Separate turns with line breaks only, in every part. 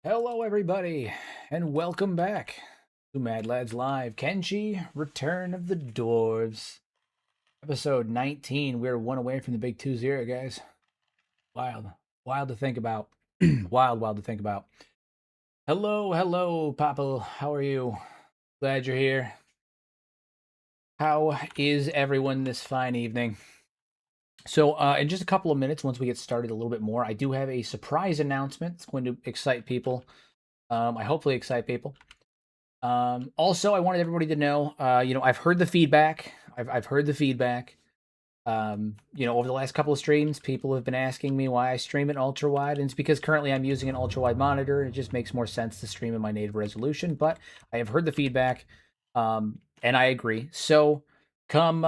Hello, everybody, and welcome back to Mad Lads Live. Kenshi, Return of the Dwarves. Episode 19. We're one away from the big 2-0, guys. Wild. Wild to think about. Wild to think about. Hello, Papa. How are you? Glad you're here. How is everyone this fine evening? So, in just a couple of minutes, once we get started a little bit more, I do have a surprise announcement. It's going to excite people. I hopefully excite people. Also, I wanted everybody to know, I've heard the feedback. I've heard the feedback. Over the last couple of streams, people have been asking me why I stream in ultra wide, and it's because currently I'm using an ultra wide monitor. It just makes more sense to stream in my native resolution. But I have heard the feedback, and I agree. So come,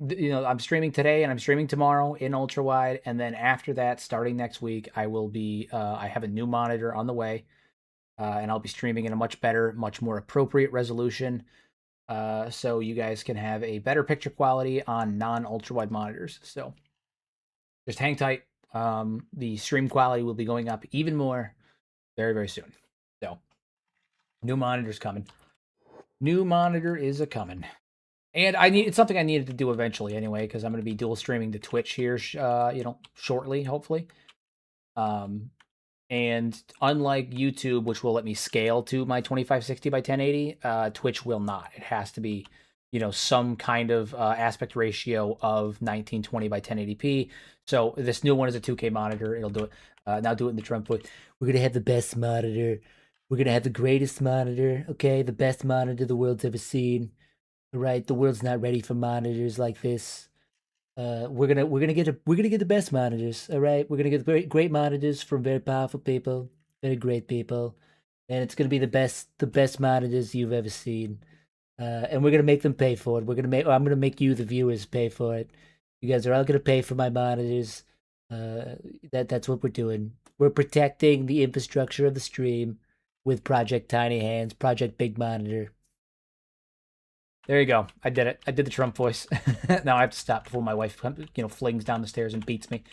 I'm streaming today and I'm streaming tomorrow in ultra wide, and then after that, starting next week, I will be. I have a new monitor on the way. And I'll be streaming in a much better, much more appropriate resolution, so you guys can have a better picture quality on non-ultra wide monitors. So just hang tight. The stream quality will be going up even more very, very soon. So new monitor's coming. New monitor is a coming. And it's something I needed to do eventually anyway, because I'm going to be dual streaming to Twitch here, shortly, hopefully. And unlike YouTube, which will let me scale to my 2560 by 1080, Twitch will not. It has to be, some kind of aspect ratio of 1920 by 1080p. So this new one is a 2K monitor. It'll do it. Now do it in the Trump voice. We're going to have the best monitor. We're going to have the greatest monitor, okay? The best monitor the world's ever seen. All right? The world's not ready for monitors like this. We're gonna get the best monitors. All right, we're gonna get great monitors from very powerful people, very great people, and it's gonna be the best monitors you've ever seen. And we're gonna make them pay for it. I'm gonna make you, the viewers, pay for it. You guys are all gonna pay for my monitors. That's what we're doing. We're protecting the infrastructure of the stream with Project Tiny Hands, Project Big Monitor. There you go. I did it. I did the Trump voice. Now I have to stop before my wife, flings down the stairs and beats me.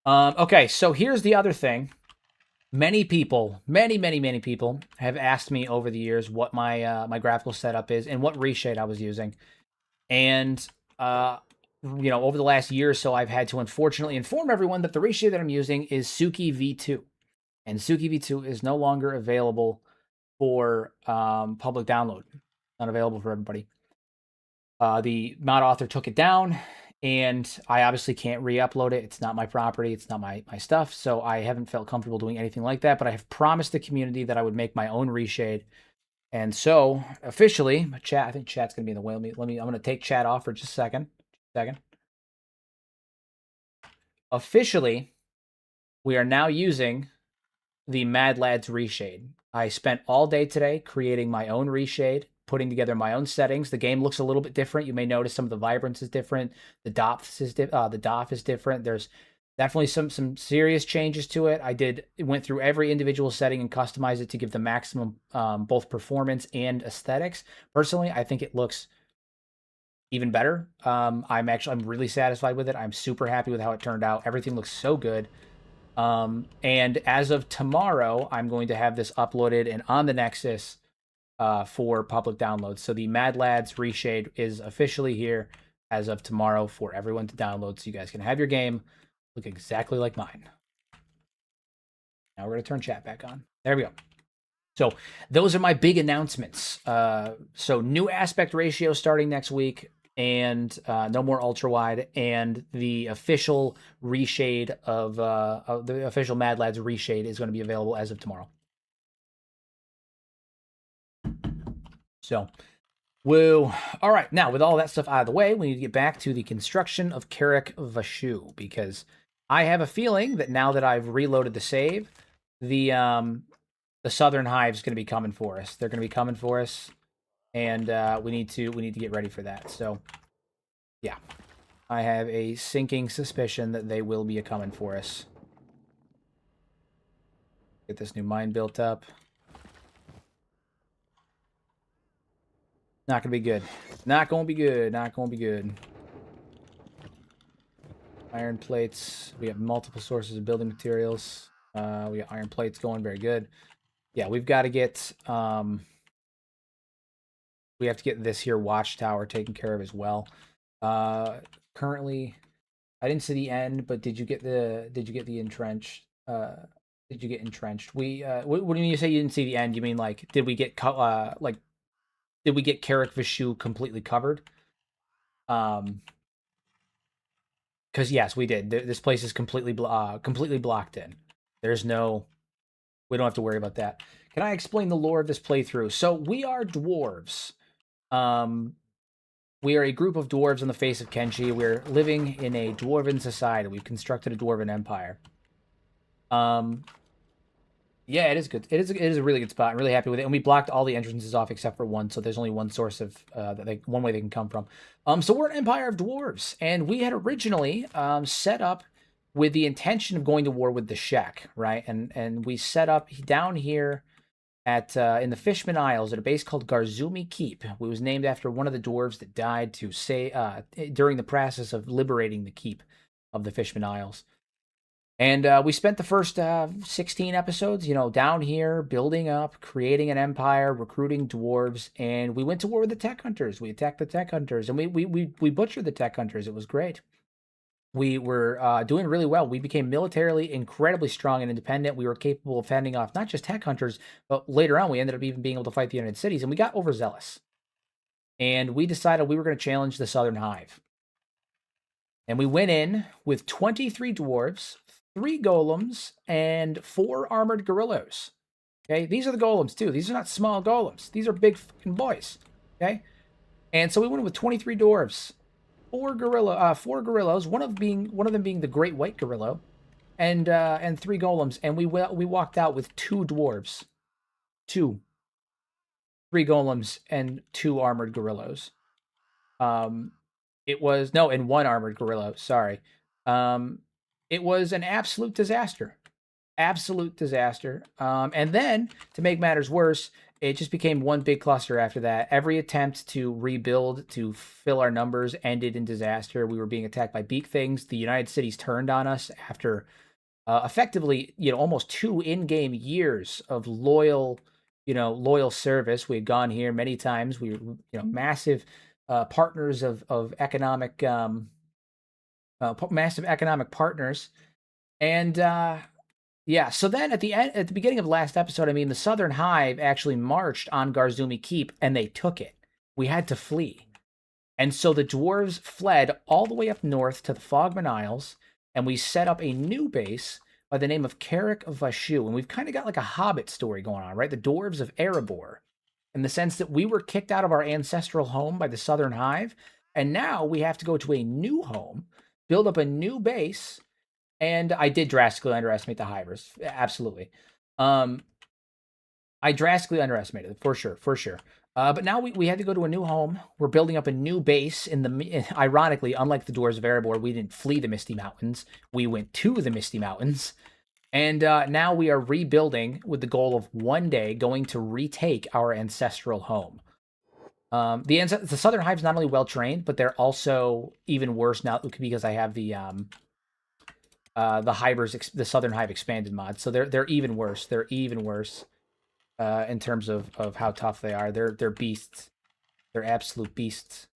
Okay, so here's the other thing. Many people, many people have asked me over the years what my my graphical setup is and what reshade I was using. And over the last year or so, I've had to unfortunately inform everyone that the reshade that I'm using is Suki V2. And Suki V2 is no longer available for public download. Not available for everybody. The mod author took it down, and I obviously can't re-upload it. It's not my property. It's not my stuff, so I haven't felt comfortable doing anything like that, but I have promised the community that I would make my own reshade. And so, officially, chat, I think chat's going to be in the way. I'm going to take chat off for just a second. Officially, we are now using the Mad Lads reshade. I spent all day today creating my own reshade, putting together my own settings. The game looks a little bit different. You may notice some of the vibrance is different. The DOF is different. There's definitely some serious changes to it. Went through every individual setting and customized it to give the maximum both performance and aesthetics. Personally, I think it looks even better. I'm really satisfied with it. I'm super happy with how it turned out. Everything looks so good. And as of tomorrow, I'm going to have this uploaded and on the Nexus for public download. So the Mad Lads reshade is officially here as of tomorrow for everyone to download, so you guys can have your game look exactly like mine. Now we're going to turn chat back on. There we go. So those are my big announcements. So new aspect ratio starting next week, and no more ultra wide, and the official reshade of the official Mad Lads reshade is going to be available as of tomorrow. So, woo. All right, now with all that stuff out of the way, we need to get back to the construction of Carrick Vashu, because I have a feeling that now that I've reloaded the save, the Southern Hive is going to be coming for us. They're going to be coming for us, and we need to get ready for that. So, yeah, I have a sinking suspicion that they will be a coming for us. Get this new mine built up. Not gonna be good. Not gonna be good. Not gonna be good. Iron plates. We have multiple sources of building materials. We got iron plates going, very good. Yeah, we've got to get we have to get this here watchtower taken care of as well. Currently, I didn't see the end, but did you get the entrenched? Did you get entrenched? What do you mean you say you didn't see the end? You mean like did we get like did we get Carrick Vishu completely covered? Um, because yes, we did. This place is completely blocked in. There's no, we don't have to worry about that. Can I explain the lore of this playthrough? So we are dwarves. Um, we are a group of dwarves on the face of Kenshi. We're living in a dwarven society. We've constructed a dwarven empire. Um, yeah, it is good. It is a really good spot. I'm really happy with it. And we blocked all the entrances off except for one, so there's only one source of one way they can come from. So we're an empire of dwarves, and we had originally set up with the intention of going to war with the Shek, right? And we set up down here at in the Fishman Isles at a base called Garzumi Keep. It was named after one of the dwarves that died to say during the process of liberating the keep of the Fishman Isles. And we spent the first 16 episodes, down here, building up, creating an empire, recruiting dwarves, and we went to war with the tech hunters. We attacked the tech hunters, and we butchered the tech hunters. It was great. We were doing really well. We became militarily incredibly strong and independent. We were capable of fending off not just tech hunters, but later on, we ended up even being able to fight the United Cities, and we got overzealous. And we decided we were going to challenge the Southern Hive. And we went in with 23 dwarves, 3 golems, and 4 armored gorillas. Okay, these are the golems too. These are not small golems. These are big fucking boys. Okay, and so we went in with 23 dwarves, 4 gorillas. One of them being the great white gorilla, and 3 golems. And we walked out with 2 dwarves, 2, 3 golems, and 2 armored gorillas. It was no, and 1 armored gorilla. Sorry. It was an absolute disaster. Absolute disaster. And then to make matters worse, it just became one big cluster after that. Every attempt to rebuild to fill our numbers ended in disaster. We were being attacked by beak things. The United Cities turned on us after effectively, almost 2 in-game years of loyal service. We had gone here many times. We were, massive partners of economic, massive economic partners, and yeah. So then at the beginning of the last episode, I mean, the Southern Hive actually marched on Garzumi Keep, and they took it. We had to flee, and so the dwarves fled all the way up north to the Fogman Isles, and we set up a new base by the name of Carrick Vashu, and we've kind of got like a Hobbit story going on, right? The dwarves of Erebor, in the sense that we were kicked out of our ancestral home by the Southern Hive, and now we have to go to a new home, build up a new base, and I did drastically underestimate the Hivers. Absolutely. I drastically underestimated it, for sure. But now we had to go to a new home. We're building up a new base ironically, unlike the Dwarves of Erebor, we didn't flee the Misty Mountains. We went to the Misty Mountains. And now we are rebuilding with the goal of one day going to retake our ancestral home. The Southern Hive's not only well trained, but they're also even worse now because I have the the Southern Hive expanded mod, so they're even worse. They're even worse in terms of how tough they are. They're beasts. They're absolute beasts.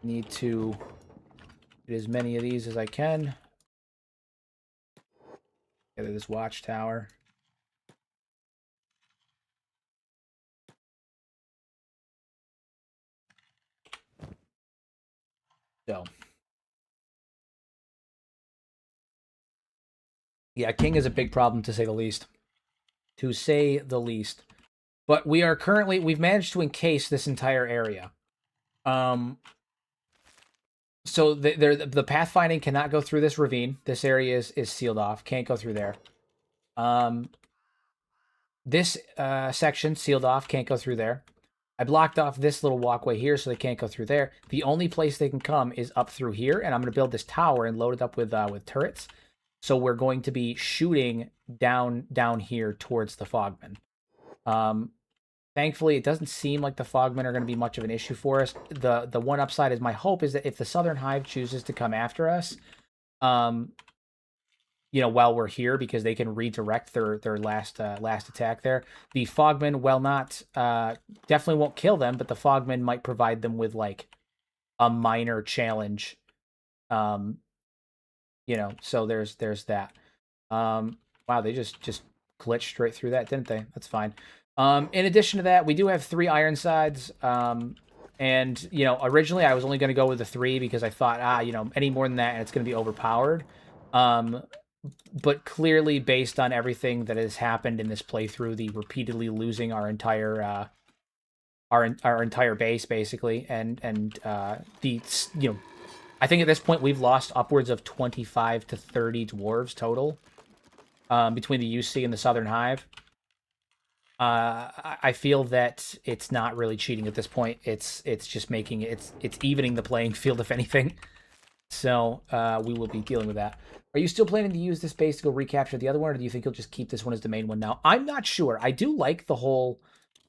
Need to get as many of these as I can. Get this watchtower. So, yeah, King is a big problem to say the least. To say the least. But we've managed to encase this entire area. So the pathfinding cannot go through this ravine. This area is sealed off. Can't go through there. This section sealed off. Can't go through there. I blocked off this little walkway here so they can't go through there. The only place they can come is up through here, and I'm going to build this tower and load it up with turrets. So we're going to be shooting down here towards the Fogmen. Thankfully, it doesn't seem like the Fogmen are going to be much of an issue for us. The one upside is my hope is that if the Southern Hive chooses to come after us, While we're here, because they can redirect their last attack there. The Fogmen, while not definitely won't kill them, but the Fogmen might provide them with like a minor challenge. So there's that. Wow, they just glitched straight through that, didn't they? That's fine. In addition to that, we do have 3 Ironsides. And originally I was only going to go with the 3 because I thought, any more than that, and it's going to be overpowered. But clearly, based on everything that has happened in this playthrough, the repeatedly losing our entire our entire base, basically, and the I think at this point we've lost upwards of 25 to 30 dwarves total, between the UC and the Southern Hive. I feel that it's not really cheating at this point. It's just making it's evening the playing field, if anything. So we will be dealing with that. Are you still planning to use this base to go recapture the other one, or do you think you'll just keep this one as the main one now? I'm not sure. I do like the whole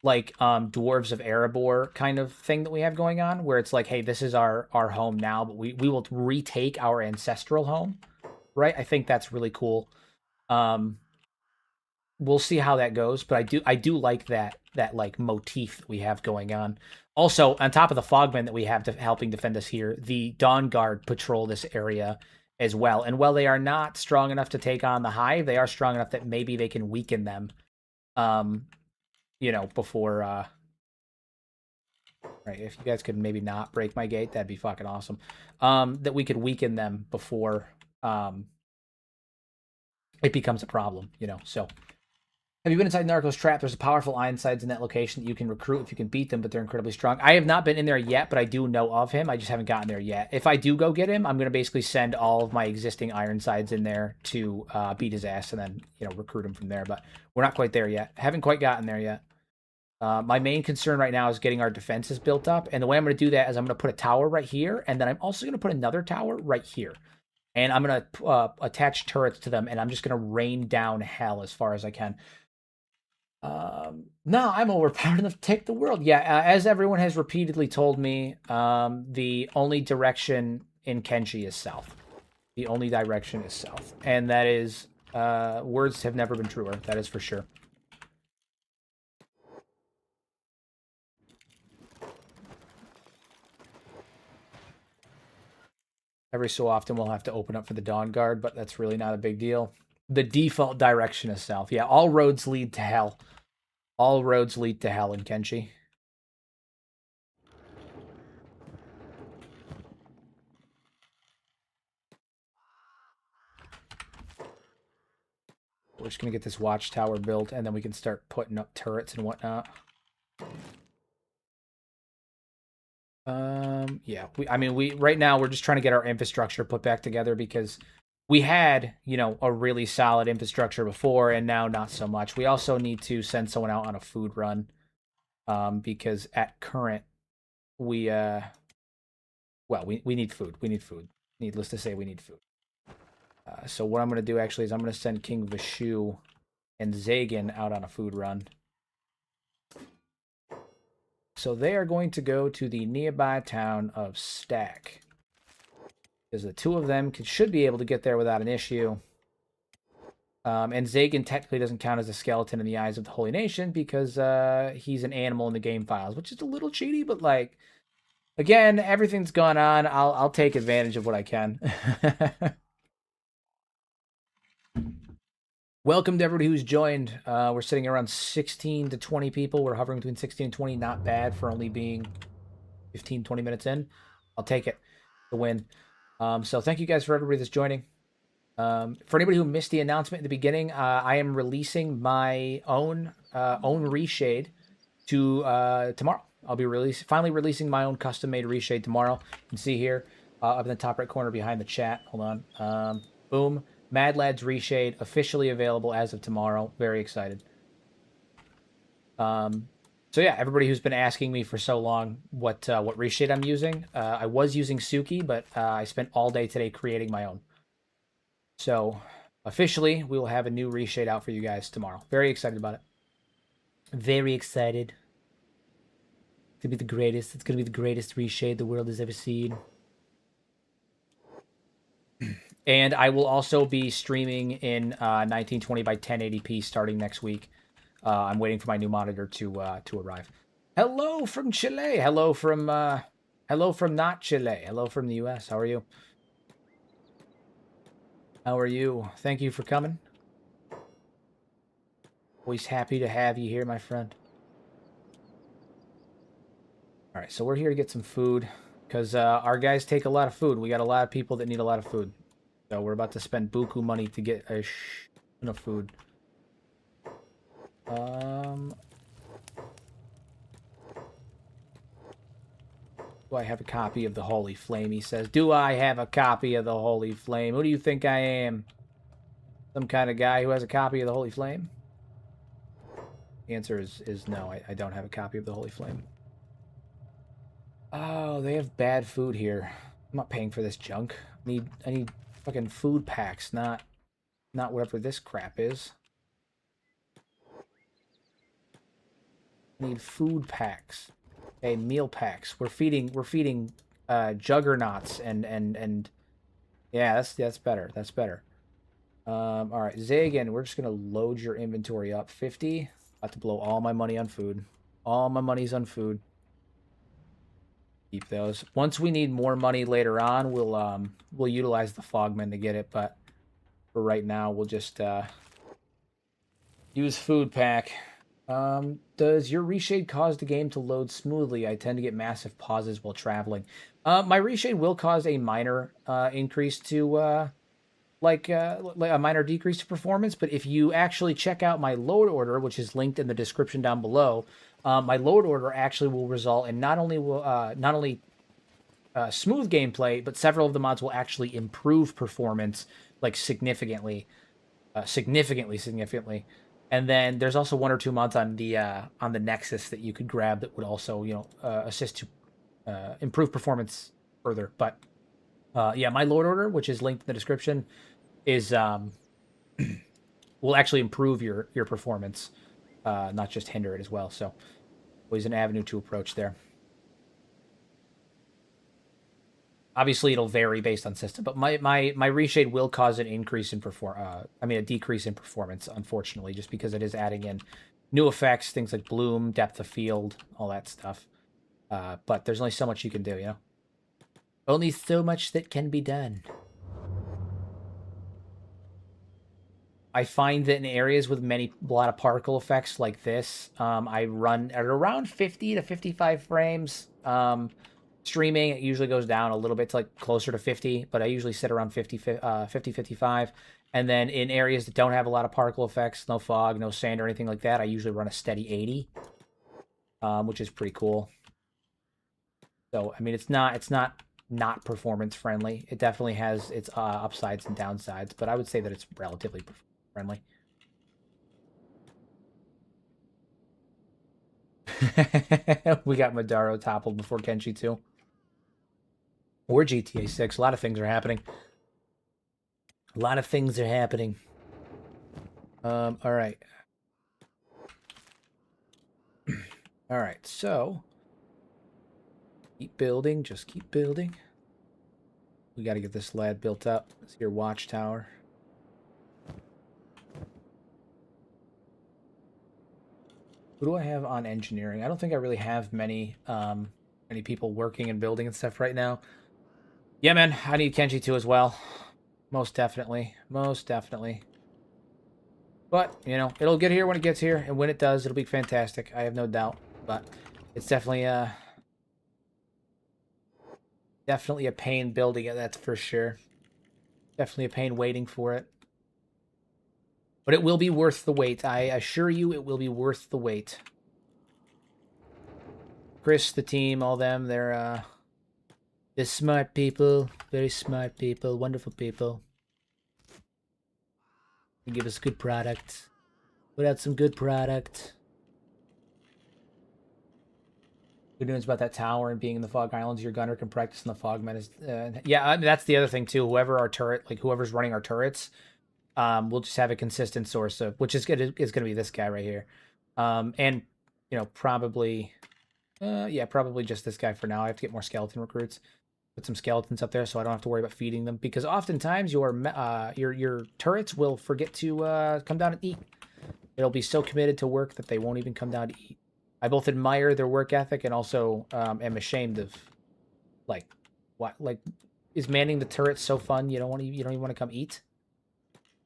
Dwarves of Erebor kind of thing that we have going on, where it's like, hey, this is our home now, but we will retake our ancestral home, right? I think that's really cool. We'll see how that goes, but I do like that like motif that we have going on. Also, on top of the Fogmen that we have helping defend us here, the Dawn Guard patrol this area as well. And while they are not strong enough to take on the Hive, they are strong enough that maybe they can weaken them. Before right, if you guys could maybe not break my gate, that'd be fucking awesome. That we could weaken them before it becomes a problem, so. Have you been inside Narco's trap? There's a powerful Ironsides in that location that you can recruit if you can beat them, but they're incredibly strong. I have not been in there yet, but I do know of him. I just haven't gotten there yet. If I do go get him, I'm going to basically send all of my existing Ironsides in there to beat his ass and then, recruit him from there. But we're not quite there yet. Haven't quite gotten there yet. My main concern right now is getting our defenses built up. And the way I'm going to do that is I'm going to put a tower right here, and then I'm also going to put another tower right here. And I'm going to attach turrets to them, and I'm just going to rain down hell as far as I can. No, I'm overpowered enough to take the world. Yeah, as everyone has repeatedly told me, the only direction in Kenshi is south. The only direction is south. And that is, words have never been truer. That is for sure. Every so often we'll have to open up for the Dawn Guard, but that's really not a big deal. The default direction is south. Yeah, all roads lead to hell. All roads lead to hell in Kenshi. We're just going to get this watchtower built, and then we can start putting up turrets and whatnot. Yeah. We right now we're just trying to get our infrastructure put back together because we had, a really solid infrastructure before, and now not so much. We also need to send someone out on a food run, because at current, we need food. We need food. Needless to say, we need food. So what I'm going to do actually is I'm going to send King Vishu and Zagan out on a food run. So they are going to go to the nearby town of Stack, because the two of them should be able to get there without an issue. And Zagan technically doesn't count as a skeleton in the eyes of the Holy Nation because he's an animal in the game files, which is a little cheaty, but like, again, everything's gone on. I'll take advantage of what I can. Welcome to everybody who's joined. We're sitting around 16 to 20 people. We're hovering between 16 and 20. Not bad for only being 15, 20 minutes in. I'll take it. The win. So thank you guys for everybody that's joining. For anybody who missed the announcement at the beginning, I am releasing my own reshade to tomorrow. I'll be finally releasing my own custom-made reshade tomorrow. You can see here up in the top right corner behind the chat. Hold on. Boom. Mad Lads reshade officially available as of tomorrow. Very excited. So yeah, everybody who's been asking me for so long what reshade I'm using, I was using Suki, but I spent all day today creating my own. So officially, we will have a new reshade out for you guys tomorrow. Very excited about it. Very excited. It's gonna be the greatest. It's gonna be the greatest reshade the world has ever seen. And I will also be streaming in 1920 by 1080p starting next week. I'm waiting for my new monitor to arrive. Hello from Chile. Hello from not Chile. Hello from the US. How are you? How are you? Thank you for coming. Always happy to have you here, my friend. All right, so we're here to get some food because our guys take a lot of food. We got a lot of people that need a lot of food. So we're about to spend buku money to get a ton of food. Do I have a copy of the Holy Flame? He says, do I have a copy of the Holy Flame? Who do you think I am? Some kind of guy who has a copy of the Holy Flame? The answer is no, I don't have a copy of the Holy Flame. Oh, they have bad food here. I'm not paying for this junk. I need fucking food packs, not whatever this crap is. I need food packs. Okay, meal packs. We're feeding juggernauts and yeah, that's better. That's better. All right, Zagan, we're just gonna load your inventory up. 50. About to blow all my money on food. All my money's on food. Keep those. Once we need more money later on, we'll utilize the Fogmen to get it, but for right now, we'll just use food pack. Does your reshade cause the game to load smoothly? I tend to get massive pauses while traveling. My reshade will cause a minor increase to like a minor decrease to performance, but if you actually check out my load order, which is linked in the description down below, my load order actually will result in not only smooth gameplay, but several of the mods will actually improve performance like significantly. And then there's also one or two mods on the Nexus that you could grab that would also assist to improve performance further. But yeah, my load order, which is linked in the description, is will actually improve your performance, not just hinder it as well. So always an avenue to approach there. Obviously, it'll vary based on system, but my reshade will cause an increase in a decrease in performance, unfortunately, just because it is adding in new effects, things like bloom, depth of field, all that stuff. But there's only so much you can do, you know? Only so much that can be done. I find that in areas with a lot of particle effects like this, I run at around 50 to 55 frames. Streaming, it usually goes down a little bit to like closer to 50, but I usually sit around 50, 55. And then in areas that don't have a lot of particle effects, no fog, no sand or anything like that, I usually run a steady 80, which is pretty cool. So, I mean, it's not performance friendly. It definitely has its upsides and downsides, but I would say that it's relatively friendly. We got Madaro toppled before Kenshi too. Or GTA 6. A lot of things are happening. A lot of things are happening. All right. All right, so keep building, just keep building. We got to get this lad built up. It's your watchtower. Who do I have on engineering? I don't think I really have many people working and building and stuff right now. Yeah, man, I need Kenshi too as well. Most definitely. Most definitely. But, you know, it'll get here when it gets here, and when it does, it'll be fantastic. I have no doubt. But it's definitely a pain building it, that's for sure. Definitely a pain waiting for it. But it will be worth the wait. I assure you it will be worth the wait. Chris, the team, all them, they're smart people. Very smart people. Wonderful people. They give us good product. Put out some good product. Good news about that tower and being in the Fog Islands. Your gunner can practice in the Fogmen. Yeah, I mean, that's the other thing too. Whoever's running our turrets, we'll just have a consistent source of, which is going to be this guy right here, and probably, probably just this guy for now. I have to get more skeleton recruits Put some skeletons up there so I don't have to worry about feeding them, because oftentimes your turrets will forget to come down and eat. It'll be so committed to work that they won't even come down to eat. I both admire their work ethic and also am ashamed of, like, what, like, is manning the turret so fun you don't even want to come eat,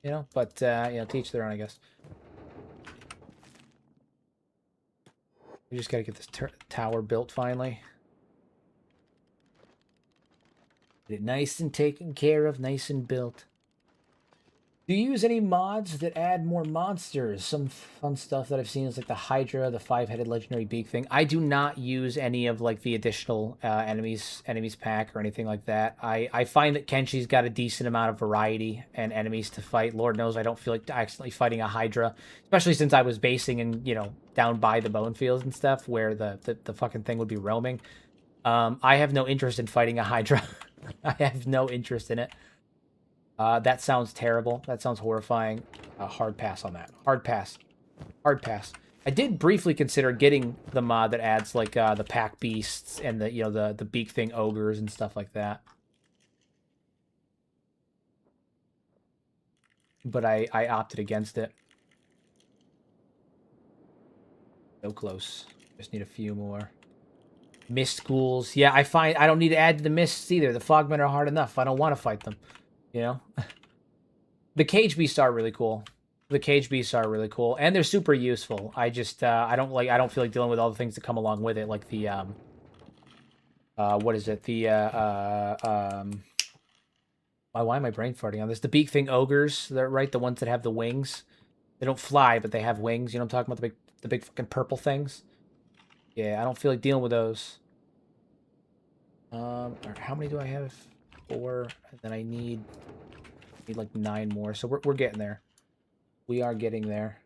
you know? But you know, to each their own, I guess. We just gotta get this tower built finally. Get it nice and taken care of, nice and built. Do you use any mods that add more monsters? Some fun stuff that I've seen is like the Hydra, the 5-headed legendary beak thing. I do not use any of like the additional enemies pack or anything like that. I find that Kenshi's got a decent amount of variety and enemies to fight. Lord knows I don't feel like accidentally fighting a Hydra, especially since I was basing in, you know, down by the bone fields and stuff where the fucking thing would be roaming. I have no interest in fighting a Hydra. I have no interest in it. That sounds terrible. That sounds horrifying. Hard pass on that. Hard pass. Hard pass. I did briefly consider getting the mod that adds like the pack beasts and the, you know, the beak thing ogres and stuff like that. But I opted against it. So close. Just need a few more. Mist ghouls. Yeah, I find I don't need to add to the mists either. The fogmen are hard enough. I don't want to fight them. You know? The cage beasts are really cool. The cage beasts are really cool. And they're super useful. I just, I don't feel like dealing with all the things that come along with it. Like the, what is it? The, why am I brain farting on this? The beak thing ogres, they're right? The ones that have the wings. They don't fly, but they have wings. You know what I'm talking about? The big fucking purple things. Yeah, I don't feel like dealing with those. All right, how many do I have? 4. And then I need like 9 more. So we're getting there. We are getting there.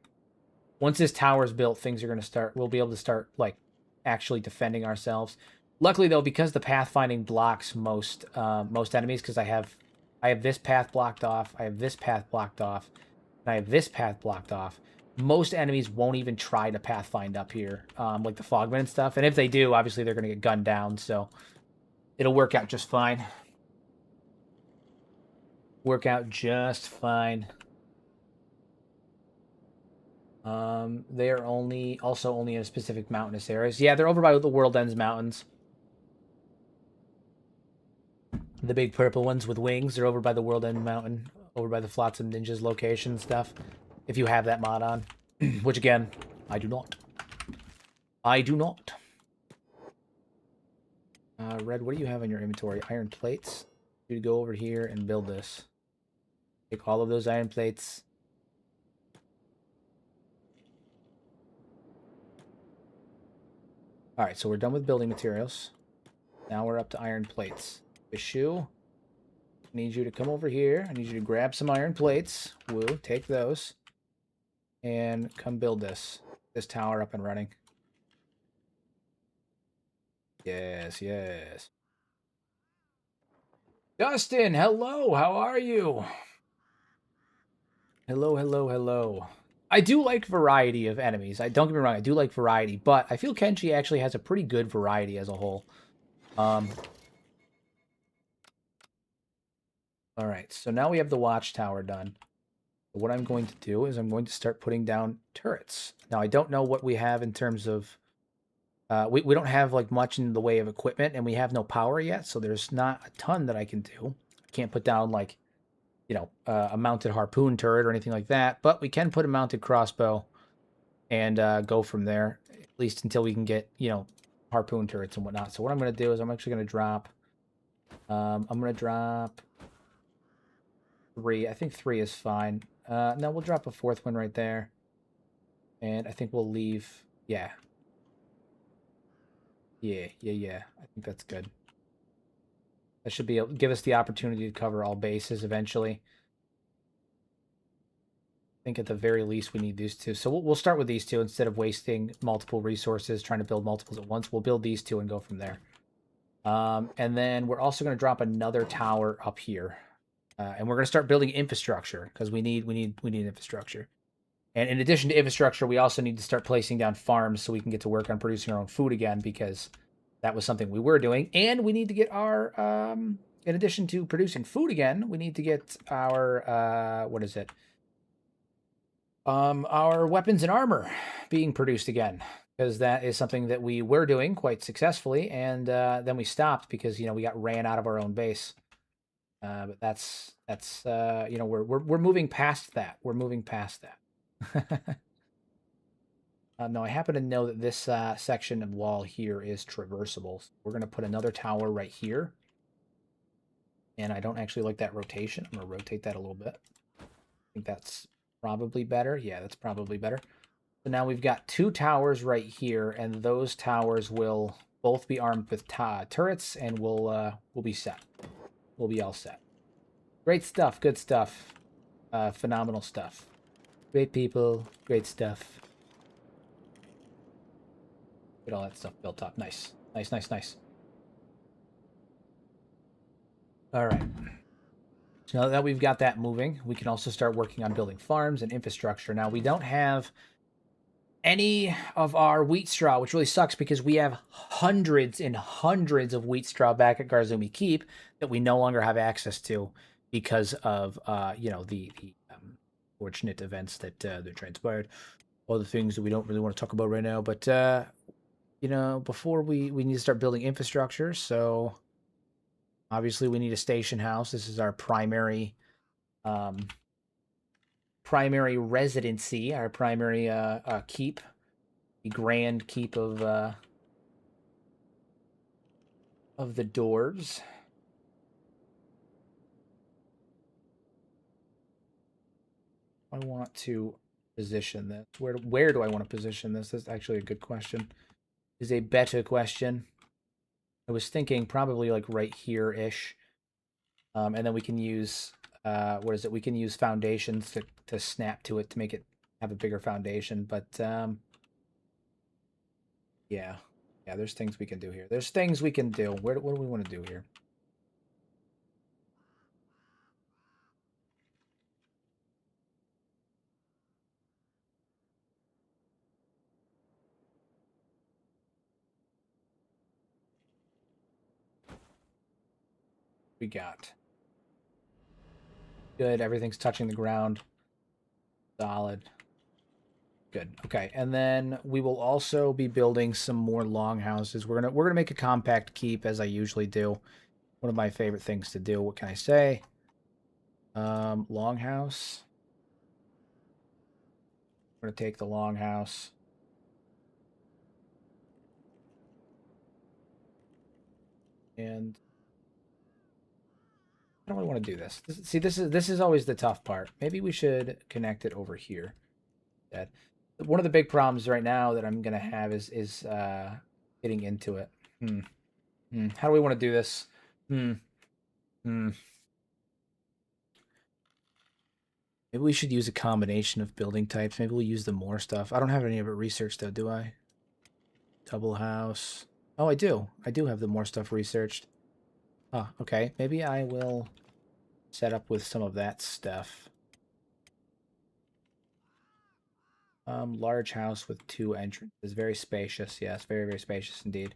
Once this tower is built, things are going to start. We'll be able to start like actually defending ourselves. Luckily though, because the pathfinding blocks most enemies, because I have this path blocked off, I have this path blocked off, and I have this path blocked off. Most enemies won't even try to pathfind up here, like the fogmen and stuff. And if they do, obviously they're going to get gunned down. So it'll work out just fine. Work out just fine. They are also only in specific mountainous areas. Yeah, they're over by the World Ends Mountains. The big purple ones with wings, they're over by the World End Mountain, over by the Flotsam Ninjas location and stuff. If you have that mod on. Which again, I do not. I do not. Red, what do you have in your inventory? Iron plates. You go over here and build this. Take all of those iron plates. Alright, so we're done with building materials. Now we're up to iron plates. Bishu, I need you to come over here. I need you to grab some iron plates. Woo, take those. And come build this tower up and running. Yes, yes. Dustin, hello, how are you? Hello, hello, hello. I do like variety of enemies. Don't get me wrong, I do like variety, but I feel Kenshi actually has a pretty good variety as a whole. Alright, so now we have the watchtower done. What I'm going to do is I'm going to start putting down turrets. Now, I don't know what we have in terms of... we don't have like much in the way of equipment, and we have no power yet, so there's not a ton that I can do. Can't put down like, you know, a mounted harpoon turret or anything like that, but we can put a mounted crossbow and go from there, at least until we can get, you know, harpoon turrets and whatnot. So what I'm going to do is I'm actually going to drop... I'm going to drop 3. I think 3 is fine. No, we'll drop a 4th one right there. And I think we'll leave... Yeah. Yeah. I think that's good. That should be give us the opportunity to cover all bases eventually. I think at the very least we need these 2. So we'll start with these 2 instead of wasting multiple resources trying to build multiples at once. We'll build these 2 and go from there. And then we're also going to drop another tower up here. And we're going to start building infrastructure because we need infrastructure. And in addition to infrastructure, we also need to start placing down farms so we can get to work on producing our own food again, because That was something we were doing, and we need to get our in addition to producing food again, we need to get our what is it? Our weapons and armor being produced again, because that is something that we were doing quite successfully, and then we stopped because we got ran out of our own base. But that's we're moving past that. We're moving past that. No, I happen to know that this section of wall here is traversable. So we're going to put another tower right here. And I don't actually like that rotation. I'm going to rotate that a little bit. I think that's probably better. Yeah, that's probably better. So now we've got 2 towers right here, and those towers will both be armed with turrets, and we'll be set. We'll be all set. Great stuff. Good stuff. Phenomenal stuff. Great people. Great stuff. Get all that stuff built up. Nice. Nice, nice, nice. All right. So now that we've got that moving, we can also start working on building farms and infrastructure. Now, we don't have any of our wheat straw, which really sucks because we have hundreds and hundreds of wheat straw back at Garzumi Keep that we no longer have access to because of, the fortunate events that transpired. All the things that we don't really want to talk about right now. But, before we need to start building infrastructure, so obviously we need a station house. This is our primary residency, our primary keep, the grand keep of the Dwarves. I want to position this. Where do I want to position this? That's actually a good question. Is a better question. I was thinking probably like right here-ish. And then we can use what is it? We can use foundations to snap to it to make it have a bigger foundation. But yeah, there's things we can do here. There's things we can do. What do we want to do here? We got good. Everything's touching the ground. Solid. Good. Okay, and then we will also be building some more longhouses. We're gonna make a compact keep as I usually do. One of my favorite things to do. What can I say? Longhouse. We're gonna take the longhouse. And how do I want to do this? See, this is always the tough part. Maybe we should connect it over here. That one of the big problems right now that I'm gonna have is getting into it. How do we want to do this? Hmm. Maybe we should use a combination of building types. Maybe we'll use the more stuff. I don't have any of it researched though, do I? Double house. Oh, I do. I do have the more stuff researched. Oh, okay. Maybe I will set up with some of that stuff. Large house with 2 entrances. Very spacious. Yes, very, very spacious indeed.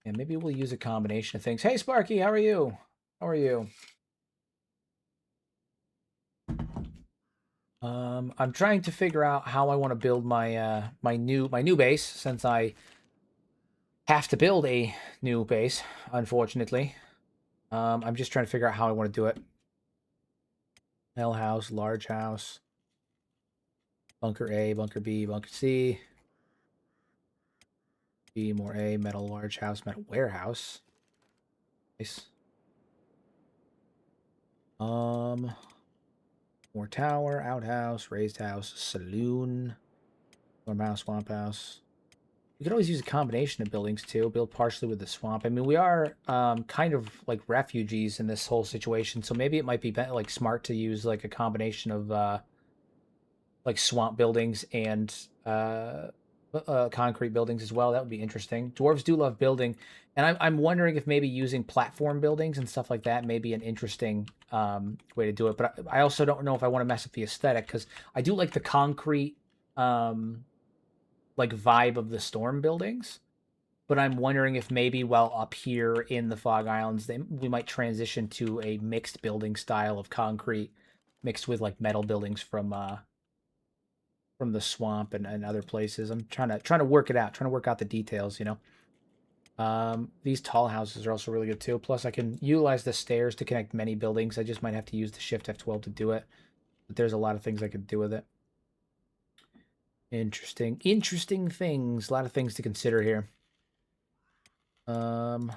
And maybe we'll use a combination of things. Hey, Sparky, how are you? How are you? I'm trying to figure out how I want to build my my new base, since I have to build a new base, unfortunately. I'm just trying to figure out how I want to do it. L house, large house, bunker A, bunker B, bunker C. B, more A, metal large house, metal warehouse. Nice. More tower, outhouse, raised house, saloon, more house, swamp house. We could always use a combination of buildings too. Build partially with the swamp. I mean, we are kind of like refugees in this whole situation, so maybe it might be like smart to use like a combination of like swamp buildings and concrete buildings as well. That would be interesting. Dwarves do love building, and I'm wondering if maybe using platform buildings and stuff like that may be an interesting way to do it. But I also don't know if I want to mess with the aesthetic, because I do like the concrete like vibe of the storm buildings. But I'm wondering if maybe while up here in the Fog Islands, we might transition to a mixed building style of concrete mixed with like metal buildings from the swamp and other places. I'm trying to work it out, trying to work out the details, you know. These tall houses are also really good too. Plus, I can utilize the stairs to connect many buildings. I just might have to use the Shift F12 to do it. But there's a lot of things I could do with it. Interesting things. A lot of things to consider here.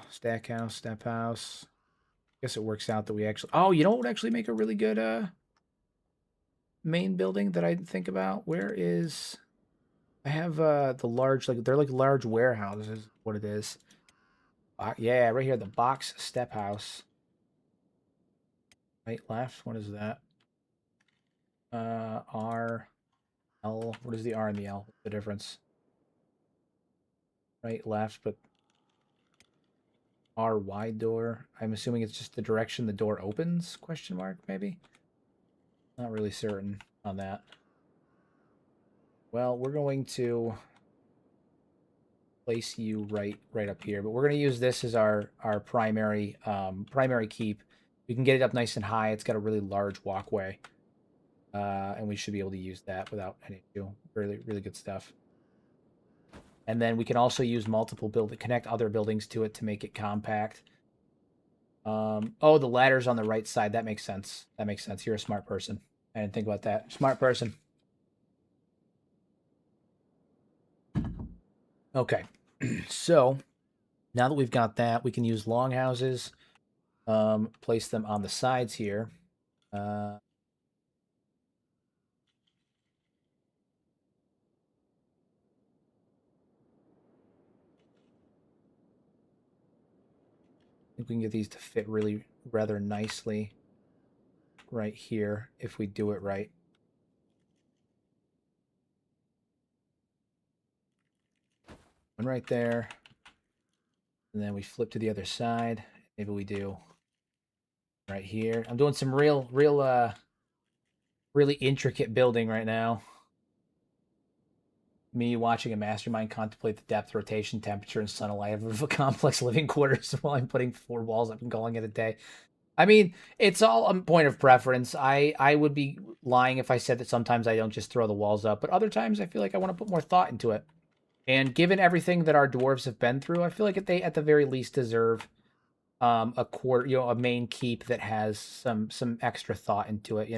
Stack house, step house. Guess it works out that we actually. Oh, you know what would actually make a really good main building that I think about? Where is? I have the large they're like large warehouses. What it is? Yeah, right here, the box step house. Right, left. What is that? R, L. What is the R and the L? What's the difference? Right, left, but R wide door. I'm assuming it's just the direction the door opens? Question mark, maybe? Not really certain on that. Well, we're going to place you right up here, but we're going to use this as our primary primary keep. We can get it up nice and high. It's got a really large walkway, and we should be able to use that without any issue. Really good stuff. And then we can also use multiple connect other buildings to it to make it compact. Oh, the ladder's on the right side. That makes sense. That makes sense. You're a smart person. I didn't think about that. Smart person. Okay. So now that we've got that, we can use longhouses. Place them on the sides here. I think we can get these to fit really rather nicely right here if we do it right. One right there. And then we flip to the other side. Maybe we do right here. I'm doing some really intricate building right now. Me watching a mastermind contemplate the depth, rotation, temperature, and sun alive of a complex living quarters while I'm putting 4 walls up and calling it a day. I mean, it's all a point of preference. I would be lying if I said that sometimes I don't just throw the walls up, but other times I feel like I want to put more thought into it. And given everything that our dwarves have been through, I feel like they at the very least deserve a quarter, a main keep that has some extra thought into it,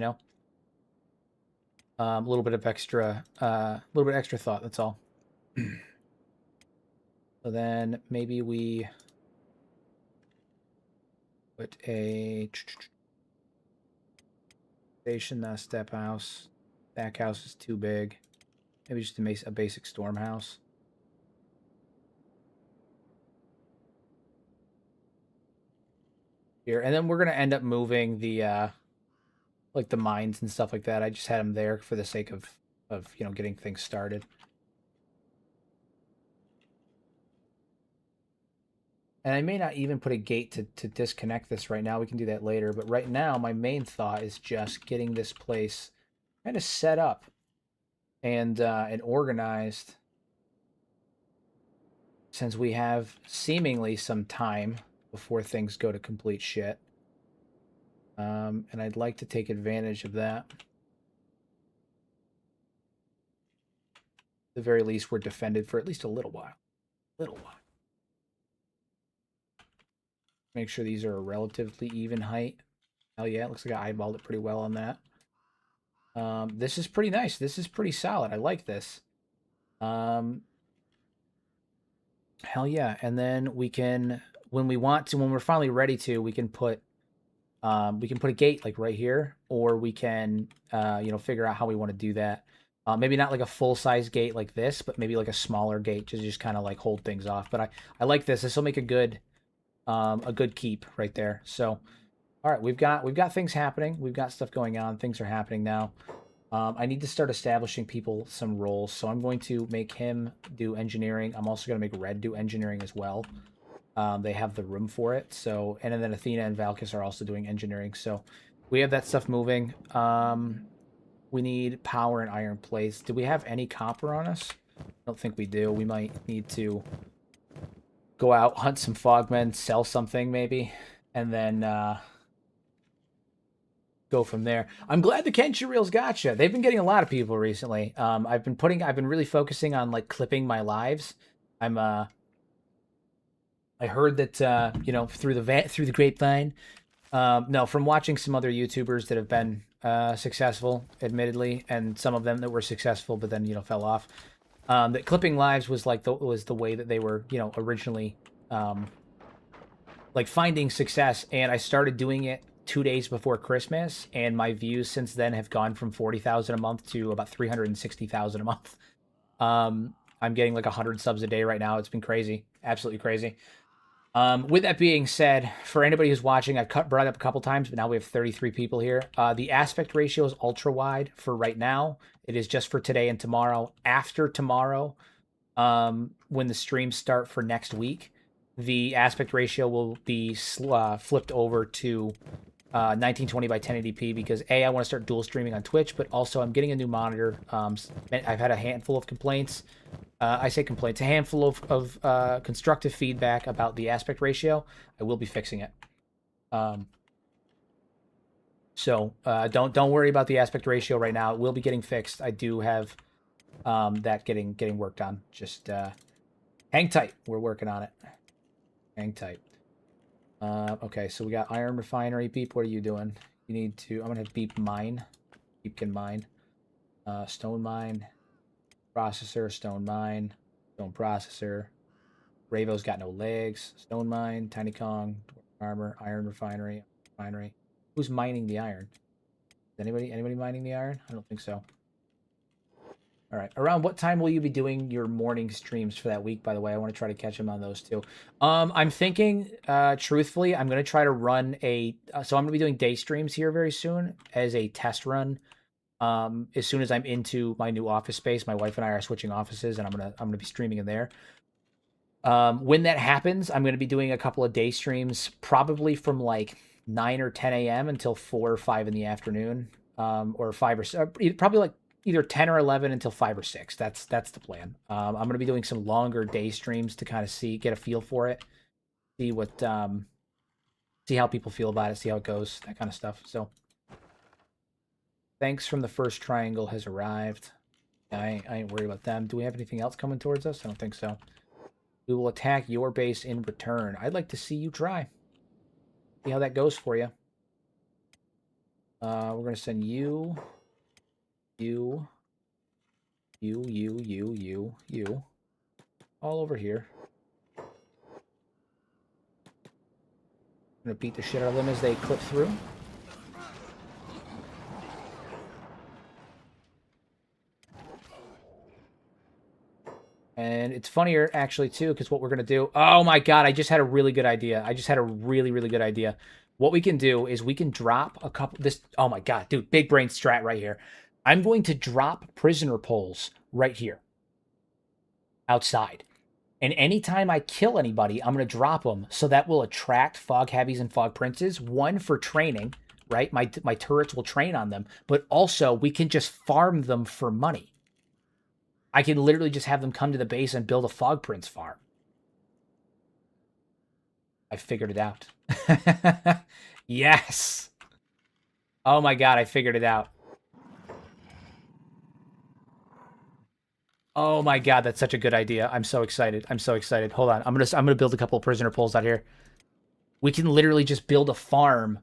a little bit extra thought. That's all. So then maybe we put a station, not a step house. Stack house is too big. Maybe just a basic storm house. Here, and then we're gonna end up moving the like the mines and stuff like that. I just had them there for the sake of getting things started. And I may not even put a gate to disconnect this right now. We can do that later. But right now, my main thought is just getting this place kind of set up and organized, since we have seemingly some time before things go to complete shit. And I'd like to take advantage of that. At the very least, we're defended for at least a little while. Make sure these are a relatively even height. Hell yeah, it looks like I eyeballed it pretty well on that. This is pretty nice. This is pretty solid. I like this. Hell yeah. And then we can, when we want to, when we're finally ready to, we can put a gate like right here, or we can, figure out how we want to do that. Maybe not like a full size gate like this, but maybe like a smaller gate to just kind of like hold things off. But I like this. This will make a good keep right there. So, all right, we've got things happening. We've got stuff going on. Things are happening now. I need to start establishing people some roles. So I'm going to make him do engineering. I'm also going to make Red do engineering as well. They have the room for it. So, and then Athena and Valkis are also doing engineering. So we have that stuff moving. We need power and iron plates. Do we have any copper on us? I don't think we do. We might need to go out, hunt some fogmen, sell something maybe, and then go from there. I'm glad the Kenshi reels gotcha. They've been getting a lot of people recently. I've been really focusing on like clipping my lives. I heard that through the grapevine. No, from watching some other YouTubers that have been successful, admittedly, and some of them that were successful but then fell off. That clipping lives was like the way that they were originally like finding success, and I started doing it 2 days before Christmas, and my views since then have gone from 40,000 a month to about 360,000 a month. I'm getting like 100 subs a day right now. It's been crazy, absolutely crazy. With that being said, for anybody who's watching, I've brought it up a couple times, but now we have 33 people here. The aspect ratio is ultra wide for right now. It is just for today and tomorrow. After tomorrow, when the streams start for next week, the aspect ratio will be flipped over to 1920 by 1080p because I want to start dual streaming on Twitch, but also I'm getting a new monitor. I've had a handful of complaints. I say complaints, a handful of constructive feedback about the aspect ratio. I will be fixing it. So don't worry about the aspect ratio right now. It will be getting fixed. I do have that getting worked on. Just hang tight. We're working on it. Hang tight. Okay, so we got iron refinery. Beep, what are you doing? You need to. I'm gonna have Beep mine. Beep can mine. Stone mine. Processor. Stone mine. Stone processor. Ravo's got no legs. Stone mine. Tiny Kong. Armor. Iron refinery. Refinery. Who's mining the iron? Is anybody mining the iron? I don't think so. All right. Around what time will you be doing your morning streams for that week, by the way? I want to try to catch him on those too. I'm thinking, truthfully, I'm going to try to run so I'm going to be doing day streams here very soon as a test run. As soon as I'm into my new office space, my wife and I are switching offices, and I'm going to be streaming in there. When that happens, I'm going to be doing a couple of day streams, probably from like 9 or 10 a.m. until 4 or 5 in the afternoon, or 5 or probably like either 10 or 11 until 5 or 6. That's the plan. I'm going to be doing some longer day streams to kind of get a feel for it, see how people feel about it, see how it goes, that kind of stuff. So thanks from the first triangle has arrived. I ain't worried about them. Do we have anything else coming towards us? I don't think so. We will attack your base in return. I'd like to see you try. See how that goes for you. We're going to send you all over here. I'm gonna beat the shit out of them as they clip through. And it's funnier actually too, because what we're gonna do. Oh my god! I just had a really good idea. I just had a really good idea. What we can do is we can drop a couple. Oh my god, dude! Big brain strat right here. I'm going to drop prisoner poles right here outside. And anytime I kill anybody, I'm going to drop them. So that will attract fog heavies and fog princes. One, for training, right? My turrets will train on them. But also, we can just farm them for money. I can literally just have them come to the base and build a fog prince farm. I figured it out. Yes. Oh my god, I figured it out. Oh my god, that's such a good idea. I'm so excited. I'm so excited. Hold on. I'm gonna build a couple of prisoner poles out here. We can literally just build a farm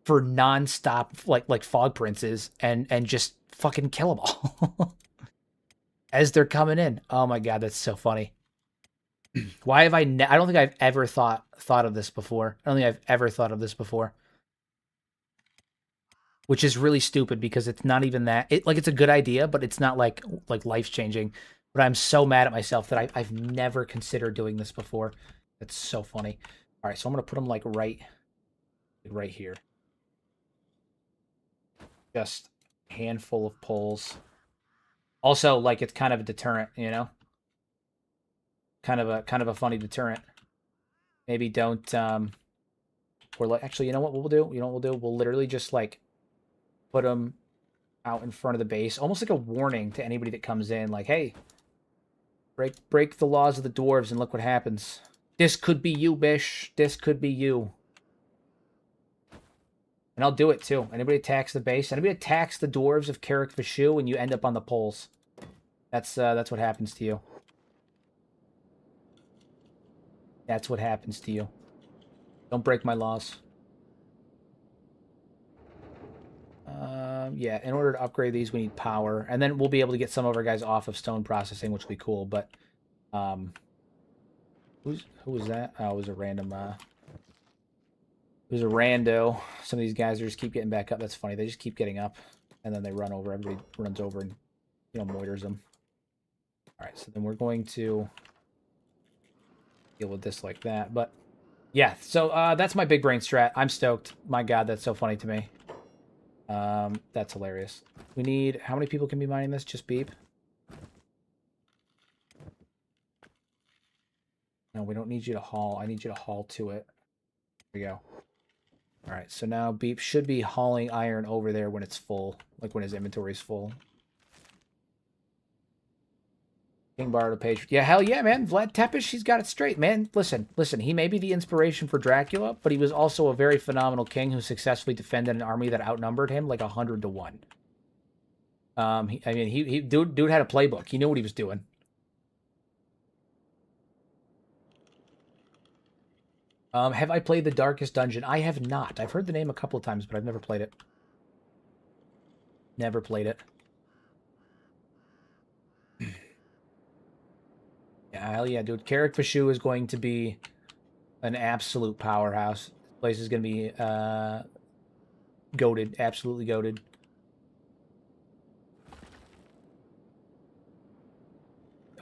for non-stop like fog princes and just fucking kill them all as they're coming in. Oh my god, that's so funny. Why have I don't think I've ever thought of this before. I don't think I've ever thought of this before. Which is really stupid because it's not even that. It's a good idea, but it's not like life-changing. But I'm so mad at myself that I've never considered doing this before. That's so funny. All right, so I'm gonna put them like right here. Just a handful of poles. Also, like it's kind of a deterrent, you know. Kind of a funny deterrent. Maybe don't. Or like actually, you know what we'll do? You know what we'll do? We'll literally just like put them out in front of the base, almost like a warning to anybody that comes in, like, hey, break the laws of the dwarves and look what happens. This could be you, Bish. This could be you. And I'll do it too. Anybody attacks the base, anybody attacks the dwarves of Carrick Vishu, and you end up on the poles. That's what happens to you. That's what happens to you. Don't break my laws. Yeah, in order to upgrade these, we need power. And then we'll be able to get some of our guys off of stone processing, which will be cool. But, who was that? Oh, it was a random, it was a rando. Some of these guys just keep getting back up. That's funny. They just keep getting up, and then they run over. Everybody runs over and, moiters them. All right, so then we're going to deal with this like that. But, yeah, so that's my big brain strat. I'm stoked. My God, that's so funny to me. That's hilarious. We need, how many people can be mining this? Just Beep? No, we don't need you to haul. I need you to haul to it. There we go. All right, so now Beep should be hauling iron over there when it's full, like when his inventory is full. King borrowed a page. Yeah, hell yeah, man. Vlad Tepes, he's got it straight, man. Listen. He may be the inspiration for Dracula, but he was also a very phenomenal king who successfully defended an army that outnumbered him like 100 to 1. Dude had a playbook. He knew what he was doing. Have I played The Darkest Dungeon? I have not. I've heard the name a couple of times, but I've never played it. Never played it. Yeah, hell yeah, dude. Carrick Vishu is going to be an absolute powerhouse. This place is going to be goated. Absolutely goated.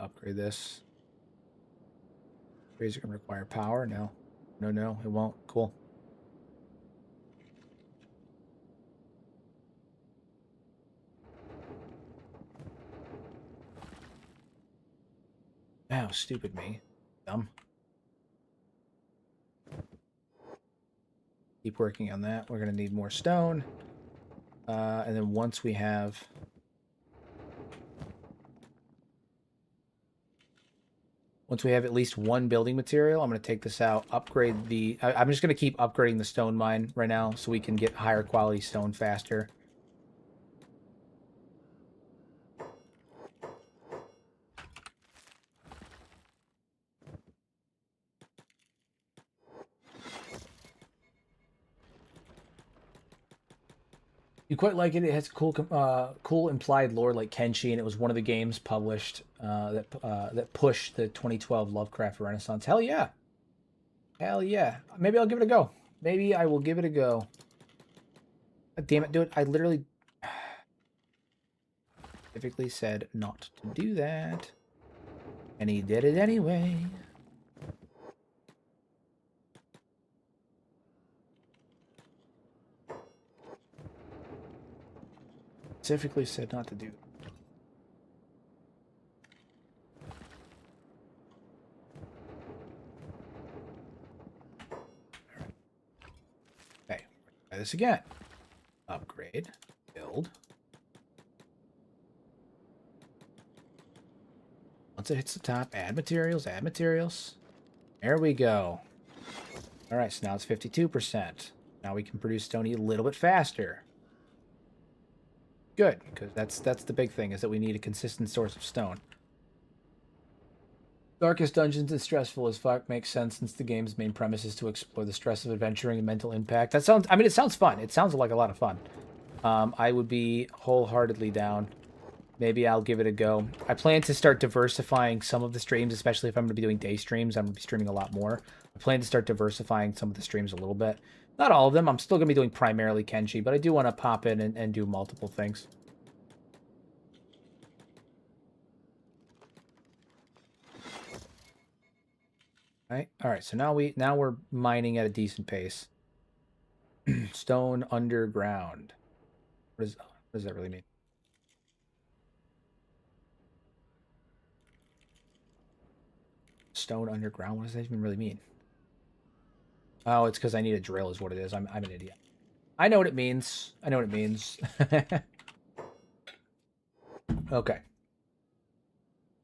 Upgrade this. Is it going to require power? No. No, it won't. Cool. Oh, stupid me. Dumb. Keep working on that. We're going to need more stone. And then once we have... Once we have at least one building material, I'm going to take this out, upgrade the... I'm just going to keep upgrading the stone mine right now so we can get higher quality stone faster. You quite like it. It has cool implied lore like Kenshi, and it was one of the games published that pushed the 2012 Lovecraft Renaissance. Hell yeah, hell yeah. Maybe I'll give it a go. Maybe I will give it a go. God damn it, dude! I literally specifically said not to do that, and he did it anyway. Specifically said not to do. Okay, try this again. Upgrade, build. Once it hits the top, add materials, add materials. There we go. All right, so now it's 52%. Now we can produce stone a little bit faster. Good, because that's the big thing, is that we need a consistent source of stone. Darkest Dungeons is stressful as fuck. Makes sense since the game's main premise is to explore the stress of adventuring and mental impact. That sounds, I mean, it sounds fun. It sounds like a lot of fun. I would be wholeheartedly down. Maybe I'll give it a go. I plan to start diversifying some of the streams, especially if I'm going to be doing day streams. I'm going to be streaming a lot more. I plan to start diversifying some of the streams a little bit. Not all of them. I'm still going to be doing primarily Kenshi, but I do want to pop in and do multiple things. All right. So now we're mining at a decent pace. Stone underground. What does that really mean? Stone underground. What does that even really mean? Oh, it's because I need a drill is what it is. I'm an idiot. I know what it means. I know what it means. Okay.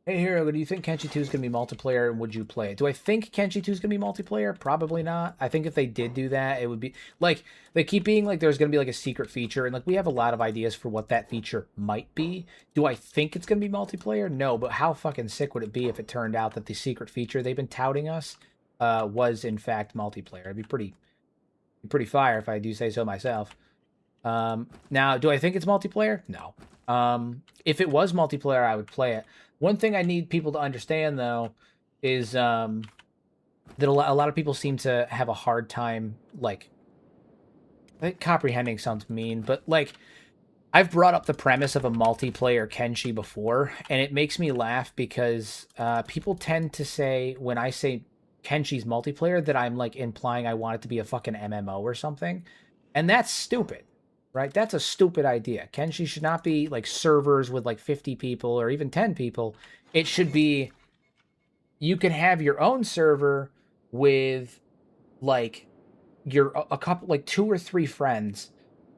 Hey, Hero, do you think Kenshi 2 is going to be multiplayer, and would you play it? Do I think Kenshi 2 is going to be multiplayer? Probably not. I think if they did do that, it would be like they keep being like there's going to be like a secret feature, and like we have a lot of ideas for what that feature might be. Do I think it's going to be multiplayer? No, but how fucking sick would it be if it turned out that the secret feature they've been touting us was in fact multiplayer? It'd be pretty fire if I do say so myself. Now, do I think it's multiplayer? No. If it was multiplayer, I would play it. One thing I need people to understand, though, is that a lot of people seem to have a hard time, like, comprehending sounds mean, but, like, I've brought up the premise of a multiplayer Kenshi before, and it makes me laugh because people tend to say, when I say Kenshi's multiplayer, that I'm, like, implying I want it to be a fucking MMO or something. And that's stupid, right? That's a stupid idea. Kenshi should not be, like, servers with, like, 50 people or even 10 people. It should be, you can have your own server with, like, a couple, like, 2 or 3 friends,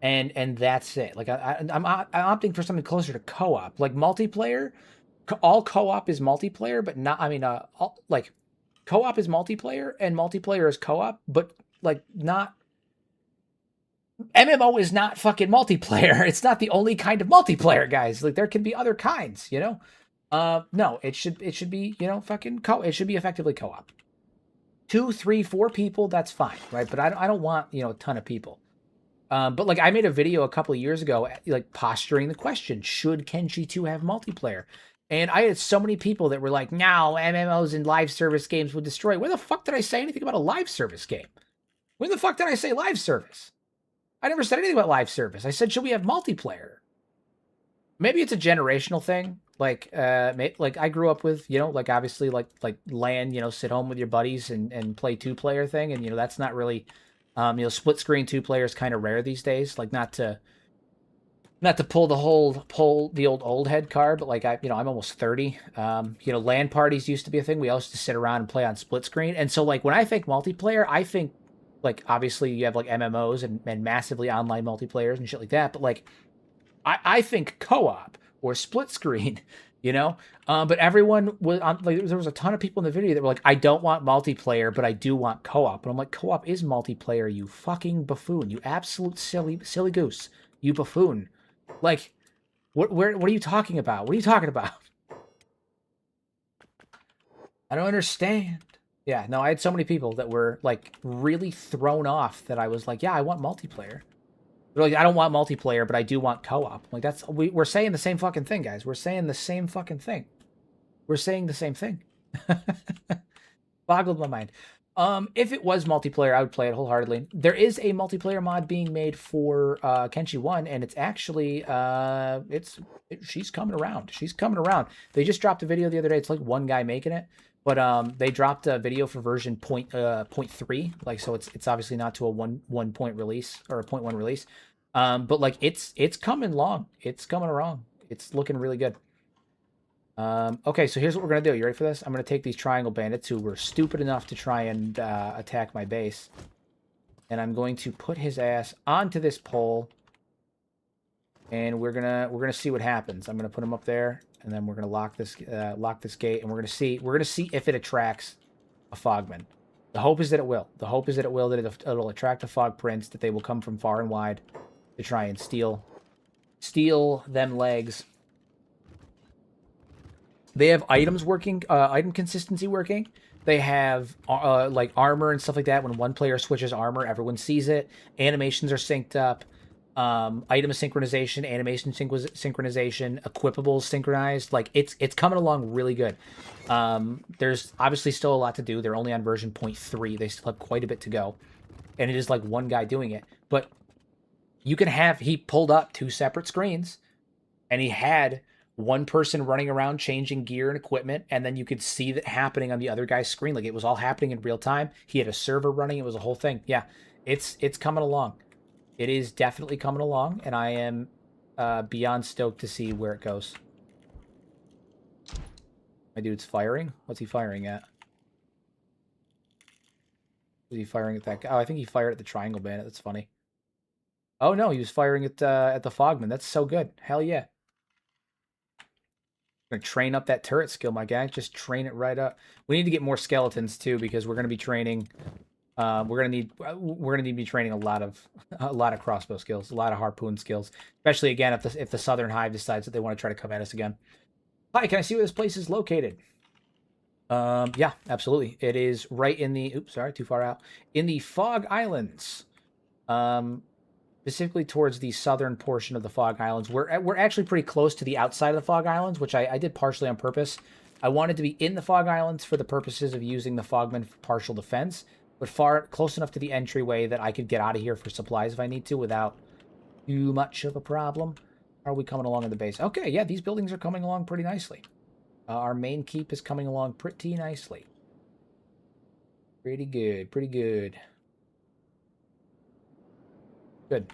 and that's it. Like I'm opting for something closer to co-op, like multiplayer. All co-op is multiplayer, but not. I mean, like co-op is multiplayer and multiplayer is co-op, but like not. MMO is not fucking multiplayer. It's not the only kind of multiplayer, guys. Like there can be other kinds, you know. No, it should be, you know, fucking it should be effectively co-op. 2, 3, 4 people, that's fine, right? But I don't want, you know, a ton of people. But like I made a video a couple of years ago, like posturing the question, should Kenshi 2 have multiplayer? And I had so many people that were like, no, MMOs and live service games would destroy. Where the fuck did I say anything about a live service game? When the fuck did I say live service? I never said anything about live service. I said, should we have multiplayer? Maybe it's a generational thing. Like I grew up with, you know, like obviously like LAN, you know, sit home with your buddies and play 2-player thing. And, you know, that's not really, you know, split screen 2-player is kind of rare these days. Like not to pull the old head card, but like you know, I'm almost 30. You know, LAN parties used to be a thing. We all used to sit around and play on split screen. And so like when I think multiplayer, I think like obviously you have like MMOs and massively online multiplayers and shit like that. But like I think co-op or split screen, you know. But everyone was like, there was a ton of people in the video that were like, I don't want multiplayer, but I do want co-op. And I'm like, co-op is multiplayer, you fucking buffoon, you absolute silly goose, you buffoon. Like, what are you talking about? What are you talking about? I don't understand. Yeah, no, I had so many people that were like really thrown off that I was like, yeah, I want multiplayer. They're like, I don't want multiplayer, but I do want co-op. Like we're saying the same fucking thing, guys. We're saying the same fucking thing. We're saying the same thing. Boggled my mind. If it was multiplayer, I would play it wholeheartedly. There is a multiplayer mod being made for Kenshi 1, and it's actually she's coming around. She's coming around. They just dropped a video the other day. It's like one guy making it, but they dropped a video for version point 3. Like so, it's obviously not to a 1 point release or a 0.1 release. But like it's coming along. It's coming around. It's looking really good. Okay, so here's what we're going to do. You ready for this? I'm going to take these triangle bandits who were stupid enough to try and attack my base. And I'm going to put his ass onto this pole. And we're gonna see what happens. I'm going to put him up there, and then we're going to lock this gate, and we're going to see if it attracts a fogman. The hope is that it will. The hope is that it will, that it'll attract a fog prince, that they will come from far and wide to try and steal them legs. They have items working, item consistency working. They have like armor and stuff like that. When one player switches armor, everyone sees it. Animations are synced up. Item synchronization, animation synchronization, equipables synchronized. Like it's coming along really good. There's obviously still a lot to do. They're only on version 0.3. They still have quite a bit to go, and it is like one guy doing it. But you can have, he pulled up 2 separate screens, and he had one person running around changing gear and equipment, and then you could see that happening on the other guy's screen. Like it was all happening in real time. He had a server running. It was a whole thing. Yeah, it's coming along. It is definitely coming along, and I am beyond stoked to see where it goes. My dude's firing. What's he firing at? Was he firing at that guy? Oh, I think he fired at the triangle bandit. That's funny. Oh no, he was firing at the Fogman. That's so good. Hell yeah. Gonna train up that turret skill, my guy. Just train it right up. We need to get more skeletons too because we're gonna be training. We're gonna need to be training a lot of crossbow skills, a lot of harpoon skills, especially again if the Southern Hive decides that they want to try to come at us again. Hi, can I see where this place is located? Yeah, absolutely. It is right in the. Oops, sorry, too far out. In the Fog Islands. Specifically towards the southern portion of the Fog Islands. We're actually pretty close to the outside of the Fog Islands, which I did partially on purpose. I wanted to be in the Fog Islands for the purposes of using the Fogmen for partial defense, but far close enough to the entryway that I could get out of here for supplies if I need to without too much of a problem. How are we coming along in the base? Okay, yeah, these buildings are coming along pretty nicely. Our main keep is coming along pretty nicely. Pretty good, pretty good. Good.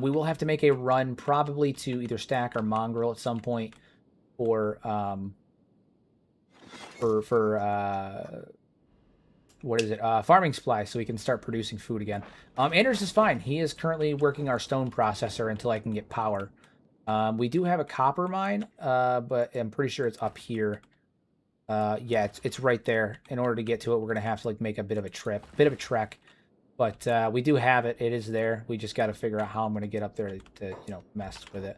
We will have to make a run probably to either Stack or Mongrel at some point for what is it? Farming supplies, so we can start producing food again. Anders is fine. He is currently working our stone processor until I can get power. We do have a copper mine, but I'm pretty sure it's up here. Yeah, it's right there. In order to get to it, we're gonna have to like make a bit of a trek. But we do have it. It is there. We just got to figure out how I'm going to get up there to mess with it.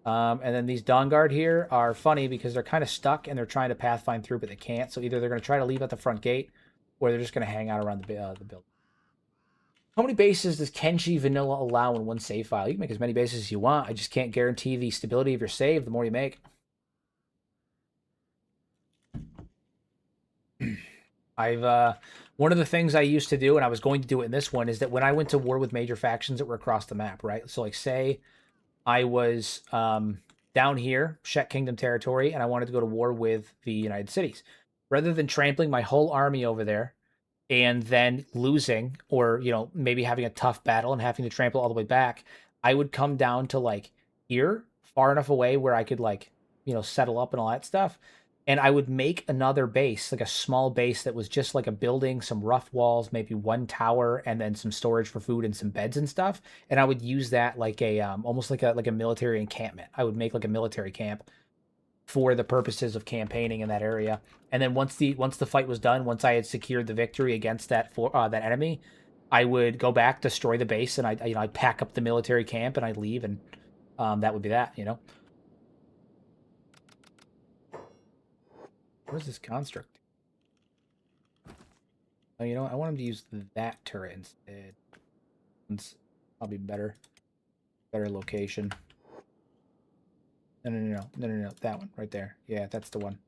And then these Dawnguard here are funny because they're kind of stuck and they're trying to pathfind through, but they can't. So either they're going to try to leave at the front gate or they're just going to hang out around the building. How many bases does Kenshi Vanilla allow in one save file? You can make as many bases as you want. I just can't guarantee the stability of your save the more you make. One of the things I used to do, and I was going to do it in this one, is that when I went to war with major factions that were across the map, right? So, like, say I was down here, Shet Kingdom territory, and I wanted to go to war with the United Cities. Rather than trampling my whole army over there and then losing, or, maybe having a tough battle and having to trample all the way back, I would come down to, like, here, far enough away where I could, like, settle up and all that stuff. And I would make another base, like a small base that was just like a building, some rough walls, maybe one tower, and then some storage for food and some beds and stuff. And I would use that like a almost like a military encampment. I would make like a military camp for the purposes of campaigning in that area. And then once the fight was done, once I had secured the victory against that enemy, I would go back, destroy the base, and I'd pack up the military camp and I'd leave, and that would be that. What is this construct? Oh, I want him to use that turret instead. It's probably better location. No. That one right there. Yeah, that's the one.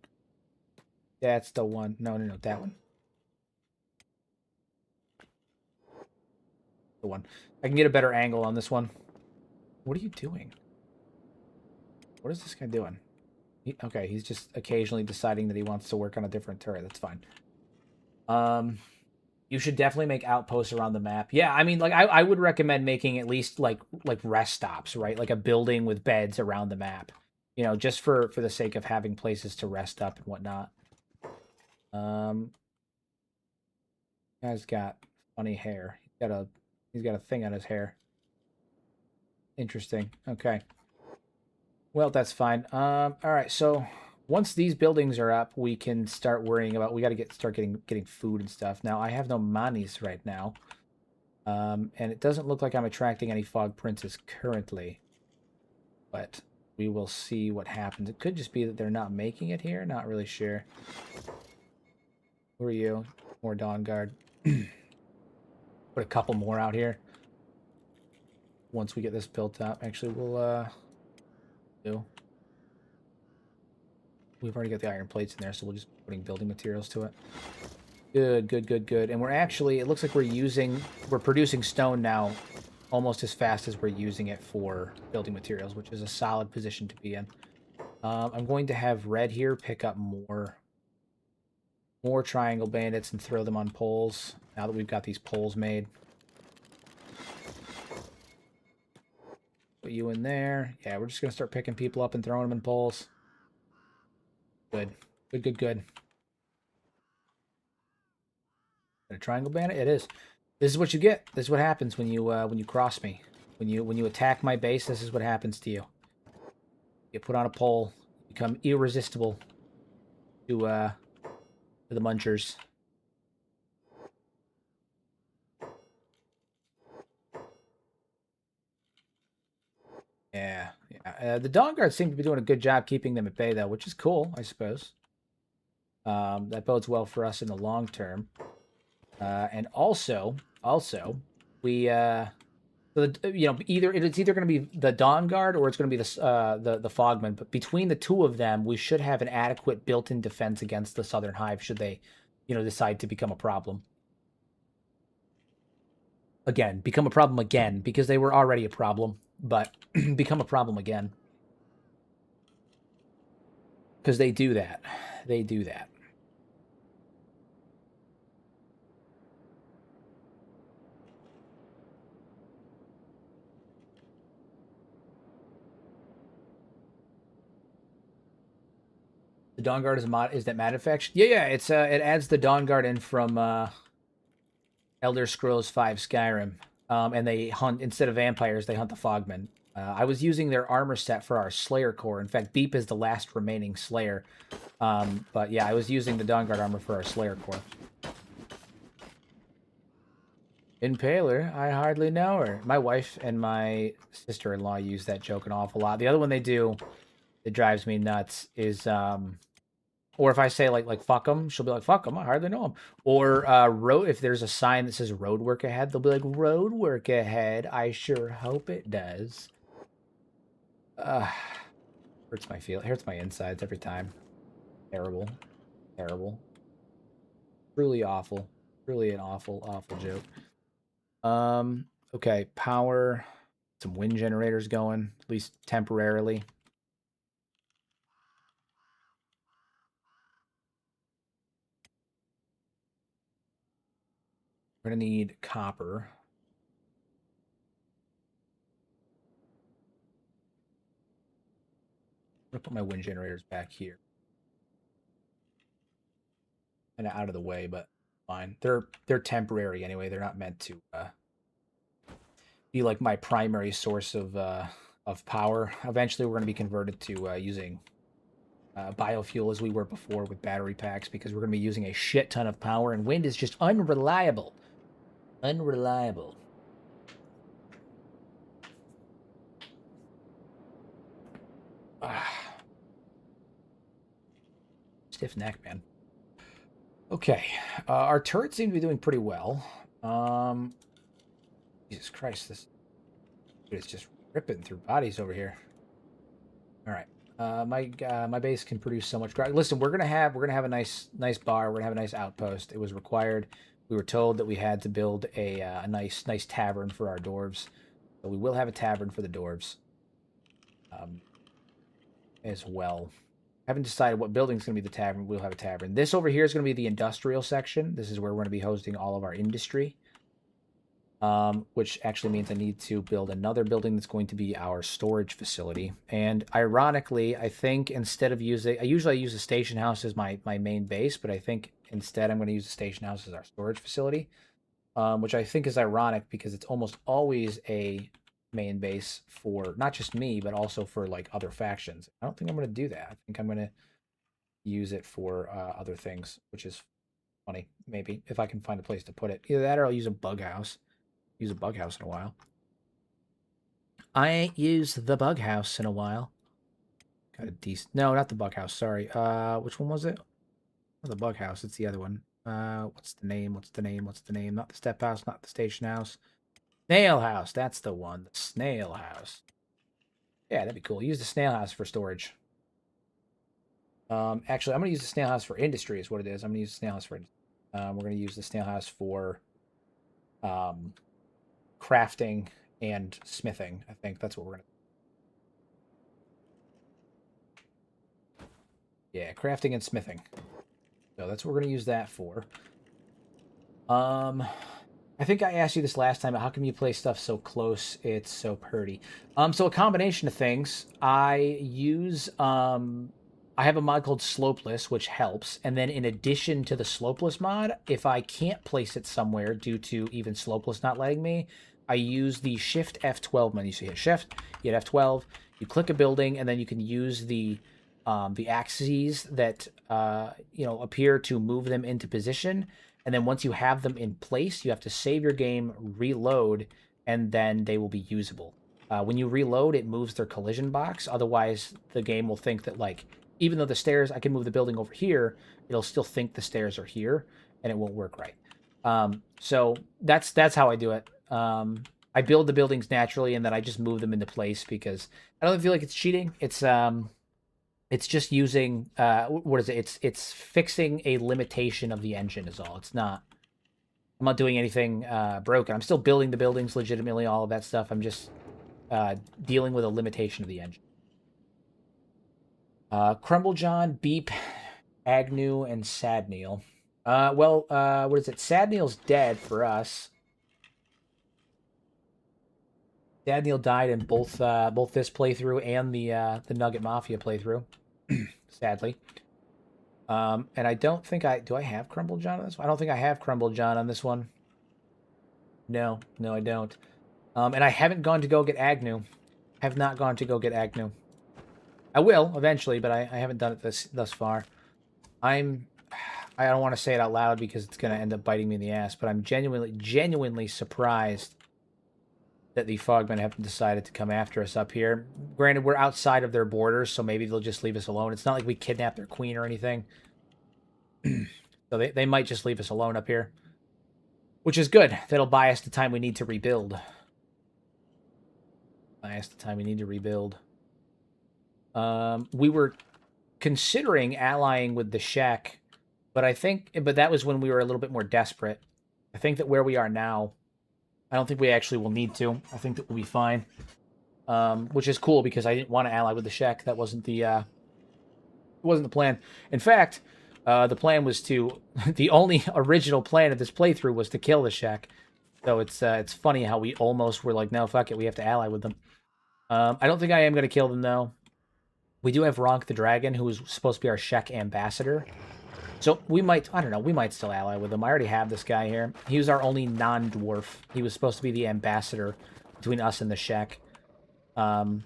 That's the one. No, that one. The one. I can get a better angle on this one. What are you doing? What is this guy doing? Okay, he's just occasionally deciding that he wants to work on a different turret. That's fine. You should definitely make outposts around the map. Yeah, I mean, like, I would recommend making at least, like rest stops, right? Like a building with beds around the map. Just for the sake of having places to rest up and whatnot. Guy's got funny hair. He's got a thing on his hair. Interesting. Okay. Well, that's fine. All right. So once these buildings are up, we can start worrying about. We got to start getting food and stuff. Now I have no manis right now, and it doesn't look like I'm attracting any fog princes currently. But we will see what happens. It could just be that they're not making it here. Not really sure. Who are you? More Dawnguard. Put a couple more out here. Once we get this built up, actually, we'll We've already got the iron plates in there, so we'll just be putting building materials to it. Good. And we're actually, it looks like we're producing stone now almost as fast as we're using it for building materials, which is a solid position to be in. I'm going to have Red here pick up more triangle bandits and throw them on poles now that we've got these poles made. Put you in there. Yeah, we're just going to start picking people up and throwing them in poles. Good. A triangle bandit? It is. This is what you get. This is what happens when you cross me. When you attack my base, this is what happens to you. You put on a pole, you become irresistible to the munchers. Yeah, yeah. The Dawn Guards seem to be doing a good job keeping them at bay, though, which is cool, I suppose. That bodes well for us in the long term. And also, we so it's either going to be the Dawn Guard or it's going to be the Fogmen. But between the two of them, we should have an adequate built-in defense against the Southern Hive should they, decide to become a problem. Again, become a problem again because they were already a problem, but become a problem again because they do that. They do that. The Dawn Guard is a mod. Is that Mad Effect? Yeah. It's it adds the Dawn Guard in from Elder Scrolls V Skyrim, and they hunt instead of vampires. They hunt the Fogmen. I was using their armor set for our Slayer core. In fact, Beep is the last remaining Slayer. But yeah, I was using the Dawn Guard armor for our Slayer core. Impaler, I hardly know her. My wife and my sister-in-law use that joke an awful lot. The other one they do that drives me nuts is or if I say like fuck them, she'll be like fuck them. I hardly know them. Or if there's a sign that says road work ahead, they'll be like road work ahead. I sure hope it does. Hurts my insides every time. Terrible, terrible. Truly awful. Truly an awful joke. Okay, power. Some wind generators going, at least temporarily. We're gonna need copper. I'm gonna put my wind generators back here. Kind of out of the way, but fine. They're temporary anyway. They're not meant to be like my primary source of power. Eventually, we're going to be converted to using biofuel as we were before with battery packs because we're going to be using a shit ton of power, and wind is just unreliable. Unreliable. Stiff neck, man. Okay, our turrets seem to be doing pretty well. Jesus Christ, this is just ripping through bodies over here. All right, my base can produce so much. Listen, we're gonna have a nice bar. We're gonna have a nice outpost. It was required. We were told that we had to build a nice tavern for our dwarves. So we will have a tavern for the dwarves, as well. Haven't decided what building is going to be the tavern. We'll have a tavern. This over here is going to be the industrial section. This is where we're going to be hosting all of our industry. Which actually means I need to build another building that's going to be our storage facility. And ironically, I think instead of I usually use a station house as my main base, but I think instead I'm going to use the station house as our storage facility, which I think is ironic because it's almost always a main base for not just me, but also for like other factions. I don't think I'm going to do that. I think I'm going to use it for other things, which is funny, maybe, if I can find a place to put it. Either that or I'll use a bug house. Use a bug house in a while. I ain't used the bug house in a while. Got a decent... No, not the bug house, sorry. Which one was it? Not the bug house, it's the other one. What's the name? Not the step house, not the station house. Snail house, that's the one. The snail house. Yeah, that'd be cool. Use the snail house for storage. Actually, I'm going to use the snail house for industry is what it is. I'm going to use the snail house for... we're going to use the snail house for... crafting and smithing. I think that's what we're going to... Yeah, crafting and smithing. So that's what we're going to use that for. I think I asked you this last time, but how come you play stuff so close? It's so purty. So a combination of things. I use I have a mod called Slopeless, which helps. And then in addition to the Slopeless mod, if I can't place it somewhere due to even Slopeless not letting me, I use the Shift F12 menu. So you hit Shift, you hit F12, you click a building, and then you can use the the axes that appear to move them into position. And then once you have them in place, you have to save your game, reload, and then they will be usable. When you reload, it moves their collision box. Otherwise, the game will think that, like, even though the stairs, I can move the building over here, it'll still think the stairs are here, and it won't work right. So that's how I do it. I build the buildings naturally, and then I just move them into place because I don't feel like it's cheating. It's just using what is it? It's fixing a limitation of the engine is all. It's not. I'm not doing anything broken. I'm still building the buildings legitimately, all of that stuff. I'm just dealing with a limitation of the engine. Crumblejohn, Beep, Agnew, and Sadneil. What is it? Sadneil's dead for us. Sadneil died in both this playthrough and the Nugget Mafia playthrough, sadly. And I don't think do I have Crumblejohn on this one? I don't think I have Crumblejohn on this one. No, I don't. And I haven't gone to go get Agnew. Have not gone to go get Agnew. I will eventually, but I haven't done it thus far. I don't want to say it out loud because it's going to end up biting me in the ass, but I'm genuinely surprised that the Fogmen haven't decided to come after us up here. Granted, we're outside of their borders, so maybe they'll just leave us alone. It's not like we kidnapped their queen or anything. So they might just leave us alone up here. Which is good. That'll buy us the time we need to rebuild. We were considering allying with the Shek, but that was when we were a little bit more desperate. I think that where we are now, I don't think we actually will need to. I think that we'll be fine. Which is cool because I didn't want to ally with the Shek. That wasn't the plan. In fact, the plan was the only original plan of this playthrough was to kill the Shek. So it's funny how we almost were like, no, fuck it, we have to ally with them. I don't think I am going to kill them, though. We do have Ronk the Dragon, who is supposed to be our Shek ambassador. So we might, I don't know, we might still ally with him. I already have this guy here. He was our only non-dwarf. He was supposed to be the ambassador between us and the Shek. The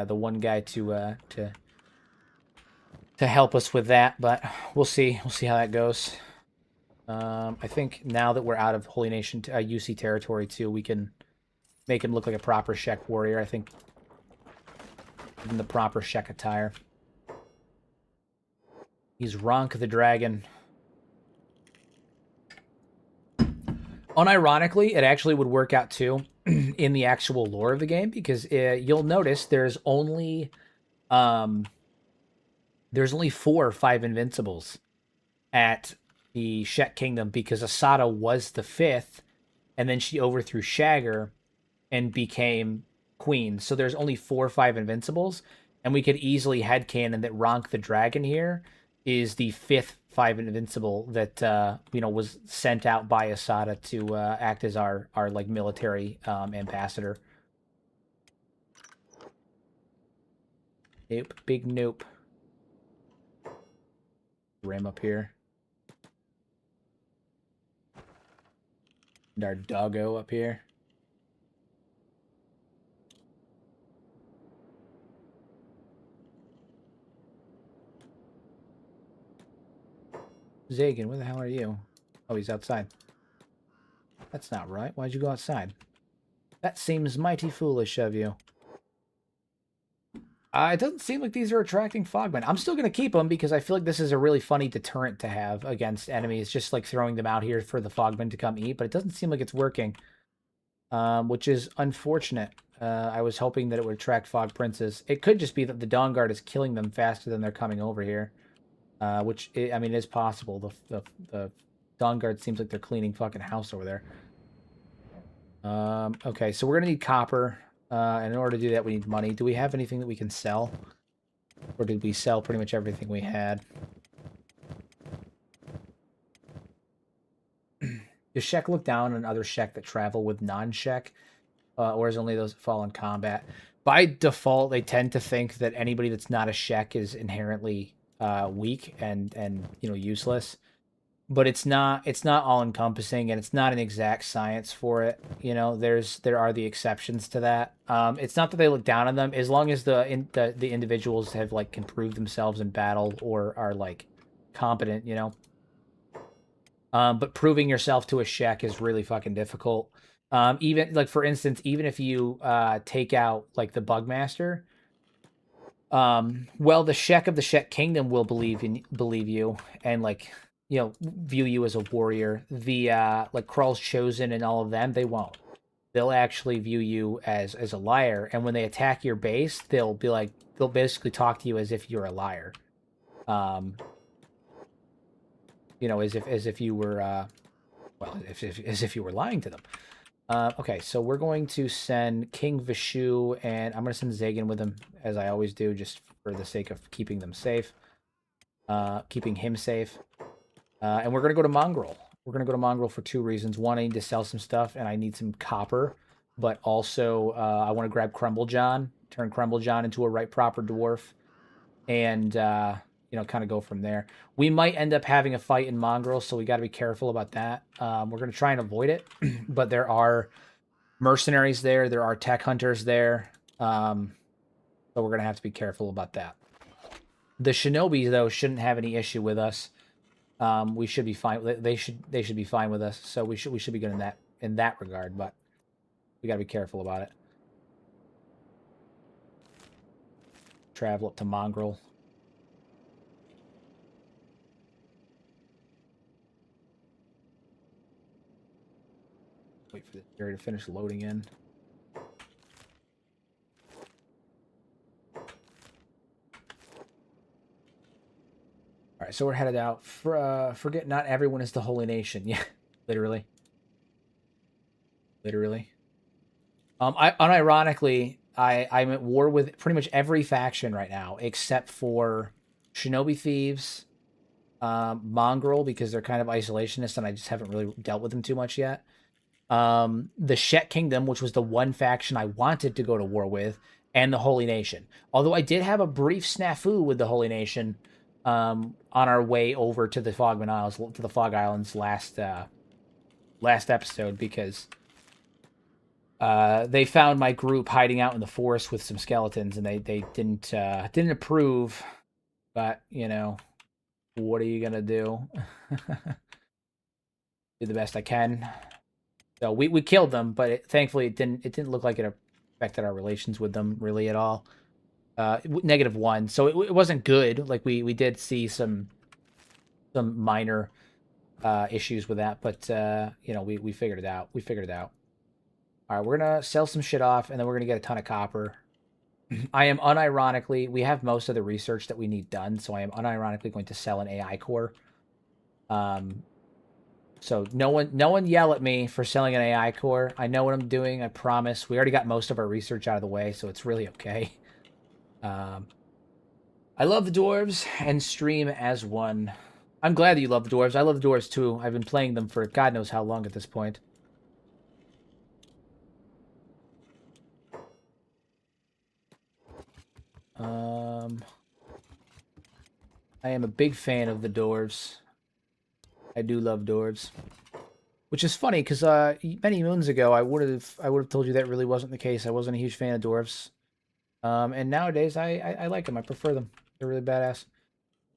one guy to help us with that, but we'll see. We'll see how that goes. I think now that we're out of Holy Nation UC territory too, we can make him look like a proper Shek warrior. I think in the proper Shek attire. He's Ronk the Dragon. Unironically, it actually would work out too in the actual lore of the game because you'll notice there's only 4 or 5 invincibles at the Shek Kingdom because Asada was the 5th, and then she overthrew Shagger and became queen. So there's only 4 or 5 invincibles, and we could easily headcanon that Ronk the Dragon here is the 5th 5 invincible that was sent out by Asada to act as our like military ambassador. Nope, big nope. Rim up here. And our doggo up here. Zagan, where the hell are you? Oh, he's outside. That's not right. Why'd you go outside? That seems mighty foolish of you. It doesn't seem like these are attracting Fogmen. I'm still going to keep them because I feel like this is a really funny deterrent to have against enemies, just like throwing them out here for the Fogmen to come eat, but it doesn't seem like it's working, which is unfortunate. I was hoping that it would attract Fog Princes. It could just be that the Dawn Guard is killing them faster than they're coming over here, which, is possible. The Dawn Guard seems like they're cleaning fucking house over there. Okay, so we're going to need copper. And in order to do that, we need money. Do we have anything that we can sell? Or did we sell pretty much everything we had? Does Shek look down on other Shek that travel with non-Shek? Or is only those that fall in combat? By default, they tend to think that anybody that's not a Shek is inherently weak and useless. but it's not all encompassing, and it's not an exact science for it. You know, there are the exceptions to that. It's not that they look down on them, as long as the individuals have like can prove themselves in battle or are like competent. You know, but proving yourself to a Shek is really fucking difficult. Even like for instance, even if you take out like the Bugmaster, well, the Shek of the Shek Kingdom will believe you, and like view you as a warrior. The like Krall's Chosen and all of them, they won't. They'll actually view you as a liar, and when they attack your base, they'll basically talk to you as if you're a liar. Um, as if you were well, as if you were lying to them. Okay, so we're going to send King Vishu, and I'm going to send Zagan with him, as I always do, just for the sake of keeping them safe, keeping him safe. And we're going to go to Mongrel. We're going to go to Mongrel for two reasons. One, I need to sell some stuff, and I need some copper. But also, I want to grab Crumblejohn, turn Crumblejohn into a right proper dwarf, and kind of go from there. We might end up having a fight in Mongrel, so we got to be careful about that. We're going to try and avoid it, but there are mercenaries there. There are tech hunters there. So we're going to have to be careful about that. The shinobi, though, shouldn't have any issue with us. We should be fine. They should be fine with us. So we should be good in that regard, but we got to be careful about it. Travel up to Mongrel. Wait for the area to finish loading in. All right, so we're headed out. Forget not everyone is the Holy Nation. Yeah, literally. Literally. Unironically, I'm at war with pretty much every faction right now, except for Shinobi Thieves, Mongrel, because they're kind of isolationists, and I just haven't really dealt with them too much yet. The Shek Kingdom, which was the one faction I wanted to go to war with, and the Holy Nation. Although I did have a brief snafu with the Holy Nation on our way over to the Fogman Isles, to the Fog Islands last episode, because they found my group hiding out in the forest with some skeletons, and they didn't approve. But what are you gonna do? Do the best I can. So we killed them, but thankfully it didn't look like it affected our relations with them really at all. -1, so it wasn't good. Like we did see some minor issues with that, but we figured it out. We figured it out. All right, we're gonna sell some shit off, and then we're gonna get a ton of copper. I am unironically, we have most of the research that we need done, so I am unironically going to sell an AI core. So no one yell at me for selling an AI core. I know what I'm doing. I promise. We already got most of our research out of the way, so it's really okay. I love the Dwarves and stream as one. I'm glad that you love the Dwarves. I love the Dwarves too. I've been playing them for God knows how long at this point. I am a big fan of the Dwarves. I do love Dwarves. Which is funny, because many moons ago I would have told you that really wasn't the case. I wasn't a huge fan of Dwarves. And nowadays I like them. I prefer them. They're really badass.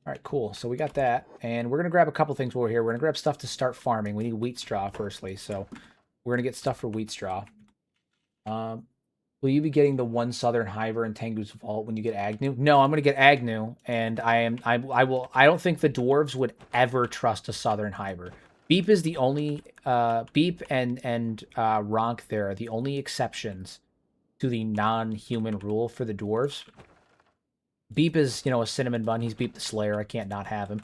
All right, cool. So we got that, and we're gonna grab a couple things while we're here. We're gonna grab stuff to start farming. We need wheat straw firstly, so we're gonna get stuff for wheat straw. Will you be getting the one Southern Hiver in Tengu's Vault when you get Agnew? No, I'm gonna get Agnew, and I will. I don't think the dwarves would ever trust a Southern Hiver. Beep is the only Beep and Ronk there are the only exceptions to the non-human rule for the dwarves. Beep is, a cinnamon bun. He's Beep the Slayer. I can't not have him.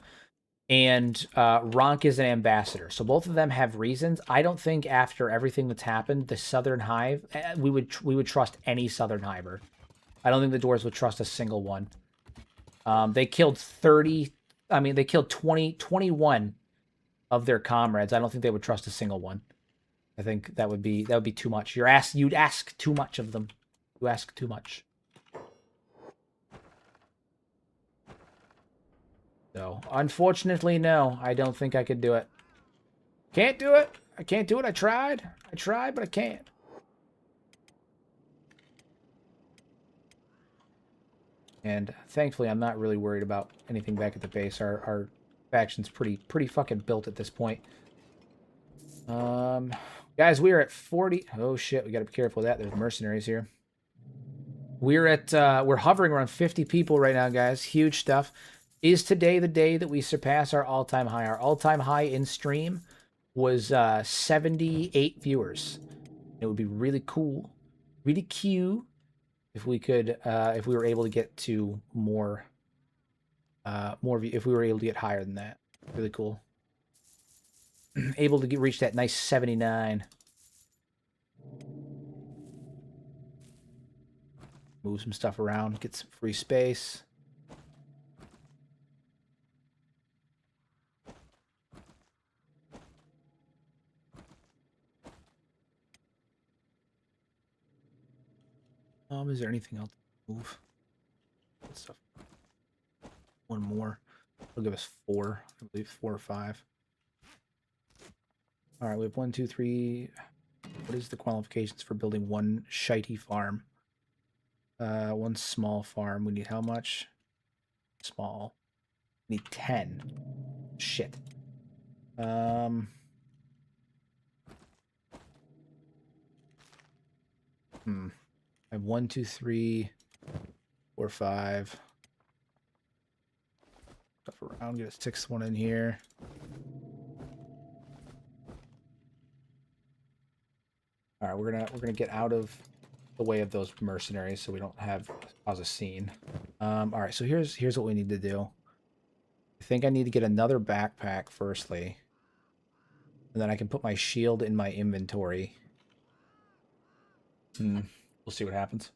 And Ronk is an ambassador. So both of them have reasons. I don't think after everything that's happened, the Southern Hive, we would trust any Southern Hiver. I don't think the Dwarves would trust a single one. They killed 21 of their comrades. I don't think they would trust a single one. I think that would be too much. You'd ask too much of them. You ask too much. So, unfortunately, no. I don't think I could do it. Can't do it. I can't do it. I tried. I tried, but I can't. And thankfully, I'm not really worried about anything back at the base. Our faction's pretty fucking built at this point. Guys, we are at 40. Oh shit, we gotta be careful with that. There's mercenaries here. We're hovering around 50 people right now, guys. Huge stuff. Is today the day that we surpass our all-time high? Our all-time high in stream was 78 viewers. It would be really cool, really cute if we could, if we were able to get to more, if we were able to get higher than that. Really cool. Able to reach that nice 79. Move some stuff around, get some free space. Is there anything else to move? Good stuff. One more. It'll give us 4. I believe 4 or 5. All right, we have 1, 2, 3. What is the qualifications for building one shitey farm? One small farm. We need how much? Small. We need 10. Shit. I have 1, 2, 3, 4, 5. Stuff around. Get a 6th one in here. All right, we're gonna get out of the way of those mercenaries so we don't cause a scene. All right, so here's what we need to do. I think I need to get another backpack firstly, and then I can put my shield in my inventory. We'll see what happens.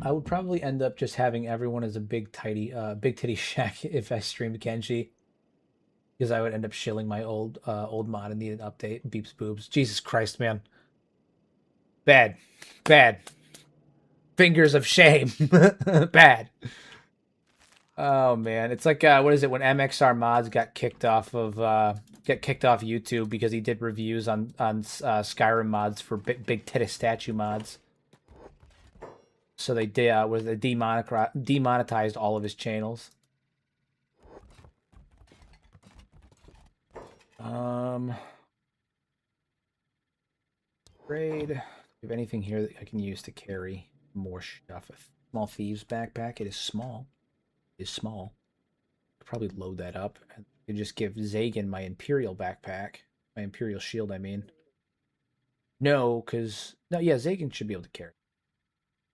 I would probably end up just having everyone as a big titty shack if I streamed Kenshi. Because I would end up shilling my old mod and need an update. Beeps boobs. Jesus Christ, man. Bad. Bad. Fingers of shame. Bad. Oh man. It's like what is it when MXR mods got kicked off YouTube because he did reviews on Skyrim mods for big titty statue mods. So they demonetized all of his channels. Trade. Do you have anything here that I can use to carry more stuff? A small thieves backpack. It is small. It is small. I'll probably load that up. I could just give Zagan my Imperial backpack. My Imperial shield, I mean. No, because... No, yeah, Zagan should be able to carry.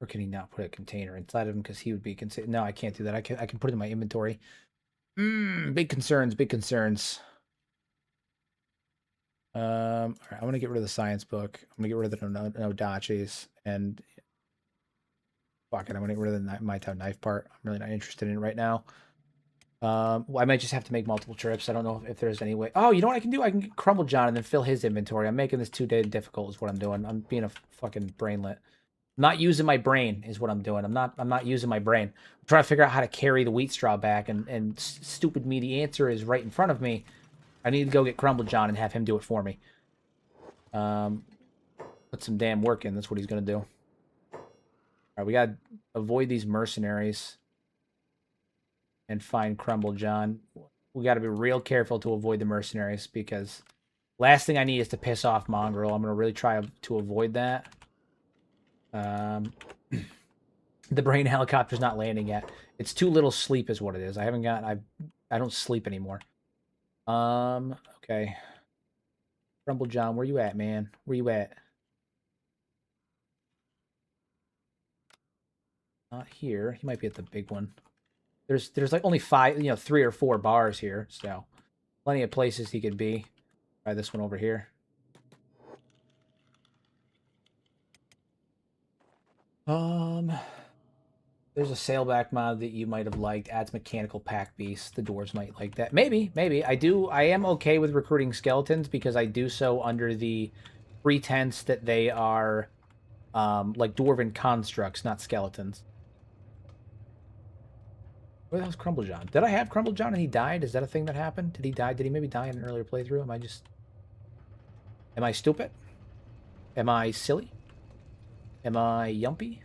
Or can he not put a container inside of him because he would be... No, I can't do that. I can put it in my inventory. Big concerns, big concerns. All right, I'm gonna get rid of the science book. I'm gonna get rid of the Nodachis, and fuck it, I'm gonna get rid of the my town knife part. I'm really not interested in it right now. Well, I might just have to make multiple trips. I don't know if there's any way. Oh, you know what I can do? I can get Crumble John and then fill his inventory. I'm making this too difficult is what I'm doing. I'm being a fucking brainlet. I'm not using my brain is what I'm doing. I'm not using my brain. I'm trying to figure out how to carry the wheat straw back, and stupid me, the answer is right in front of me. I need to go get Crumble John and have him do it for me. Put some damn work in. That's what he's going to do. All right, we got to avoid these mercenaries and find Crumble John. We got to be real careful to avoid the mercenaries because last thing I need is to piss off Mongrel. I'm going to really try to avoid that. The brain helicopter's not landing yet. It's too little sleep is what it is. I don't sleep anymore. Okay. Crumble John, where you at, man? Where you at? Not here. He might be at the big one. There's like only 3 or 4 bars here, so plenty of places he could be. Try this one over here. There's a sailback mod that you might have liked. Adds mechanical pack beasts. The dwarves might like that. Maybe. I am okay with recruiting skeletons because I do so under the pretense that they are like dwarven constructs, not skeletons. Where the hell's Crumble John? Did I have Crumble John and he died? Is that a thing that happened? Did he die? Did he maybe die in an earlier playthrough? Am I stupid? Am I silly? Am I yumpy?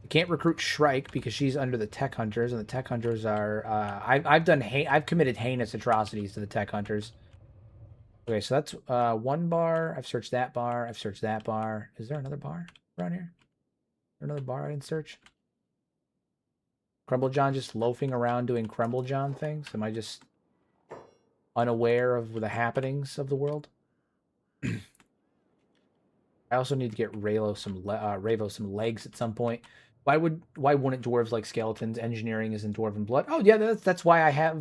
I can't recruit Shrike because she's under the Tech Hunters, and the Tech Hunters are. I've committed heinous atrocities to the Tech Hunters. Okay, so that's 1 bar. I've searched that bar. I've searched that bar. Is there another bar around here? Is there another bar I didn't search? Crumble John just loafing around doing Crumble John things? Am I just unaware of the happenings of the world? I also need to get Ravo some legs at some point. Why wouldn't dwarves like skeletons? Engineering is in dwarven blood. Oh yeah, that's why I have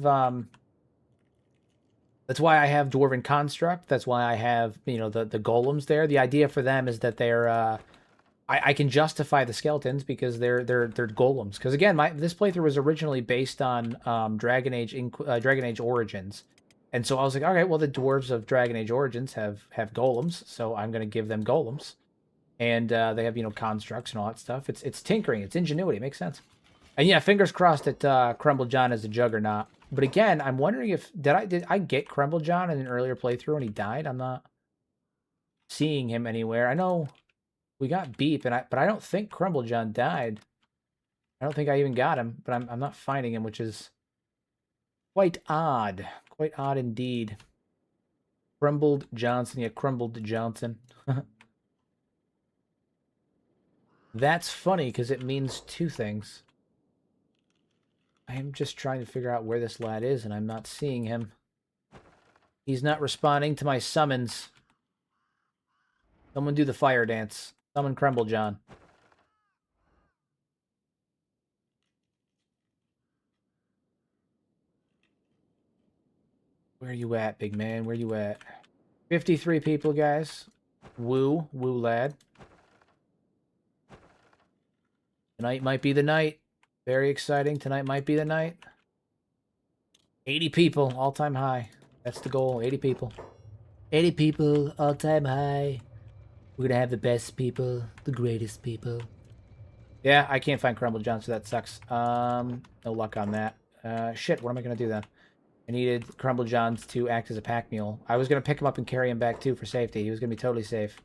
dwarven construct. That's why I have the golems there. The idea for them is that they're I can justify the skeletons because they're golems. Because again, this playthrough was originally based on Dragon Age Origins, and so I was like, all right, well the dwarves of Dragon Age Origins have golems, so I'm gonna give them golems, and they have constructs and all that stuff. It's tinkering, it's ingenuity, it makes sense. And yeah, fingers crossed that Crumble John is a juggernaut. But again, I'm wondering if did I get Crumble John in an earlier playthrough and he died? I'm not seeing him anywhere. I know we got Beep, but I don't think Crumble John died. I don't think I even got him, but I'm not finding him, which is quite odd. Quite odd indeed. Crumbled Johnson, yeah, Crumbled Johnson. That's funny because it means two things. I am just trying to figure out where this lad is, and I'm not seeing him. He's not responding to my summons. Someone do the fire dance. Summon Crumble John. Where are you at, big man? Where you at? 53 people, guys. Woo lad. Tonight might be the night. Very exciting. Tonight might be the night. 80 people, all-time high. That's the goal, 80 people. 80 people, all-time high. We're gonna have the best people, the greatest people. Yeah, I can't find Crumble John, so that sucks. No luck on that. Shit, what am I gonna do then? I needed Crumble Johns to act as a pack mule. I was gonna pick him up and carry him back too for safety. He was gonna be totally safe.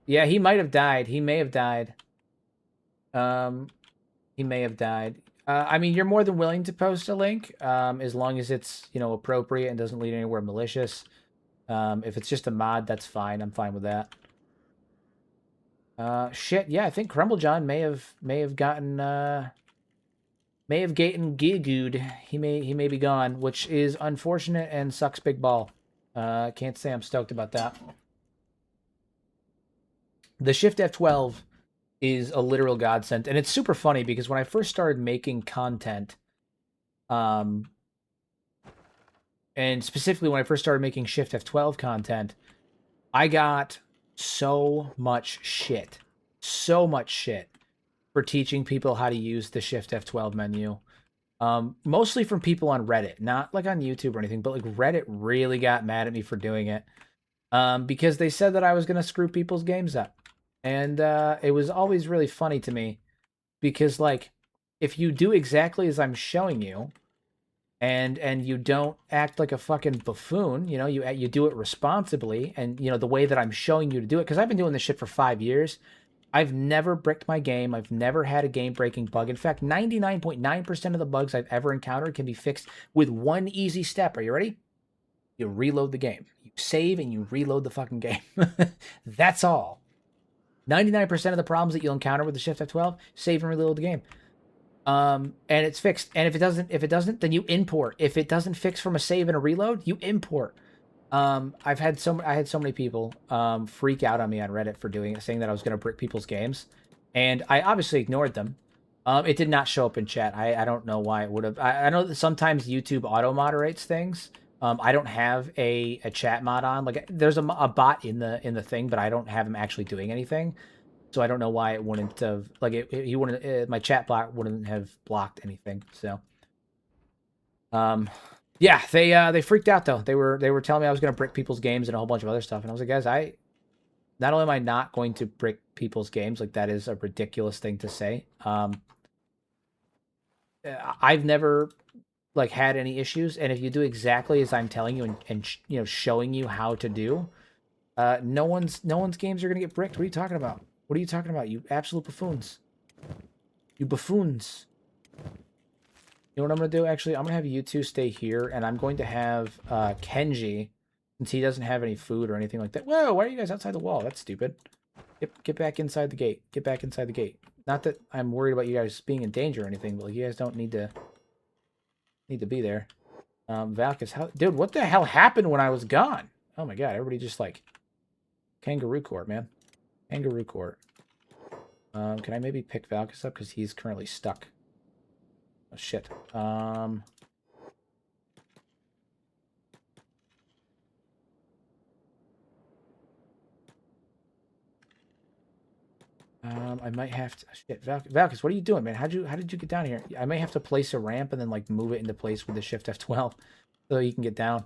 Yeah, he might have died. He may have died. He may have died. I mean, you're more than willing to post a link, as long as it's, appropriate and doesn't lead anywhere malicious. If it's just a mod, that's fine. I'm fine with that. Shit, yeah, I think Crumble John may have gotten gigooed. He may be gone, which is unfortunate and sucks big ball. Can't say I'm stoked about that. The Shift F12 is a literal godsend, and it's super funny because when I first started making content, and specifically when I first started making Shift F12 content, I got so much shit for teaching people how to use the Shift F12 menu. Mostly from people on Reddit, not like on YouTube or anything, but like Reddit really got mad at me for doing it, because they said that I was going to screw people's games up. And it was always really funny to me because, like, if you do exactly as I'm showing you, and you don't act like a fucking buffoon, you do it responsibly, and the way that I'm showing you to do it, because I've been doing this shit for 5 years. I've never bricked my game. I've never had a game-breaking bug. In fact, 99.9% of the bugs I've ever encountered can be fixed with one easy step. Are you ready? You reload the game. You save and you reload the fucking game. That's all. 99% of the problems that you'll encounter with the Shift F12, save and reload the game. And it's fixed. And if it doesn't, then you import. If it doesn't fix from a save and a reload, you import. I had so many people freak out on me on Reddit for doing it, saying that I was going to brick people's games, and I obviously ignored them. It did not show up in chat. I don't know why it would have. I know that sometimes YouTube auto moderates things. I don't have a chat mod on. Like, there's a bot in the thing, but I don't have him actually doing anything. So I don't know why it wouldn't have, like, he wouldn't, my chat block wouldn't have blocked anything. So, yeah, they freaked out though. They were telling me I was gonna brick people's games and a whole bunch of other stuff, and I was like, guys, not only am I not going to brick people's games, like that is a ridiculous thing to say. I've never like had any issues, and if you do exactly as I'm telling you and you know, showing you how to do, no one's games are gonna get bricked. What are you talking about? What are you talking about? You absolute buffoons. You buffoons. You know what I'm gonna do? Actually, I'm gonna have you two stay here, and I'm going to have Kenshi, since he doesn't have any food or anything like that. Whoa! Why are you guys outside the wall? That's stupid. Get back inside the gate. Get back inside the gate. Not that I'm worried about you guys being in danger or anything, but like, you guys don't need to be there. Valkus, how, dude? What the hell happened when I was gone? Oh my god! Everybody just like kangaroo court, man. Kangaroo court. Can I maybe pick Valkus up because he's currently stuck? Oh shit. I might have to. Shit, Valkus, what are you doing, man? How did you get down here? I might have to place a ramp and then like move it into place with the Shift F12 so you can get down.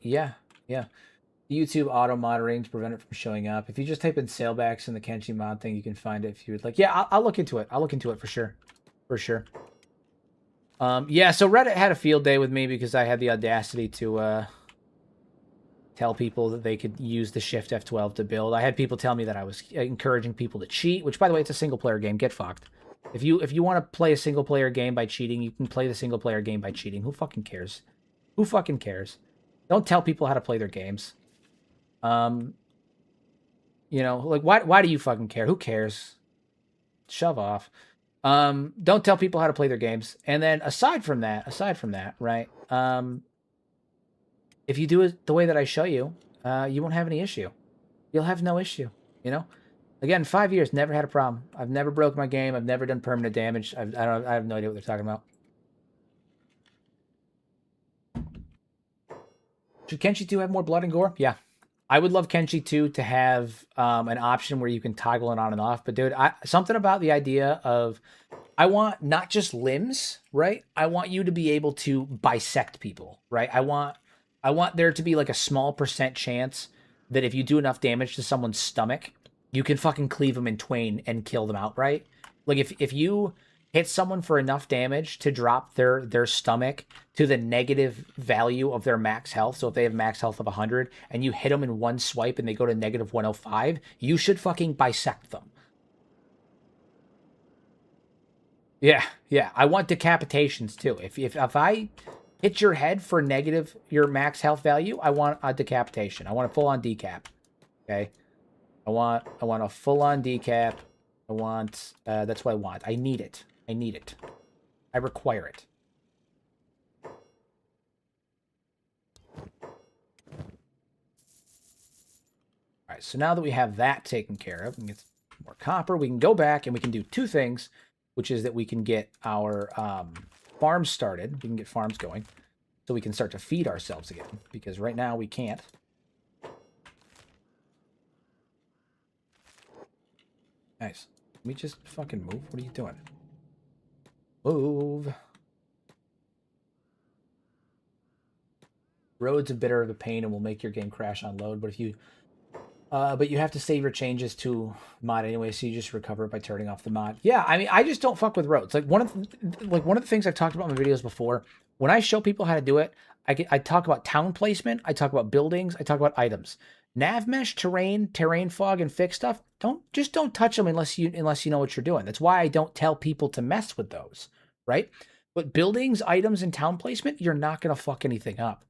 Yeah. YouTube auto moderating to prevent it from showing up. If you just type in sailbacks in the Kenshi mod thing, you can find it if you would like. Yeah, I'll look into it. I'll look into it for sure. For sure. Yeah, so Reddit had a field day with me because I had the audacity to tell people that they could use the Shift F12 to build. I had people tell me that I was encouraging people to cheat, which, by the way, it's a single-player game. Get fucked. If you want to play a single-player game by cheating, you can play the single-player game by cheating. Who fucking cares? Who fucking cares? Don't tell people how to play their games. You know, like, why do you fucking care? Who cares? Shove off. Don't tell people how to play their games. And then aside from that, right? If you do it the way that I show you, you won't have any issue. You'll have no issue, you know? Again, 5 years, never had a problem. I've never broke my game. I've never done permanent damage. I have no idea what they're talking about. Should Kenshi 2 have more blood and gore? Yeah. I would love Kenshi 2 to have an option where you can toggle it on and off. But, dude, something about the idea of, I want not just limbs, right? I want you to be able to bisect people, right? I want there to be like a small % chance that if you do enough damage to someone's stomach, you can fucking cleave them in twain and kill them outright. Like if you hit someone for enough damage to drop their stomach to the negative value of their max health, so if they have max health of 100 and you hit them in one swipe and they go to negative 105, you should fucking bisect them. Yeah. I want decapitations too. If I hit your head for negative your max health value, I want a decapitation. I want a full-on decap. Okay? I want a full-on decap. I want that's what I want. I need it. I require it. All right, so now that we have that taken care of, we can get more copper. We can go back and we can do two things, which is that we can get our farms started. We can get farms going so we can start to feed ourselves again, because right now we can't. Nice. Let me just fucking move. What are you doing? Move. Roads a bit of a pain and will make your game crash on load, but if you but you have to save your changes to mod anyway, so you just recover it by turning off the mod. Yeah, I mean, I just don't fuck with roads. Like one of the things I've talked about in my videos before, when I show people how to do it, I talk about town placement, I talk about buildings, I talk about items. Nav mesh, terrain fog, and fixed stuff, don't touch them unless you know what you're doing. That's why I don't tell people to mess with those, right? But buildings, items, and town placement, you're not gonna fuck anything up.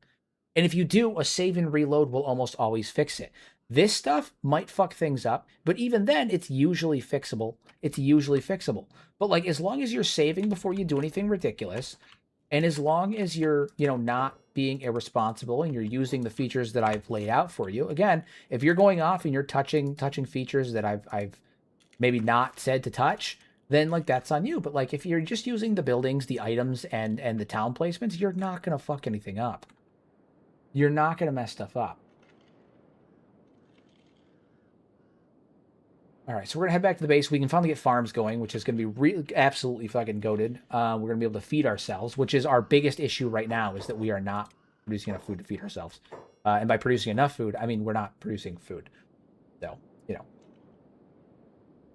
And if you do, a save and reload will almost always fix it. This stuff might fuck things up, but even then, it's usually fixable. But like, as long as you're saving before you do anything ridiculous, and as long as you're, you know, not being irresponsible and you're using the features that I've laid out for you. Again, if you're going off and you're touching features that I've maybe not said to touch, then like that's on you. But like, if you're just using the buildings, the items, and the town placements, you're not gonna fuck anything up. You're not gonna mess stuff up. All right, so we're gonna head back to the base. We can finally get farms going, which is gonna be really absolutely fucking goated. We're gonna be able to feed ourselves, which is our biggest issue right now, is that we are not producing enough food to feed ourselves. And by producing enough food, I mean we're not producing food. So, you know.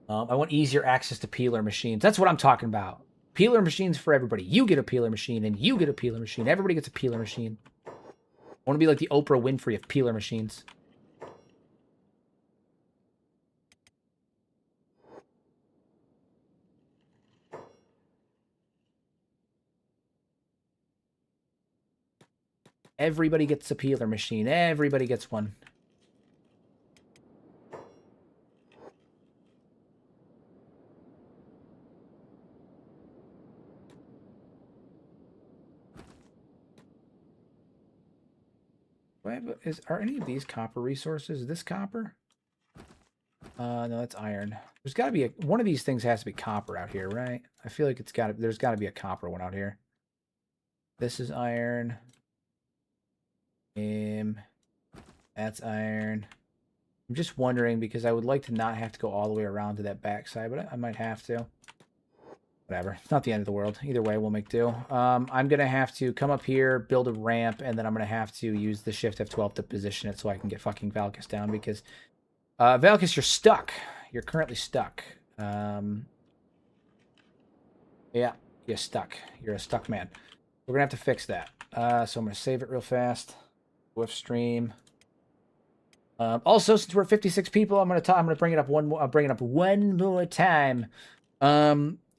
I want easier access to peeler machines. That's what I'm talking about. Peeler machines for everybody. You get a peeler machine, and you get a peeler machine. Everybody gets a peeler machine. I want to be like the Oprah Winfrey of peeler machines. Everybody gets a peeler machine. Everybody gets one. Are any of these copper resources? Is this copper? No, that's iron. There's got to be one of these things has to be copper out here, right? I feel like there's got to be a copper one out here. This is iron. That's iron. I'm just wondering because I would like to not have to go all the way around to that backside, but I might have to. Whatever. It's not the end of the world. Either way, we'll make do. I'm going to have to come up here, build a ramp, and then I'm going to have to use the Shift F12 to position it so I can get fucking Valkus down because Valkus, you're stuck. You're currently stuck. Yeah, you're stuck. You're a stuck man. We're going to have to fix that. So I'm going to save it real fast. With stream. Also, since we're 56 people, I'm gonna bring it up one more. I'll bring it up one more time.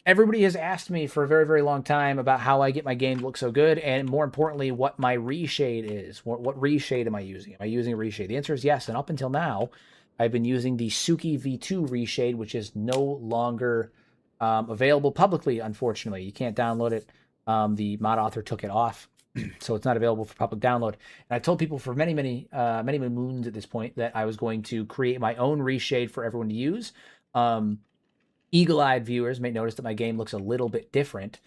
Everybody has asked me for a very, very long time about how I get my game to look so good, and more importantly, what my reshade is. What reshade am I using? Am I using a reshade? The answer is yes. And up until now, I've been using the Suki V2 reshade, which is no longer available publicly. Unfortunately, you can't download it. The mod author took it off. So it's not available for public download. And I told people for many moons at this point that I was going to create my own reshade for everyone to use. Eagle-eyed viewers may notice that my game looks a little bit different.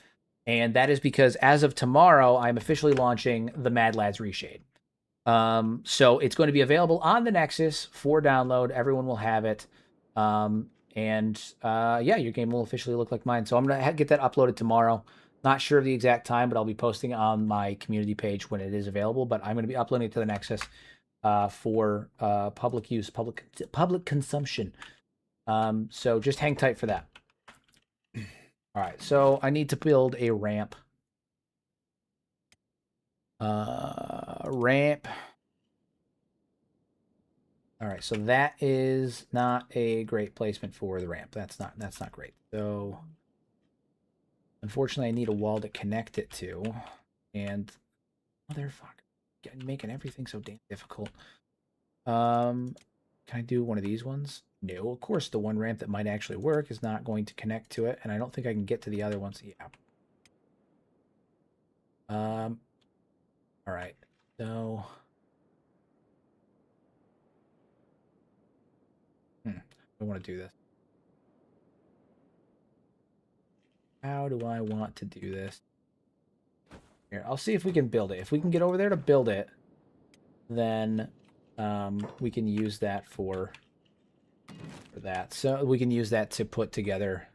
And that is because as of tomorrow, I'm officially launching the Mad Lads reshade. So it's going to be available on the Nexus for download. Everyone will have it. Yeah, your game will officially look like mine. So I'm going to get that uploaded tomorrow. Not sure of the exact time, but I'll be posting on my community page when it is available. But I'm going to be uploading it to the Nexus for public use, public consumption. So just hang tight for that. All right, so I need to build a ramp. Ramp. All right, so that is not a great placement for the ramp. That's not great. So unfortunately, I need a wall to connect it to, and motherfucker, making everything so damn difficult. Can I do one of these ones? No, of course, the one ramp that might actually work is not going to connect to it, and I don't think I can get to the other ones. Yeah. All right. So, I want to do this. How do I want to do this? Here, I'll see if we can build it. If we can get over there to build it, then we can use that for that. So we can use that to put together.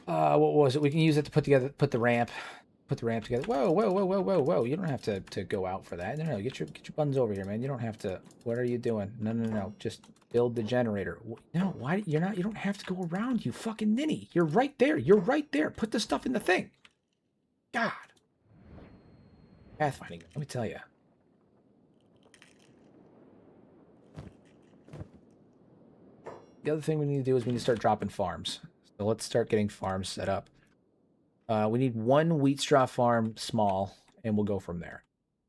What was it? We can use it to put the ramp together. Whoa! You don't have to go out for that. No, get your buttons over here, man. You don't have to. What are you doing? No. Just build the generator. No, why you're not? You don't have to go around. You fucking ninny. You're right there. Put the stuff in the thing. God. Pathfinding. Let me tell you. The other thing we need to do is we need to start dropping farms. So let's start getting farms set up. We need one wheat straw farm small, and we'll go from there.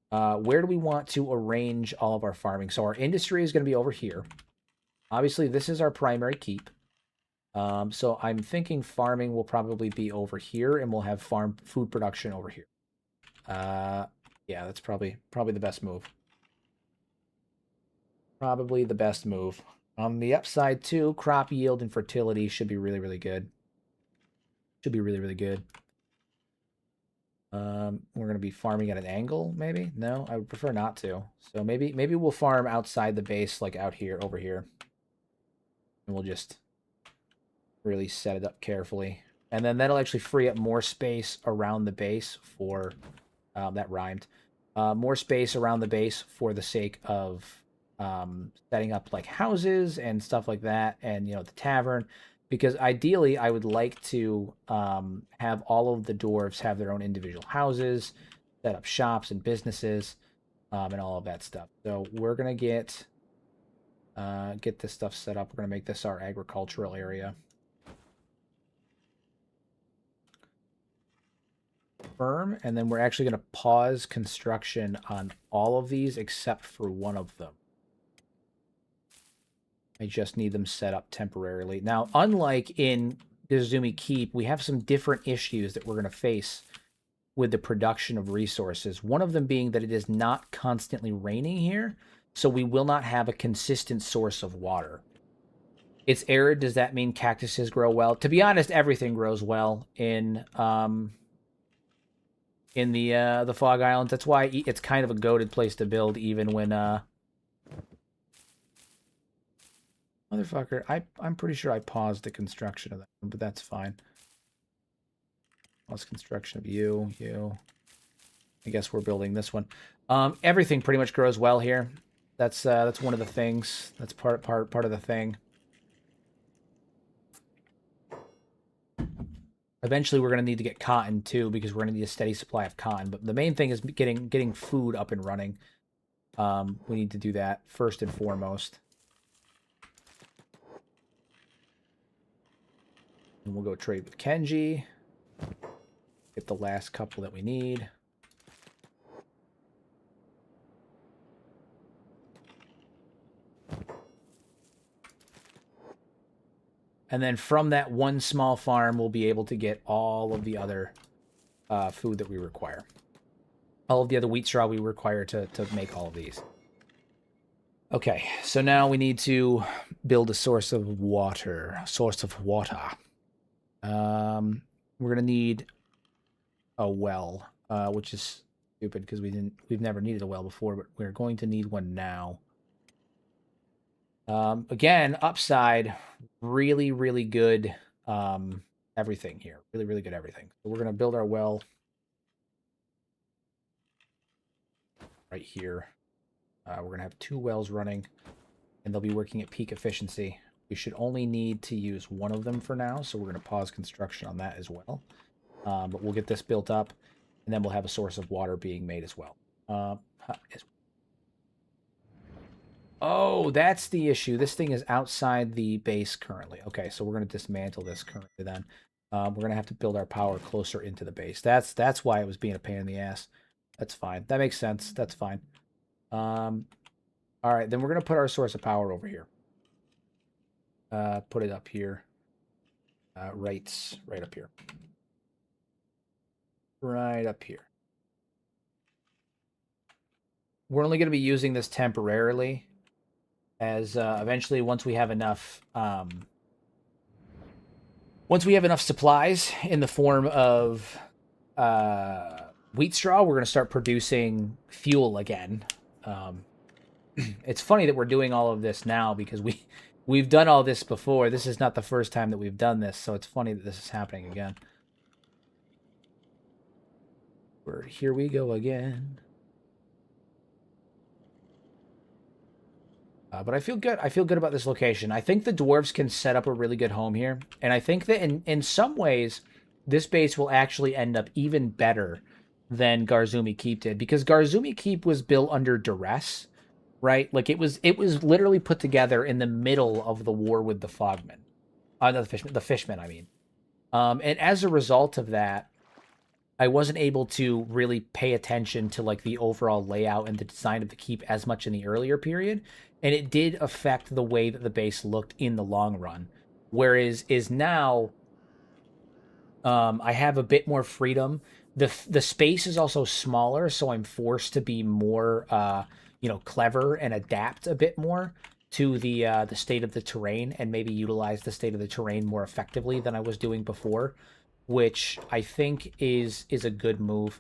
Where do we want to arrange all of our farming? So our industry is going to be over here. Obviously, this is our primary keep. So I'm thinking farming will probably be over here, and we'll have food production over here. Yeah, that's probably the best move. Probably the best move. On the upside, too, crop yield and fertility should be really, really good. Should be really, really good. We're going to be farming at an angle, maybe? No, I would prefer not to. So maybe we'll farm outside the base, like out here, over here. And we'll just really set it up carefully. And then that'll actually free up more space around the base for That rhymed. More space around the base for the sake of setting up like houses and stuff like that, and the tavern. Because ideally, I would like to have all of the dwarves have their own individual houses, set up shops and businesses, and all of that stuff. So we're gonna get this stuff set up. We're gonna make this our agricultural area. Firm, and then we're actually going to pause construction on all of these except for one of them. I just need them set up temporarily. Now, unlike in Gazumi Keep, we have some different issues that we're going to face with the production of resources. One of them being that it is not constantly raining here, so we will not have a consistent source of water. It's arid. Does that mean cactuses grow well? To be honest, everything grows well in the Fog Islands. That's why it's kind of a goated place to build, even when motherfucker, I'm pretty sure I paused the construction of that one, but that's fine. Pause construction of you. I guess we're building this one. Everything pretty much grows well here. That's one of the things. That's part of the thing. Eventually, we're going to need to get cotton, too, because we're going to need a steady supply of cotton. But the main thing is getting food up and running. We need to do that first and foremost. And we'll go trade with Kenshi. Get the last couple that we need. And then from that one small farm, we'll be able to get all of the other food that we require. All of the other wheat straw we require to make all of these. Okay, so now we need to build a source of water. We're gonna need a well, which is stupid because we've never needed a well before, but we're going to need one now. Again, upside, really, really good everything here. Really, really good everything. So we're going to build our well right here. We're going to have 2 wells running, and they'll be working at peak efficiency. We should only need to use one of them for now, so we're going to pause construction on that as well. But we'll get this built up, and then we'll have a source of water being made as well. Oh, that's the issue. This thing is outside the base currently. Okay, so we're going to dismantle this currently then. We're going to have to build our power closer into the base. That's why it was being a pain in the ass. That's fine. That makes sense. That's fine. All right, then we're going to put our source of power over here. Put it up here. Right up here. Right up here. We're only going to be using this temporarily, as eventually once we have enough supplies in the form of wheat straw, we're going to start producing fuel again. It's funny that we're doing all of this now because we've done all this before. This is not the first time that we've done this, so it's funny that this is happening again. Here we go again. But I feel good. I feel good about this location. I think the dwarves can set up a really good home here. And I think that in some ways, this base will actually end up even better than Gazumi Keep did. Because Gazumi Keep was built under duress, right? Like, it was literally put together in the middle of the war with the Fogmen. Not the Fishmen, I mean. And as a result of that, I wasn't able to really pay attention to, like, the overall layout and the design of the keep as much in the earlier period. And it did affect the way that the base looked in the long run. Whereas now, I have a bit more freedom. The space is also smaller, so I'm forced to be more, clever and adapt a bit more to the state of the terrain, and maybe utilize the state of the terrain more effectively than I was doing before, which I think is a good move.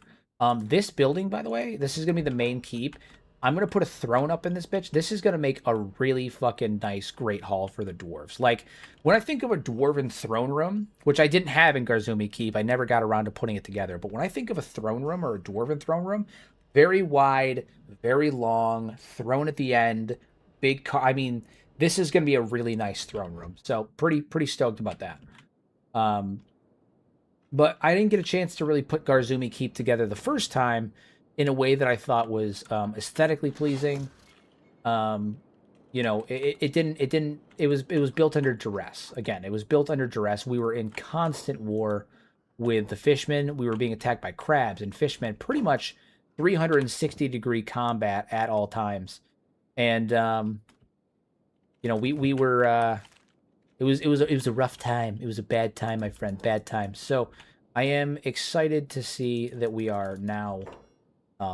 This building, by the way, this is going to be the main keep. I'm gonna put a throne up in this bitch. This is gonna make a really fucking nice, great hall for the dwarves. Like when I think of a dwarven throne room, which I didn't have in Garzumi Keep, I never got around to putting it together. But when I think of a throne room or a dwarven throne room, very wide, very long, throne at the end, big. I mean, this is gonna be a really nice throne room. So pretty stoked about that. Um, but I didn't get a chance to really put Garzumi Keep together the first time in a way that I thought was aesthetically pleasing. Um, it was built under duress. Again, it was built under duress. We were in constant war with the fishmen. We were being attacked by crabs and fishmen, pretty much 360-degree combat at all times. And we were it was a rough time. It was a bad time, my friend, bad time. So I am excited to see that we are now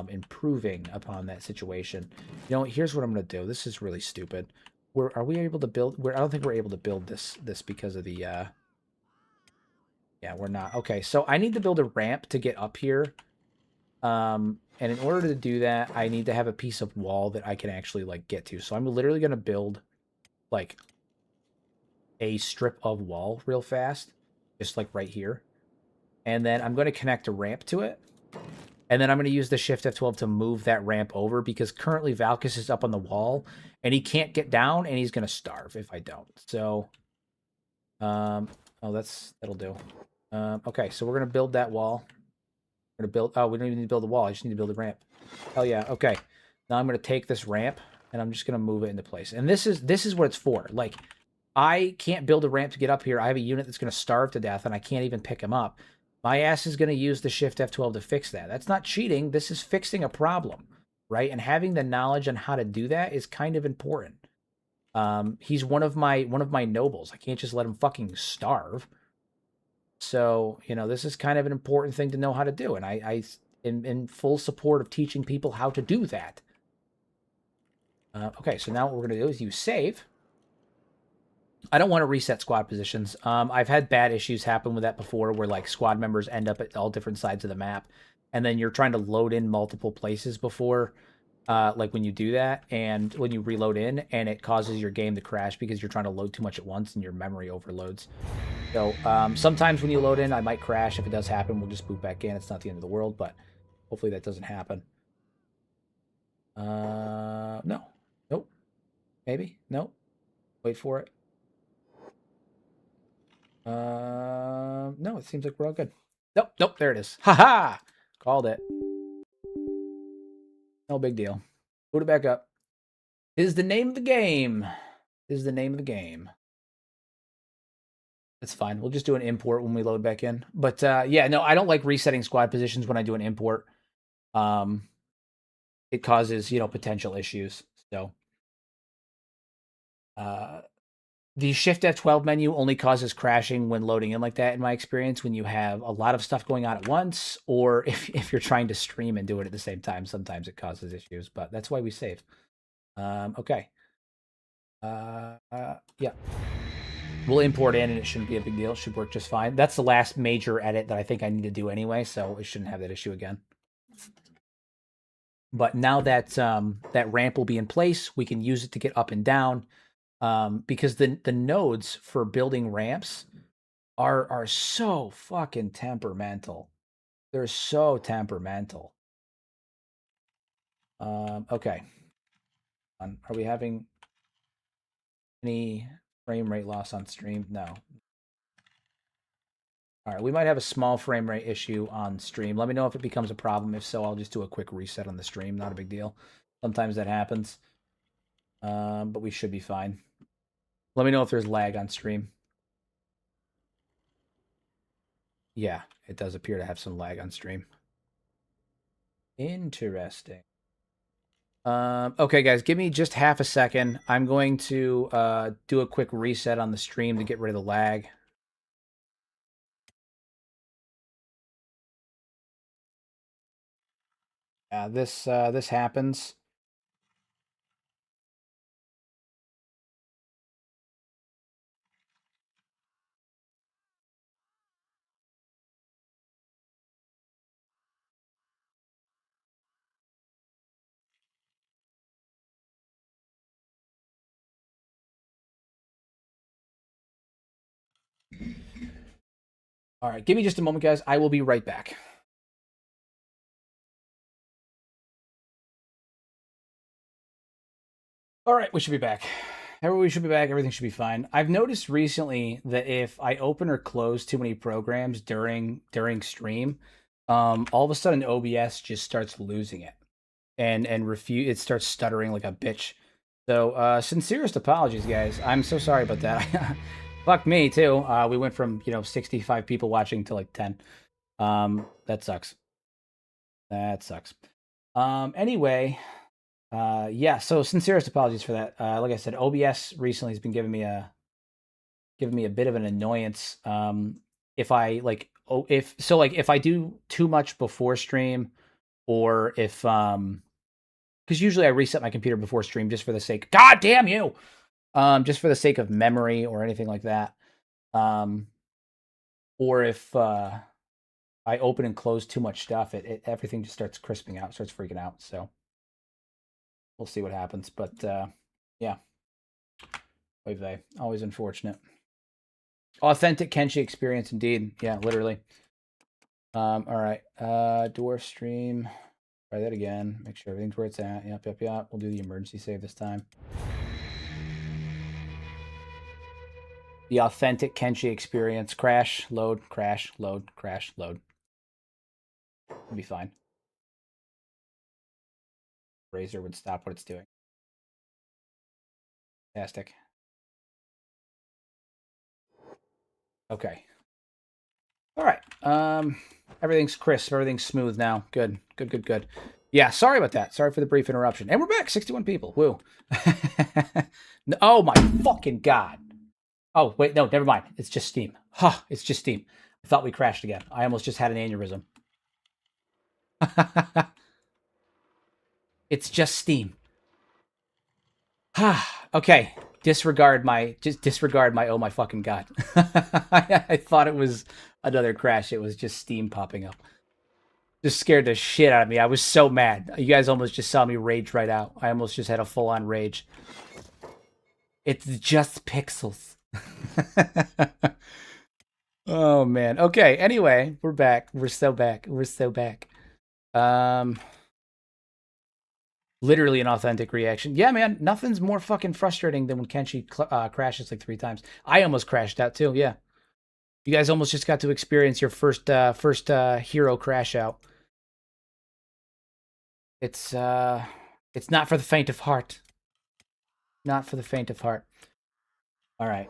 improving upon that situation. Here's what I'm going to do. This is really stupid. Are we able to build? I don't think we're able to build this because of the. Yeah, we're not. Okay, so I need to build a ramp to get up here. And in order to do that, I need to have a piece of wall that I can actually like get to. So I'm literally going to build like a strip of wall real fast, just like right here. And then I'm going to connect a ramp to it. And then I'm going to use the Shift F12 to move that ramp over because currently Valkus is up on the wall and he can't get down and he's going to starve if I don't. So, that'll do. Okay, so we're going to build that wall. We're going to build, oh, we don't even need to build the wall. I just need to build a ramp. Hell yeah. Okay. Now I'm going to take this ramp and I'm just going to move it into place. And this is what it's for. Like, I can't build a ramp to get up here. I have a unit that's going to starve to death and I can't even pick him up. My ass is going to use the Shift F12 to fix that. That's not cheating. This is fixing a problem, right? And having the knowledge on how to do that is kind of important. He's one of my nobles. I can't just let him fucking starve. So, this is kind of an important thing to know how to do. And I am in full support of teaching people how to do that. Okay, so now what we're going to do is use save. I don't want to reset squad positions. I've had bad issues happen with that before where like squad members end up at all different sides of the map. And then you're trying to load in multiple places before, like when you do that and when you reload in and it causes your game to crash because you're trying to load too much at once and your memory overloads. So sometimes when you load in, I might crash. If it does happen, we'll just boot back in. It's not the end of the world, but hopefully that doesn't happen. No. Nope. Maybe. Nope. Wait for it. No, it seems like we're all good. Nope, there it is. Haha! Called it. No big deal. Boot it back up. Is the name of the game. Is the name of the game. That's fine. We'll just do an import when we load back in. But yeah, no, I don't like resetting squad positions when I do an import. It causes, potential issues. So the Shift F12 menu only causes crashing when loading in like that, in my experience, when you have a lot of stuff going on at once, or if you're trying to stream and do it at the same time, sometimes it causes issues, but that's why we save. Okay. Yeah. We'll import in and it shouldn't be a big deal. It should work just fine. That's the last major edit that I think I need to do anyway, so it shouldn't have that issue again. But now that that ramp will be in place, we can use it to get up and down. Because the nodes for building ramps are so fucking temperamental. They're so temperamental. Okay. Are we having any frame rate loss on stream? No. All right, we might have a small frame rate issue on stream. Let me know if it becomes a problem. If so, I'll just do a quick reset on the stream. Not a big deal. Sometimes that happens. But we should be fine. Let me know if there's lag on stream. Yeah, it does appear to have some lag on stream. Interesting. Okay, guys, give me just half a second. I'm going to do a quick reset on the stream to get rid of the lag. This happens. All right, give me just a moment, guys. I will be right back. All right, we should be back. We should be back. Everything should be fine. I've noticed recently that if I open or close too many programs during stream, all of a sudden OBS just starts losing it and refuse. It starts stuttering like a bitch. So sincerest apologies, guys. I'm so sorry about that. Fuck me too. We went from 65 people watching to like 10. That sucks. That sucks. Anyway, yeah. So sincerest apologies for that. Like I said, OBS recently has been giving me a bit of an annoyance. If I like, oh, if I do too much before stream, or if because usually I reset my computer before stream just for the sake. God damn you! Just for the sake of memory or anything like that. Or if I open and close too much stuff, everything just starts crisping out, starts freaking out. So we'll see what happens. But yeah, wave they always unfortunate. Authentic Kenshi experience indeed. Yeah, literally. All right. Dwarf stream. Try that again. Make sure everything's where it's at. Yep. We'll do the emergency save this time. The authentic Kenshi experience. Crash, load, crash, load, crash, load. It'll be fine. Razor would stop what it's doing. Fantastic. Okay. All right. Everything's crisp. Everything's smooth now. Good. Yeah, sorry about that. Sorry for the brief interruption. And we're back. 61 people. Woo. Oh my fucking god. Oh, wait, no, never mind. It's just Steam. Huh, it's just Steam. I thought we crashed again. I almost just had an aneurysm. It's just Steam. Okay. Disregard my oh my fucking god. I thought it was another crash. It was just Steam popping up. Just scared the shit out of me. I was so mad. You guys almost just saw me rage right out. I almost just had a full-on rage. It's just pixels. Oh man. Okay, anyway, we're back. We're so back. Um Literally an authentic reaction. Yeah, man, nothing's more fucking frustrating than when Kenshi crashes like 3 times. I almost crashed out too. Yeah, you guys almost just got to experience your first hero crash out. It's not for the faint of heart. Not for the faint of heart. All right.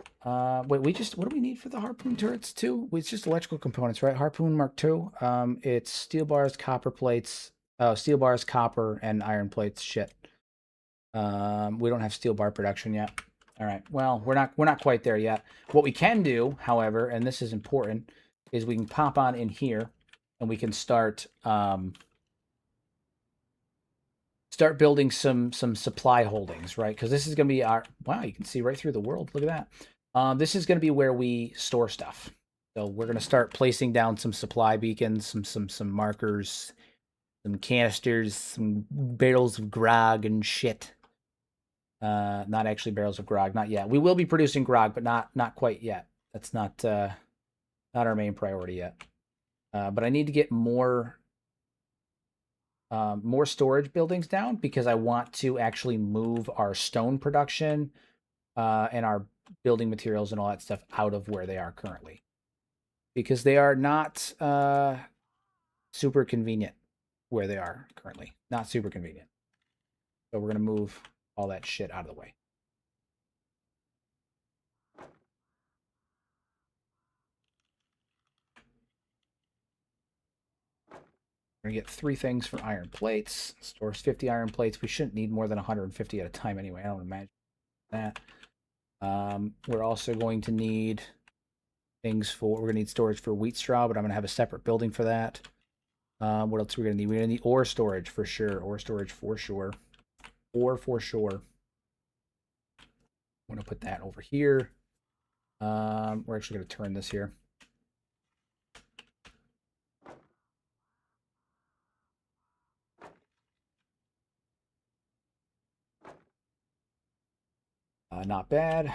Wait, what do we need for the harpoon turrets too? It's just electrical components, right? Harpoon Mark II. It's steel bars, copper plates. Oh, steel bars, copper, and iron plates. Shit. We don't have steel bar production yet. All right. Well, we're not quite there yet. What we can do, however, and this is important, is we can pop on in here and we can start building some supply holdings, right? Because this is going to be our wow. You can see right through the world. Look at that. This is going to be where we store stuff. So we're going to start placing down some supply beacons, some markers, some canisters, some barrels of grog and shit. Not actually barrels of grog, not yet. We will be producing grog, but not quite yet. That's not our main priority yet. But I need to get more storage buildings down because I want to actually move our stone production and our building materials and all that stuff out of where they are currently, because they are not super convenient where they are currently. Not super convenient. So we're gonna move all that shit out of the way. We're gonna get 3 things for iron plates. Stores 50 iron plates. We shouldn't need more than 150 at a time anyway. I don't imagine that. We're also going to need we're gonna need storage for wheat straw, but I'm gonna have a separate building for that. What else are we gonna need? We're gonna need ore storage for sure. Ore storage for sure. Ore for sure. I'm gonna put that over here. We're actually gonna turn this here. Not bad.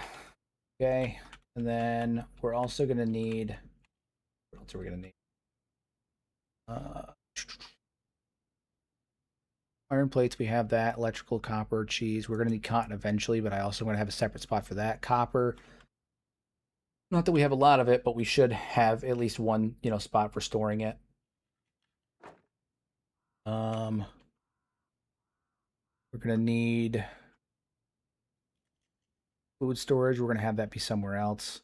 Okay, and then we're also gonna need What else are we gonna need? Uh, Iron plates, we have that. Electrical, copper, cheese. We're gonna need cotton eventually, but I also want to have a separate spot for that. Copper. Not that we have a lot of it, but we should have at least one, spot for storing it. Um, we're gonna need food storage. We're gonna have that be somewhere else.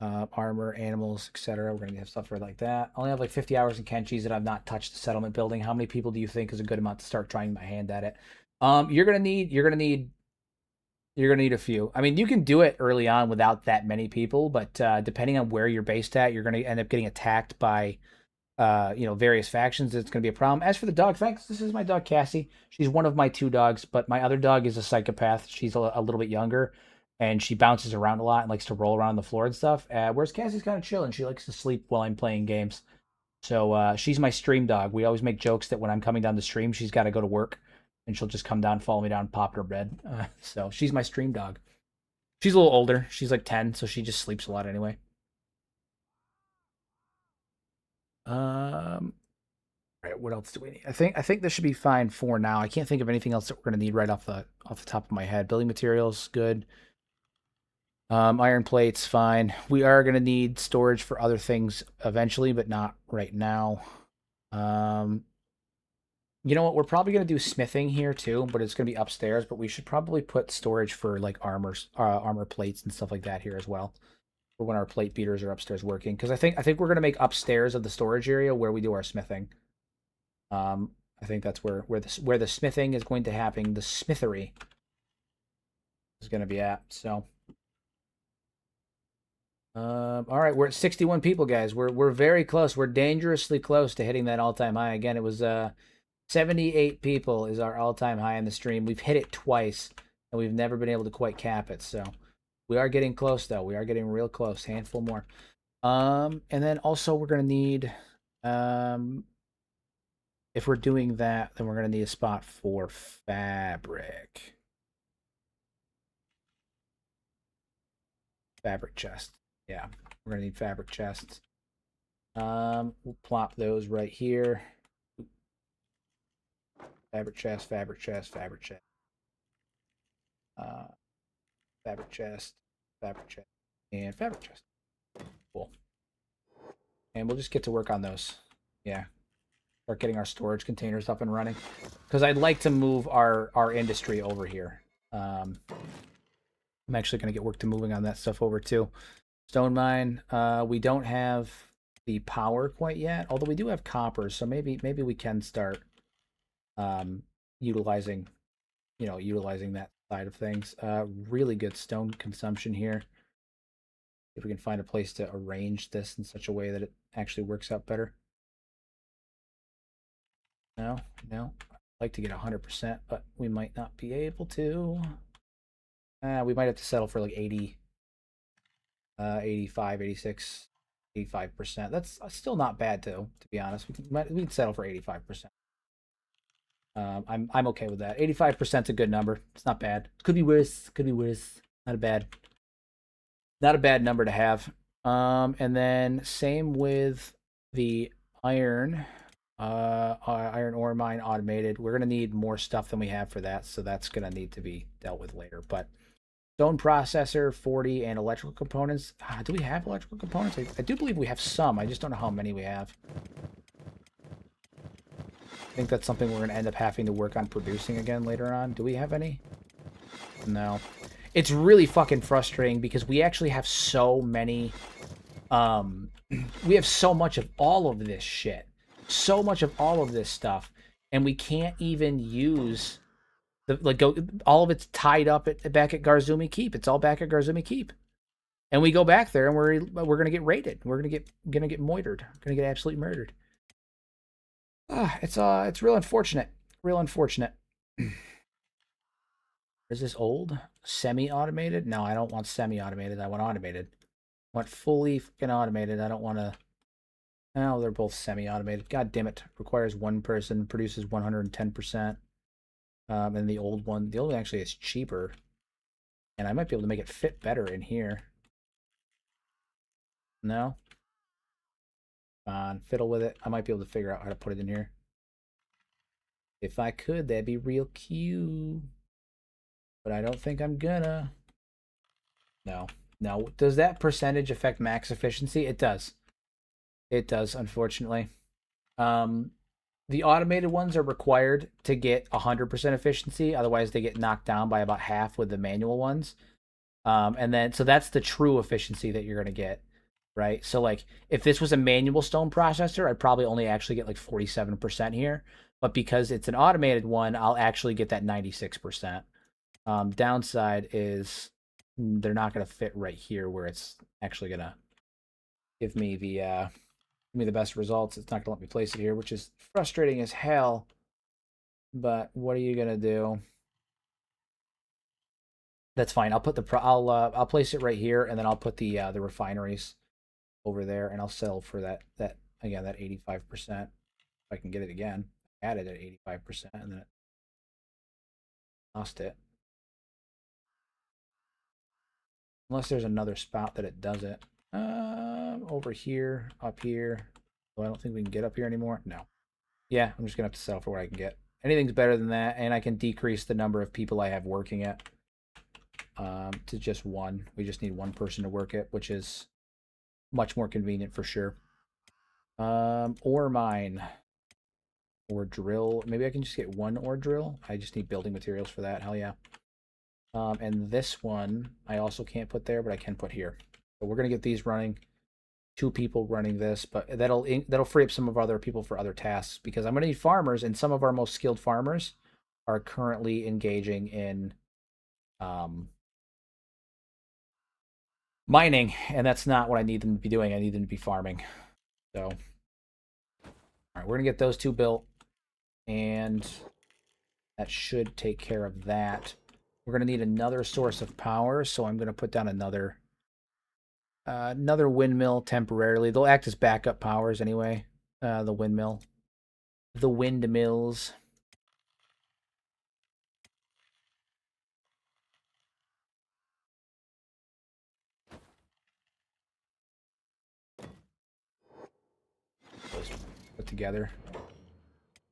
Armor, animals, etc. We're gonna have stuff for like that. I only have like 50 hours in Kenshi's and I've not touched the settlement building. How many people do you think is a good amount to start trying my hand at it? You're gonna need a few. I mean, you can do it early on without that many people, but depending on where you're based at, you're gonna end up getting attacked by various factions. It's going to be a problem. As for the dog, thanks. This is my dog, Cassie. She's one of my two dogs, but my other dog is a psychopath. She's a little bit younger, and she bounces around a lot and likes to roll around on the floor and stuff. Whereas Cassie's kind of chill, and she likes to sleep while I'm playing games. So she's my stream dog. We always make jokes that when I'm coming down the stream, she's got to go to work, and she'll just come down, follow me down, pop in her bed. So she's my stream dog. She's a little older. She's like 10, so she just sleeps a lot anyway. Um, Right, what else do we need? I think this should be fine for now. I can't think of anything else that we're gonna need right off the top of my head. Building materials, good. Iron plates, fine. We are gonna need storage for other things eventually, but not right now. Um, you know what? We're probably gonna do smithing here too, but it's gonna be upstairs. But we should probably put storage for like armor plates and stuff like that here as well, for when our plate beaters are upstairs working. Because I think we're gonna make upstairs of the storage area where we do our smithing. Um, I think that's where the smithing is going to happen. The smithery is going to be at. So, all right, we're at 61 people, guys. We're very close. We're dangerously close to hitting that all-time high. Again, it was 78 people is our all-time high in the stream. We've hit it twice, and we've never been able to quite cap it. So, we are getting close, though. We are getting real close. Handful more. And then also we're going to need if we're doing that, then we're going to need a spot for fabric. Fabric chest. Yeah, we're going to need fabric chests. We'll plop those right here. Fabric chest, fabric chest, fabric chest. Fabric chest, fabric chest, and fabric chest. Cool. And we'll just get to work on those. Yeah. Start getting our storage containers up and running. Because I'd like to move our industry over here. I'm actually going to get work to moving on that stuff over too. Stone mine. We don't have the power quite yet, although we do have copper, so maybe we can start utilizing that side of things. Really good stone consumption here. If we can find a place to arrange this in such a way that it actually works out better. No, I'd like to get 100%, but we might not be able to. We might have to settle for like 80, 85, 86, 85%. That's still not bad, though, to be honest. We can settle for 85%. I'm okay with that. 85% is a good number. It's not bad. Could be worse. Could be worse. Not a bad number to have. And then same with the iron. Iron ore mine automated. We're gonna need more stuff than we have for that, so that's gonna need to be dealt with later. But stone processor, 40, and electrical components. Do we have electrical components? I do believe we have some. I just don't know how many we have. I think that's something we're gonna end up having to work on producing again later on. Do we have any? No. It's really fucking frustrating because we actually have so many. We have so much of all of this shit. So much of all of this stuff, and we can't even use all of it's tied up back at Garzumi Keep. It's all back at Garzumi Keep, and we go back there and we're gonna get raided. We're gonna get moitered. Gonna get absolutely murdered. It's real unfortunate. Real unfortunate. Is this old? Semi-automated? No, I don't want semi-automated. I want automated. I want fully fucking automated. I don't want to. Oh, they're both semi-automated. God damn it. Requires one person, produces 110%. And the old one actually is cheaper. And I might be able to make it fit better in here. No? Come on, fiddle with it. I might be able to figure out how to put it in here. If I could, that'd be real cute. But I don't think I'm gonna. No. No. Does that percentage affect max efficiency? It does. It does, unfortunately. Um, the automated ones are required to get 100% efficiency. Otherwise, they get knocked down by about half with the manual ones. And then, so that's the true efficiency that you're going to get, right? So, like, if this was a manual stone processor, I'd probably only actually get like 47% here. But because it's an automated one, I'll actually get that 96%. Downside is they're not going to fit right here where it's actually going to give me the best results. It's not going to let me place it here, which is frustrating as hell. But what are you going to do? That's fine. I'll put I'll place it right here, and then I'll put the refineries over there, and I'll sell for that again, that 85%. If I can get it again. Added at 85%, and then it lost it. Unless there's another spot that it does it. Over here, up here. Oh, I don't think we can get up here anymore. No. Yeah, I'm just gonna have to settle for what I can get. Anything's better than that, and I can decrease the number of people I have working it to just one. We just need one person to work it, which is much more convenient for sure. Ore mine. Ore drill. Maybe I can just get one ore drill. I just need building materials for that. Hell yeah. And this one I also can't put there, but I can put here. So we're gonna get these running. 2 people running this, but that'll free up some of our other people for other tasks because I'm gonna need farmers, and some of our most skilled farmers are currently engaging in mining, and that's not what I need them to be doing. I need them to be farming. So, all right, we're gonna get those 2 built, and that should take care of that. We're gonna need another source of power, so I'm gonna put down another windmill temporarily. They'll act as backup powers anyway. The windmills. Those put together. I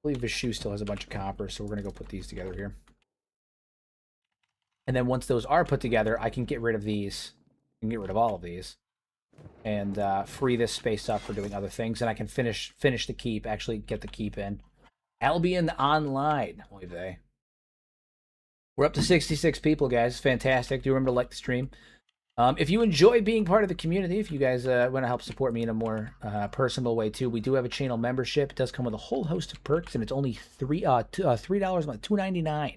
believe Vishu still has a bunch of copper, so we're gonna go put these together here. And then once those are put together, I can get rid of these. I can get rid of all of these. And free this space up for doing other things. And I can finish the keep, actually get the keep in. Albion Online. Oy vey. We're up to 66 people, guys. Fantastic. Do remember to like the stream. If you enjoy being part of the community, if you guys want to help support me in a more personal way too, we do have a channel membership. It does come with a whole host of perks, and it's only $3 a month, $2.99.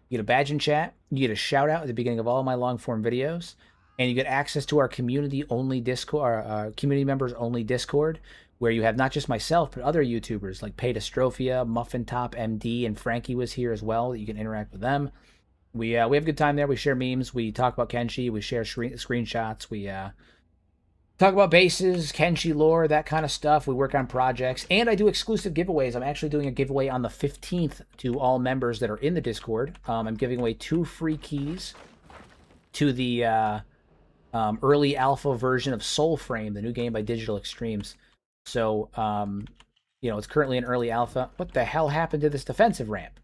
You get a badge in chat. You get a shout out at the beginning of all my long form videos, and you get access to our community only Discord, community members only Discord, where you have not just myself but other YouTubers like Paytastrophia, Muffin Top MD, and Frankie was here as well. That you can interact with them. We have a good time there. We share memes. We talk about Kenshi. We share screenshots. We talk about bases, Kenshi lore, that kind of stuff. We work on projects, and I do exclusive giveaways. I'm actually doing a giveaway on the 15th to all members that are in the Discord. I'm giving away 2 free keys to the early alpha version of Soulframe, the new game by Digital Extremes. So, it's currently in early alpha. What the hell happened to this defensive ramp?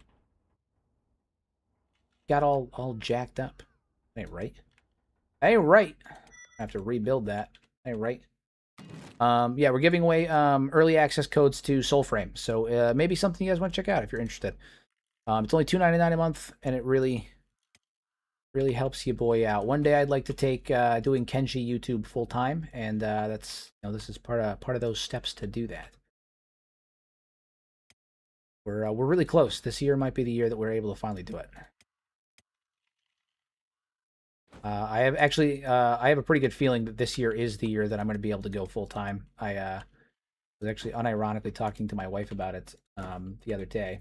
Got all jacked up. Ain't right. Ain't right. I have to rebuild that. Ain't right. Yeah, we're giving away early access codes to Soulframe. So maybe something you guys want to check out if you're interested. It's only $2.99 a month, and it really helps you boy out. One day I'd like to take doing Kenshi YouTube full time, and that's this is part of those steps to do that. We're really close. This year might be the year that we're able to finally do it. I have a pretty good feeling that this year is the year that I'm going to be able to go full time. I was actually unironically talking to my wife about it the other day.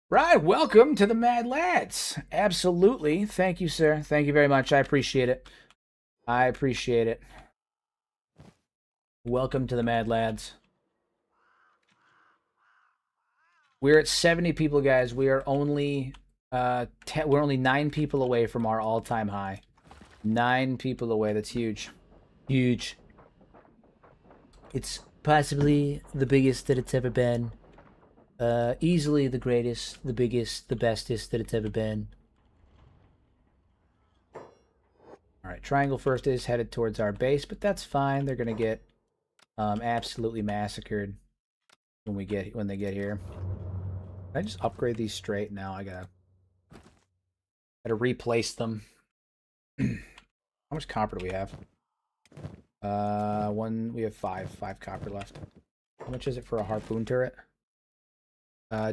Right, welcome to the Mad Lads. Absolutely. Thank you, sir. Thank you very much. I appreciate it. I appreciate it. Welcome to the Mad Lads. We're at 70 people, guys. We are only we're only 9 people away from our all-time high. 9 people away. That's huge. Huge. It's possibly the biggest that it's ever been. Easily the greatest, the biggest, the bestest that it's ever been. All right, triangle first is headed towards our base, but that's fine. They're gonna get absolutely massacred when they get here. Can I just upgrade these straight? Now I gotta replace them. How much copper do we have? We have five copper left. How much is it for a harpoon turret?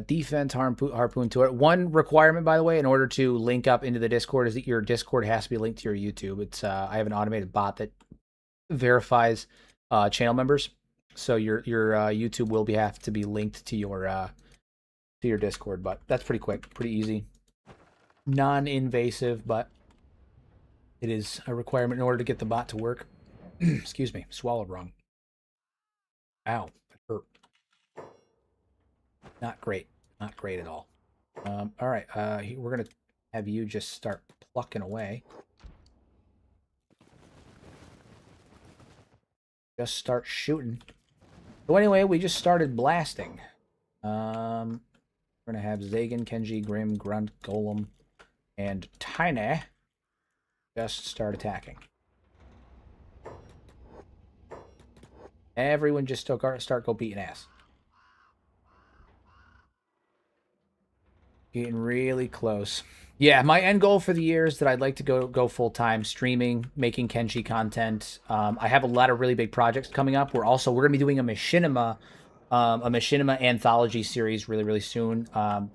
Defense harpoon turret. One requirement, by the way, in order to link up into the Discord is that your Discord has to be linked to your YouTube. It's I have an automated bot that verifies channel members, so your YouTube will have to be linked to your Discord. But that's pretty quick, pretty easy, non-invasive, but it is a requirement in order to get the bot to work. Excuse me, swallowed wrong. Ow, that hurt. Not great. Not great at all. All right, we're going to have you just start plucking away. Just start shooting. So anyway, we just started blasting. We're going to have Zagan, Kenshi, Grim, Grunt, Golem, and Tiny just start attacking. Everyone just start go beating ass. Getting really close. Yeah, my end goal for the year is that I'd like to go full time streaming, making Kenshi content. I have a lot of really big projects coming up. We're gonna be doing a machinima anthology series really soon.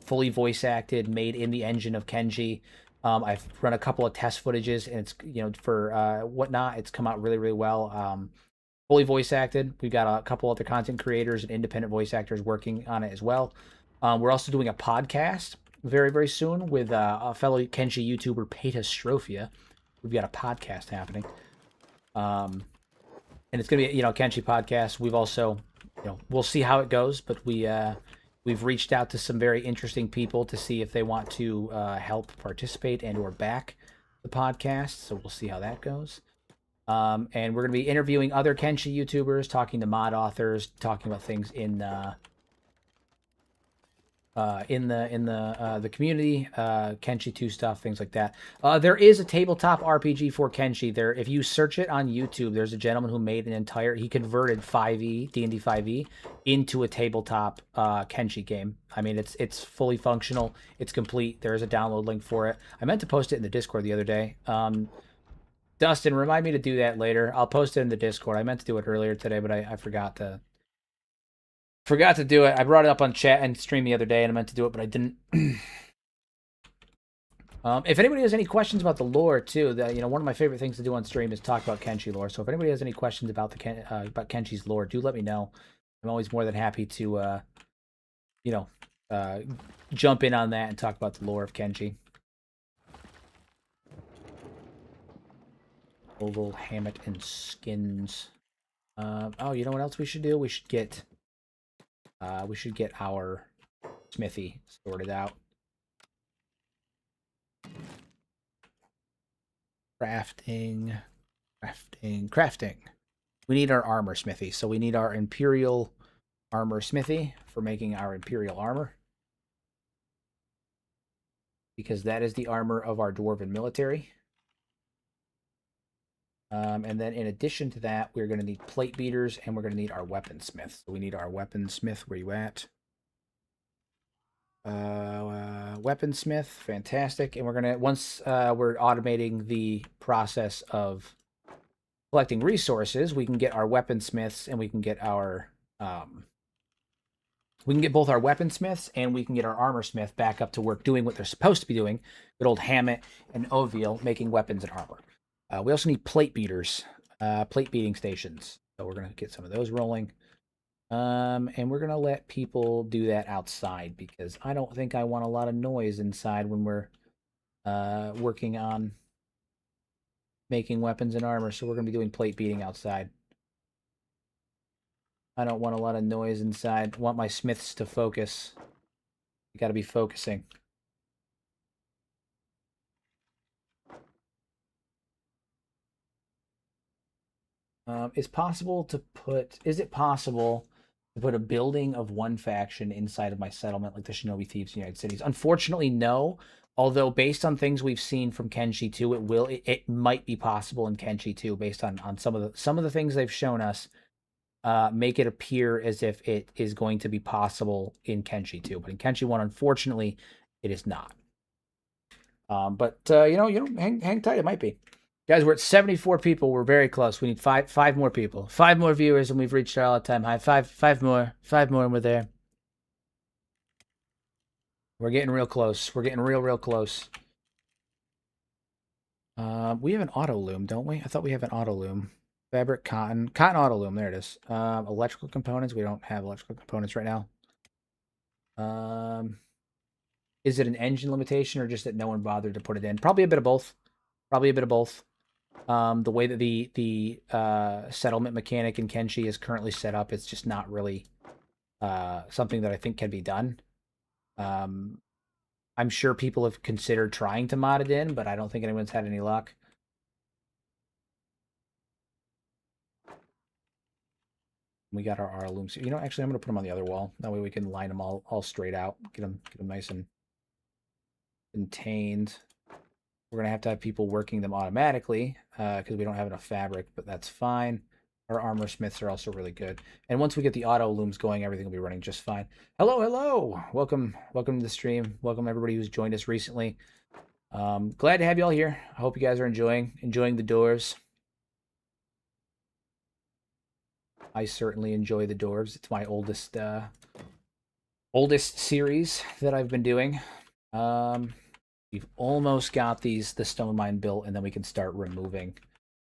Fully voice acted, made in the engine of Kenshi. I've run a couple of test footages, and it's for whatnot. It's come out really well. Fully voice acted. We've got a couple other content creators and independent voice actors working on it as well. We're also doing a podcast very soon with a fellow Kenshi YouTuber, Peta. We've got a podcast happening, and it's gonna be a Kenshi podcast. We've also we'll see how it goes, but we've reached out to some very interesting people to see if they want to help participate and or back the podcast. So we'll see how that goes. And we're gonna be interviewing other Kenshi YouTubers, talking to mod authors, talking about things in the community, Kenshi 2 stuff, things like that. There is a tabletop RPG for Kenshi. There, if you search it on YouTube, there's a gentleman who made he converted 5e D&D 5e into a tabletop Kenshi game. I mean, it's fully functional. It's complete. There is a download link for it. I meant to post it in the Discord the other day. Dustin, remind me to do that later. I'll post it in the Discord. I meant to do it earlier today, but I forgot to do it. I brought it up on chat and stream the other day, and I meant to do it, but I didn't. If anybody has any questions about the lore too, one of my favorite things to do on stream is talk about Kenshi lore. So if anybody has any questions about about Kenshi's lore, do let me know. I'm always more than happy to jump in on that and talk about the lore of Kenshi. Oval, Hammett, and skins. Oh, you know what else we should do? We should get our smithy sorted out. Crafting. We need our armor smithy, so we need our Imperial armor smithy for making our Imperial armor, because that is the armor of our Dwarven military. And then in addition to that, we're going to need plate beaters, and we're going to need our weaponsmith. So we need our weaponsmith. Where you at? Weaponsmith, fantastic. And we're going to, once we're automating the process of collecting resources, we can get our weaponsmiths, and we can get our we can get both our weaponsmiths and we can get our armorsmith back up to work doing what they're supposed to be doing. Good old Hammett and Oviel making weapons and armor. We also need plate beaters, plate beating stations. So we're going to get some of those rolling. And we're going to let people do that outside, because I don't think I want a lot of noise inside when we're working on making weapons and armor. So we're going to be doing plate beating outside. I don't want a lot of noise inside. I want my smiths to focus. You got to be focusing. Is possible to put? Is it possible to put a building of one faction inside of my settlement, like the Shinobi Thieves United Cities? Unfortunately, no. Although, based on things we've seen from Kenshi 2, it might be possible in Kenshi 2, based on some of the things they've shown us. Make it appear as if it is going to be possible in Kenshi 2, but in Kenshi 1, unfortunately, it is not. But hang tight. It might be. Guys, we're at 74 people. We're very close. We need five more people. 5 more viewers, and we've reached our all-time high. Five more, and we're there. We're getting real close. We're getting real close. We have an auto loom, don't we? I thought we have an auto loom. Fabric, cotton auto loom. There it is. Electrical components. We don't have electrical components right now. Is it an engine limitation or just that no one bothered to put it in? Probably a bit of both. The way that the settlement mechanic in Kenshi is currently set up, it's just not really something that I think can be done. I'm sure people have considered trying to mod it in, but I don't think anyone's had any luck. We got our looms. Actually, I'm going to put them on the other wall. That way we can line them all straight out. Get them nice and contained. We're going to have people working them automatically because we don't have enough fabric, but that's fine. Our armor smiths are also really good. And once we get the auto looms going, everything will be running just fine. Hello. Welcome to the stream. Welcome everybody who's joined us recently. Glad to have you all here. I hope you guys are enjoying the Dwarves. I certainly enjoy the Dwarves. It's my oldest series that I've been doing. We've almost got the stone mine built, and then we can start removing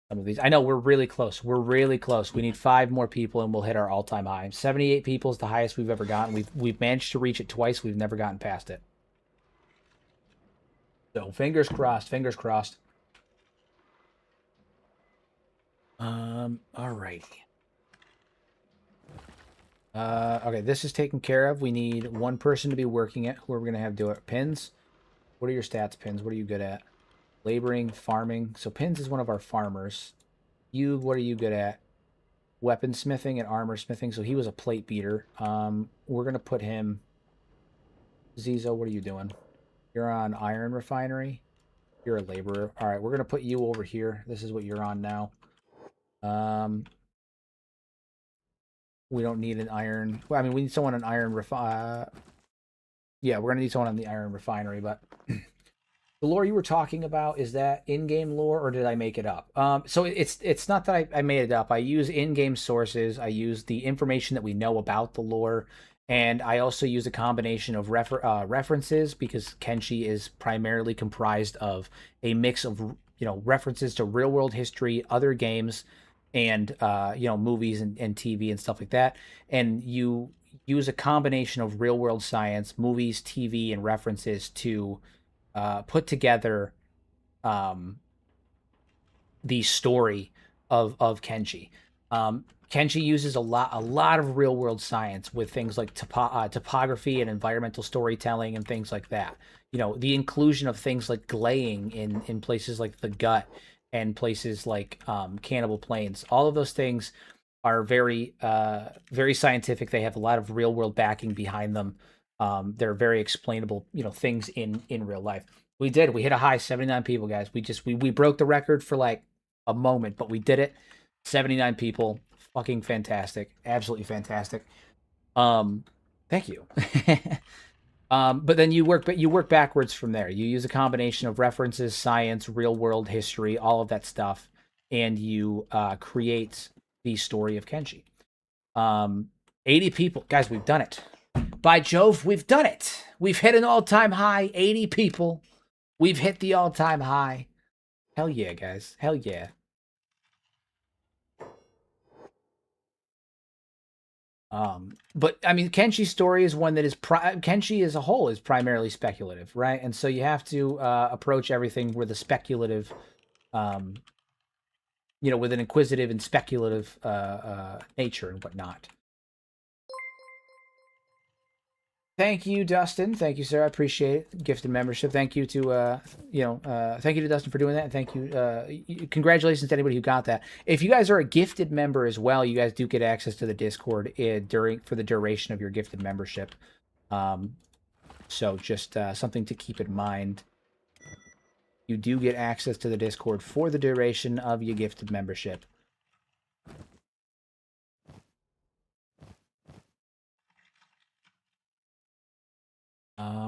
some of these. I know we're really close. We need 5 more people, and we'll hit our all-time high. 78 people is the highest we've ever gotten. We've managed to reach it twice. We've never gotten past it. So fingers crossed. Alrighty. Okay, this is taken care of. We need 1 person to be working it. Who are we gonna have do it? Pins. What are your stats, Pins? What are you good at? Laboring, farming. So Pins is one of our farmers. What are you good at? Weaponsmithing and armor smithing. So he was a plate beater. We're going to put him... Zizo, what are you doing? You're on iron refinery. You're a laborer. All right, we're going to put you over here. This is what you're on now. We don't need an iron... Well, I mean, we need someone on iron yeah, we're going to need someone on the iron refinery, but... The lore you were talking about, is that in-game lore, or did I make it up? So it's not that I made it up. I use in-game sources. I use the information that we know about the lore, and I also use a combination of references, because Kenshi is primarily comprised of a mix of references to real-world history, other games, and movies and TV and stuff like that. And you use a combination of real-world science, movies, TV, and references to put together the story of Kenshi. Kenshi uses a lot of real world science with things like topography and environmental storytelling and things like that. The inclusion of things like glaying in places like the Gut and places like Cannibal Plains. All of those things are very scientific. They have a lot of real world backing behind them. They're very explainable, things in real life. We hit a high 79 people, guys. We broke the record for like a moment, but we did it. 79 people. Fucking fantastic. Absolutely fantastic. Thank you. But then you work backwards from there. You use a combination of references, science, real world history, all of that stuff, and you create the story of Kenshi. 80 people. Guys, we've done it. By Jove, we've done it. We've hit an all-time high. 80 people. We've hit the all-time high. Hell yeah, guys. Hell yeah. But I mean, Kenshi's story is one that is Kenshi as a whole is primarily speculative, right? And so you have to approach everything with a speculative, with an inquisitive and speculative nature and whatnot. Thank you, Dustin. Thank you, sir. I appreciate it. Gifted membership. Thank you to thank you to Dustin for doing that. And thank you. Congratulations to anybody who got that. If you guys are a gifted member as well, you guys do get access to the Discord for the duration of your gifted membership. So just something to keep in mind. You do get access to the Discord for the duration of your gifted membership.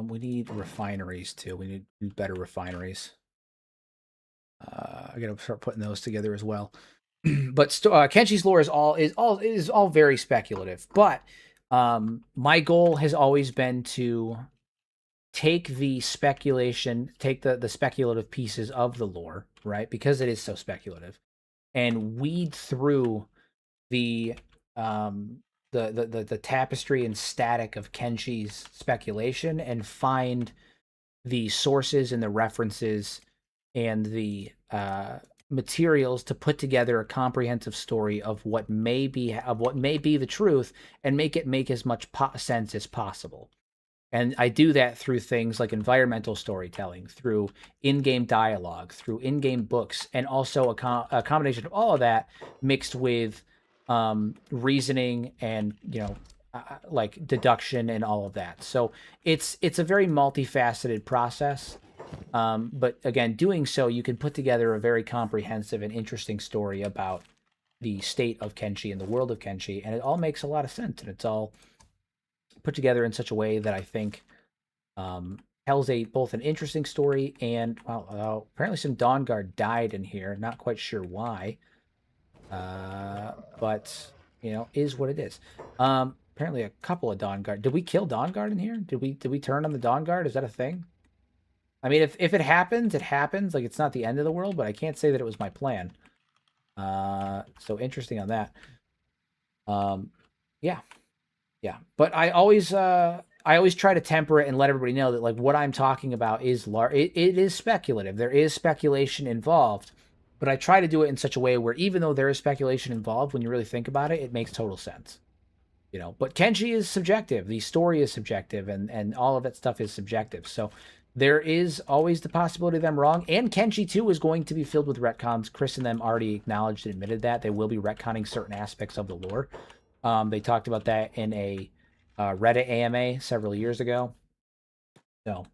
We need refineries too. We need better refineries. I gotta start putting those together as well. But Kenshi's lore is all very speculative. But my goal has always been to take the speculation, take the speculative pieces of the lore, right? Because it is so speculative, and weed through the the tapestry and static of Kenshi's speculation and find the sources and the references and the materials to put together a comprehensive story of what may be the truth and make it make as much sense as possible. And I do that through things like environmental storytelling, through in-game dialogue, through in-game books, and also a combination of all of that mixed with reasoning and like deduction and all of that. So it's a very multifaceted process. But again, doing so, you can put together a very comprehensive and interesting story about the state of Kenshi and the world of Kenshi, and it all makes a lot of sense, and it's all put together in such a way that I think tells both an interesting story and apparently some Dawn Guard died in here. Not quite sure why, but is what it is. Apparently a couple of Dawn Guard. Did we kill Dawn Guard in here? Did we turn on the Dawn Guard? Is that a thing? I mean, if it happens, it happens. Like, it's not the end of the world, but I can't say that it was my plan. So interesting on that. Yeah. Yeah, but I always try to temper it and let everybody know that like what I'm talking about is it is speculative. There is speculation involved, but I try to do it in such a way where even though there is speculation involved, when you really think about it, it makes total sense. But Kenshi is subjective. The story is subjective, and all of that stuff is subjective. So there is always the possibility that I'm wrong. And Kenshi too is going to be filled with retcons. Chris and them already acknowledged and admitted that they will be retconning certain aspects of the lore. They talked about that in a Reddit AMA several years ago. So,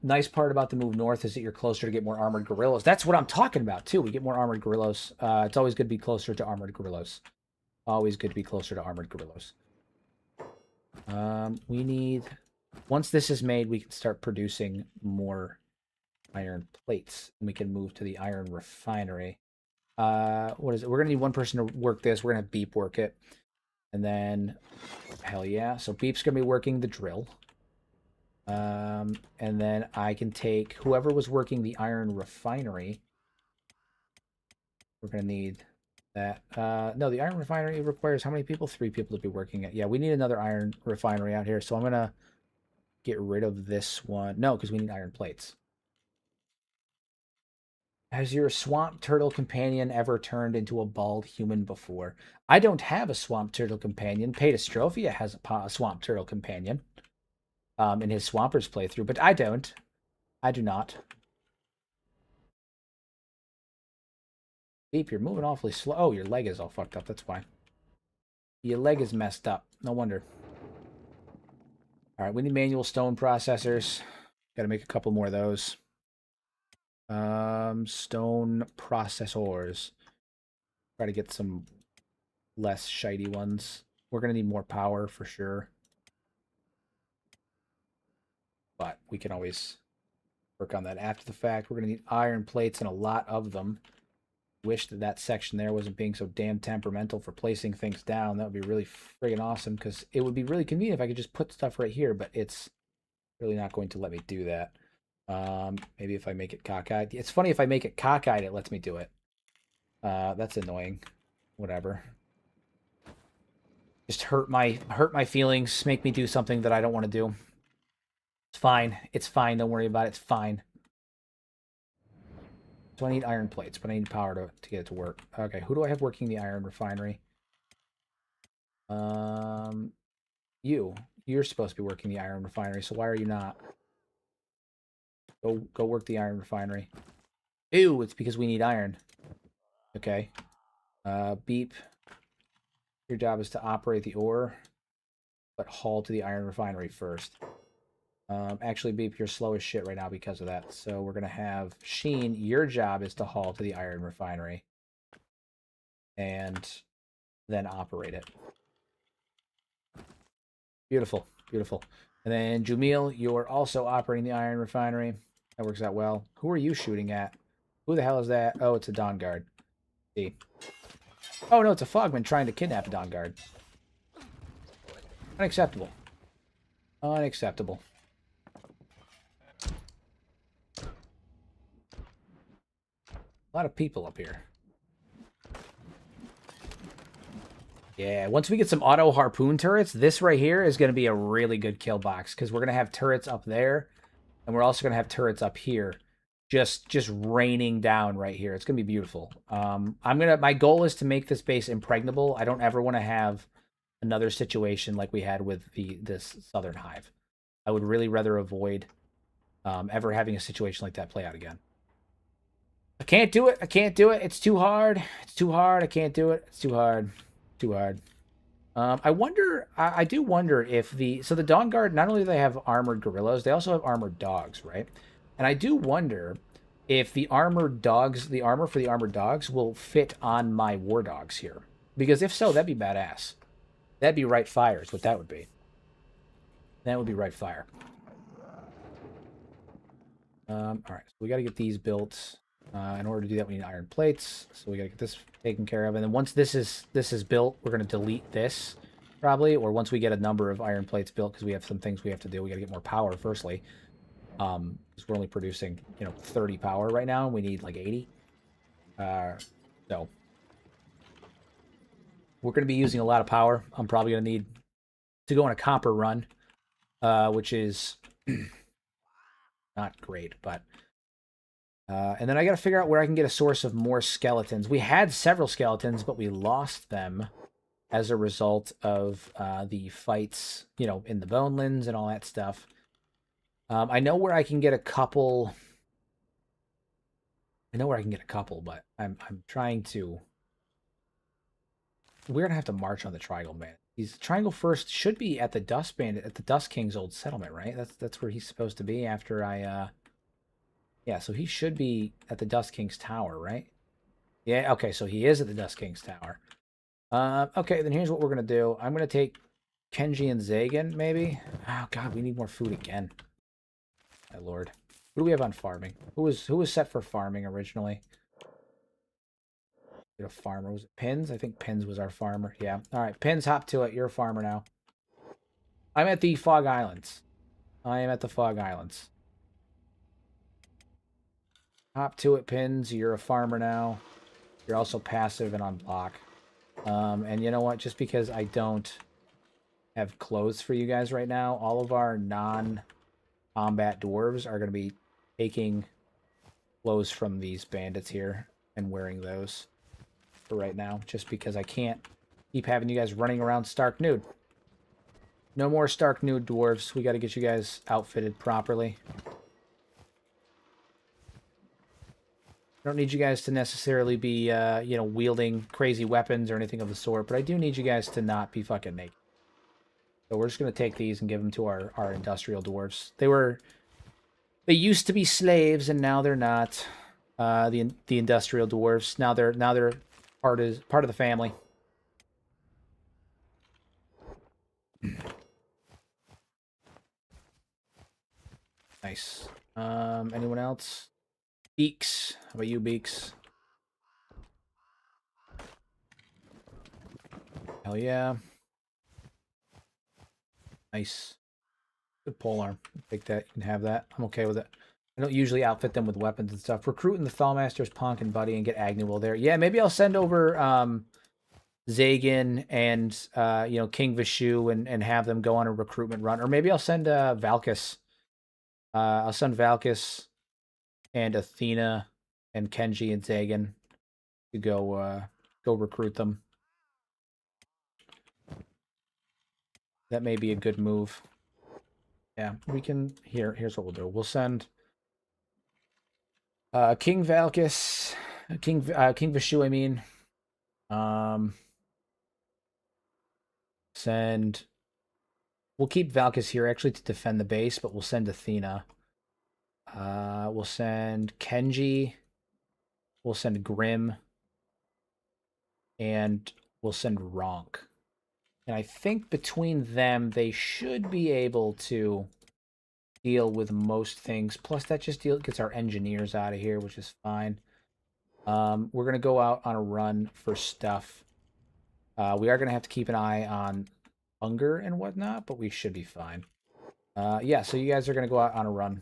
nice part about the move north is that you're closer to get more armored gorillas. That's what I'm talking about too. We get more armored gorillas. It's always good to be closer to armored gorillas. Always good to be closer to armored gorillas. We need, once this is made, we can start producing more iron plates, and we can move to the iron refinery. What is it? We're gonna need one person to work this. We're gonna have Beep work it, and then hell yeah. So Beep's gonna be working the drill. And then I can take whoever was working the iron refinery. We're gonna need that. No, the iron refinery requires how many people? 3 people to be working it. Yeah, we need another iron refinery out here. So I'm gonna get rid of this one. No, because we need iron plates. Has your swamp turtle companion ever turned into a bald human before? I don't have a swamp turtle companion. Pedastrophia has a swamp turtle companion in his Swampers playthrough, but I don't. I do not. Beep, you're moving awfully slow. Oh, your leg is all fucked up. That's why. Your leg is messed up. No wonder. All right, we need manual stone processors. Got to make a couple more of those. Stone processors. Try to get some less shitey ones. We're gonna need more power for sure, but we can always work on that after the fact. We're gonna need iron plates and a lot of them. Wish that section there wasn't being so damn temperamental for placing things down. That would be really friggin' awesome, because it would be really convenient if I could just put stuff right here, but it's really not going to let me do that. Maybe if I make it cockeyed. It's funny, if I make it cockeyed, it lets me do it. That's annoying. Whatever. Just hurt my feelings, make me do something that I don't want to do. It's fine. It's fine. Don't worry about it. It's fine. So I need iron plates, but I need power to get it to work. Okay, who do I have working the iron refinery? You You're supposed to be working the iron refinery, so why are you not? Go work the iron refinery. Ew, it's because we need iron. Okay. Beep. Your job is to operate the ore, but haul to the iron refinery first. Actually, Beep, you're slow as shit right now because of that. So we're going to have Sheen. Your job is to haul to the iron refinery and then operate it. Beautiful, beautiful. And then Jumil, you're also operating the iron refinery. That works out well. Who are you shooting at? Who the hell is that? Oh, it's a Dawn Guard. See. Oh, no, it's a Fogman trying to kidnap a Dawn Guard. Unacceptable. Unacceptable. A lot of people up here. Yeah, once we get some auto harpoon turrets, this right here is going to be a really good kill box because we're going to have turrets up there, and we're also going to have turrets up here, just raining down right here. It's going to be beautiful. My goal is to make this base impregnable. I don't ever want to have another situation like we had with this Southern Hive. I would really rather avoid ever having a situation like that play out again. I can't do it. I can't do it. It's too hard. It's too hard. I can't do it. It's too hard. Too hard. I wonder. I do wonder if the Dawn Guard, not only do they have armored gorillas, they also have armored dogs, right? And I do wonder if the armored dogs, the armor for the armored dogs, will fit on my war dogs here. Because if so, that'd be badass. That'd be right fire. Is what that would be. That would be right fire. All right, so we got to get these built. In order to do that, we need iron plates. So we got to get this taken care of. And then once this is built, we're going to delete this probably. Or once we get a number of iron plates built, because we have some things we have to do. We got to get more power firstly. Because we're only producing 30 power right now. We need like 80. So we're going to be using a lot of power. I'm probably going to need to go on a copper run, which is not great, but. And then I got to figure out where I can get a source of more skeletons. We had several skeletons, but we lost them as a result of the fights, in the Bonelands and all that stuff. I know where I can get a couple. But I'm trying to. We're gonna have to march on the Triangle Man. He's Triangle First should be at the Dust Bandit at the Dust King's old settlement, right? That's where he's supposed to be after I. Yeah, so he should be at the Dust King's Tower, right? Yeah, okay, so he is at the Dust King's Tower. Okay, then here's what we're going to do. I'm going to take Kenshi and Zagan, maybe. Oh, God, we need more food again. My lord. Who do we have on farming? Who was set for farming originally? A farmer. Was it Pins? I think Pins was our farmer. Yeah. All right, Pins, hop to it. You're a farmer now. I'm at the Fog Islands. I am at the Fog Islands. Hop to it, Pins. You're a farmer now. You're also passive and on block. And you know what? Just because I don't have clothes for you guys right now, all of our non-combat dwarves are going to be taking clothes from these bandits here and wearing those for right now. Just because I can't keep having you guys running around stark nude. No more stark nude dwarves. We got to get you guys outfitted properly. I don't need you guys to necessarily be, wielding crazy weapons or anything of the sort, but I do need you guys to not be fucking naked. So we're just going to take these and give them to our industrial dwarves. They used to be slaves, and now they're not. The industrial dwarves. Now they're part of the family. Nice. Anyone else? Beaks. How about you, Beaks? Hell yeah. Nice. Good polearm. Take that. You can have that. I'm okay with it. I don't usually outfit them with weapons and stuff. Recruiting the Thalmasters, Ponk, and Buddy, and get Agnew while there. Yeah, maybe I'll send over Zagan and King Vishu and have them go on a recruitment run. Or maybe I'll send Valkis. I'll send Valkis and Athena and Kenji and Zagan to go recruit them. That may be a good move. Yeah, we can... Here's what we'll do. We'll send King Valkis... King Vishu, I mean. Send... We'll keep Valkis here, actually, to defend the base, but we'll send Athena. We'll send Kenji. We'll send Grim. And we'll send Ronk. And I think between them, they should be able to deal with most things. Plus, that just gets our engineers out of here, which is fine. We're going to go out on a run for stuff. We are going to have to keep an eye on hunger and whatnot, but we should be fine. Yeah, so you guys are going to go out on a run.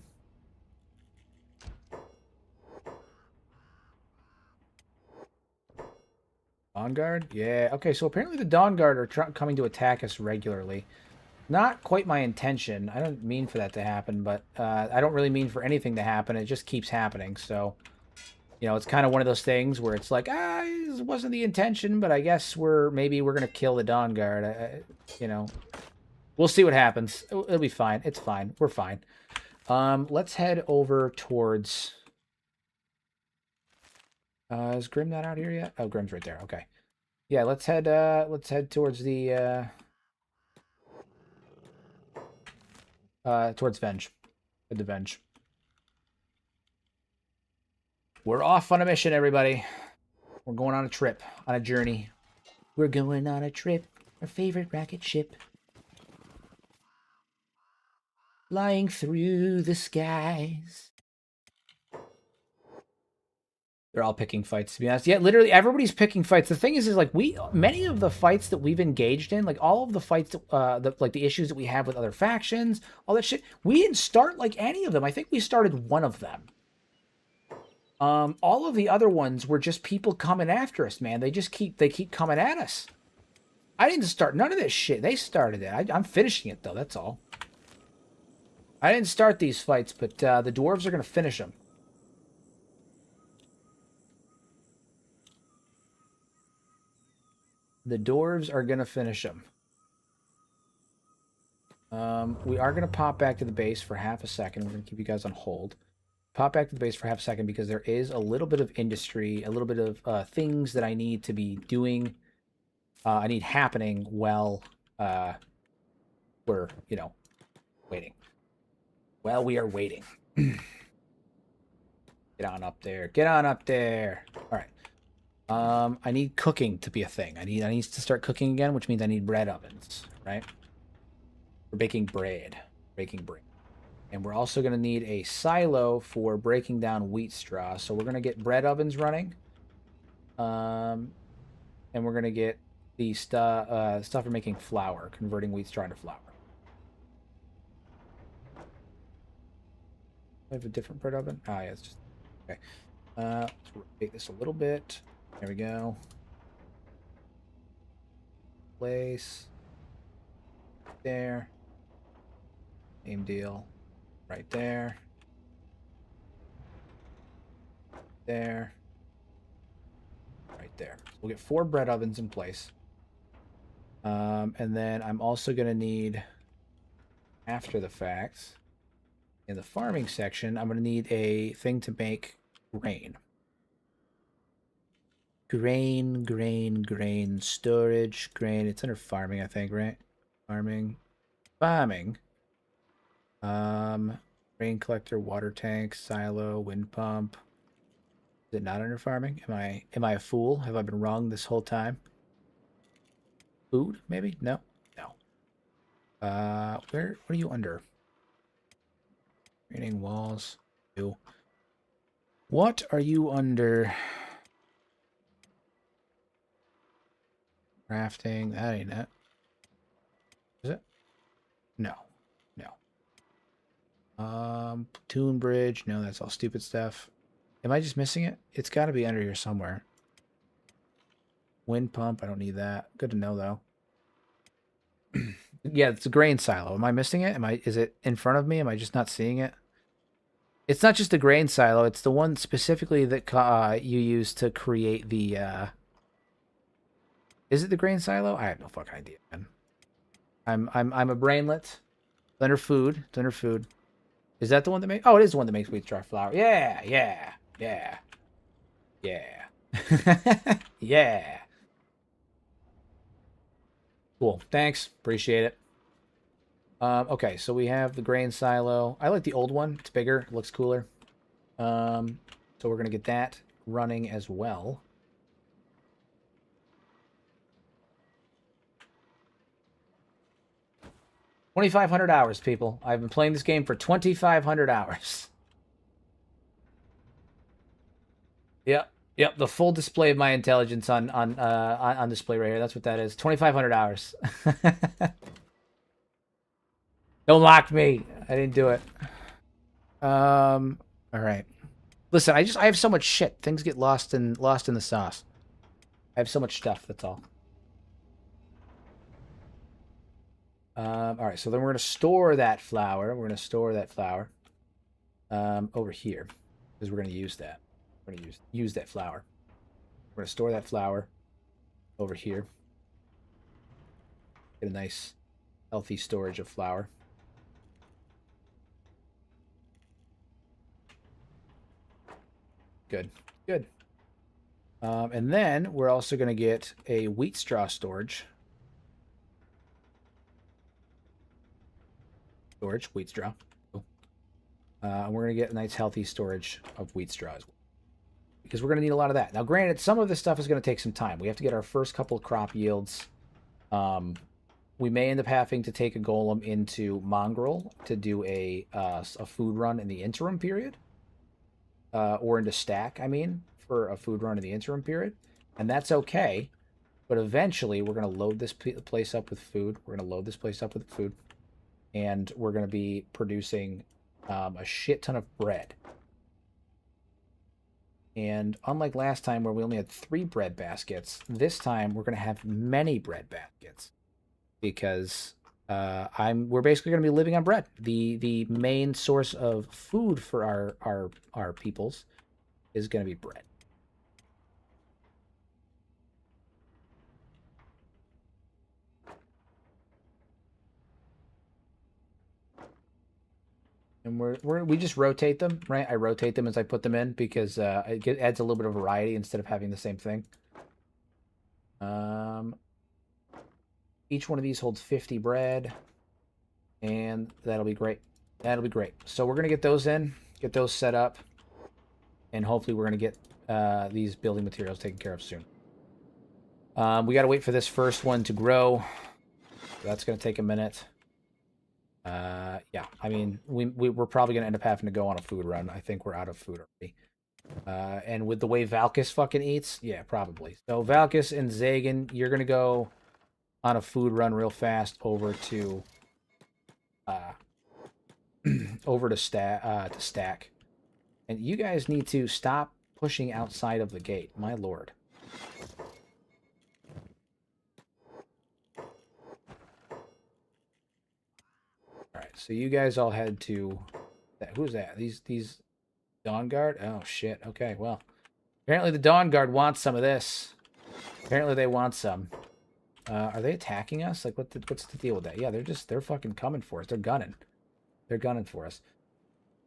Dawn Guard? Yeah. Okay, so apparently the Dawn Guard are coming to attack us regularly. Not quite my intention. I don't mean for that to happen, but I don't really mean for anything to happen. It just keeps happening. So, you know, it's kind of one of those things where it's like, it wasn't the intention, but I guess maybe we're going to kill the Dawn Guard. You know, we'll see what happens. It'll be fine. It's fine. We're fine. Let's head over towards... is Grim not out here yet? Oh, Grim's right there. Okay. Yeah, let's head towards the towards Venge. Head to Venge. We're off on a mission, everybody. We're going on a trip, on a journey. We're going on a trip, our favorite rocket ship. Flying through the skies. They're all picking fights, to be honest. Yeah, literally everybody's picking fights. The thing is like many of the fights that we've engaged in, like all of the fights, like the issues that we have with other factions, all that shit, we didn't start like any of them. I think we started one of them. All of the other ones were just people coming after us, man. They keep coming at us. I didn't start none of this shit. They started it. I'm finishing it though. That's all. I didn't start these fights, but the dwarves are gonna finish them. The dwarves are going to finish them. We are going to pop back to the base for half a second. We're going to keep you guys on hold. Pop back to the base for half a second because there is a little bit of industry, a little bit of things that I need to be doing. I need happening while we're, you know, waiting. While we are waiting. Get on up there. Get on up there. All right. I need cooking to be a thing. I need to start cooking again, which means I need bread ovens, right? For baking bread. And we're also going to need a silo for breaking down wheat straw. So we're going to get bread ovens running. And we're going to get the stuff for making flour, converting wheat straw into flour. I have a different bread oven? Ah, yeah, it's just... Okay. Let's rotate this a little bit. There we go. Place. There. Same deal. Right there. There. Right there. So we'll get 4 bread ovens in place. And then I'm also going to need, after the fact, in the farming section, I'm going to need a thing to make grain. Grain, storage, grain. It's under farming, I think, right? Farming. Rain collector, water tank, silo, wind pump. Is it not under farming? Am I a fool? Have I been wrong this whole time? Food, maybe? No. What are you under? Raining walls. Ew. What are you under? Crafting, that ain't it. Is it? No. Platoon bridge, no, that's all stupid stuff. Am I just missing it? It's got to be under here somewhere. Wind pump, I don't need that. Good to know, though. Yeah, it's a grain silo. Am I missing it? Is it in front of me? Am I just not seeing it? It's not just the grain silo. It's the one specifically that you use to create the... Is it the grain silo? I have no fucking idea, man. I'm a brainlet. Blender food. Blender food. Is that the one that makes? Oh, it is the one that makes wheat straw flour. Yeah, yeah, yeah, yeah, yeah. Cool. Thanks. Appreciate it. Okay, so we have the grain silo. I like the old one. It's bigger. It looks cooler. So we're gonna get that running as well. 2,500 hours, people. I've been playing this game for 2,500 hours. Yep, yep. The full display of my intelligence on display right here. That's what that is. 2,500 hours. Don't lock me. I didn't do it. All right. Listen, I have so much shit. Things get lost in the sauce. I have so much stuff. That's all. All right. So then we're gonna store that flour. We're gonna store that flour over here because we're gonna use that. We're gonna use that flour. We're gonna store that flour over here. Get a nice, healthy storage of flour. Good, good. And then we're also going to get a wheat straw storage. Wheat straw. And we're going to get a nice healthy storage of wheat straw as well, because we're going to need a lot of that. Now, granted, some of this stuff is going to take some time. We have to get our first couple of crop yields. We may end up having to take a golem into Mongrel to do a food run in the interim period. Or into stack, I mean, for a food run in the interim period. And that's okay. But eventually, we're going to load this place up with food. We're going to load this place up with food. And we're going to be producing a shit ton of bread. And unlike last time where we only had 3 bread baskets, this time we're going to have many bread baskets. Because we're basically going to be living on bread. The main source of food for our peoples is going to be bread. And we just rotate them, right? I rotate them as I put them in because it adds a little bit of variety instead of having the same thing. Each one of these holds 50 bread, and that'll be great. That'll be great. So we're gonna get those in, get those set up, and hopefully we're gonna get these building materials taken care of soon. We gotta wait for this first one to grow. That's gonna take a minute. Yeah, I mean, we're probably gonna end up having to go on a food run. I think we're out of food already. And with the way Valkis fucking eats, yeah, probably. So Valkis and Zagan, you're gonna go on a food run real fast over to stack. And you guys need to stop pushing outside of the gate, my lord. Alright, so you guys all head to who's that? These Dawn Guard? Oh shit. Okay, well. Apparently the Dawn Guard wants some of this. Apparently they want some. Are they attacking us? Like, what's the deal with that? Yeah, they're fucking coming for us. They're gunning. They're gunning for us.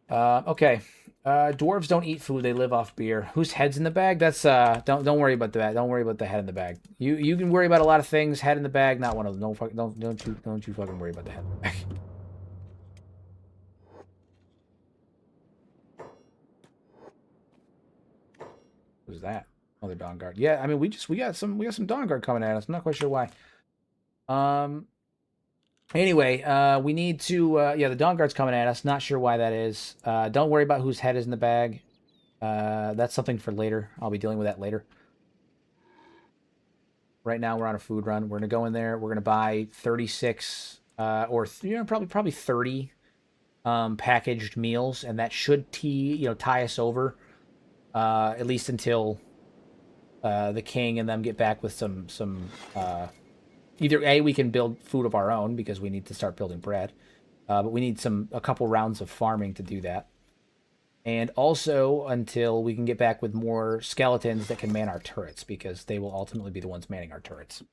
Okay. Dwarves don't eat food. They live off beer. Whose head's in the bag? That's don't worry about that. Don't worry about the head in the bag. You can worry about a lot of things. Head in the bag, not one of them. Don't you fucking worry about the head in the bag. Who's that? Oh, the Dawn Guard. Yeah, I mean we got some Dawn Guard coming at us. I'm not quite sure why. Anyway, we need to yeah, the Dawn Guard's coming at us. Not sure why that is. Don't worry about whose head is in the bag. That's something for later. I'll be dealing with that later. Right now we're on a food run. We're gonna go in there. We're gonna buy 36 or probably 30 packaged meals, and that should tie us over at least until the king and them get back with some either A, we can build food of our own because we need to start building bread, but we need a couple rounds of farming to do that, and also until we can get back with more skeletons that can man our turrets, because they will ultimately be the ones manning our turrets.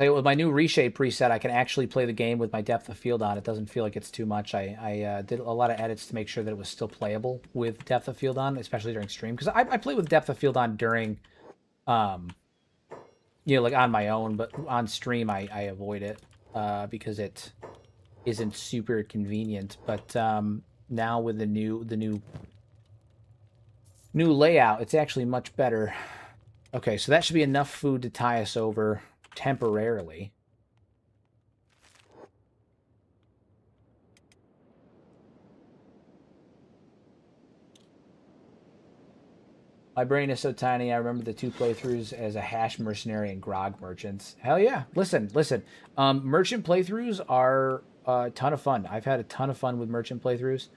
Like with my new reshape preset, I can actually play the game with my depth of field on. It doesn't feel like it's too much. I did a lot of edits to make sure that it was still playable with depth of field on, especially during stream. Because I play with depth of field on during, um, like on my own, but on stream I avoid it because it isn't super convenient. But now with the new layout, it's actually much better. Okay, so that should be enough food to tie us over temporarily. My brain is so tiny. I remember the 2 playthroughs as a hash mercenary and grog merchants. Hell yeah! Listen. Merchant playthroughs are a ton of fun. I've had a ton of fun with merchant playthroughs.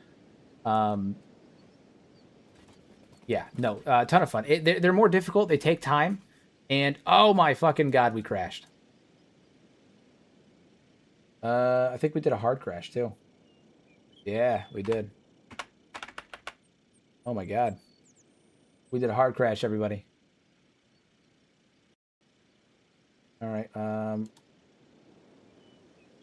Um, yeah, no, a ton of fun. They're more difficult. They take time, and oh my fucking god, we crashed. I think we did a hard crash too. Yeah, we did. Oh my god, we did a hard crash, everybody. All right.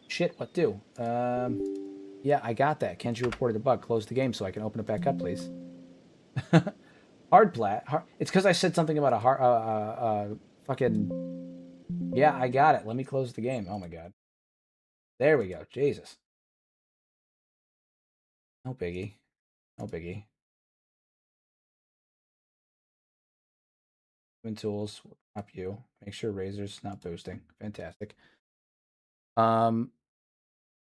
Shit, what do? Yeah, I got that. Kenshi reported a bug. Close the game so I can open it back up, please. Hard plat. It's because I said something about a hard, fucking. Yeah, I got it. Let me close the game. Oh my god. There we go. Jesus. No biggie. No biggie. Open tools. Up you. Make sure Razor's not boosting. Fantastic. All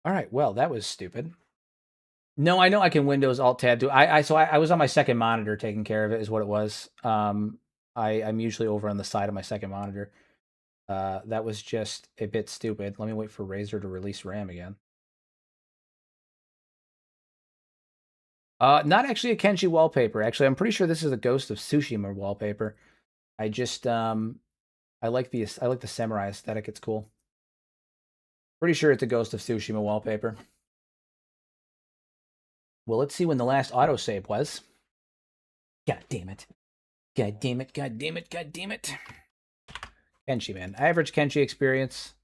right. Well, that was stupid. No, I know I can Windows Alt Tab. I was on my second monitor taking care of it. Is what it was. I'm usually over on the side of my second monitor. That was just a bit stupid. Let me wait for Razer to release RAM again. Not actually a Kenshi wallpaper. Actually, I'm pretty sure this is a Ghost of Tsushima wallpaper. I just I like the samurai aesthetic. It's cool. Pretty sure it's a Ghost of Tsushima wallpaper. Well, let's see when the last autosave was. God damn it. God damn it. God damn it. God damn it. Kenshi, man. Average Kenshi experience.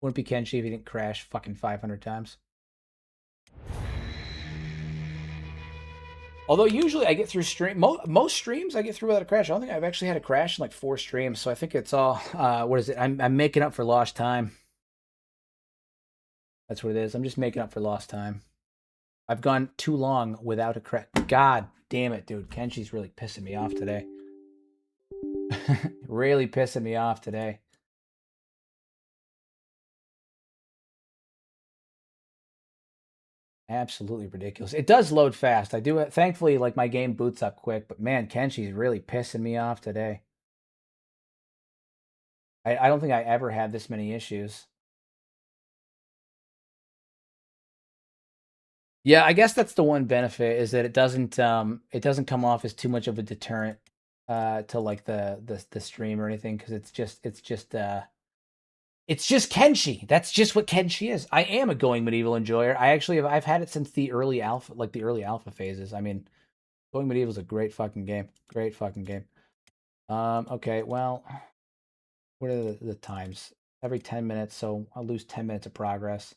Wouldn't be Kenshi if he didn't crash fucking 500 times. Although usually I get through most streams I get through without a crash. I don't think I've actually had a crash in like 4 streams, so I think it's all what is it? I'm making up for lost time. That's what it is. I'm just making up for lost time. I've gone too long without a crash. God damn it, dude. Kenshi's really pissing me off today. Really pissing me off today. Absolutely ridiculous. It does load fast. I do it. Thankfully, like my game boots up quick, but man, Kenshi's really pissing me off today. I don't think I ever had this many issues. Yeah, I guess that's the one benefit is that it doesn't come off as too much of a deterrent to like the stream or anything because it's just Kenshi. That's just what Kenshi is. I am a Going Medieval enjoyer. I've had it since the early alpha, like the early alpha phases. I mean, Going Medieval is a great fucking game. Great fucking game. Okay, well, what are the times? Every 10 minutes, so I'll lose 10 minutes of progress.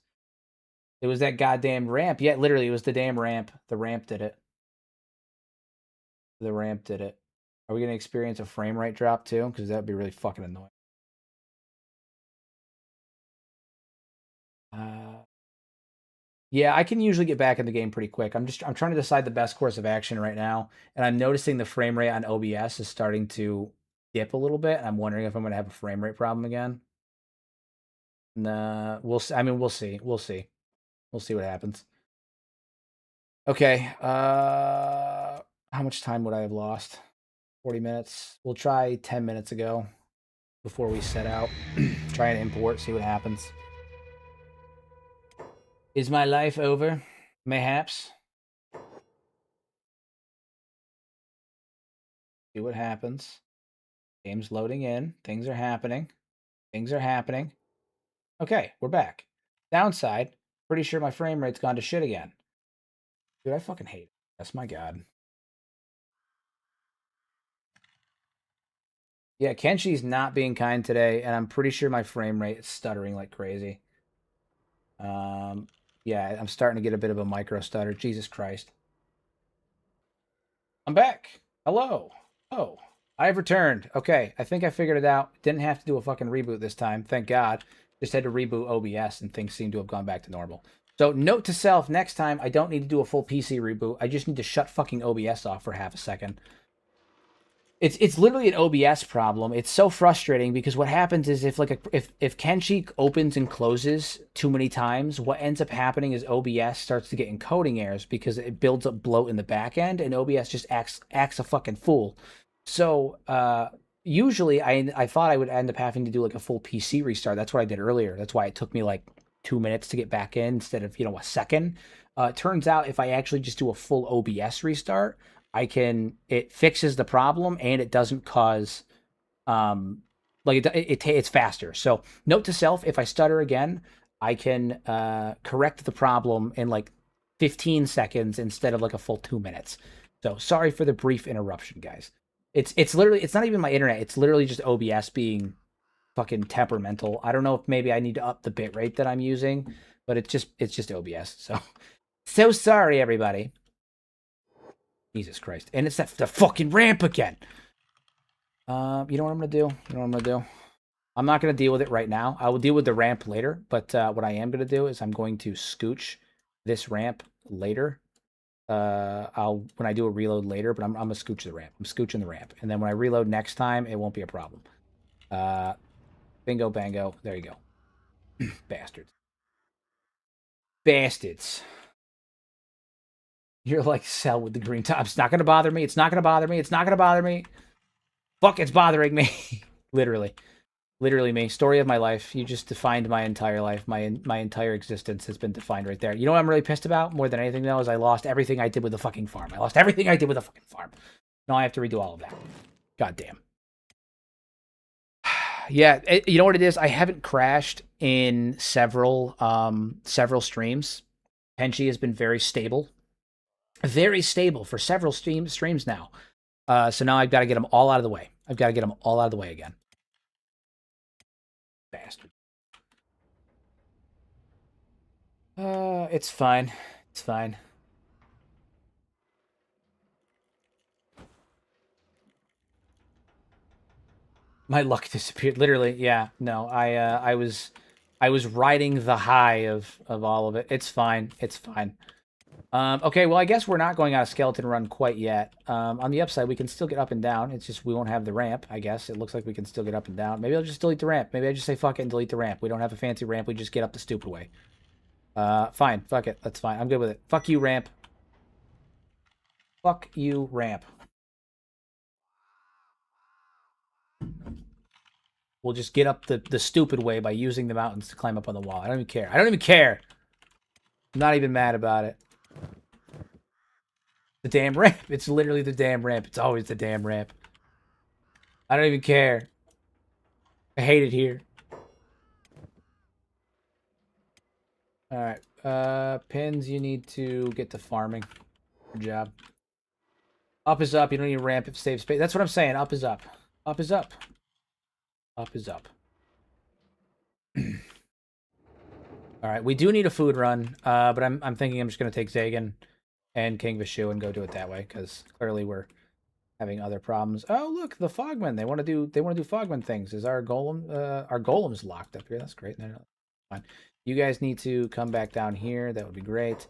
It was that goddamn ramp. Yeah, literally, it was the damn ramp. The ramp did it. The ramp did it. Are we gonna experience a frame rate drop too? Because that'd be really fucking annoying. Uh, yeah, I can usually get back in the game pretty quick. I'm trying to decide the best course of action right now, and I'm noticing the frame rate on OBS is starting to dip a little bit. I'm wondering if I'm gonna have a frame rate problem again. Nah, we'll. I mean, we'll see. We'll see. We'll see what happens. Okay. How much time would I have lost? 40 minutes. We'll try 10 minutes ago before we set out. Try and import, see what happens. Is my life over? Mayhaps. See what happens. Game's loading in. Things are happening. Things are happening. Okay, we're back. Downside, pretty sure my frame rate's gone to shit again. Dude, I fucking hate it. That's my god. Yeah, Kenshi's not being kind today, and I'm pretty sure my frame rate is stuttering like crazy. Um, yeah, I'm starting to get a bit of a micro stutter. Jesus Christ. I'm back. Hello. Oh, I've returned. Okay, I think I figured it out. Didn't have to do a fucking reboot this time. Thank God. Just had to reboot OBS and things seem to have gone back to normal. So, note to self, next time I don't need to do a full PC reboot. I just need to shut fucking OBS off for half a second. It's literally an OBS problem. It's so frustrating because what happens is if Kenshi opens and closes too many times, what ends up happening is OBS starts to get encoding errors because it builds up bloat in the back end, and OBS just acts a fucking fool. So usually I thought I would end up having to do like a full PC restart. That's what I did earlier. That's why it took me like 2 minutes to get back in instead of a second. It turns out if I actually just do a full OBS restart, it fixes the problem and it doesn't cause it's faster. So note to self, if I stutter again, I can correct the problem in like 15 seconds instead of like a full 2 minutes. So sorry for the brief interruption, guys. It's literally, it's not even my internet. It's literally just OBS being fucking temperamental. I don't know if maybe I need to up the bit rate that I'm using, but it's just OBS. So sorry everybody. Jesus Christ. And it's the fucking ramp again. You know what I'm gonna do? You know what I'm gonna do? I'm not gonna deal with it right now. I will deal with the ramp later, but what I am gonna do is I'm going to scooch this ramp later. I'll when I do a reload later, but I'm gonna scooch the ramp. I'm scooching the ramp. And then when I reload next time, it won't be a problem. Uh bingo bango. There you go. Bastards. Bastards. You're like Cell with the green top. It's not gonna bother me. It's not gonna bother me. It's not gonna bother me. Fuck, it's bothering me. Literally. Literally me. Story of my life. You just defined my entire life. My entire existence has been defined right there. You know what I'm really pissed about more than anything though is I lost everything I did with the fucking farm. I lost everything I did with the fucking farm. Now I have to redo all of that. God damn. Yeah, you know what it is? I haven't crashed in several streams. Kenshi has been very stable for several streams now. So now I've got to get them all out of the way. I've got to get them all out of the way again. Bastard. It's fine. It's fine. My luck disappeared. Literally, yeah. No, I was riding the high of all of it. It's fine. It's fine. Okay, well, I guess we're not going on a skeleton run quite yet. On the upside, we can still get up and down. It's just we won't have the ramp, I guess. It looks like we can still get up and down. Maybe I'll just delete the ramp. Maybe I just say fuck it and delete the ramp. We don't have a fancy ramp. We just get up the stupid way. Fine. Fuck it. That's fine. I'm good with it. Fuck you, ramp. Fuck you, ramp. We'll just get up the stupid way by using the mountains to climb up on the wall. I don't even care. I don't even care. I'm not even mad about it. The damn ramp. It's literally the damn ramp. It's always the damn ramp. I don't even care. I hate it here. Alright. Pins, you need to get to farming. Good job. Up is up. You don't need a ramp if save space. That's what I'm saying. Up is up. Up is up. Up is up. Alright, we do need a food run. But I'm thinking I'm just gonna take Zagan and King Vishu and go do it that way, because clearly we're having other problems. Oh, look, the Fogmen. They want to do Fogmen things. Is our golem's locked up here? That's great. No, fine. You guys need to come back down here. That would be great.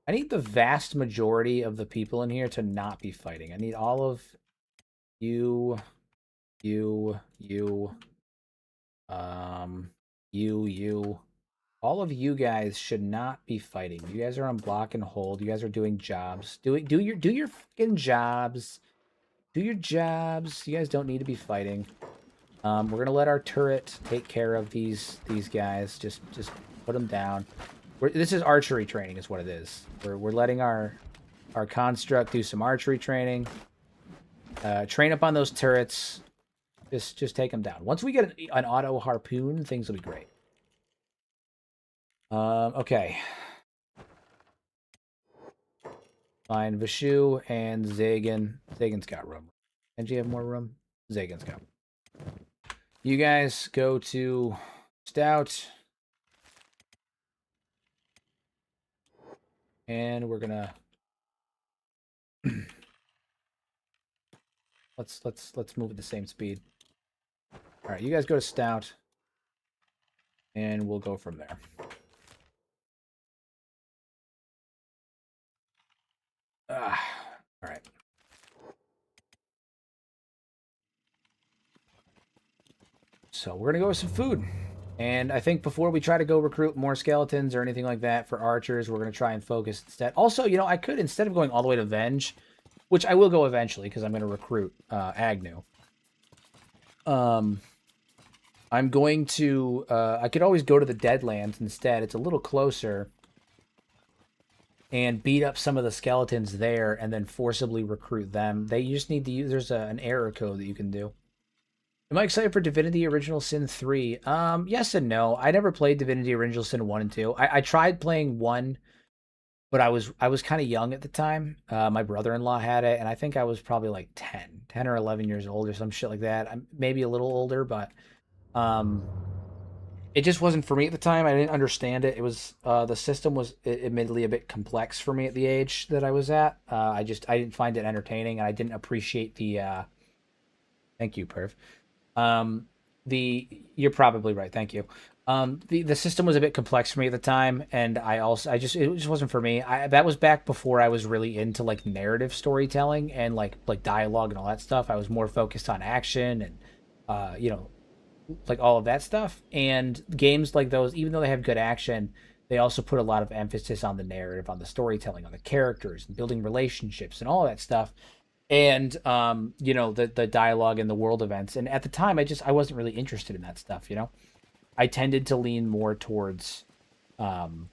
I need the vast majority of the people in here to not be fighting. I need all of you, you, you, you. All of you guys should not be fighting. You guys are on block and hold. You guys are doing jobs. Do your fucking jobs. Do your jobs. You guys don't need to be fighting. We're gonna let our turret take care of these guys. Just put them down. This is archery training, is what it is. We're letting our construct do some archery training. Train up on those turrets. Just take them down. Once we get an auto harpoon, things will be great. Okay. Fine. Vishu and Zagan. Zagan's got room. And do you have more room? Zagan's got room. You guys go to stout. And we're gonna let's move at the same speed. All right, you guys go to stout, and we'll go from there. All right. So we're gonna go with some food. And I think before we try to go recruit more skeletons or anything like that for archers, we're gonna try and focus instead. Also, you know, I could, instead of going all the way to Venge, which I will go eventually because I'm gonna recruit Agnew. I'm going to I could always go to the Deadlands instead. It's a little closer. And beat up some of the skeletons there and then forcibly recruit them. They just need to use, there's an error code that you can do. Am I excited for Divinity Original Sin 3? Yes and no. I never played Divinity Original Sin 1 and 2. I tried playing 1, but I was kind of young at the time. My brother-in-law had it, and I think I was probably like 10 or 11 years old or some shit like that. I'm maybe a little older, but um, it just wasn't for me at the time. I didn't understand it. It was the system was admittedly a bit complex for me at the age that I was at. I didn't find it entertaining, and I didn't appreciate the. Thank you, Perv. Um, the You're probably right. Thank you. The system was a bit complex for me at the time, and it just wasn't for me. That was back before I was really into like narrative storytelling and like dialogue and all that stuff. I was more focused on action and you know, like all of that stuff. And games like those, even though they have good action, they also put a lot of emphasis on the narrative, on the storytelling, on the characters, and building relationships and all that stuff. And you know, the dialogue and the world events. And at the time, I wasn't really interested in that stuff. You know, I tended to lean more towards um,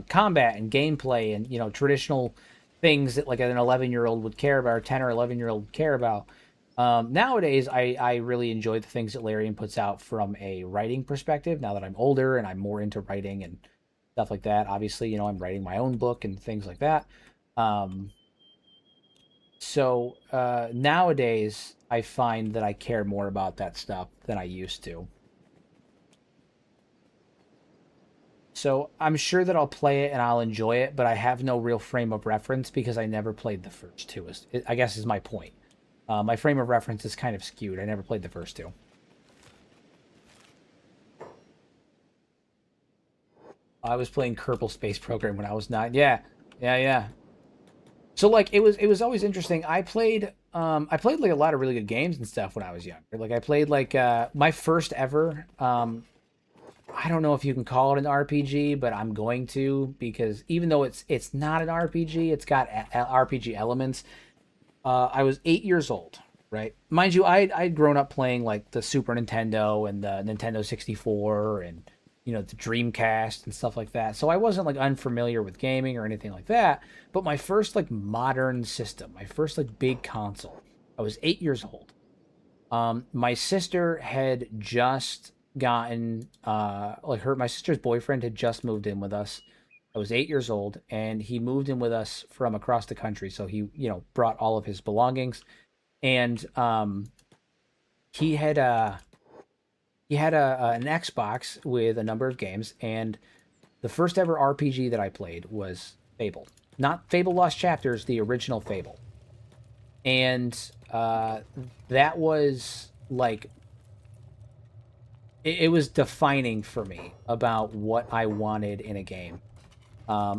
combat and gameplay and, you know, traditional things that like an 11-year-old would care about or 10 or 11-year-old would care about. Nowadays, I really enjoy the things that Larian puts out from a writing perspective. Now that I'm older and I'm more into writing and stuff like that, obviously, you know, I'm writing my own book and things like that. Um, Nowadays, I find that I care more about that stuff than I used to. So I'm sure that I'll play it and I'll enjoy it, but I have no real frame of reference because I never played the first two. I guess is my point. My frame of reference is kind of skewed. I never played the first two. I was playing Kerbal Space Program when I was 9. Yeah, yeah, yeah. So like it was always interesting. I played like a lot of really good games and stuff when I was younger. Like I played like my first ever I don't know if you can call it an RPG, but I'm going to because even though it's not an RPG, it's got RPG elements. I was 8 years old, right? Mind you, I'd grown up playing like the Super Nintendo and the Nintendo 64 and, you know, the Dreamcast and stuff like that. So I wasn't like unfamiliar with gaming or anything like that. But my first like modern system, my first like big console, I was 8 years old. My sister had just gotten like her my sister's boyfriend had just moved in with us. I was 8 years old, and he moved in with us from across the country. So he, you know, brought all of his belongings, and he had a an Xbox with a number of games, and the first ever RPG that I played was Fable, not Fable Lost Chapters, the original Fable, and that was like it was defining for me about what I wanted in a game.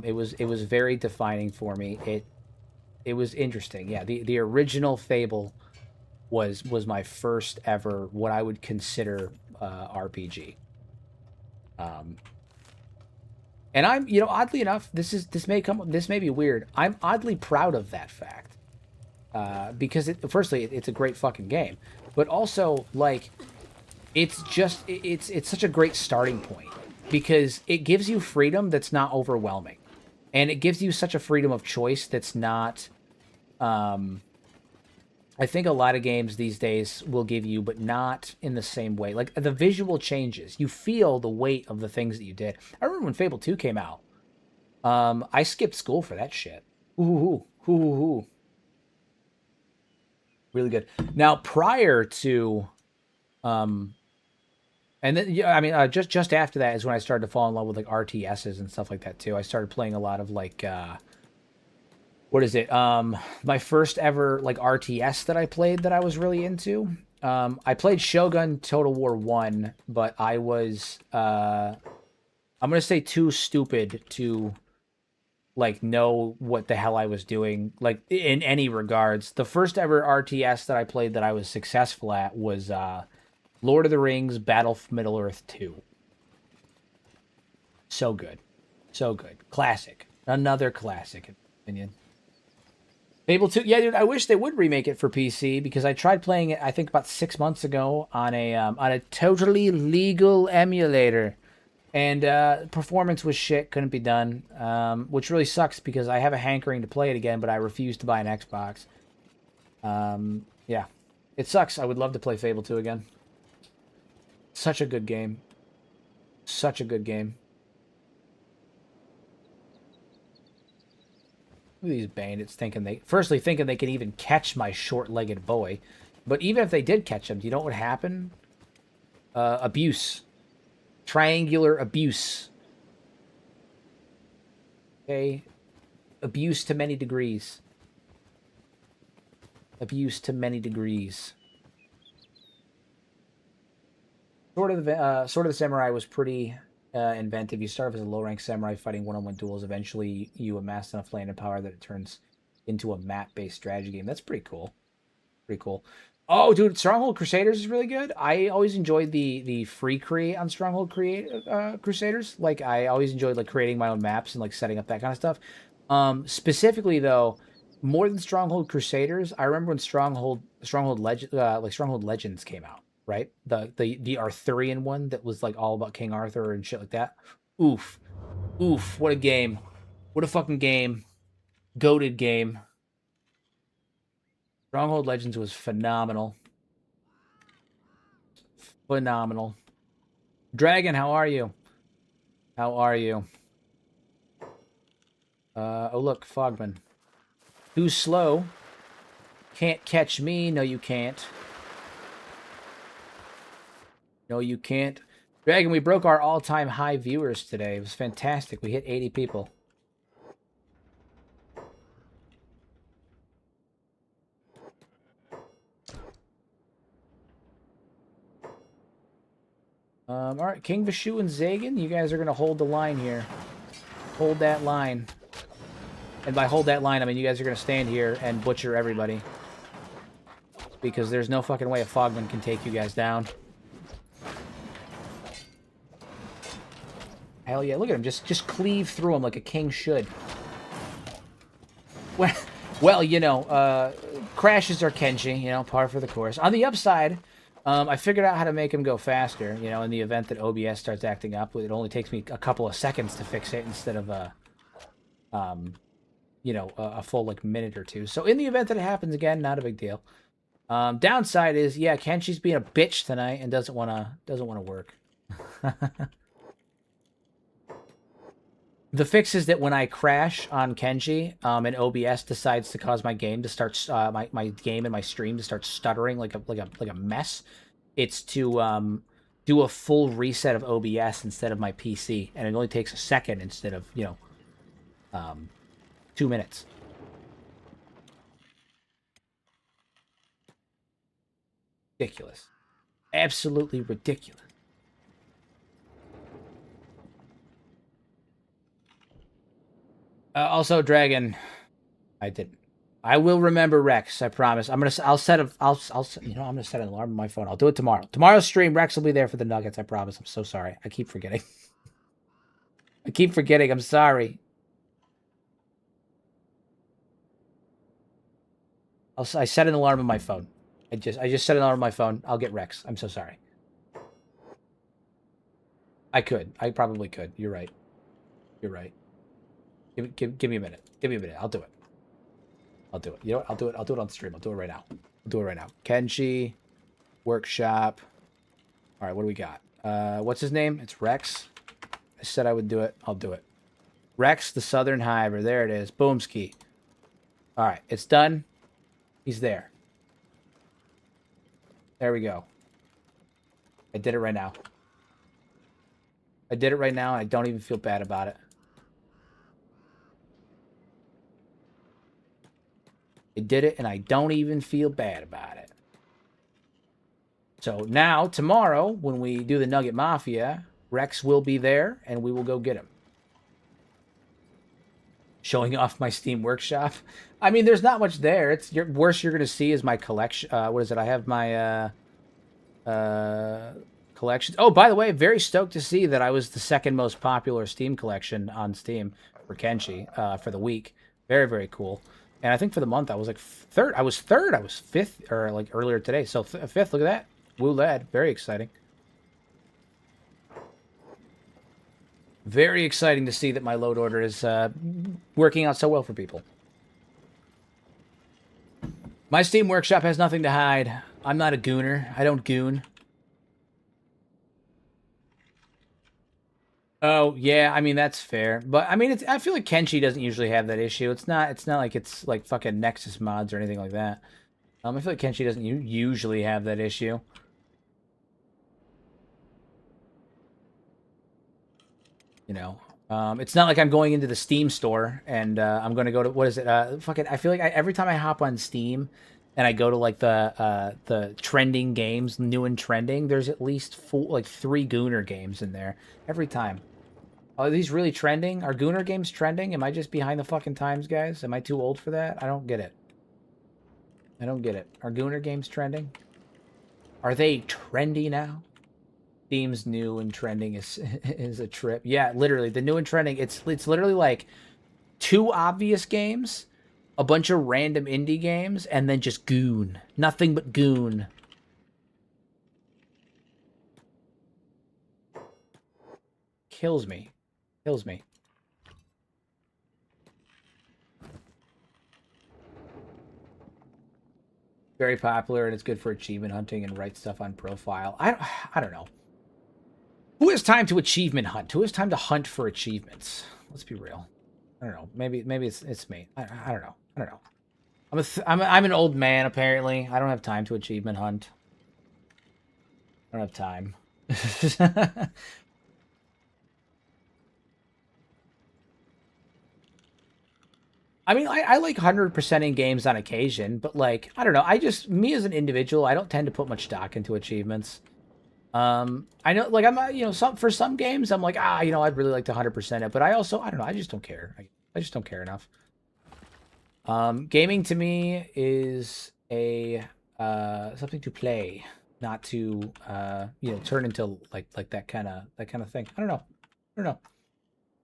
It was very defining for me. It was interesting. Yeah, the original Fable was my first ever what I would consider RPG. Um, and I'm, you know, oddly enough, this may be weird. I'm oddly proud of that fact because firstly, it's a great fucking game, but also like it's such a great starting point because it gives you freedom that's not overwhelming, and it gives you such a freedom of choice that's not um I think a lot of games these days will give you, but not in the same way. Like the visual changes, you feel the weight of the things that you did. I remember when Fable 2 came out. I skipped school for that shit. Ooh, ooh, ooh, really good. Now, prior to Um, and then yeah, I mean, just after that is when I started to fall in love with like RTSs and stuff like that too. I started playing a lot of like what is it? My first ever like RTS that I played that I was really into. I played Shogun Total War 1, but I was I'm gonna say too stupid to like know what the hell I was doing, like in any regards. The first ever RTS that I played that I was successful at was Lord of the Rings Battle for Middle Earth 2. So good. So good. Classic. Another classic, in my opinion. Fable 2, yeah, dude. I wish they would remake it for PC because I tried playing it. I think about 6 months ago on a totally legal emulator, and performance was shit. Couldn't be done, which really sucks because I have a hankering to play it again, but I refuse to buy an Xbox. Yeah, it sucks. I would love to play Fable 2 again. Such a good game. Such a good game. Look at these bandits thinking thinking they can even catch my short-legged boy. But even if they did catch him, do you know what would happen? Abuse. Triangular abuse. Okay? Abuse to many degrees. Abuse to many degrees. Sword of the Samurai was pretty inventive. You start as a low-rank samurai fighting one-on-one duels. Eventually, you amass enough land and power that it turns into a map-based strategy game. That's pretty cool. Pretty cool. Oh, dude, Stronghold Crusaders is really good. I always enjoyed the free create on Stronghold Crusaders. Like, I always enjoyed like creating my own maps and like setting up that kind of stuff. Specifically though, more than Stronghold Crusaders, I remember when Stronghold Legends came out, right? The Arthurian one that was like all about King Arthur and shit like that. Oof. Oof, what a game. What a fucking game. Goated game. Stronghold Legends was phenomenal. Phenomenal. Dragon, how are you? How are you? Oh look, Fogman. Too slow. Can't catch me. No, you can't. No, you can't. Dragon, we broke our all-time high viewers today. It was fantastic. We hit 80 people. All right, King Vishu and Zagan, you guys are going to hold the line here. Hold that line. And by hold that line, I mean you guys are going to stand here and butcher everybody. Because there's no fucking way a Fogman can take you guys down. Hell yeah, look at him. Just cleave through him like a king should. Well, you know, crashes are Kenshi, you know, par for the course. On the upside, I figured out how to make him go faster, you know, in the event that OBS starts acting up. It only takes me a couple of seconds to fix it instead of you know, a full like minute or two. So in the event that it happens again, not a big deal. Downside is, yeah, Kenshi's being a bitch tonight and doesn't wanna work. The fix is that when I crash on Kenshi, and OBS decides to cause my game to start, my game and my stream to start stuttering like a mess, it's to do a full reset of OBS instead of my PC, and it only takes a second instead of, you know, 2 minutes. Ridiculous. Absolutely ridiculous. Also, Dragon, I didn't. I will remember Rex. I promise. I'll set a. You know, I'm gonna set an alarm on my phone. I'll do it tomorrow. Tomorrow's stream, Rex will be there for the Nuggets. I promise. I'm so sorry. I keep forgetting. I keep forgetting. I'm sorry. I set an alarm on my phone. I just set an alarm on my phone. I'll get Rex. I'm so sorry. I could. I probably could. You're right. You're right. Give me a minute. Give me a minute. I'll do it. I'll do it. You know what? I'll do it. I'll do it on stream. I'll do it right now. I'll do it right now. Kenshi, workshop. All right, what do we got? What's his name? It's Rex. I said I would do it. I'll do it. Rex, the Southern Hybrid. There it is. Boomski. All right, it's done. He's there. There we go. I did it right now. I did it right now, and I don't even feel bad about it. I did it, and I don't even feel bad about it. So now, tomorrow, when we do the Nugget Mafia, Rex will be there, and we will go get him. Showing off my Steam Workshop. I mean, there's not much there. It's worst you're going to see is my collection. What is it? I have my collections. Oh, by the way, very stoked to see that I was the second most popular Steam collection on Steam for Kenshi for the week. Very, very cool. And I think for the month I was like third. I was third. I was fifth, or like earlier today. So fifth. Look at that. Woo lad. Very exciting. Very exciting to see that my load order is working out so well for people. My Steam Workshop has nothing to hide. I'm not a gooner. I don't goon. Oh yeah, I mean that's fair, but I mean I feel like Kenshi doesn't usually have that issue. It's not like it's like fucking Nexus mods or anything like that. I feel like Kenshi doesn't usually have that issue. You know, it's not like I'm going into the Steam store and I'm going to go to what is it? Fucking I feel like every time I hop on Steam and I go to like the trending games, new and trending, there's at least like 3 Gooner games in there every time. Are these really trending? Are Gooner games trending? Am I just behind the fucking times, guys? Am I too old for that? I don't get it. I don't get it. Are Gooner games trending? Are they trendy now? Steam's new and trending is is a trip. Yeah, literally, the new and trending, it's literally like 2 obvious games, a bunch of random indie games, and then just goon. Nothing but goon. Kills me. Kills me. Very popular, and it's good for achievement hunting and write stuff on profile. I don't know. Who has time to achievement hunt? Who has time to hunt for achievements? Let's be real. I don't know. Maybe it's me. I don't know. I don't know. I'm an old man apparently. I don't have time to achievement hunt. I don't have time. I mean, I like 100%ing games on occasion, but like, I don't know. Me as an individual, I don't tend to put much stock into achievements. I know, like, for some games, I'm like, I'd really like to 100% it, but I don't know. I just don't care. I just don't care enough. Gaming to me is a something to play, not to turn into like that kind of thing. I don't know. I don't know.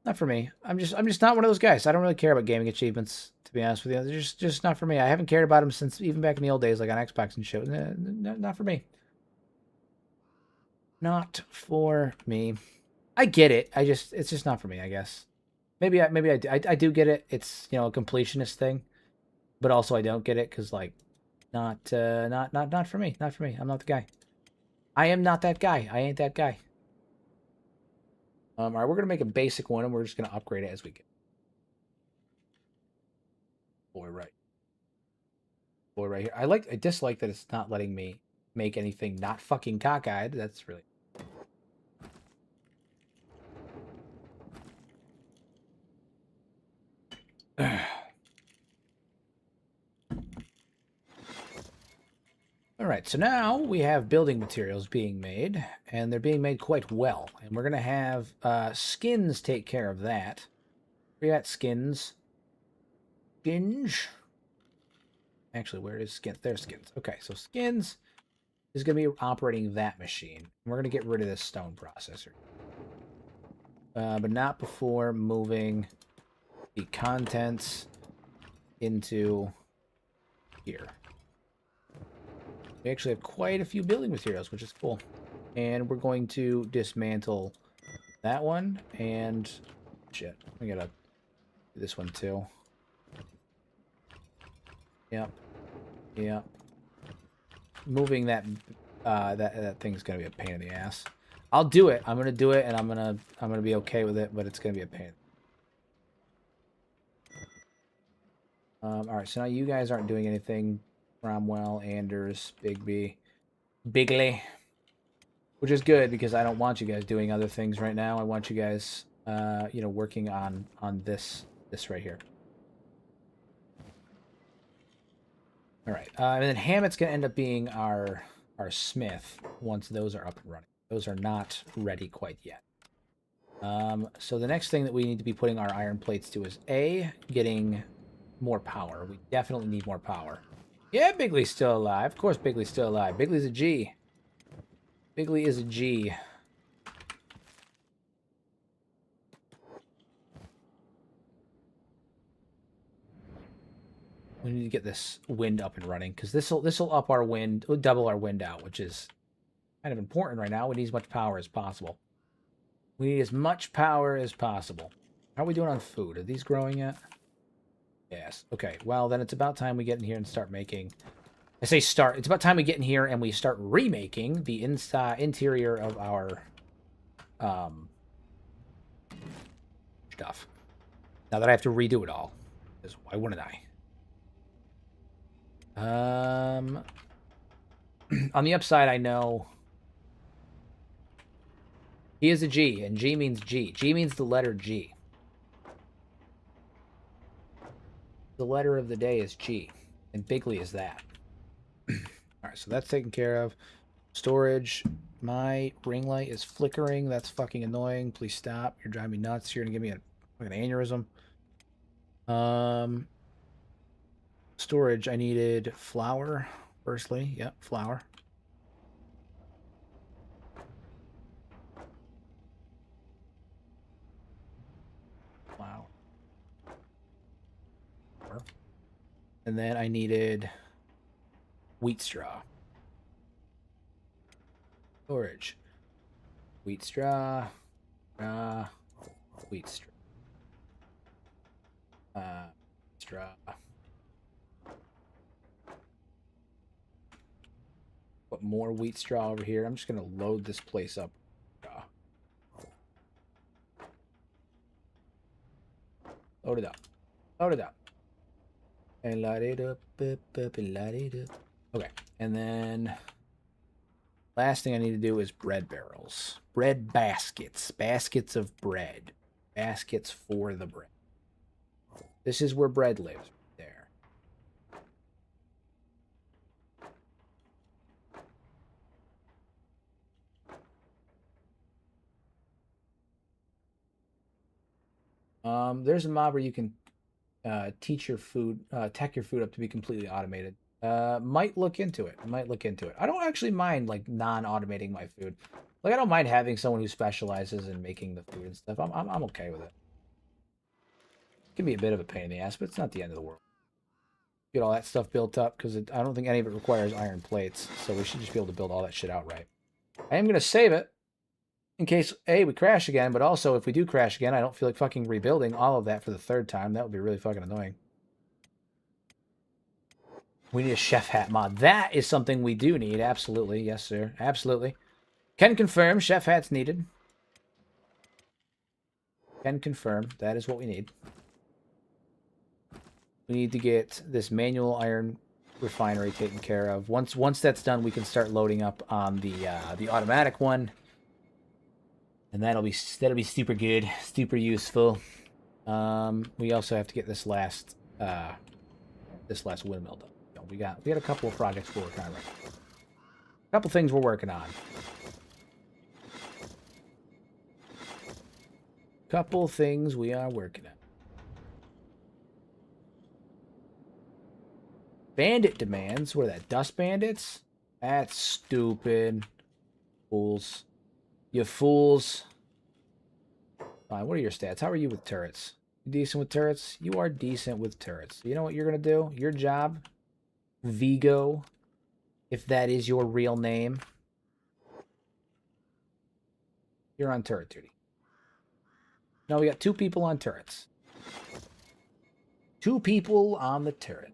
Not for me. I'm just not one of those guys. I don't really care about gaming achievements, to be honest with you. They're just not for me. I haven't cared about them since even back in the old days, like on Xbox and shit. Not for me. Not for me. I get it. It's just not for me, I guess. Maybe I do get it. It's, a completionist thing, but also I don't get it because like not for me. Not for me. I'm not the guy. I am not that guy. I ain't that guy. All right, we're gonna make a basic one, and we're just gonna upgrade it as we get. Boy, right. Boy, right here. I dislike that it's not letting me make anything not fucking cockeyed. That's really. All right, so now we have building materials being made, and they're being made quite well. And we're going to have skins take care of that. We got skins. Skins. Actually, where is skins? There's skins. Okay, so skins is going to be operating that machine. We're going to get rid of this stone processor. But not before moving the contents into here. We actually have quite a few building materials, which is cool. And we're going to dismantle that one, and shit, we gotta do this one too. Yep. Yep. Moving that that thing's gonna be a pain in the ass. I'll do it. I'm gonna do it, and I'm gonna be okay with it, but it's gonna be a pain. All right, so now you guys aren't doing anything. Cromwell, Anders, Bigby, Bigley. which is good because I don't want you guys doing other things right now. I want you guys, you know, working on this right here. All right, and then Hammett's gonna end up being our smith once those are up and running. Those are not ready quite yet. So the next thing that we need to be putting our iron plates to is getting more power. We definitely need more power. Yeah, Bigley's still alive. Of course Bigley's still alive. Bigley's a G. Bigley is a G. We need to get this wind up and running because this'll up our wind, double our wind out, which is kind of important right now. We need as much power as possible. We need as much power as possible. How are we doing on food? Are these growing yet? Yes. Okay. Well, then it's about time we get in here and start making. I say start. It's about time we get in here and we start remaking the interior of our stuff. Now that I have to redo it all, because why wouldn't I? On the upside, I know he is a G, and G means G. G means the letter G. The letter of the day is G, and Bigley is that. All right, so that's taken care of. Storage. My ring light is flickering. That's fucking annoying. Please stop. You're driving me nuts. You're gonna give me a fucking aneurysm. Storage. I needed flour. Firstly, yep, flour. Flour. And then I needed wheat straw. Storage. Wheat straw. Wheat straw. Straw. Put more wheat straw over here. I'm just going to load this place up. Load it up. Load it up. And light it up, and light it up. Okay, and then last thing I need to do is bread barrels. Bread baskets. Baskets of bread. Baskets for the bread. This is where bread lives. There. There's a mob where you can teach your food, tech your food up to be completely automated. Might look into it. Might look into it. I don't actually mind like non-automating my food. Like I don't mind having someone who specializes in making the food and stuff. I'm okay with it. It can be a bit of a pain in the ass, but it's not the end of the world. Get all that stuff built up because I don't think any of it requires iron plates, so we should just be able to build all that shit outright. I am gonna save it in case A, we crash again, but also if we do crash again, I don't feel like fucking rebuilding all of that for the third time. That would be really fucking annoying. We need a chef hat mod. That is something we do need. Absolutely. Yes, sir. Absolutely. Can confirm chef hat's needed. Can confirm. That is what we need. We need to get this manual iron refinery taken care of. Once that's done, we can start loading up on the automatic one. And that'll be super good, super useful. We also have to get this last windmill done. We got a couple of projects we're working on right now. A couple things we're working on. Couple things we are working on. Bandit demands. What are that? Dust bandits? That's stupid. Fools. You fools. Fine, what are your stats? How are you with turrets? You decent with turrets? You are decent with turrets. You know what you're going to do? Your job, Vigo, if that is your real name. You're on turret duty. No, we got 2 people on turrets. 2 people on the turret.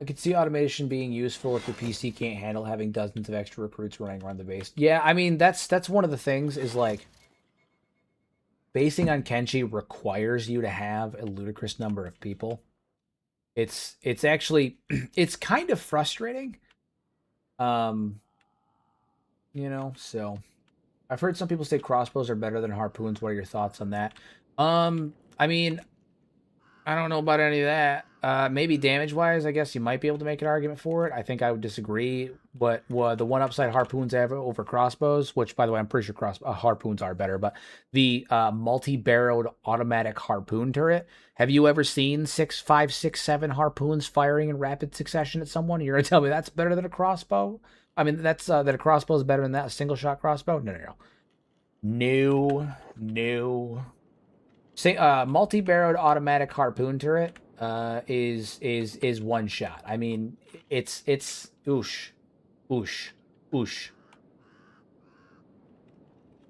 I could see automation being useful if the PC can't handle having dozens of extra recruits running around the base. Yeah, I mean, that's one of the things is like basing on Kenshi requires you to have a ludicrous number of people. It's actually it's kind of frustrating. Um, so I've heard some people say crossbows are better than harpoons. What are your thoughts on that? I mean, I don't know about any of that. Maybe damage wise, I guess you might be able to make an argument for it. I think I would disagree. But the one upside harpoons have over crossbows, which by the way, I'm pretty sure harpoons are better. But the multi-barreled automatic harpoon turret. Have you ever seen 6, 5, 6, 7 harpoons firing in rapid succession at someone? You're gonna tell me that's better than a crossbow? I mean, that's that a crossbow is better than that a single shot crossbow? No, no, no, no, no. Say, multi-barreled automatic harpoon turret is one shot. I mean, it's oosh, oosh, oosh,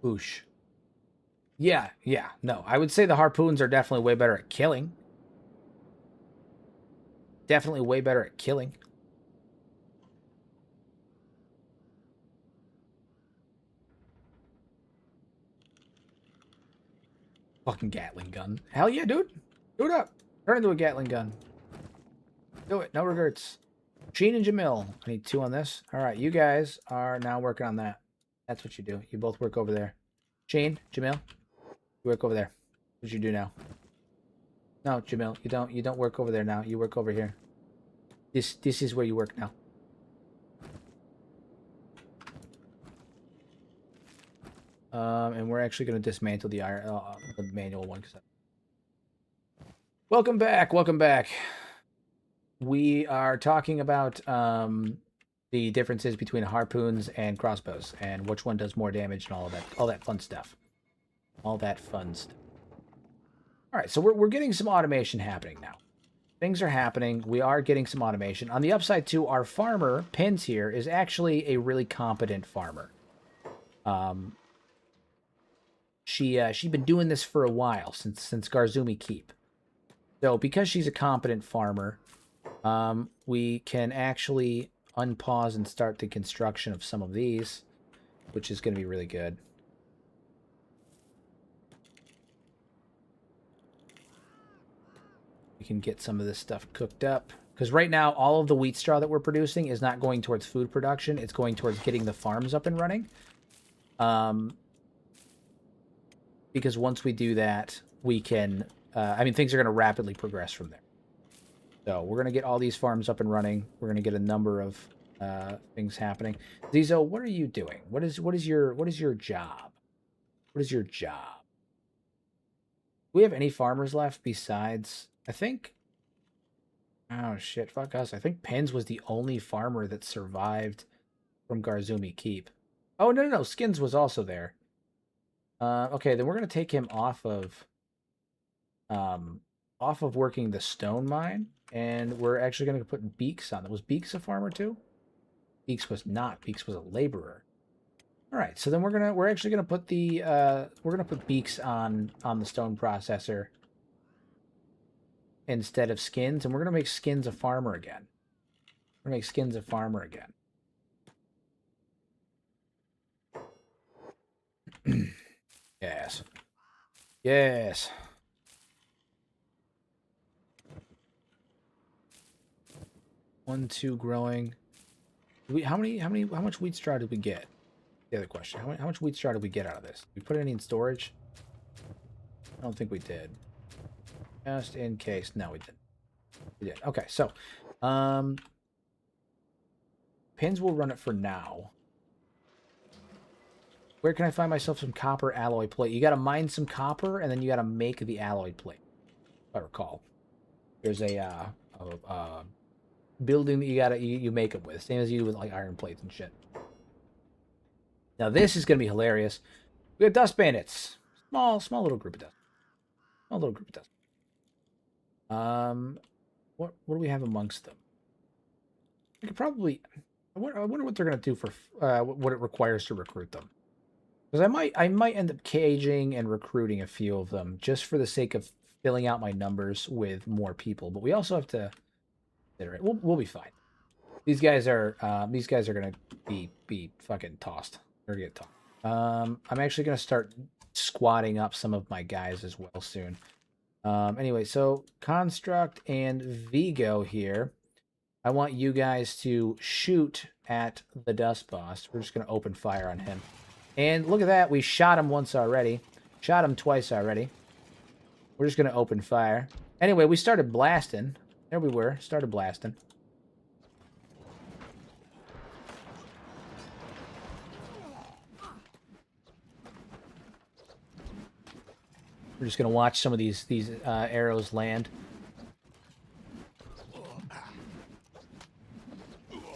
oosh. Yeah, yeah. No, I would say the harpoons are definitely way better at killing. Definitely way better at killing. Fucking Gatling gun. Hell yeah, dude. Do it up. Turn into a Gatling gun. Do it. No regrets. Sheen and Jamil. I need 2 on this. All right, you guys are now working on that. That's what you do. You both work over there. Sheen, Jamil, you work over there. What you do now? No, Jamil, you don't work over there now. You work over here. This is where you work now. And we're actually going to dismantle the iron, the manual one. Welcome back. Welcome back. We are talking about the differences between harpoons and crossbows, and which one does more damage, and all that fun stuff. All that fun stuff. All right, so we're getting some automation happening now. Things are happening. We are getting some automation. On the upside, too, our farmer, Pins here, is actually a really competent farmer. She's been doing this for a while, since Garzumi Keep. So because she's a competent farmer, we can actually unpause and start the construction of some of these, which is going to be really good. We can get some of this stuff cooked up. Because right now, all of the wheat straw that we're producing is not going towards food production. It's going towards getting the farms up and running. Because once we do that, we can... I mean, things are going to rapidly progress from there. So we're going to get all these farms up and running. We're going to get a number of things happening. Zizo, what are you doing? What is your job? What is your job? Do we have any farmers left besides... I think... Oh, shit. Fuck us. I think Pens was the only farmer that survived from Garzumi Keep. Oh, no, no, no. Skins was also there. Okay, then we're going to take him off of working the stone mine, and we're actually going to put Beaks on. Was Beaks a farmer too? Beaks was not. Beaks was a laborer. All right, so then we're actually gonna put the Beaks on the stone processor instead of Skins, and we're gonna make Skins a farmer again. We're gonna make Skins a farmer again. Yes. Yes. One, two growing. How much wheat straw did we get? The other question. How much wheat straw did we get out of this? Did we put any in storage? I don't think we did. Just in case. No, we didn't. We did. Okay, so Pins will run it for now. Where can I find myself some copper alloy plate? You got to mine some copper, and then you got to make the alloy plate. If I recall, there's a building that you make it with, same as you do with like iron plates and shit. Now this is gonna be hilarious. We have dust bandits, small little group of dust, small little group of dust. What do we have amongst them? We could probably. I wonder what they're gonna do for what it requires to recruit them. Because I might end up caging and recruiting a few of them just for the sake of filling out my numbers with more people. But we also have to consider it. We'll be fine. These guys are gonna be fucking tossed. They're gonna get tossed. I'm actually gonna start squatting up some of my guys as well soon. Anyway, so Construct and Vigo here. I want you guys to shoot at the Dust Boss. We're just going to open fire on him. And look at that. We shot him once already. Shot him twice already. We're just going to open fire. Anyway, we started blasting. There we were. Started blasting. We're just going to watch some of these arrows land.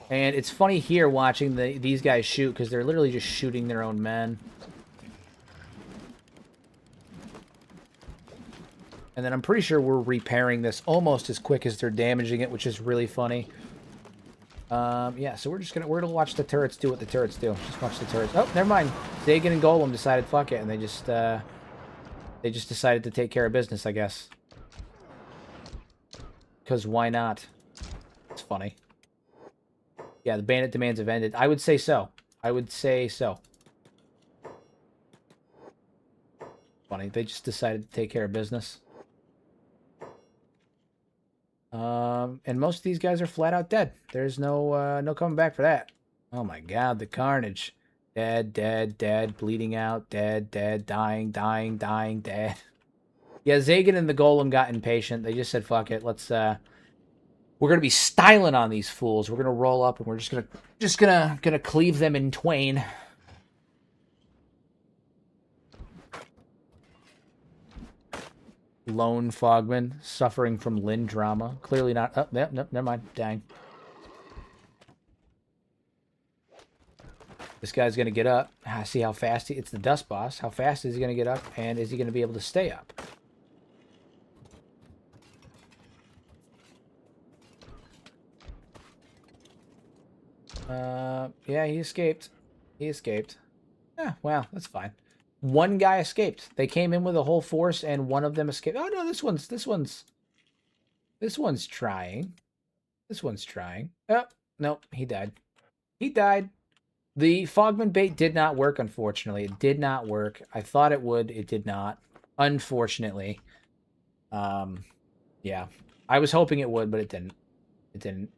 And it's funny here watching these guys shoot because they're literally just shooting their own men. And then I'm pretty sure we're repairing this almost as quick as they're damaging it, which is really funny. Yeah, so we're gonna watch the turrets do what the turrets do. Just watch the turrets. Oh, never mind. Dagon and Golem decided fuck it, and they just decided to take care of business, I guess. Because why not? It's funny. Yeah, the bandit demands have ended. I would say so. I would say so. Funny. They just decided to take care of business. And most of these guys are flat out dead. There's no coming back for that. Oh my god, the carnage. Dead, dead, dead, bleeding out, dead, dead, dying, dying, dying, dead. Yeah, Zagan and the Golem got impatient. They just said, fuck it, let's, we're gonna be styling on these fools. We're gonna roll up and we're just gonna cleave them in twain. Lone Fogman, suffering from Lynn drama. Clearly not, oh, no, never mind, dang. This guy's going to get up. See how fast it's the Dust Boss. How fast is he going to get up? And is he going to be able to stay up? Yeah, he escaped. He escaped. Yeah, well, that's fine. One guy escaped. They came in with a whole force and one of them escaped. Oh no, this one's trying. This one's trying. Oh, no, he died. He died. The Fogman bait did not work, unfortunately. It did not work. I thought it would. It did not. Unfortunately. Yeah. I was hoping it would, but it didn't. It didn't.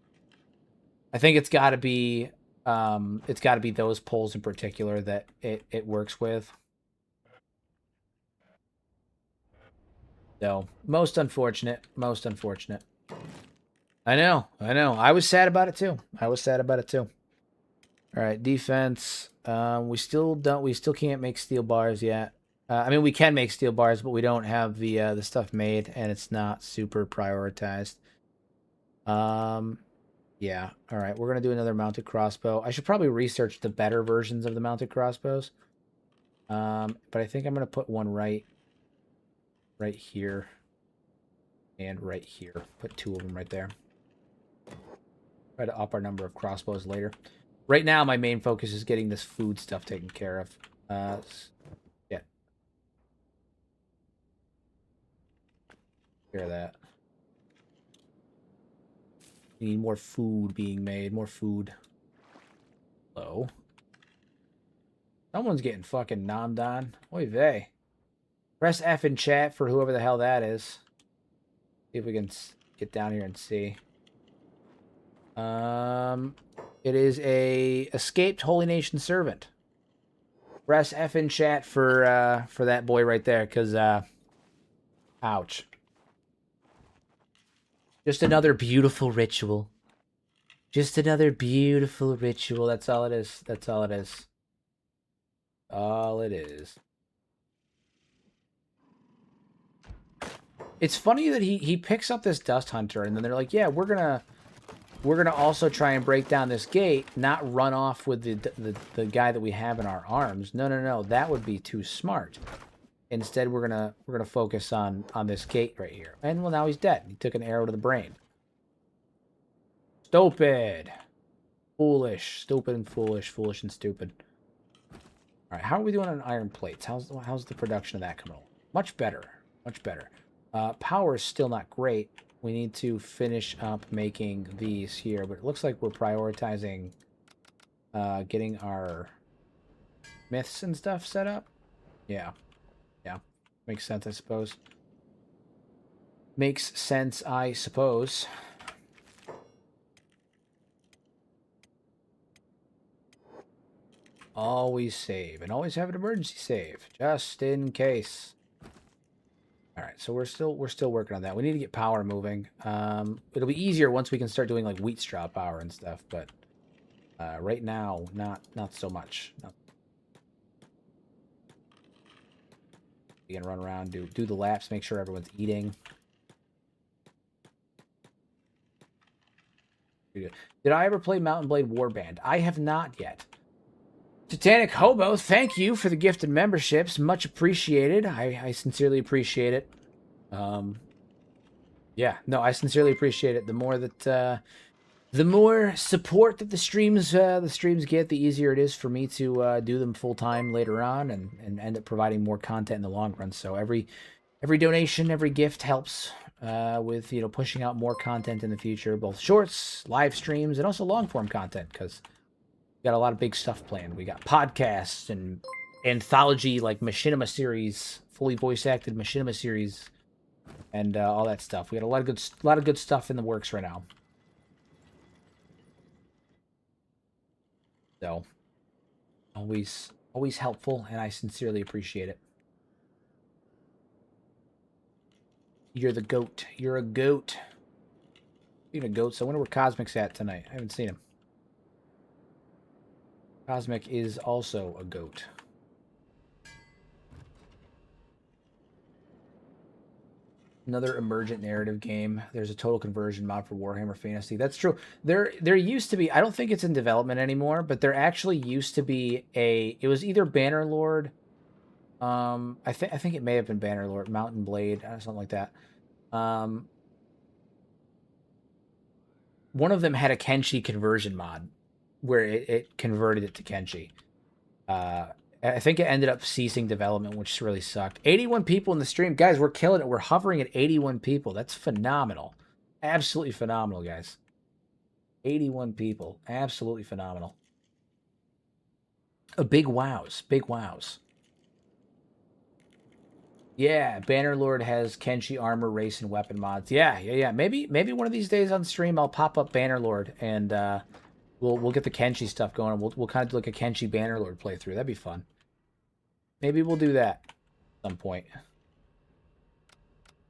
I think it's got to be those poles in particular that it works with. So, most unfortunate. Most unfortunate. I know. I know. I was sad about it too. I was sad about it too. All right, defense. We still can't make steel bars yet. I mean, we can make steel bars, but we don't have the stuff made, and it's not super prioritized. Yeah. All right, we're gonna do another mounted crossbow. I should probably research the better versions of the mounted crossbows. But I think I'm gonna put one right here, and right here. Put two of them right there. Try to up our number of crossbows later. Right now, my main focus is getting this food stuff taken care of. Yeah. Care of that. We need more food being made. More food. Hello. Someone's getting fucking nommed on. Oy vey. Press F in chat for whoever the hell that is. See if we can get down here and see. It is a escaped Holy Nation servant. Press F in chat for that boy right there, because ouch. Just another beautiful ritual. Just another beautiful ritual. That's all it is. That's all it is. All it is. It's funny that he picks up this Dust Hunter, and then they're like, yeah, we're gonna also try and break down this gate, not run off with the guy that we have in our arms. No, no, no, that would be too smart. Instead, we're gonna focus on this gate right here. And well, now he's dead. He took an arrow to the brain. Stupid, foolish, stupid and foolish, foolish and stupid. All right, how are we doing on iron plates? How's the production of that coming along? Much better, much better. Power is still not great. We need to finish up making these here, but it looks like we're prioritizing getting our myths and stuff set up. Yeah. Yeah. Makes sense, I suppose. Makes sense, I suppose. Always save, and always have an emergency save, just in case. All right, so we're still working on that. We need to get power moving. It'll be easier once we can start doing like wheat straw power and stuff, but right now, not so much. We can run around, do the laps, make sure everyone's eating. Did I ever play Mountain Blade Warband? I have not yet. Titanic Hobo, thank you for the gifted memberships. Much appreciated. I sincerely appreciate it. Yeah, no, I sincerely appreciate it. The more support that the streams get, the easier it is for me to do them full time later on, and end up providing more content in the long run. So every donation, every gift helps with pushing out more content in the future, both shorts, live streams, and also long form content, because we got a lot of big stuff planned. We got podcasts and anthology like Machinima series, fully voice acted Machinima series, and all that stuff. We got a lot of good stuff in the works right now. So always helpful, and I sincerely appreciate it. You're the goat. You're a goat. Speaking of goats, I wonder where Cosmic's at tonight. I haven't seen him. Cosmic is also a goat. Another emergent narrative game. There's a total conversion mod for Warhammer Fantasy. That's true. There used to be, I don't think it's in development anymore, but there actually used to be it was either Bannerlord, I think it may have been Bannerlord, Mountain Blade, something like that. One of them had a Kenshi conversion mod where it converted it to Kenshi. I think it ended up ceasing development, which really sucked. 81 people in the stream. Guys, we're killing it. We're hovering at 81 people. That's phenomenal. Absolutely phenomenal, guys. 81 people. Absolutely phenomenal. Big wows. Big wows. Yeah, Bannerlord has Kenshi armor, race, and weapon mods. Yeah. Maybe one of these days on stream I'll pop up Bannerlord, and we'll get the Kenshi stuff going. We'll kind of do like a Kenshi Bannerlord playthrough. That'd be fun. Maybe we'll do that at some point.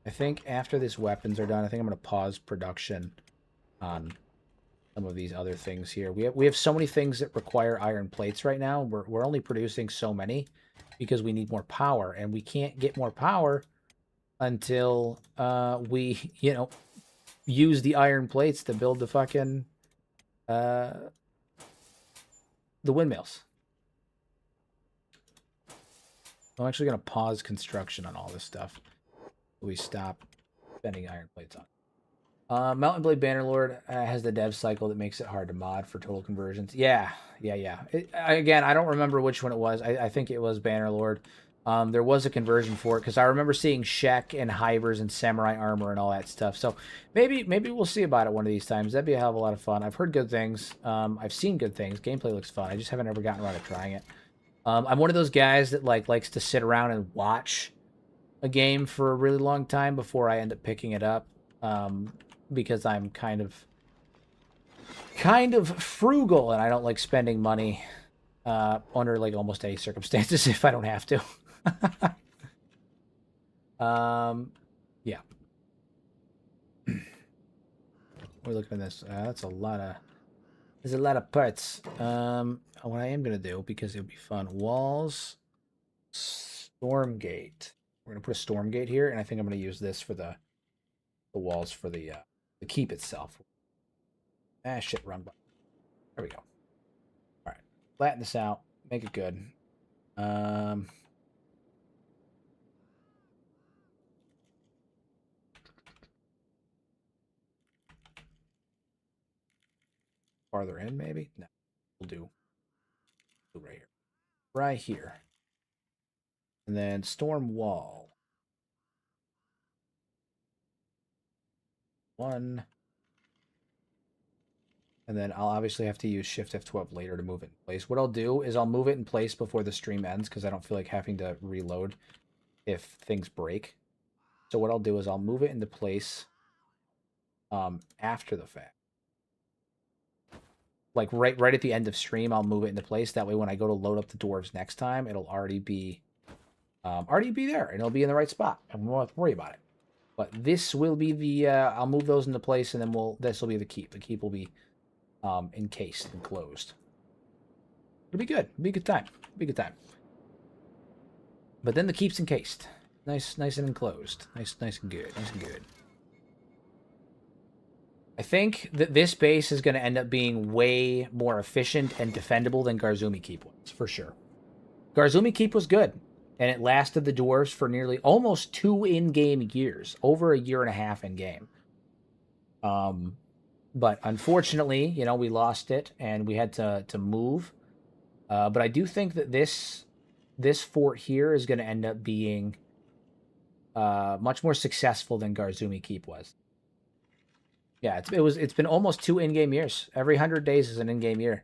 I think after these weapons are done, I think I'm going to pause production on some of these other things here. We have so many things that require iron plates right now. We're only producing so many because we need more power, and we can't get more power until we, use the iron plates to build the fucking the windmills. I'm actually going to pause construction on all this stuff. We stop spending iron plates on. Mountain Blade Bannerlord has the dev cycle that makes it hard to mod for total conversions. Yeah. Again, I don't remember which one it was. I think it was Bannerlord. There was a conversion for it, because I remember seeing Shek and Hivers and Samurai armor and all that stuff. So maybe we'll see about it one of these times. That'd be a hell of a lot of fun. I've heard good things. I've seen good things. Gameplay looks fun. I just haven't ever gotten around to trying it. I'm one of those guys that likes to sit around and watch a game for a really long time before I end up picking it up, because I'm kind of frugal, and I don't like spending money under like almost any circumstances if I don't have to. Yeah. We're looking at this. That's a lot of. There's a lot of parts. What I am gonna do, because it would be fun, walls, Stormgate. We're gonna put a Stormgate here, and I think I'm gonna use this for the walls for the keep itself. Shit, run button. There we go. All right, flatten this out, make it good. Farther in, maybe? No, we'll do right here. Right here. And then storm wall. 1. And then I'll obviously have to use Shift F12 later to move it in place. What I'll do is I'll move it in place before the stream ends, because I don't feel like having to reload if things break. So what I'll do is I'll move it into place after the fact. Like right at the end of stream, I'll move it into place. That way when I go to load up the dwarves next time, it'll already be there, and it'll be in the right spot. And we won't have to worry about it. But this will be the I'll move those into place, and then this will be the keep. The keep will be encased and closed. It'll be good. It'll be a good time. It'll be a good time. But then the keep's encased. Nice and enclosed. Nice and good. Nice and good. I think that this base is going to end up being way more efficient and defendable than Garzumi Keep was, for sure. Garzumi Keep was good, and it lasted the dwarves for nearly almost 2 in-game years, over a year and a half in-game. But unfortunately, you know, we lost it, and we had to move. But I do think that this fort here is going to end up being much more successful than Garzumi Keep was. Yeah, it's been almost 2 in-game years. Every 100 days is an in-game year.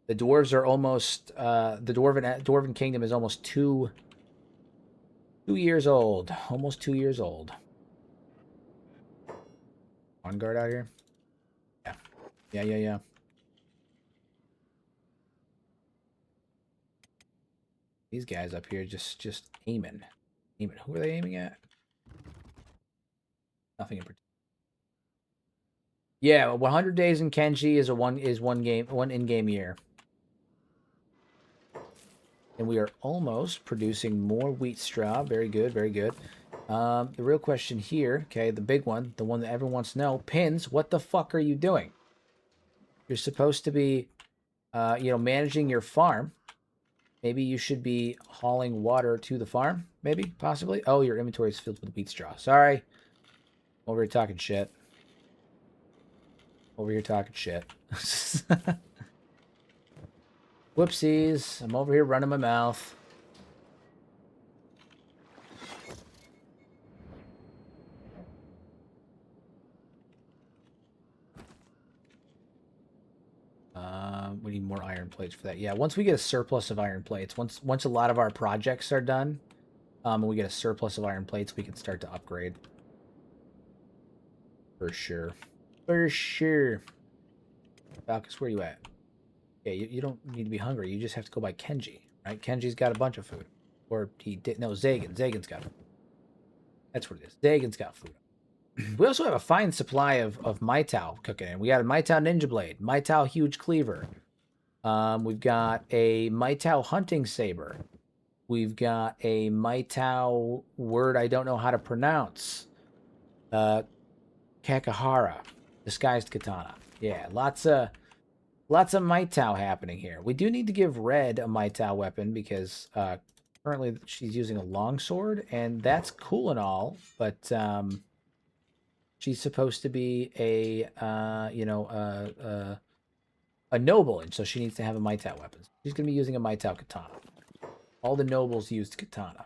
The dwarves are almost the Dwarven Kingdom is almost 2 years old. Almost 2 years old. On guard out here. Yeah. These guys up here just aiming. Who are they aiming at? Nothing in particular. Yeah, 100 days in Kenshi is one in-game year. And we are almost producing more wheat straw. Very good, very good. The real question here, okay, the big one, the one that everyone wants to know, Pins, what the fuck are you doing? You're supposed to be, managing your farm. Maybe you should be hauling water to the farm, maybe, possibly. Oh, your inventory is filled with wheat straw. Sorry. Over here talking shit. Whoopsies. I'm over here running my mouth. We need more iron plates for that. Yeah, once we get a surplus of iron plates, once a lot of our projects are done, and we get a surplus of iron plates, we can start to upgrade. For sure. Falcus, where you at? Yeah, you don't need to be hungry. You just have to go by Kenshi, right? Kenji's got a bunch of food. Or he did. No, Zagan. Zagan's got food. That's what it is. Zagan's got food. We also have a fine supply of Maitao cooking in. We got a Maitao Ninja Blade, Maitao Huge Cleaver. We've got a Maitao Hunting Saber. We've got a Maitao word I don't know how to pronounce. Kakahara, Disguised Katana. Yeah, lots of Maitao happening here. We do need to give Red a Maitao weapon because currently she's using a longsword, and that's cool and all, but she's supposed to be a noble, and so she needs to have a Maitao weapon. She's going to be using a Maitao katana. All the nobles used katana.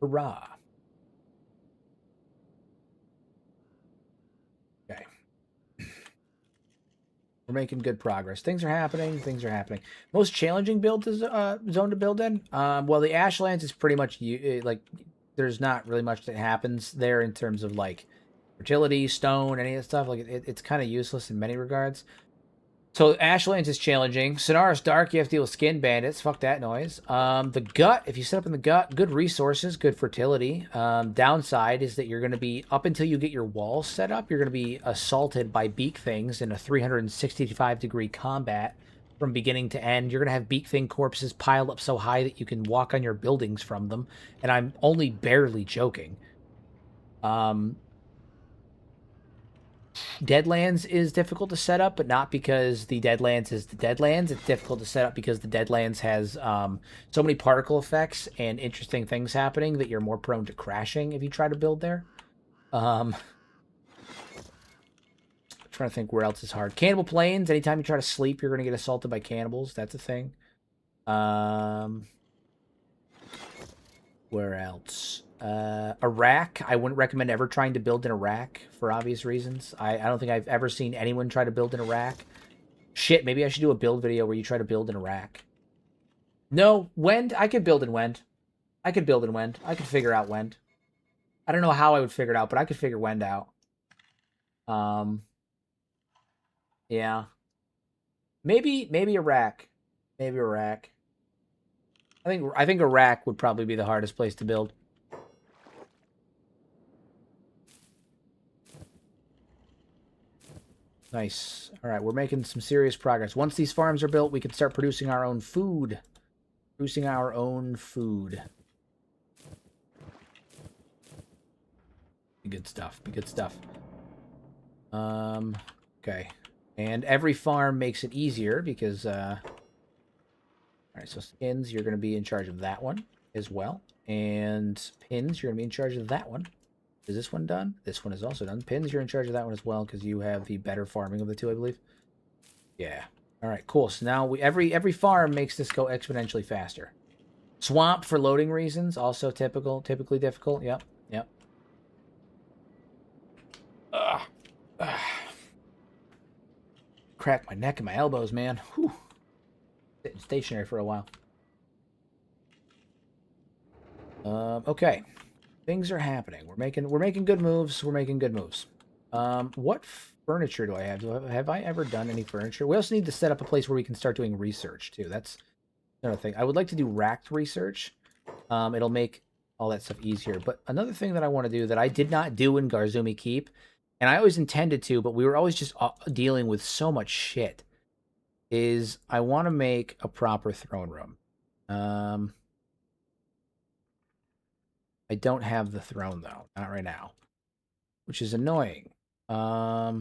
Hurrah. Okay. We're making good progress. Things are happening. Most challenging build is zone to build in. Well, the Ashlands is pretty much like there's not really much that happens there in terms of like fertility, stone, any of that stuff. Like it's kind of useless in many regards. So Ashlands is challenging. Sonaris Dark, you have to deal with skin bandits. Fuck that noise. The gut, if you set up in the gut, good resources, good fertility. Downside is that you're going to be, up until you get your walls set up, you're going to be assaulted by beak things in a 365-degree combat from beginning to end. You're going to have beak thing corpses piled up so high that you can walk on your buildings from them. And I'm only barely joking. Deadlands is difficult to set up, but not because the Deadlands is the Deadlands. It's difficult to set up because the Deadlands has so many particle effects and interesting things happening that you're more prone to crashing if you try to build there. I'm trying to think where else is hard. Cannibal Plains, anytime you try to sleep, you're going to get assaulted by cannibals. That's a thing. Where else? Iraq, I wouldn't recommend ever trying to build in Iraq for obvious reasons. I don't think I've ever seen anyone try to build in Iraq. Shit, maybe I should do a build video where you try to build in Iraq. No, Wend. I could build in Wend. I could build in Wend. I could figure out Wend. I don't know how I would figure it out, but I could figure Wend out. Um, yeah. Maybe Iraq. Maybe Iraq. I think Iraq would probably be the hardest place to build. Nice. All right, we're making some serious progress. Once these farms are built, we can start producing our own food. Producing our own food. Be good stuff. Be good stuff. Okay. And every farm makes it easier because, all right, so skins, you're going to be in charge of that one as well. And pins, you're going to be in charge of that one. Is this one done? This one is also done. Pins, you're in charge of that one as well because you have the better farming of the two, I believe. Yeah. All right, cool. So now every farm makes this go exponentially faster. Swamp for loading reasons, also typically difficult. Yep, yep. Ugh. Ugh. Crack my neck and my elbows, man. Whew. Sitting stationary for a while. Okay. Things are happening. We're making good moves. We're making good moves. What furniture do I have? Have I ever done any furniture? We also need to set up a place where we can start doing research too. That's another thing. I would like to do racked research. It'll make all that stuff easier. But another thing that I want to do that I did not do in Garzumi Keep, and I always intended to, but we were always just dealing with so much shit, is I want to make a proper throne room. I don't have the throne, though. Not right now. Which is annoying. I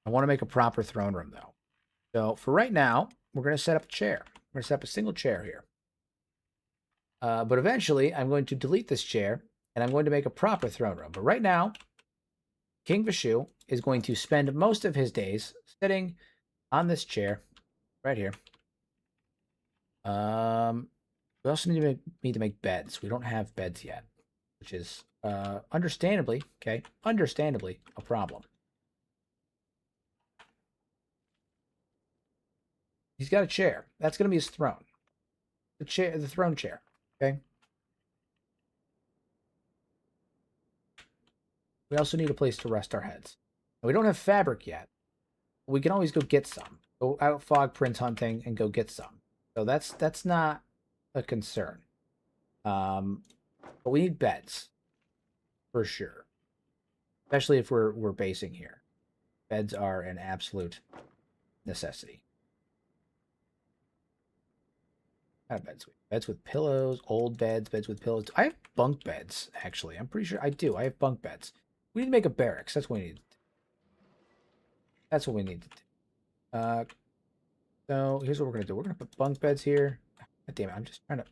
want to make a proper throne room, though. So, for right now, we're going to set up a chair. We're going to set up a single chair here. But eventually, I'm going to delete this chair, and I'm going to make a proper throne room. But right now, King Vishu is going to spend most of his days sitting on this chair right here. We also need to make beds. We don't have beds yet, which is understandably a problem. He's got a chair. That's going to be his throne. The throne chair. Okay. We also need a place to rest our heads. We don't have fabric yet. We can always go get some. Go out fog prince hunting and go get some. So that's not a concern. But we need beds for sure, especially if we're basing here. Beds are an absolute necessity. Beds with pillows, old beds, beds with pillows. I have bunk beds, actually. I'm pretty sure I do. I have bunk beds. We need to make a barracks. That's what we need to do. That's what we need to do. So here's what we're going to do. We're going to put bunk beds here. God damn it. I'm just trying to...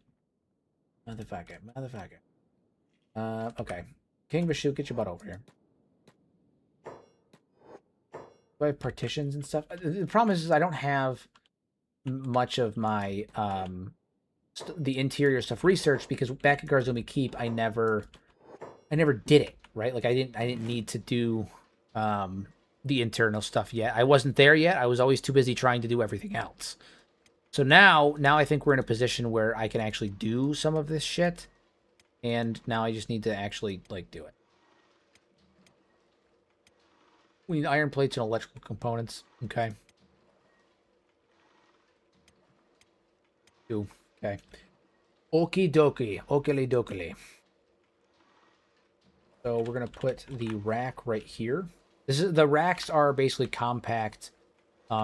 Motherfucker. Okay. King Vishu, get your butt over here. Do I have partitions and stuff? The problem is I don't have much of my... the interior stuff researched because back at Garzumi Keep I never did it, right? Like I didn't need to do the internal stuff yet. I wasn't there yet. I was always too busy trying to do everything else. So now I think we're in a position where I can actually do some of this shit, and now I just need to actually like do it. We need iron plates and electrical components. Okay. Okay. Okie dokie. Okily dokily. So we're going to put the rack right here. The racks are basically compact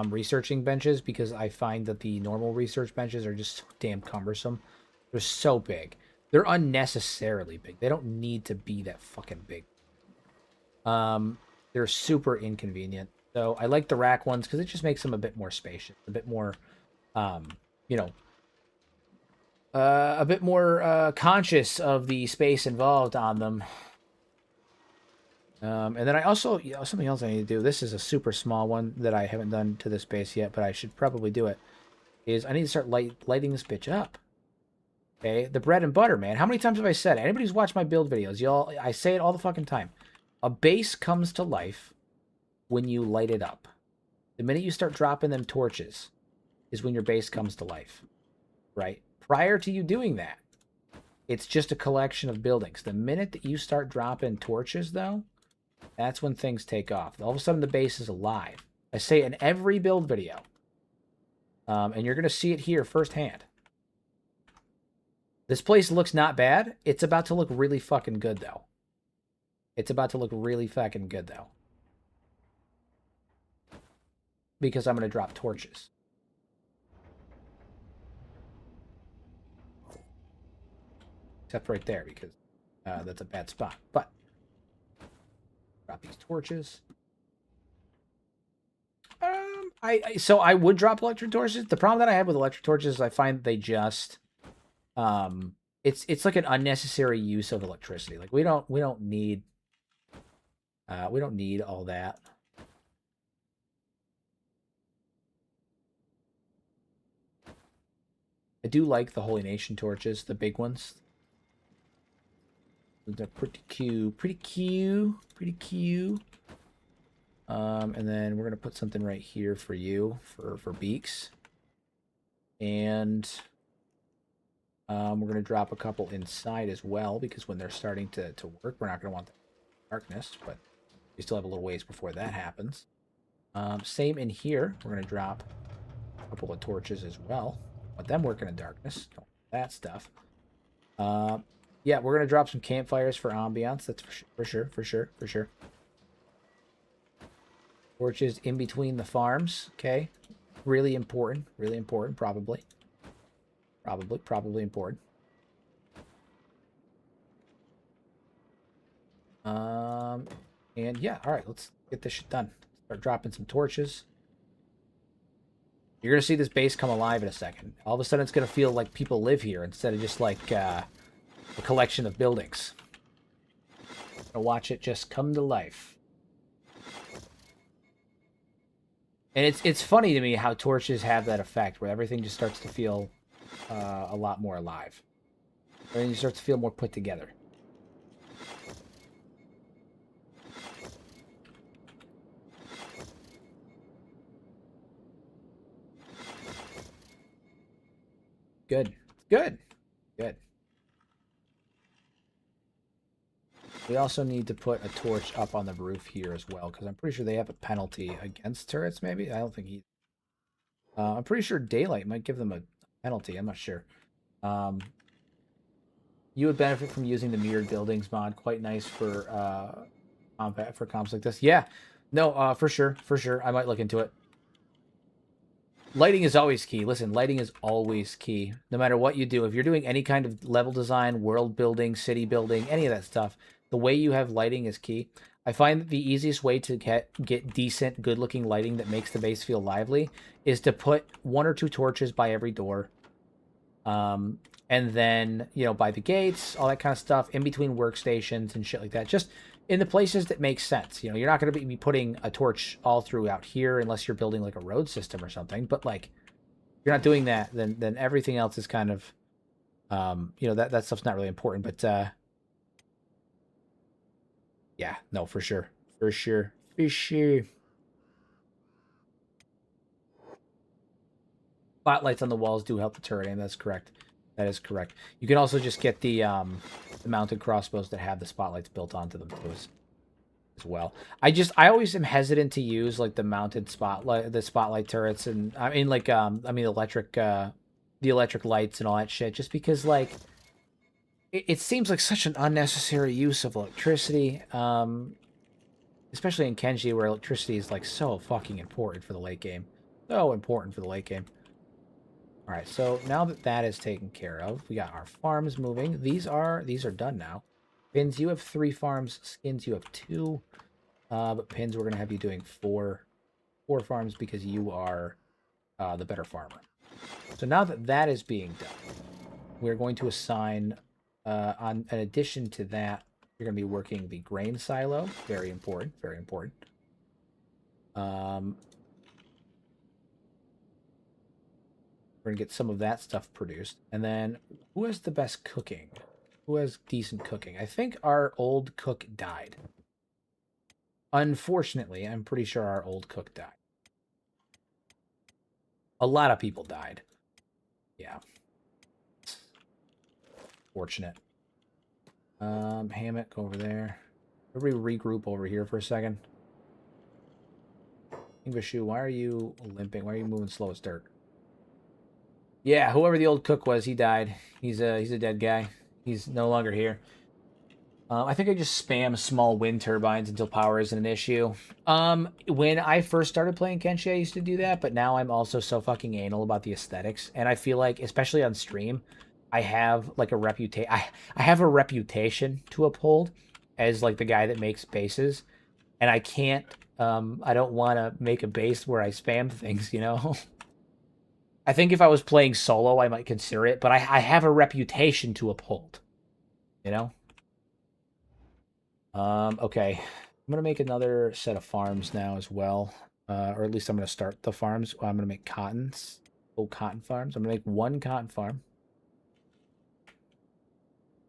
researching benches because I find that the normal research benches are just so damn cumbersome. They're so big. They're unnecessarily big. They don't need to be that fucking big. They're super inconvenient. So I like the rack ones because it just makes them a bit more spacious, a bit more, you know, a bit more conscious of the space involved on them. And then I also, something else I need to do. This is a super small one that I haven't done to this base yet, but I should probably do it. Is I need to start lighting this bitch up. Okay, the bread and butter, man. How many times have I said it? Anybody who's watched my build videos, y'all, I say it all the fucking time. A base comes to life when you light it up. The minute you start dropping them torches is when your base comes to life. right? Prior to you doing that, it's just a collection of buildings. The minute that you start dropping torches, though, that's when things take off. All of a sudden, the base is alive. I say in every build video, and you're going to see it here firsthand. This place looks not bad. It's about to look really fucking good, though. It's about to look really fucking good, though. Because I'm going to drop torches. Except right there, because that's a bad spot. But, drop these torches. So I would drop electric torches. The problem that I have with electric torches is I find they just... it's like an unnecessary use of electricity. Like we don't need all that. I do like the Holy Nation torches, the big ones. They're pretty cute, pretty cute, pretty cute. And then we're gonna put something right here for you for beaks, and we're gonna drop a couple inside as well because when they're starting to work, we're not gonna want the darkness, but we still have a little ways before that happens. Same in here. We're gonna drop a couple of torches as well. Let them work in the darkness. That stuff. Yeah, we're gonna drop some campfires for ambiance. That's for sure. Torches in between the farms. Okay, really important. Really important. Probably important. And yeah, all right. Let's get this shit done. Start dropping some torches. You're gonna see this base come alive in a second. All of a sudden, it's gonna feel like people live here instead of just like a collection of buildings. Gonna watch it just come to life. And it's funny to me how torches have that effect where everything just starts to feel a lot more alive. Everything starts to feel more put together. Good. Good. Good. We also need to put a torch up on the roof here as well, because I'm pretty sure they have a penalty against turrets, maybe? I don't think he... I'm pretty sure daylight might give them a penalty. I'm not sure. You would benefit from using the mirrored buildings mod. Quite nice for comps like this. Yeah. No, for sure. For sure. I might look into it. Lighting is always key. Listen, lighting is always key. No matter what you do. If you're doing any kind of level design, world building, city building, any of that stuff, the way you have lighting is key. I find that the easiest way to get decent, good-looking lighting that makes the base feel lively is to put 1 or 2 torches by every door. And then, you know, by the gates, all that kind of stuff, in between workstations and shit like that. Just in the places that make sense. You know, you're not going to be putting a torch all throughout here unless you're building like a road system or something. But like, if you're not doing that, then everything else is kind of, you know, that stuff's not really important. But yeah, no, for sure, for sure, for sure. Spotlights on the walls do help the turret aim. That's correct. That is correct. You can also just get the mounted crossbows that have the spotlights built onto them too, as well. I always am hesitant to use like the mounted spotlight turrets, and I mean like the electric lights and all that shit, just because like it seems like such an unnecessary use of electricity, especially in Kenshi where electricity is like so fucking important for the late game. So important for the late game. All right, so now that that is taken care of, we got our farms moving. These are done now. Pins, you have 3 farms. Skins, you have 2. But Pins, we're gonna have you doing 4 farms because you are the better farmer. So now that that is being done, we're going to assign, on in addition to that, you're gonna be working the grain silo. Very important. Very important. We're gonna get some of that stuff produced. And then who has the best cooking? Who has decent cooking? I think our old cook died. Unfortunately, I'm pretty sure our old cook died. A lot of people died. Yeah. Fortunate. Hammock over there. Everybody regroup over here for a second. Engishu, why are you limping? Why are you moving slow as dirt? Yeah, whoever the old cook was, he died. He's a dead guy. He's no longer here. I think I just spam small wind turbines until power isn't an issue. When I first started playing Kenshi, I used to do that, but now I'm also so fucking anal about the aesthetics, and I feel like, especially on stream, I have like a reputation. I have a reputation to uphold as like the guy that makes bases, and I can't. I don't want to make a base where I spam things, you know. I think if I was playing solo, I might consider it, but I have a reputation to uphold, you know. Okay. I'm going to make another set of farms now as well. Or at least I'm going to start the farms. I'm going to make cottons. Oh, cotton farms. I'm going to make one cotton farm.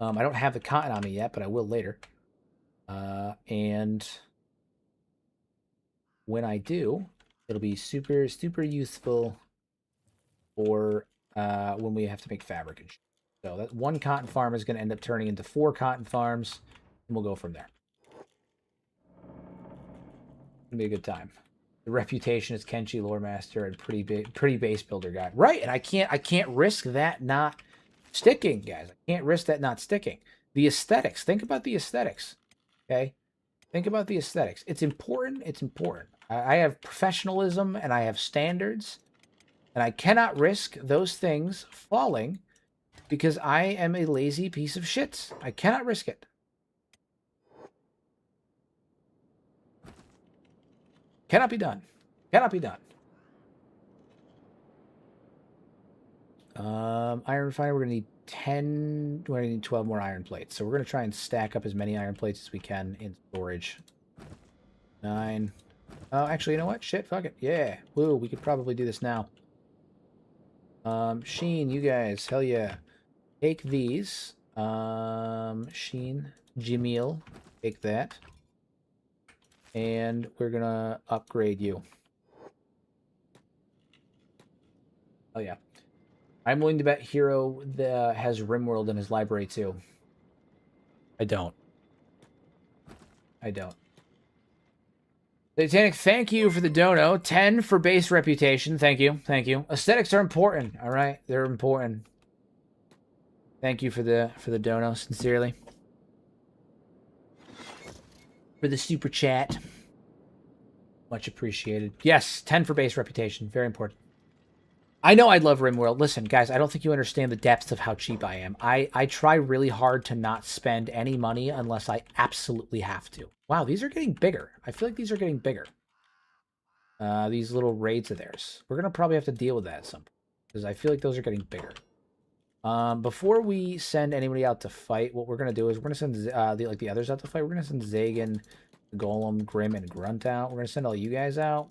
I don't have the cotton on me yet, but I will later. And when I do, it'll be super, super useful for when we have to make fabric and shit. So that one cotton farm is going to end up turning into 4 cotton farms, and we'll go from there. It'll be a good time. The reputation is Kenshi lore master and pretty base builder guy. Right, and I can't risk that not sticking, guys. I can't risk that not sticking. The aesthetics. Think about the aesthetics. Okay? Think about the aesthetics. It's important. It's important. I have professionalism and I have standards, and I cannot risk those things falling because I am a lazy piece of shit. I cannot risk it. Cannot be done. Cannot be done. Iron refiner, we're going to need 10... We're going to need 12 more iron plates. So we're going to try and stack up as many iron plates as we can in storage. 9. Oh, actually, you know what? Shit, fuck it. Yeah. Woo, we could probably do this now. Sheen, you guys, hell yeah. Take these. Sheen, Jamil, take that. And we're gonna upgrade you. Oh yeah. I'm willing to bet Hero has RimWorld in his library too. I don't. I don't. Satanic, thank you for the dono. 10 for base reputation. Thank you. Thank you. Aesthetics are important. All right. They're important. Thank you for the dono, sincerely. For the super chat. Much appreciated. Yes, 10 for base reputation. Very important. I know I'd love RimWorld. Listen, guys, I don't think you understand the depths of how cheap I am. I try really hard to not spend any money unless I absolutely have to. Wow, these are getting bigger. I feel like these are getting bigger. These little raids of theirs. We're going to probably have to deal with that at some point, because I feel like those are getting bigger. Before we send anybody out to fight, what we're going to do is we're going to send the others out to fight. We're going to send Zagan, Golem, Grim, and Grunt out. We're going to send all you guys out.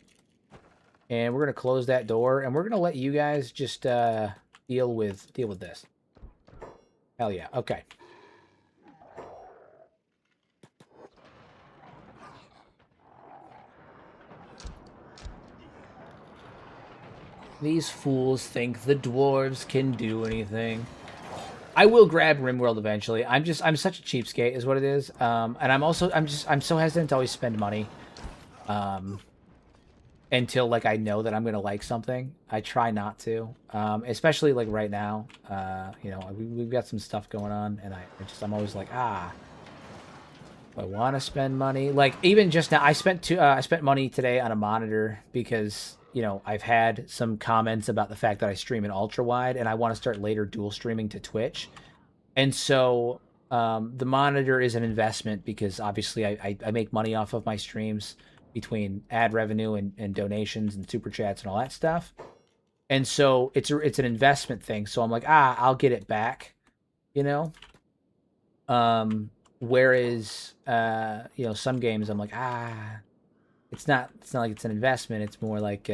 And we're going to close that door, and we're going to let you guys just deal with this. Hell yeah. Okay. These fools think the dwarves can do anything. I will grab RimWorld eventually. I'm such a cheapskate is what it is. And I'm so hesitant to always spend money. Until like I know that I'm gonna like something. I try not to. Especially like right now. You know, we've got some stuff going on, and I'm always like, I want to spend money. Like even just now, I spent money today on a monitor because, you know, I've had some comments about the fact that I stream in ultra wide, and I want to start later dual streaming to Twitch. And so the monitor is an investment because obviously I make money off of my streams between ad revenue and donations and super chats and all that stuff. And so it's an investment thing. So I'm like, I'll get it back, you know? Whereas, you know, some games I'm like, it's not like it's an investment. It's more like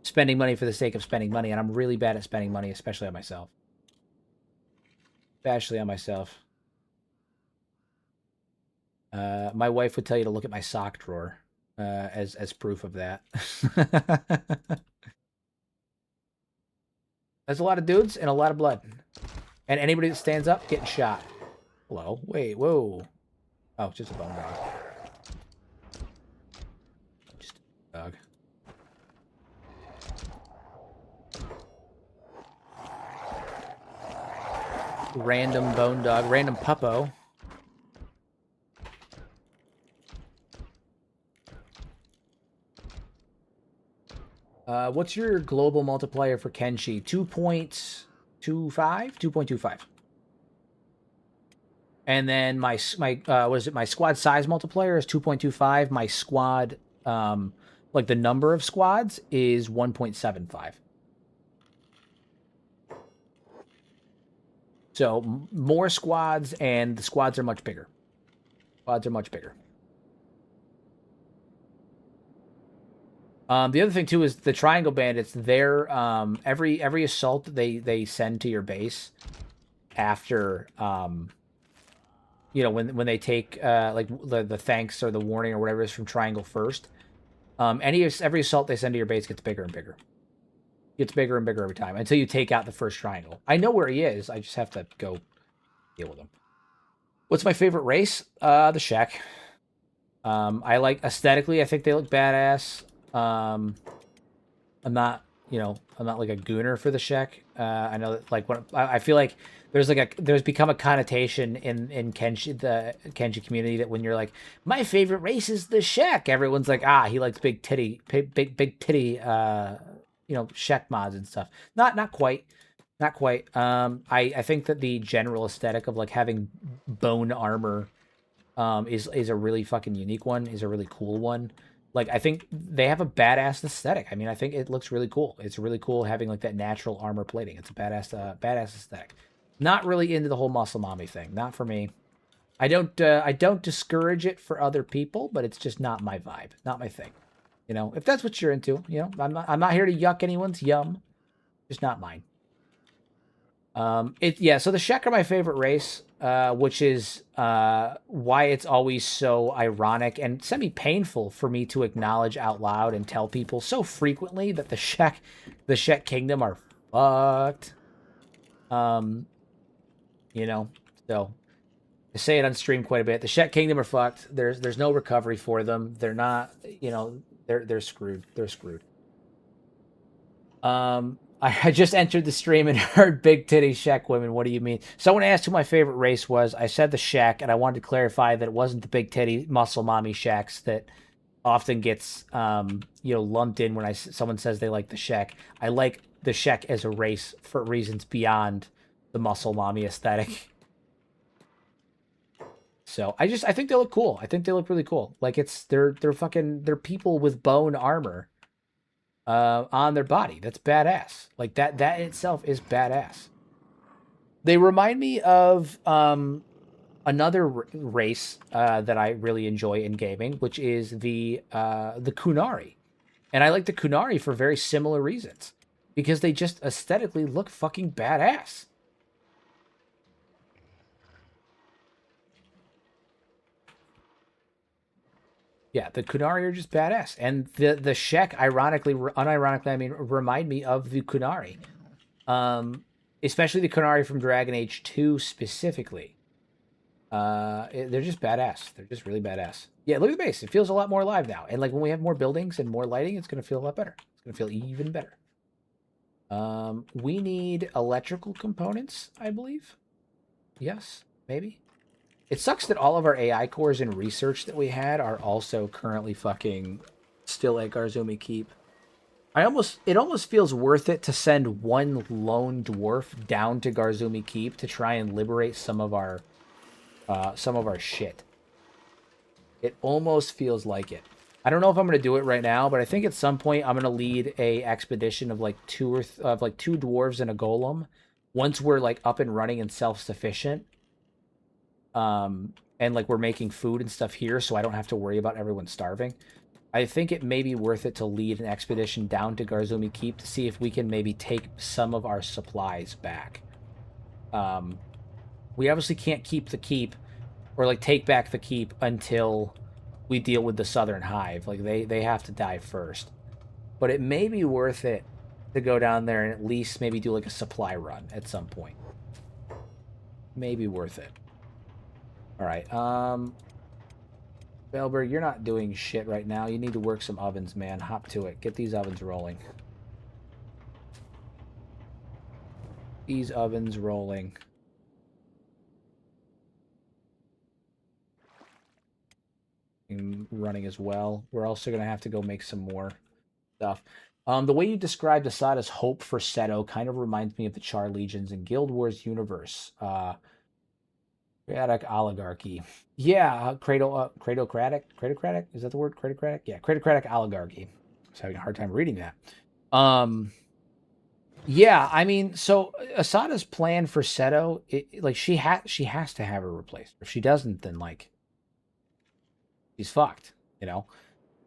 spending money for the sake of spending money. And I'm really bad at spending money, especially on myself. My wife would tell you to look at my sock drawer as proof of that. That's a lot of dudes and a lot of blood. And anybody that stands up, getting shot. Hello? Wait, whoa. Oh, just a bone dog. Just a dog. Random bone dog. Random puppo. What's your global multiplier for Kenshi? 2.25? 2.25. And then my what is it? My squad size multiplier is 2.25. My squad, like the number of squads is 1.75. So more squads, and the squads are much bigger. Squads are much bigger. The other thing too is the Triangle Bandits. They're every assault that they send to your base after you know, when they take like the thanks or the warning or whatever is from Triangle first. Every assault they send to your base gets bigger and bigger. Gets bigger and bigger every time until you take out the first triangle. I know where he is. I just have to go deal with him. What's my favorite race? The Shek. I like aesthetically. I think they look badass. I'm not, you know, I'm not like a gooner for the Shek. I know that, like, when I feel like there's become a connotation in Kenshi, the Kenshi community, that when you're like, my favorite race is the Shek, everyone's like, he likes big titty, you know, Shek mods and stuff. Not quite. Not quite. I think that the general aesthetic of like having bone armor is a really fucking unique one, is a really cool one. Like, I think they have a badass aesthetic. I mean, I think it looks really cool. It's really cool having like that natural armor plating. It's a badass aesthetic. Not really into the whole muscle mommy thing. Not for me. I don't discourage it for other people, but it's just not my vibe. Not my thing. You know, if that's what you're into, you know, I'm not here to yuck anyone's yum. Just not mine. Yeah, so the Shek are my favorite race, which is why it's always so ironic and semi-painful for me to acknowledge out loud and tell people so frequently that the Shek Kingdom are fucked. You know, so I say it on stream quite a bit. The Shek Kingdom are fucked. There's no recovery for them. They're not, you know, they're screwed. They're screwed. I just entered the stream and heard big titty Shek women. What do you mean? Someone asked who my favorite race was. I said the Shek, and I wanted to clarify that it wasn't the big titty muscle mommy Sheks that often gets you know, lumped in when someone says they like the Shek. I like the Shek as a race for reasons beyond the muscle mommy aesthetic. So I think they look cool. I think they look really cool. Like, they're people with bone armor on their body. That's badass. Like, that in itself is badass. They remind me of another race that I really enjoy in gaming, which is the Kunari. And I like the Kunari for very similar reasons, because they just aesthetically look fucking badass. Yeah, the Kunari are just badass, and the Shek, unironically, I mean, remind me of the Kunari, especially the Kunari from Dragon Age 2 specifically. They're just badass. They're just really badass. Yeah, look at the base. It feels a lot more alive now, and like when we have more buildings and more lighting, it's gonna feel a lot better. It's gonna feel even better. We need electrical components, I believe. Yes, maybe. It sucks that all of our AI cores and research that we had are also currently fucking still at Garzumi Keep. It almost feels worth it to send one lone dwarf down to Garzumi Keep to try and liberate some of our shit. It almost feels like it. I don't know if I'm gonna do it right now, but I think at some point I'm gonna lead a expedition of like two dwarves and a golem. Once we're like up and running and self-sufficient. And like we're making food and stuff here, so I don't have to worry about everyone starving. I think it may be worth it to lead an expedition down to Garzumi Keep to see if we can maybe take some of our supplies back. We obviously can't keep the keep, or like take back the keep, until we deal with the Southern Hive. Like, they have to die first. But it may be worth it to go down there and at least maybe do like a supply run at some point. Maybe worth it. All right. Bellberg, you're not doing shit right now. You need to work some ovens, man. Hop to it. Get these ovens rolling. These ovens rolling. And running as well. We're also going to have to go make some more stuff. The way you described Asada's hope for Seto kind of reminds me of the Char Legions in Guild Wars universe. Craddock oligarchy. Yeah, Cradocratic? Is that the word? Cradocratic? Yeah, Cradocratic oligarchy. I was having a hard time reading that. Yeah, I mean, so Asada's plan for Seto, like she has to have her replaced. If she doesn't, then like she's fucked, you know.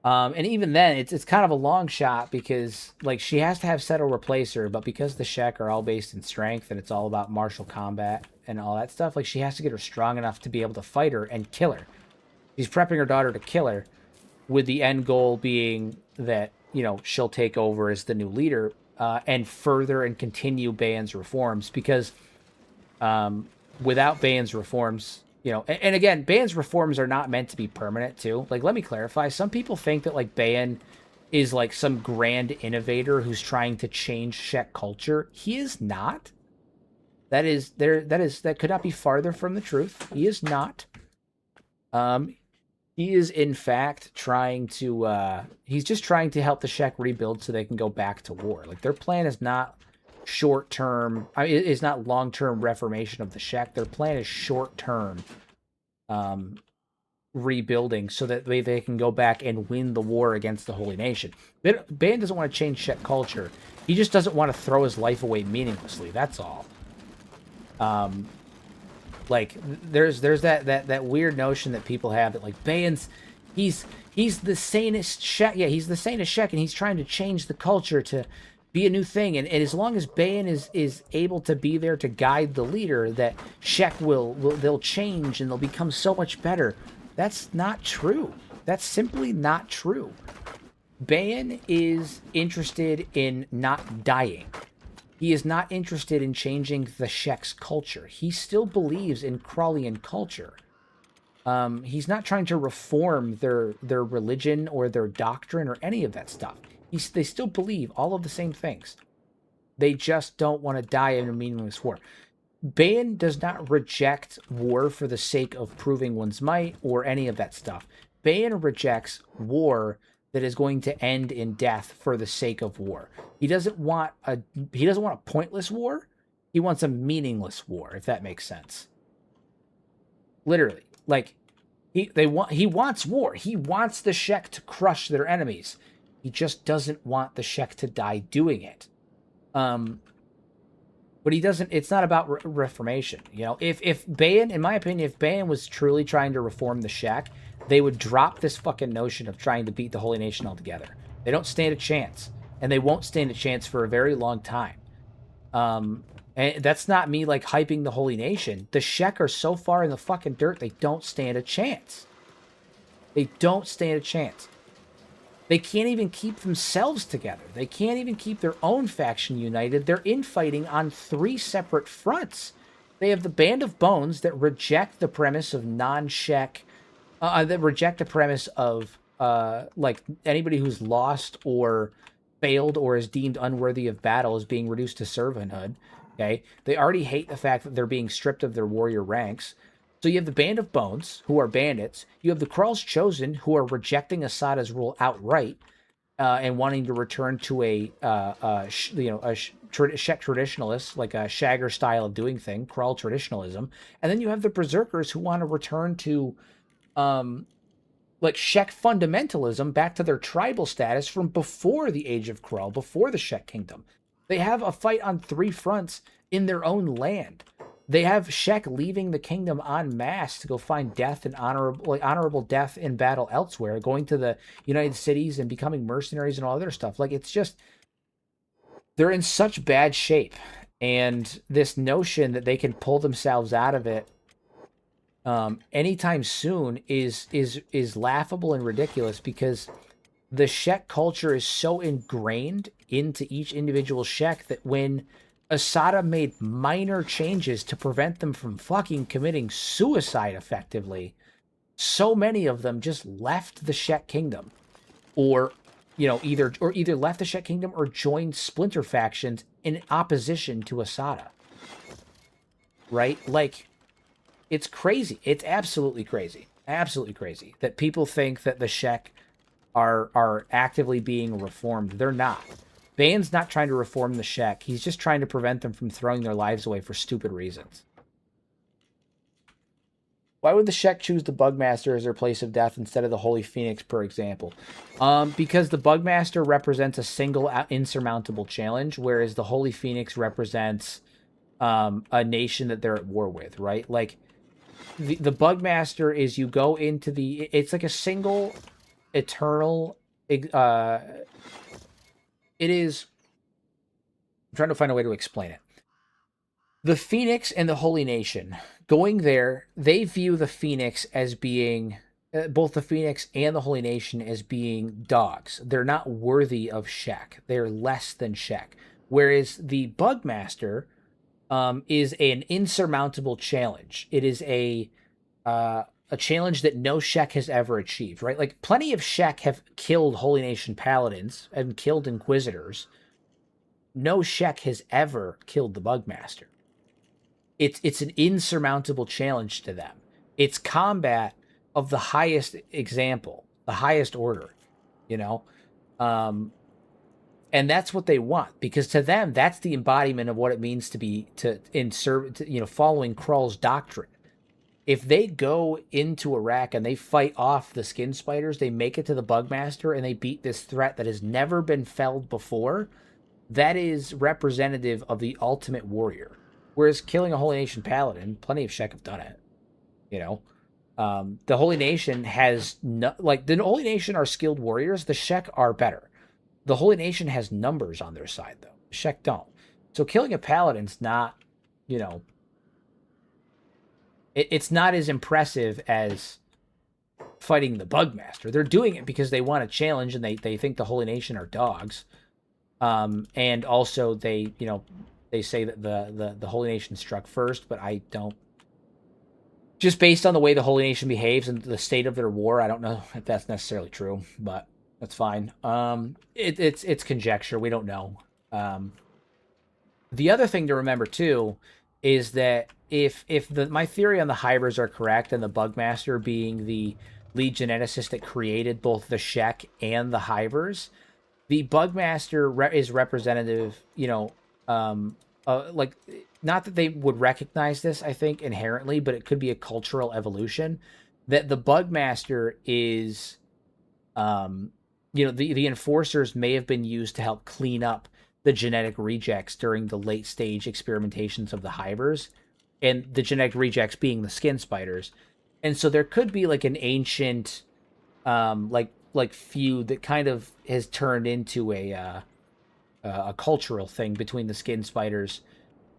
And even then, it's kind of a long shot because like she has to have Seto replace her, but because the Shek are all based in strength and it's all about martial combat and all that stuff, like she has to get her strong enough to be able to fight her and kill her. She's prepping her daughter to kill her, with the end goal being that she'll take over as the new leader and further and continue Bayan's reforms because without Bayan's reforms. And again, Bayan's reforms are not meant to be permanent, too. Like, let me clarify. Some people think that, like, Bayan is, like, some grand innovator who's trying to change Shek culture. He is not. That could not be farther from the truth. He is not. He is, in fact, trying to, he's just trying to help the Shek rebuild so they can go back to war. Like, their plan is not short-term, it's not long-term reformation of the Shek. Their plan is short-term rebuilding so that they can go back and win the war against the Holy Nation. Bayan doesn't want to change Shek culture. He just doesn't want to throw his life away meaninglessly. That's all. Like there's that weird notion that people have that like Bayan's he's the sanest Shek. Yeah, he's the sanest Shek, and he's trying to change the culture to be a new thing, and as long as Bayan is able to be there to guide the leader, that Shek they'll change and they'll become so much better. That's not true. That's simply not true. Bayan is interested in not dying. He is not interested in changing the Shek's culture. He still believes in Krallian culture. He's not trying to reform their religion or their doctrine or any of that stuff. They still believe all of the same things. They just don't want to die in a meaningless war. Bayan does not reject war for the sake of proving one's might or any of that stuff. Bayan rejects war that is going to end in death for the sake of war. He doesn't want a pointless war. He wants a meaningless war, if that makes sense. Literally, like he wants war. He wants the Shek to crush their enemies. He just doesn't want the Shek to die doing it. But he doesn't. It's not about reformation. If Bayan, in my opinion, if Bayan was truly trying to reform the Shek, they would drop this fucking notion of trying to beat the Holy Nation altogether. They don't stand a chance, and they won't stand a chance for a very long time. And that's not me like hyping the Holy Nation. The Shek are so far in the fucking dirt, they don't stand a chance. They don't stand a chance. They can't even keep themselves together. They can't even keep their own faction united. They're infighting on 3 separate fronts. They have the Band of Bones that reject the premise of non-Shek, that reject the premise of like anybody who's lost or failed or is deemed unworthy of battle is being reduced to servanthood. Okay, they already hate the fact that they're being stripped of their warrior ranks. So you have the Band of Bones, who are bandits. You have the Krall's Chosen, who are rejecting Asada's rule outright and wanting to return to a Shek traditionalist, like a Shagger style of doing thing, Krall traditionalism. And then you have the Berserkers, who want to return to like Shek fundamentalism, back to their tribal status from before the Age of Krall, before the Shek Kingdom. They have a fight on 3 fronts in their own land. They have Shek leaving the kingdom en masse to go find death and honorable death in battle elsewhere, going to the United Cities and becoming mercenaries and all other stuff. Like, it's just, they're in such bad shape. And this notion that they can pull themselves out of it anytime soon is laughable and ridiculous, because the Shek culture is so ingrained into each individual Shek that when Asada made minor changes to prevent them from fucking committing suicide effectively. So many of them just left the Shek Kingdom, or either left the Shek Kingdom or joined splinter factions in opposition to Asada. Right? Like, it's crazy. It's absolutely crazy. Absolutely crazy that people think that the Shek are actively being reformed. They're not. Bane's not trying to reform the Shek. He's just trying to prevent them from throwing their lives away for stupid reasons. Why would the Shek choose the Bugmaster as their place of death instead of the Holy Phoenix, per example? Because the Bugmaster represents a single insurmountable challenge, whereas the Holy Phoenix represents a nation that they're at war with, right? Like, the Bugmaster is you go into the... It's like a single eternal... It is... I'm trying to find a way to explain it. The Phoenix and the Holy Nation, going there, they view the Phoenix as being... both the Phoenix and the Holy Nation as being dogs. They're not worthy of Shek. They're less than Shek. Whereas the Bugmaster is an insurmountable challenge. It is a challenge that no Shek has ever achieved, right? Like, plenty of Shek have killed Holy Nation Paladins and killed Inquisitors. No Shek has ever killed the Bugmaster. It's an insurmountable challenge to them. It's combat of the highest example, the highest order, you know? And that's what they want, because to them, that's the embodiment of what it means to be, following Krull's doctrine. If they go into Iraq and they fight off the skin spiders, they make it to the Bugmaster, and they beat this threat that has never been felled before, that is representative of the ultimate warrior. Whereas killing a Holy Nation Paladin, plenty of Shek have done it. You know? The Holy Nation has... the Holy Nation are skilled warriors. The Shek are better. The Holy Nation has numbers on their side, though. The Shek don't. So killing a Paladin's not, it's not as impressive as fighting the Bugmaster. They're doing it because they want a challenge, and they think the Holy Nation are dogs. And also they say that the Holy Nation struck first, but I don't. Just based on the way the Holy Nation behaves and the state of their war, I don't know if that's necessarily true, but that's fine. It's conjecture. We don't know. The other thing to remember too is that if my theory on the Hybers are correct, and the Bugmaster being the lead geneticist that created both the Shek and the Hybers, the Bugmaster is representative, not that they would recognize this, I think, inherently, but it could be a cultural evolution, that the Bugmaster is, the Enforcers may have been used to help clean up the genetic rejects during the late stage experimentations of the Hybers, and the genetic rejects being the skin spiders. And so there could be like an ancient, feud that kind of has turned into a cultural thing between the skin spiders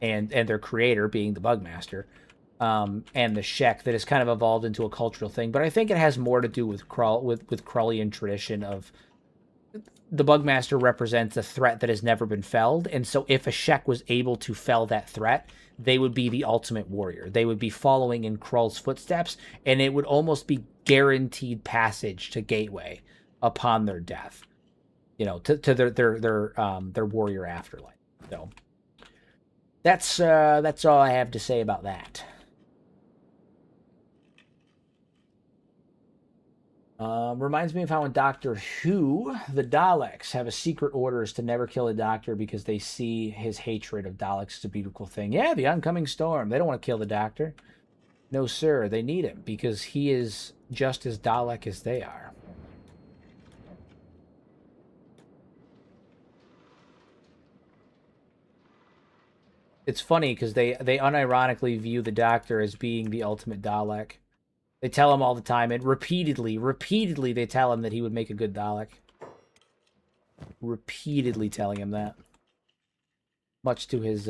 and their creator being the Bugmaster, and the Shek, that has kind of evolved into a cultural thing. But I think it has more to do with Krullian tradition of the Bugmaster represents a threat that has never been felled, and so if a Shek was able to fell that threat, they would be the ultimate warrior. They would be following in Krull's footsteps, and it would almost be guaranteed passage to Gateway upon their death, to their warrior afterlife. So that's all I have to say about that. Reminds me of how in Doctor Who, the Daleks have a secret orders to never kill a doctor because they see his hatred of Daleks as a beautiful thing. Yeah, the oncoming storm. They don't want to kill the doctor. No, sir. They need him because he is just as Dalek as they are. It's funny because they unironically view the doctor as being the ultimate Dalek. They tell him all the time, and repeatedly, they tell him that he would make a good Dalek. Repeatedly telling him that. Much to his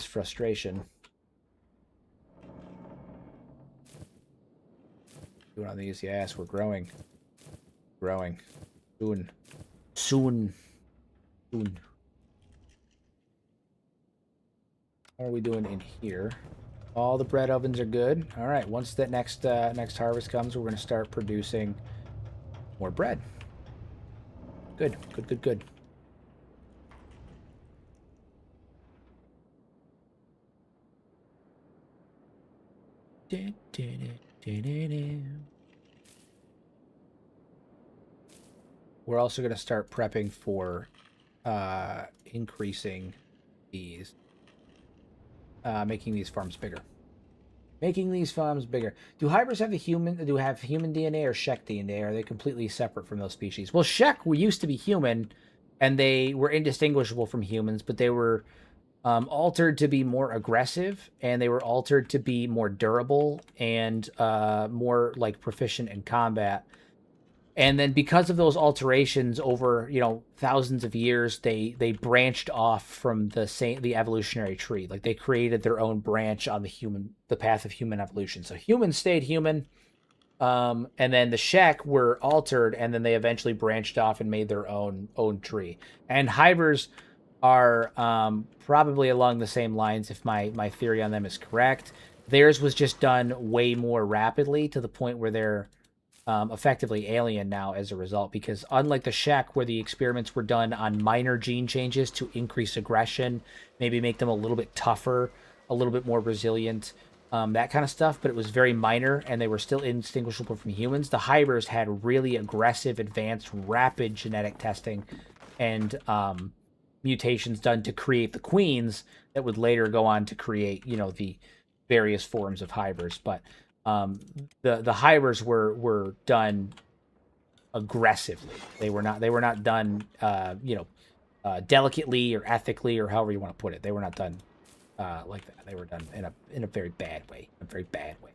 frustration. Doing on these, yes, we're growing. Growing. Soon. What are we doing in here? All the bread ovens are good. All right. Once that next harvest comes, we're going to start producing more bread. Good. Good. Good. Good. We're also going to start prepping for increasing these, making these farms bigger. Making these farms bigger. Do hybrids have human DNA or Shek DNA? Or are they completely separate from those species? Well, Shek used to be human, and they were indistinguishable from humans, but they were altered to be more aggressive, and they were altered to be more durable and more like proficient in combat. And then because of those alterations over, thousands of years, they branched off from the evolutionary tree. Like they created their own branch on the path of human evolution. So humans stayed human, and then the Shek were altered, and then they eventually branched off and made their own tree. And hybrids are probably along the same lines, if my theory on them is correct. Theirs was just done way more rapidly to the point where they're effectively alien now as a result, because unlike the Shek, where the experiments were done on minor gene changes to increase aggression, maybe make them a little bit tougher, a little bit more resilient, that kind of stuff, but it was very minor and they were still indistinguishable from humans. The hybrids had really aggressive, advanced, rapid genetic testing and mutations done to create the queens that would later go on to create, the various forms of hybrids. But the hybrids were done aggressively. They were not done delicately or ethically or however you want to put it. They were not done like that. They were done in a very bad way. A very bad way.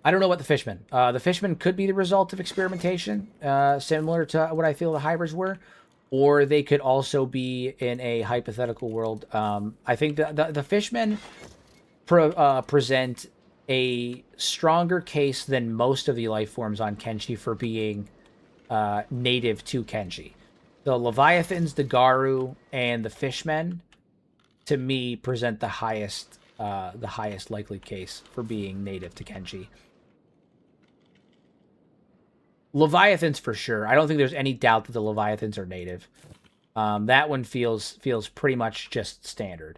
I don't know about the fishmen. The fishmen could be the result of experimentation, similar to what I feel the hybrids were, or they could also be in a hypothetical world. I think the fishmen present a stronger case than most of the life forms on Kenshi for being native to Kenshi. The Leviathans, the Garu, and the fishmen, to me, present the highest likely case for being native to Kenshi. Leviathans for sure. I don't think there's any doubt that the Leviathans are native. That one feels pretty much just standard.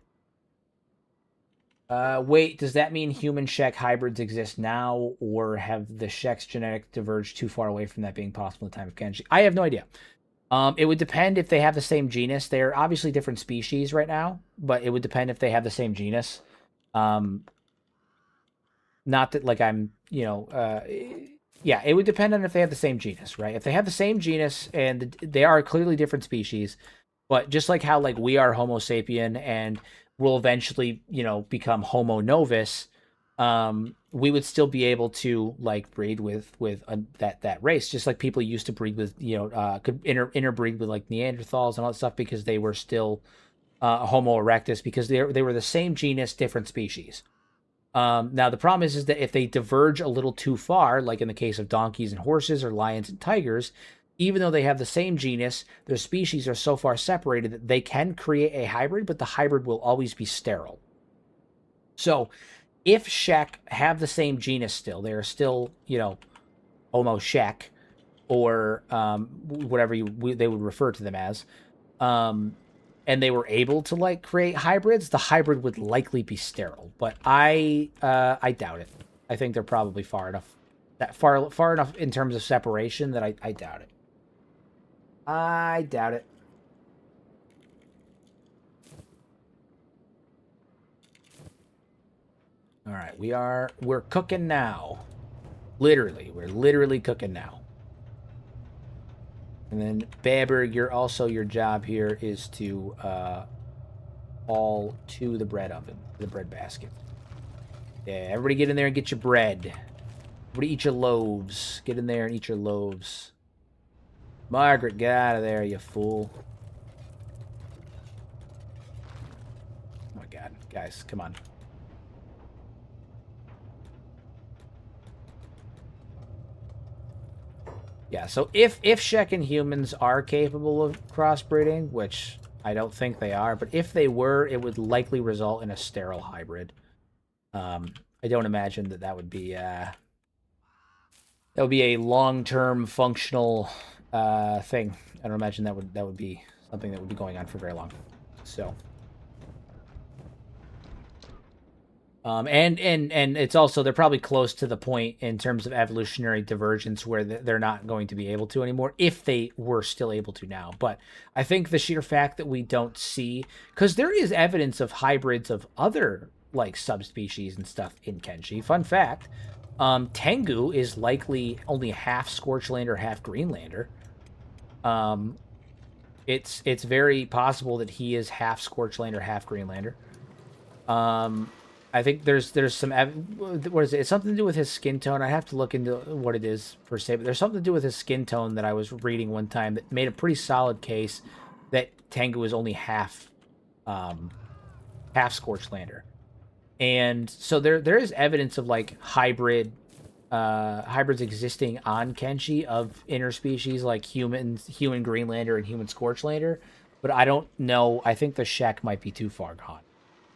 Wait, does that mean human Shek hybrids exist now, or have the Shek's genetic diverged too far away from that being possible in the time of Kenshi? I have no idea. It would depend if they have the same genus. They're obviously different species right now, but it would depend if they have the same genus. Not that like I'm, yeah, it would depend on if they have the same genus, right? If they have the same genus and they are clearly different species, but just like how like we are Homo sapien and will eventually, become Homo novus, we would still be able to like breed with that race, just like people used to breed with, could interbreed with like Neanderthals and all that stuff because they were still Homo erectus because they were the same genus, different species. Now the problem is that if they diverge a little too far, like in the case of donkeys and horses or lions and tigers, even though they have the same genus, their species are so far separated that they can create a hybrid, but the hybrid will always be sterile. So if Shek have the same genus still, they are still, Homo Shek, or whatever they would refer to them as, and they were able to like create hybrids, the hybrid would likely be sterile. But I doubt it. I think they're probably far enough in terms of separation that I doubt it. I doubt it. All right, we're cooking now. We're literally cooking now. And then Baberg, your job here is to haul to the bread oven, the bread basket. Yeah, everybody get in there and get your bread. Everybody eat your loaves. Get in there and eat your loaves. Margaret, get out of there, you fool. Oh my god, guys, come on. Yeah, so if Shek and humans are capable of crossbreeding, which I don't think they are, but if they were, it would likely result in a sterile hybrid. I don't imagine that would be a long-term functional thing. I don't imagine that would be something that would be going on for very long. So, and it's also, they're probably close to the point in terms of evolutionary divergence where they're not going to be able to anymore if they were still able to now. But I think the sheer fact that we don't see, because there is evidence of hybrids of other like subspecies and stuff in Kenshi. Fun fact, Tengu is likely only half Scorchlander, half Greenlander. Um, it's very possible that he is half Scorchlander, half Greenlander. I think there's some what is it? It's something to do with his skin tone. I have to look into what it is per se, but there's something to do with his skin tone that I was reading one time that made a pretty solid case that Tengu is only half Scorchlander. And so there is evidence of like hybrids existing on Kenshi of interspecies like human Greenlander and human Scorchlander, but I don't know. I think the Shek might be too far gone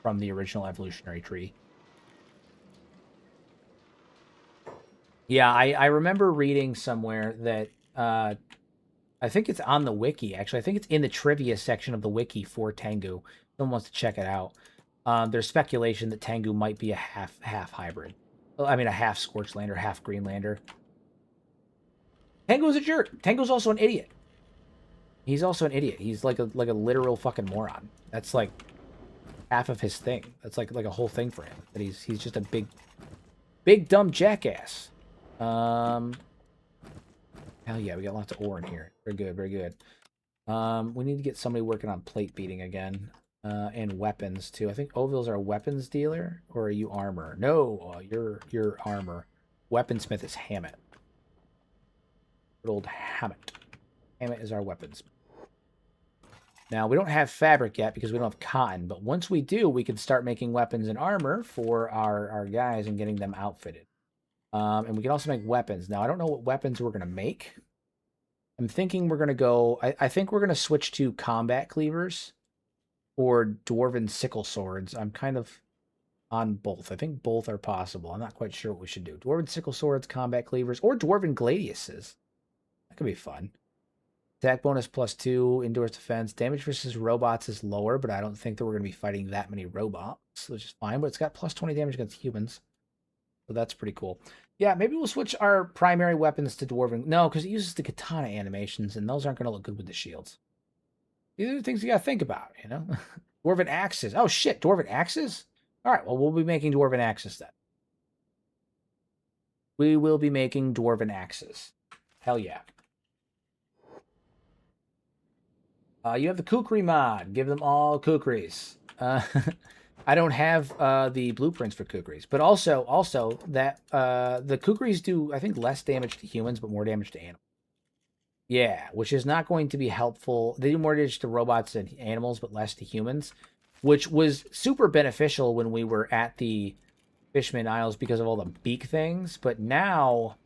from the original evolutionary tree. Yeah, I remember reading somewhere that I think it's on the wiki, actually. I think it's in the trivia section of the wiki for Tengu. Someone wants to check it out. There's speculation that Tengu might be a half hybrid. Well, I mean, a half Scorchlander, half Greenlander. Tengu's a jerk. Tengu's also an idiot. He's also an idiot. He's like a literal fucking moron. That's like half of his thing. That's like a whole thing for him. That he's just a big dumb jackass. Hell yeah, we got lots of ore in here. Very good, very good. We need to get somebody working on plate beating again. And weapons too. I think Oville's our weapons dealer, or are you armor? No, you're armor. Weaponsmith is Hammett. Good old Hammett. Hammett is our weapons. Now we don't have fabric yet because we don't have cotton, but once we do, we can start making weapons and armor for our guys and getting them outfitted. And we can also make weapons. Now I don't know what weapons we're gonna make. I'm thinking we're gonna go. I think we're gonna switch to combat cleavers or dwarven sickle swords. I'm kind of on both. I think both are possible. I'm not quite sure what we should do. Dwarven sickle swords, combat cleavers, or dwarven gladiuses. That could be fun. Attack bonus +2, indoors defense. Damage versus robots is lower, but I don't think that we're going to be fighting that many robots, which is fine. But it's got +20 damage against humans. So that's pretty cool. Yeah, maybe we'll switch our primary weapons to dwarven. No, because it uses the katana animations, and those aren't going to look good with the shields. These are the things you got to think about, you know? Dwarven axes. Oh, shit, dwarven axes? All right, well, we'll be making dwarven axes then. We will be making dwarven axes. Hell yeah. You have the kukri mod. Give them all kukris. I don't have the blueprints for kukris, but also that the kukris do, I think, less damage to humans, but more damage to animals. Yeah, which is not going to be helpful. They do more damage to robots and animals, but less to humans, which was super beneficial when we were at the Fishman Isles because of all the beak things, but now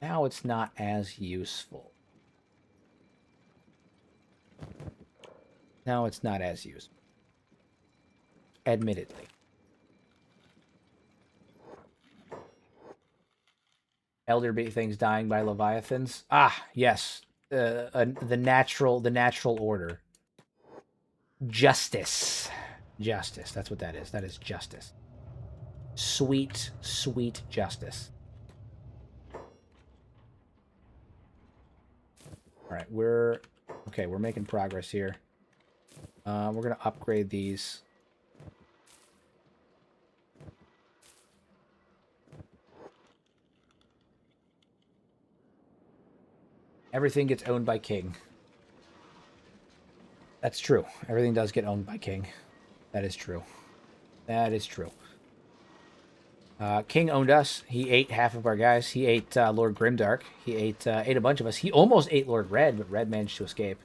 it's not as useful. Now it's not as useful. Admittedly. Elder things dying by leviathans. Ah, yes. The natural order. Justice. Justice. That's what that is. That is justice. Sweet, sweet justice. All right, we're making progress here. We're gonna upgrade these. Everything gets owned by King. That's true. Everything does get owned by King. That is true. That is true. King owned us. He ate half of our guys. He ate Lord Grimdark. He ate a bunch of us. He almost ate Lord Red, but Red managed to escape.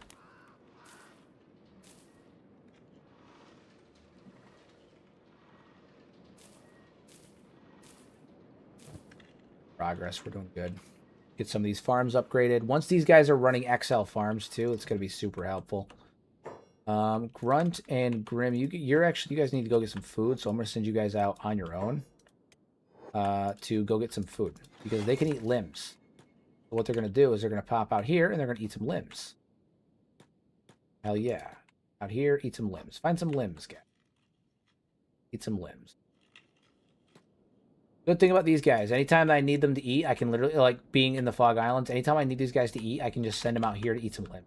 Progress. We're doing good. Get some of these farms upgraded. Once these guys are running XL farms too, it's going to be super helpful. Grunt and Grim, you guys need to go get some food, so I'm going to send you guys out on your own to go get some food because they can eat limbs. So what they're going to do is they're going to pop out here and they're going to eat some limbs. Hell yeah. Out here, eat some limbs. Find some limbs, guys. Eat some limbs. Good thing about these guys, anytime I need them to eat, I can literally, like being in the Fog Islands, anytime I need these guys to eat, I can just send them out here to eat some limbs.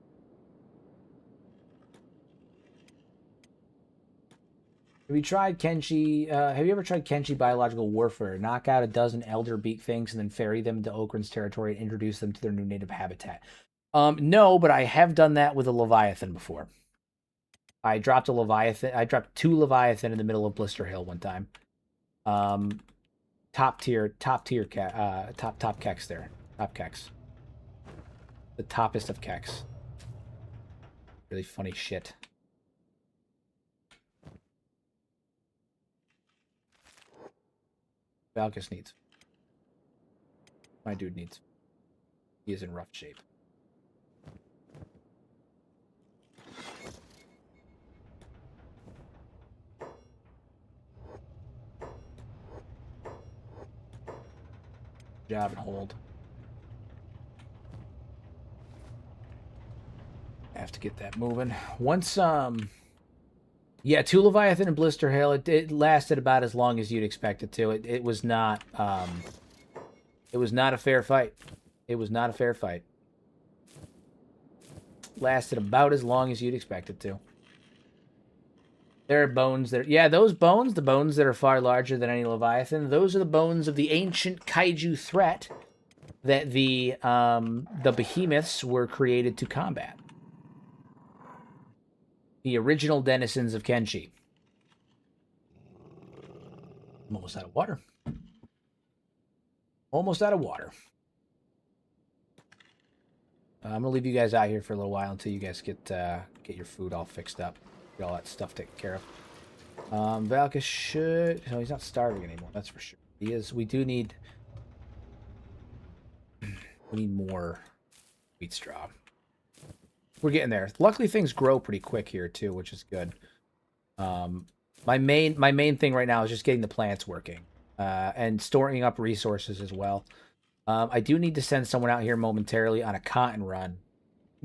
Have you tried Kenshi? Have you ever tried Kenshi Biological Warfare? Knock out a dozen Elder Beak things and then ferry them to Okran's territory and introduce them to their new native habitat. No, but I have done that with a Leviathan before. I dropped a Leviathan. I dropped 2 Leviathan in the middle of Blister Hill one time. Top tier keks there. Top keks. The toppest of keks. Really funny shit. Valkus needs. My dude needs. He is in rough shape. Job and hold. I have to get that moving. Once, yeah, 2 Leviathan and Blister Hill, it lasted about as long as you'd expect it to. It was not, it was not a fair fight. It was not a fair fight. Lasted about as long as you'd expect it to. There are bones that... Yeah, those bones, the bones that are far larger than any Leviathan, those are the bones of the ancient kaiju threat that the behemoths were created to combat. The original denizens of Kenshi. I'm almost out of water. Almost out of water. I'm going to leave you guys out here for a little while until you guys get your food all fixed up. Get all that stuff taken care of. Valkus should... No, he's not starving anymore, that's for sure. He is... We do need... We need more wheat straw. We're getting there. Luckily, things grow pretty quick here, too, which is good. My main thing right now is just getting the plants working. And storing up resources as well. I do need to send someone out here momentarily on a cotton run.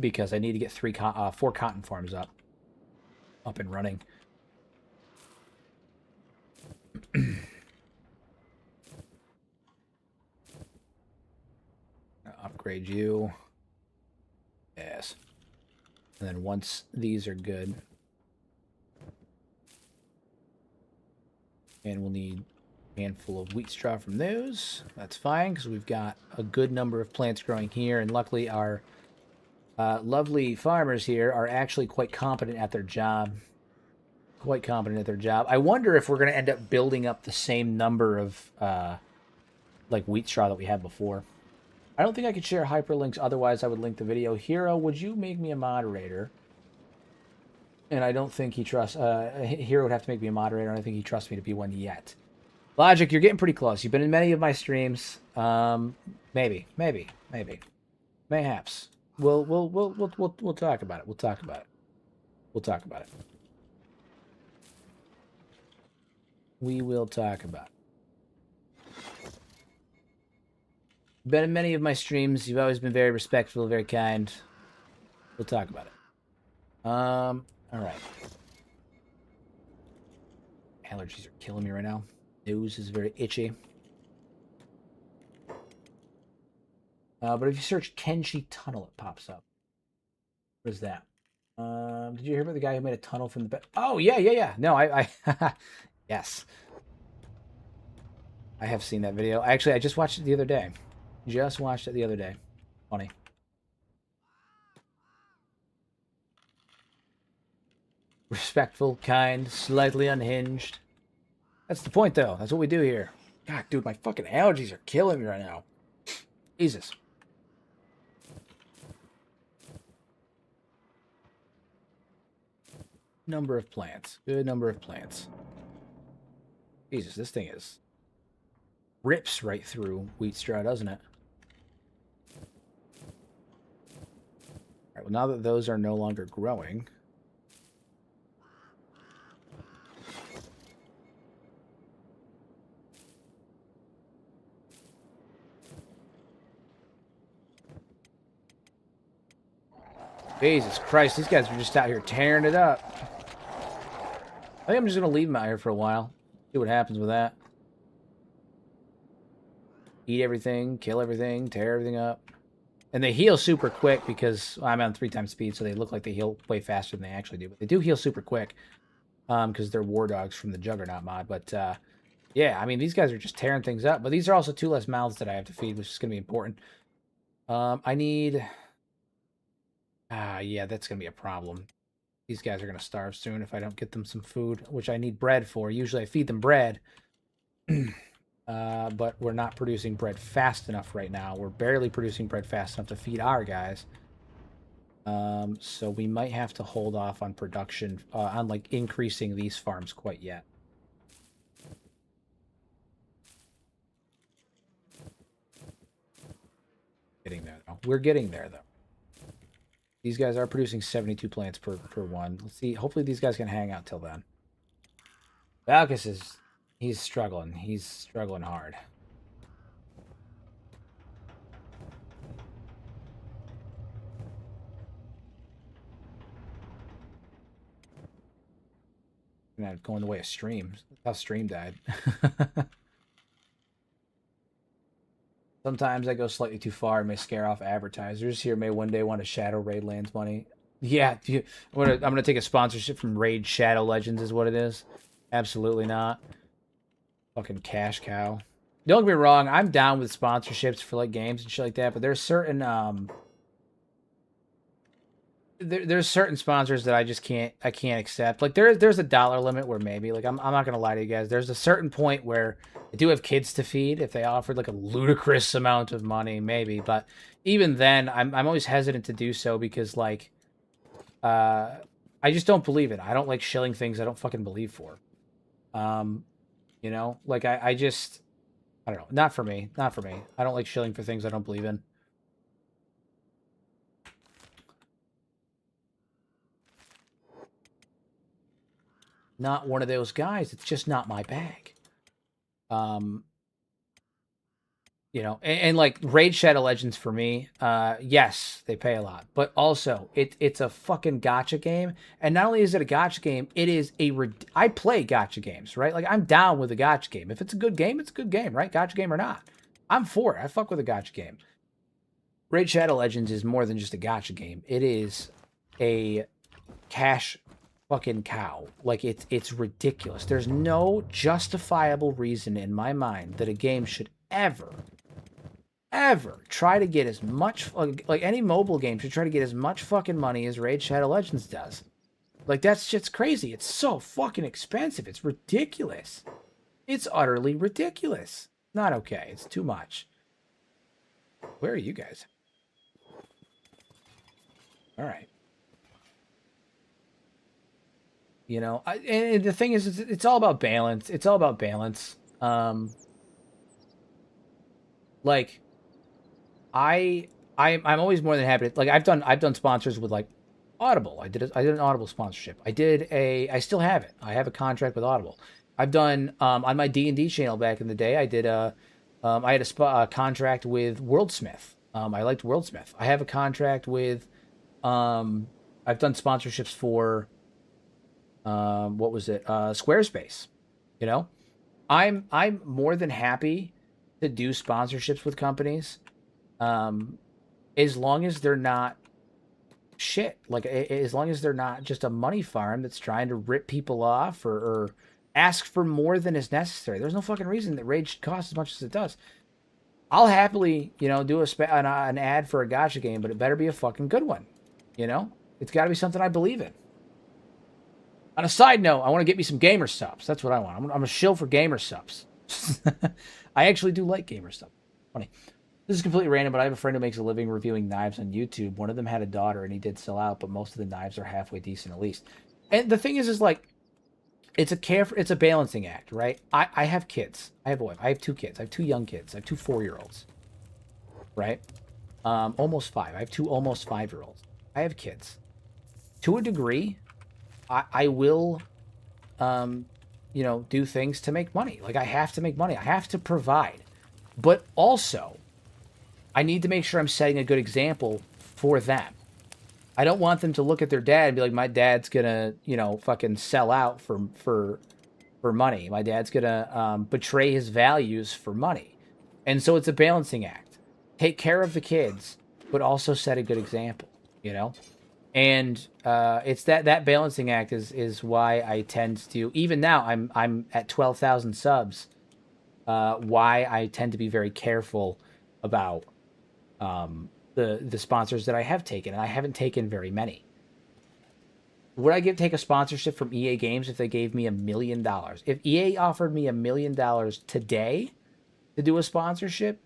Because I need to get 4 cotton farms up and running. Upgrade you. Yes. And then once these are good. And we'll need a handful of wheat straw from those. That's fine, because we've got a good number of plants growing here. And luckily our lovely farmers here are actually quite competent at their job. Quite competent at their job. I wonder if we're going to end up building up the same number of like wheat straw that we had before. I don't think I could share hyperlinks, otherwise I would link the video. Hero, would you make me a moderator? And I don't think he trusts... Hero would have to make me a moderator, and I don't think he trusts me to be one yet. Logic, you're getting pretty close. You've been in many of my streams. Maybe. Mayhaps. We'll talk about it. We'll talk about it. We will talk about it. Been in many of my streams. You've always been very respectful, very kind. We'll talk about it. All right. Allergies are killing me right now. Nose is very itchy. But if you search Kenshi Tunnel, it pops up. What is that? Did you hear about the guy who made a tunnel from the bed? Oh, yeah. No, I yes. I have seen that video. Actually, I just watched it the other day. Funny. Respectful, kind, slightly unhinged. That's the point, though. That's what we do here. God, dude, my fucking allergies are killing me right now. Jesus. Number of plants. Good number of plants. Jesus, this thing is... rips right through wheat straw, doesn't it? well, now that those are no longer growing... Jesus Christ, these guys are just out here tearing it up. I think I'm just going to leave them out here for a while. See what happens with that. Eat everything, kill everything, tear everything up. And they heal super quick because I'm on 3 times speed, so they look like they heal way faster than they actually do. But they do heal super quick because they're war dogs from the Juggernaut mod. But yeah, I mean, these guys are just tearing things up. But these are also 2 less mouths that I have to feed, which is going to be important. I need... yeah, that's going to be a problem. These guys are going to starve soon if I don't get them some food, which I need bread for. Usually I feed them bread. But we're not producing bread fast enough right now. We're barely producing bread fast enough to feed our guys. So we might have to hold off on production, on like increasing these farms quite yet. Getting there though. We're getting there though. These guys are producing 72 plants per one. Let's see. Hopefully these guys can hang out till then. Valkus is... He's struggling. He's struggling hard. Man, going the way of stream. That's how stream died. Sometimes I go slightly too far and may scare off advertisers. Here may one day want a Shadow Raid Lands money. Yeah, I'm gonna take a sponsorship from Raid Shadow Legends is what it is. Absolutely not. Fucking cash cow. Don't get me wrong, I'm down with sponsorships for like games and shit like that, but there's certain there's certain sponsors that I just can't accept. Like there's a dollar limit where maybe, like I'm not gonna lie to you guys, there's a certain point where I do have kids to feed. If they offered like a ludicrous amount of money, maybe, but even then I'm always hesitant to do so because like I just don't believe it. I don't like shilling things I don't fucking believe for. You know, like I don't know. Not for me. Not for me. I don't like shilling for things I don't believe in. Not one of those guys. It's just not my bag. You know, and like Raid Shadow Legends for me, yes, they pay a lot, but also it's a fucking gacha game, and not only is it a gacha game, it is I play gacha games, right? Like I'm down with a gacha game. If it's a good game, it's a good game, right? Gacha game or not, I'm for it. I fuck with a gacha game. Raid Shadow Legends is more than just a gacha game. It is a cash fucking cow. Like it's ridiculous. There's no justifiable reason in my mind that a game should ever try to get as much, like any mobile game should try to get as much fucking money as Raid Shadow Legends does. Like that's just crazy. It's so fucking expensive. It's ridiculous. It's utterly ridiculous. Not okay. It's too much. Where are you guys? All right. You know, and the thing is, it's all about balance. It's all about balance. Like, I'm always more than happy to, like I've done sponsors with like Audible. I did an Audible sponsorship. I still have it. I have a contract with Audible. I've done on my D&D channel back in the day. I did I had a contract with Worldsmith. I liked Worldsmith. I have a contract with I've done sponsorships for what was it? Squarespace. You know, I'm more than happy to do sponsorships with companies, as long as they're not shit. Like as long as they're not just a money farm that's trying to rip people off or ask for more than is necessary. There's no fucking reason that Raid should cost as much as it does. I'll happily, you know, do an ad for a gacha game, but it better be a fucking good one. You know, it's got to be something I believe in. On a side note, I want to get me some gamer subs. That's what I want. I'm a shill for gamer subs. I actually do like gamer stuff. Funny. This is completely random, but I have a friend who makes a living reviewing knives on YouTube. One of them had a daughter, and he did sell out, but most of the knives are halfway decent at least. And the thing is like, it's a balancing act, right? I have kids. I have a wife. I have 2 kids. I have 2 young kids. I have 2 4-year-olds, right? Almost 5. I have 2 almost 5-year-olds. I have kids. To a degree, I will, you know, do things to make money. Like, I have to make money. I have to provide. But also, I need to make sure I'm setting a good example for them. I don't want them to look at their dad and be like, my dad's gonna, you know, fucking sell out for money. My dad's gonna betray his values for money. And so it's a balancing act. Take care of the kids, but also set a good example, you know? And it's that balancing act is why I tend to, even now I'm at 12,000 subs, why I tend to be very careful about the sponsors that I have taken, and I haven't taken very many. Would I take a sponsorship from EA Games if they gave me $1 million? If EA offered me $1 million today to do a sponsorship,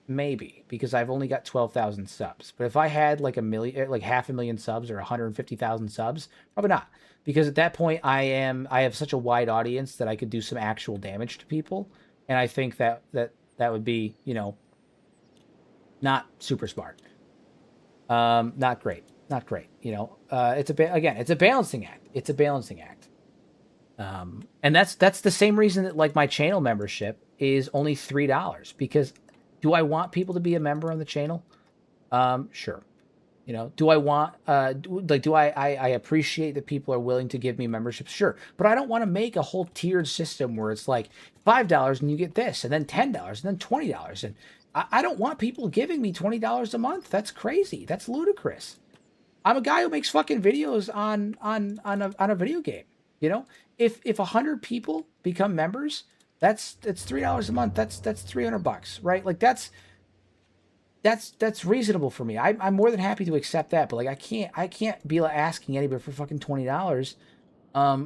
maybe, because I've only got 12,000 subs. But if I had like 500,000 subs or 150,000 subs, probably not. Because at that point, I have such a wide audience that I could do some actual damage to people, and I think that would be, you know, not super smart. Not great. Not great. You know, it's a balancing act. It's a balancing act. And that's the same reason that, like, my channel membership is only $3, because do I want people to be a member on the channel? Sure. You know, do I want, I appreciate that people are willing to give me memberships? Sure. But I don't want to make a whole tiered system where it's like $5 and you get this, and then $10 and then $20. And I don't want people giving me $20 a month. That's crazy. That's ludicrous. I'm a guy who makes fucking videos on a video game. You know, if 100 people become members, that's $3 a month. That's $300, right? Like that's reasonable for me. I'm more than happy to accept that. But like, I can't be asking anybody for fucking $20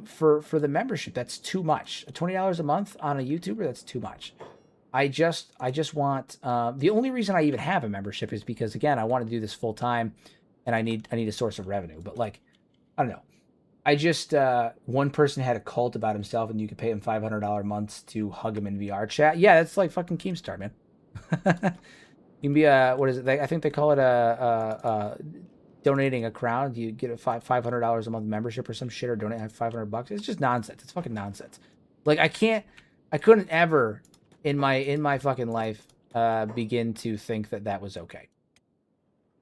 for the membership. That's too much. $20 a month on a YouTuber, that's too much. I just want, the only reason I even have a membership is because, again, I want to do this full time, and I need a source of revenue. But like, I don't know. I just, one person had a cult about himself, and you could pay him $500 months to hug him in VR chat. Yeah, that's like fucking Keemstar, man. You can be what is it? I think they call it donating a crown. You get a $500 a month membership or some shit, or donate $500. It's just nonsense. It's fucking nonsense. Like, I couldn't ever in my fucking life begin to think that was okay.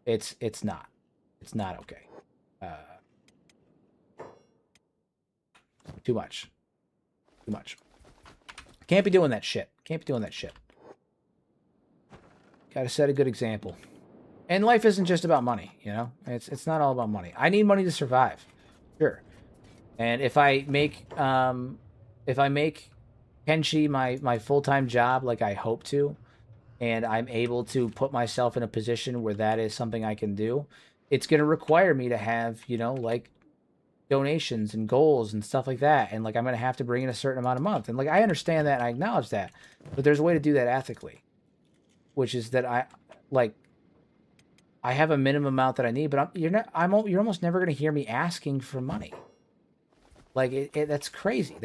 It's not okay. Too much. Can't be doing that shit. Gotta set a good example. And life isn't just about money, you know? It's not all about money. I need money to survive. Sure. And if I make Kenshi my full-time job like I hope to, and I'm able to put myself in a position where that is something I can do, it's going to require me to have, you know, like, donations and goals and stuff like that. And like, I'm going to have to bring in a certain amount a month. And like, I understand that and I acknowledge that, but there's a way to do that ethically, which is that I have a minimum amount that I need, but you're almost never going to hear me asking for money. Like, that's crazy.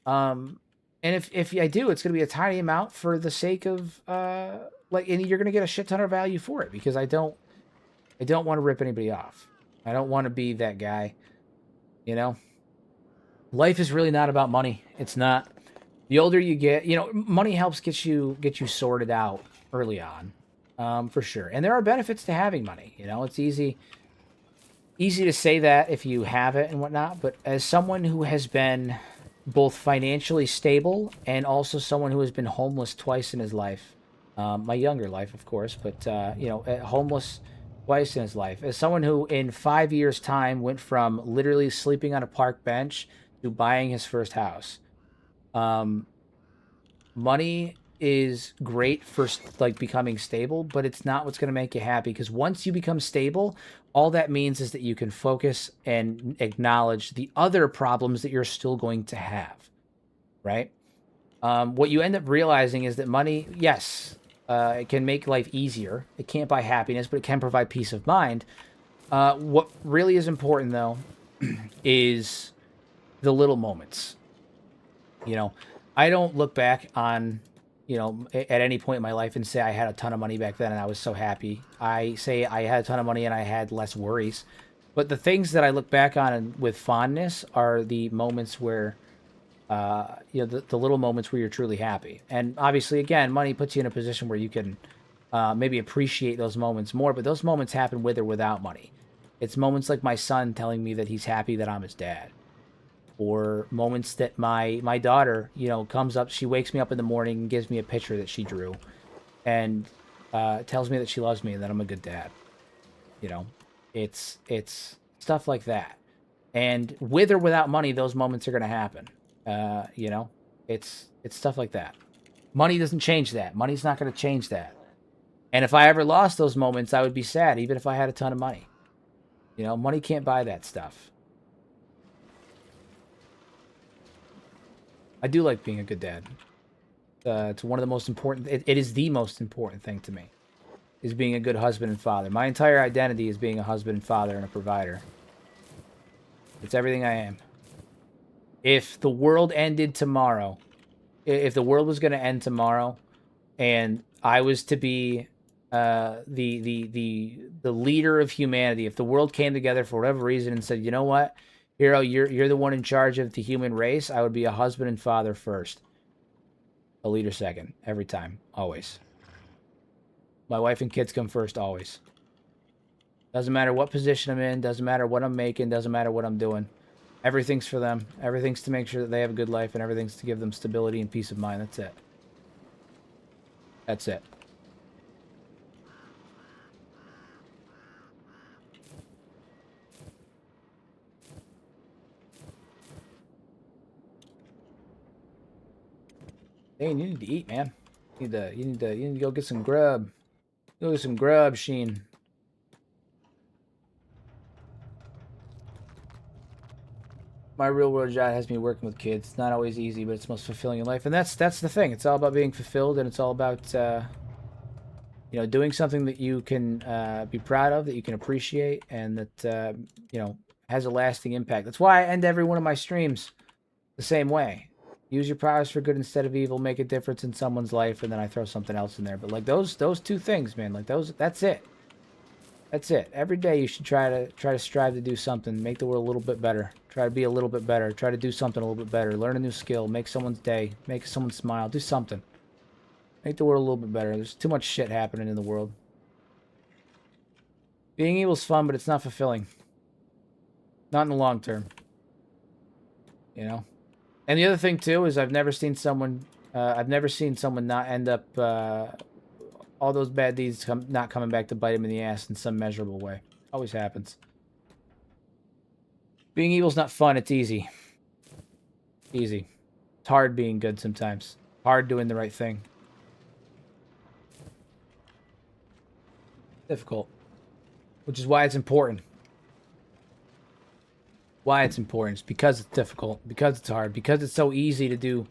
And if I do, it's going to be a tiny amount for the sake of, like, and you're going to get a shit ton of value for it, because I don't want to rip anybody off. I don't want to be that guy, you know? Life is really not about money. It's not. The older you get, you know, money helps get you sorted out early on, for sure. And there are benefits to having money, you know? It's easy to say that if you have it and whatnot, but as someone who has been both financially stable and also someone who has been homeless twice in his life, my younger life, of course, but, you know, homeless twice in his life, as someone who in 5 years' time went from literally sleeping on a park bench to buying his first house. Money is great for like becoming stable, but it's not what's going to make you happy, because once you become stable, all that means is that you can focus and acknowledge the other problems that you're still going to have, right? What you end up realizing is that money, yes, it can make life easier. It can't buy happiness, but it can provide peace of mind. What really is important, though, is the little moments. You know, I don't look back on, you know, at any point in my life and say I had a ton of money back then and I was so happy. I say I had a ton of money and I had less worries. But the things that I look back on with fondness are the moments where, you know, the little moments where you're truly happy. And obviously, again, money puts you in a position where you can maybe appreciate those moments more. But those moments happen with or without money. It's moments like my son telling me that he's happy that I'm his dad, or moments that my daughter, you know, comes up. She wakes me up in the morning and gives me a picture that she drew, and tells me that she loves me and that I'm a good dad. You know, it's stuff like that. And with or without money, those moments are going to happen. You know, it's stuff like that. Money doesn't change that. Money's not going to change that. And if I ever lost those moments, I would be sad, even if I had a ton of money. You know, money can't buy that stuff. I do like being a good dad. It's one of the most important. It is the most important thing to me, is being a good husband and father. My entire identity is being a husband and father and a provider. It's everything I am. If the world ended tomorrow, if the world was going to end tomorrow, and I was to be the leader of humanity, if the world came together for whatever reason and said, you know what, Hero, you're the one in charge of the human race, I would be a husband and father first, a leader second, every time, always. My wife and kids come first, always. Doesn't matter what position I'm in, doesn't matter what I'm making, doesn't matter what I'm doing. Everything's for them. Everything's to make sure that they have a good life, and everything's to give them stability and peace of mind. That's it. That's it. Hey, you need to eat, man. You need to go get some grub. Go get some grub, Sheen. My real world job has me working with kids. It's not always easy, but it's most fulfilling in life. And that's the thing. It's all about being fulfilled, and it's all about you know, doing something that you can be proud of, that you can appreciate, and that you know, has a lasting impact. That's why I end every one of my streams the same way. Use your powers for good instead of evil. Make a difference in someone's life, and then I throw something else in there. But like those two things, man. Like those. That's it. That's it. Every day you should try to strive to do something. Make the world a little bit better. Try to be a little bit better. Try to do something a little bit better. Learn a new skill. Make someone's day. Make someone smile. Do something. Make the world a little bit better. There's too much shit happening in the world. Being evil's fun, but it's not fulfilling. Not in the long term. You know? And the other thing, too, is I've never seen someone not end up all those bad deeds not coming back to bite him in the ass in some measurable way. Always happens. Being evil's not fun. It's easy. Easy. It's hard being good sometimes. Hard doing the right thing. Difficult. Which is why it's important. Why it's important. It's because it's difficult. Because it's hard. Because it's so easy to do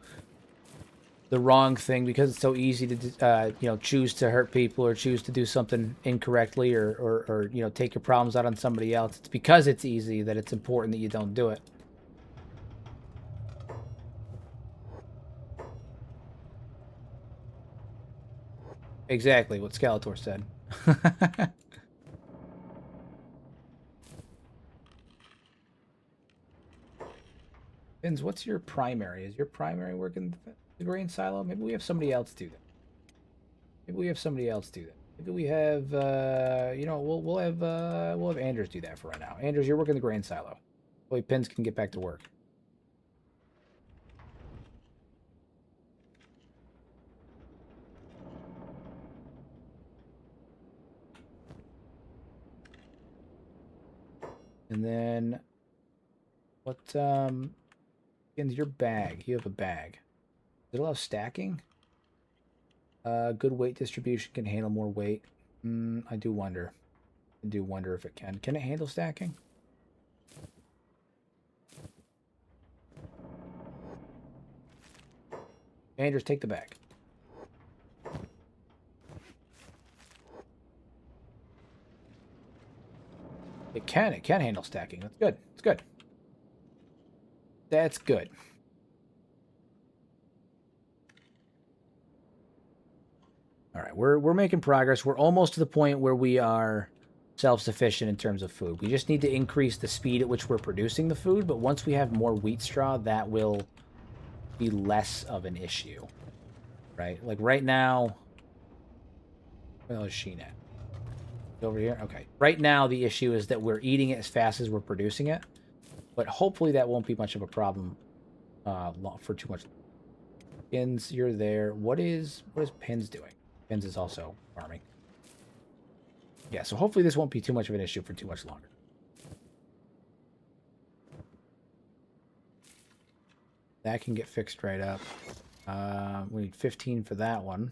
the wrong thing. Because it's so easy to, you know, choose to hurt people or choose to do something incorrectly or you know, take your problems out on somebody else. It's because it's easy that it's important that you don't do it. Exactly what Skeletor said. Vince, what's your primary? Is your primary working the grain silo? Maybe we have somebody else do that. Maybe we have somebody else do that. Maybe we have, you know, we'll have Anders do that for right now. Anders, you're working the grain silo. Boy, Pins can get back to work. And then, what, Pins, your bag. You have a bag. Does it allow stacking? Good weight distribution can handle more weight. I do wonder. I do wonder if it can. Can it handle stacking? Anders, take the bag. It can handle stacking. That's good. It's good. That's good. All right, we're making progress. We're almost to the point where we are self-sufficient in terms of food. We just need to increase the speed at which we're producing the food, but once we have more wheat straw, that will be less of an issue, right? Like right now, where is Sheen at? Over here? Okay. Right now, the issue is that we're eating it as fast as we're producing it, but hopefully that won't be much of a problem for too much. Pins, you're there. What is Pins doing? Pins is also farming. Yeah, so hopefully this won't be too much of an issue for too much longer. That can get fixed right up. We need 15 for that one.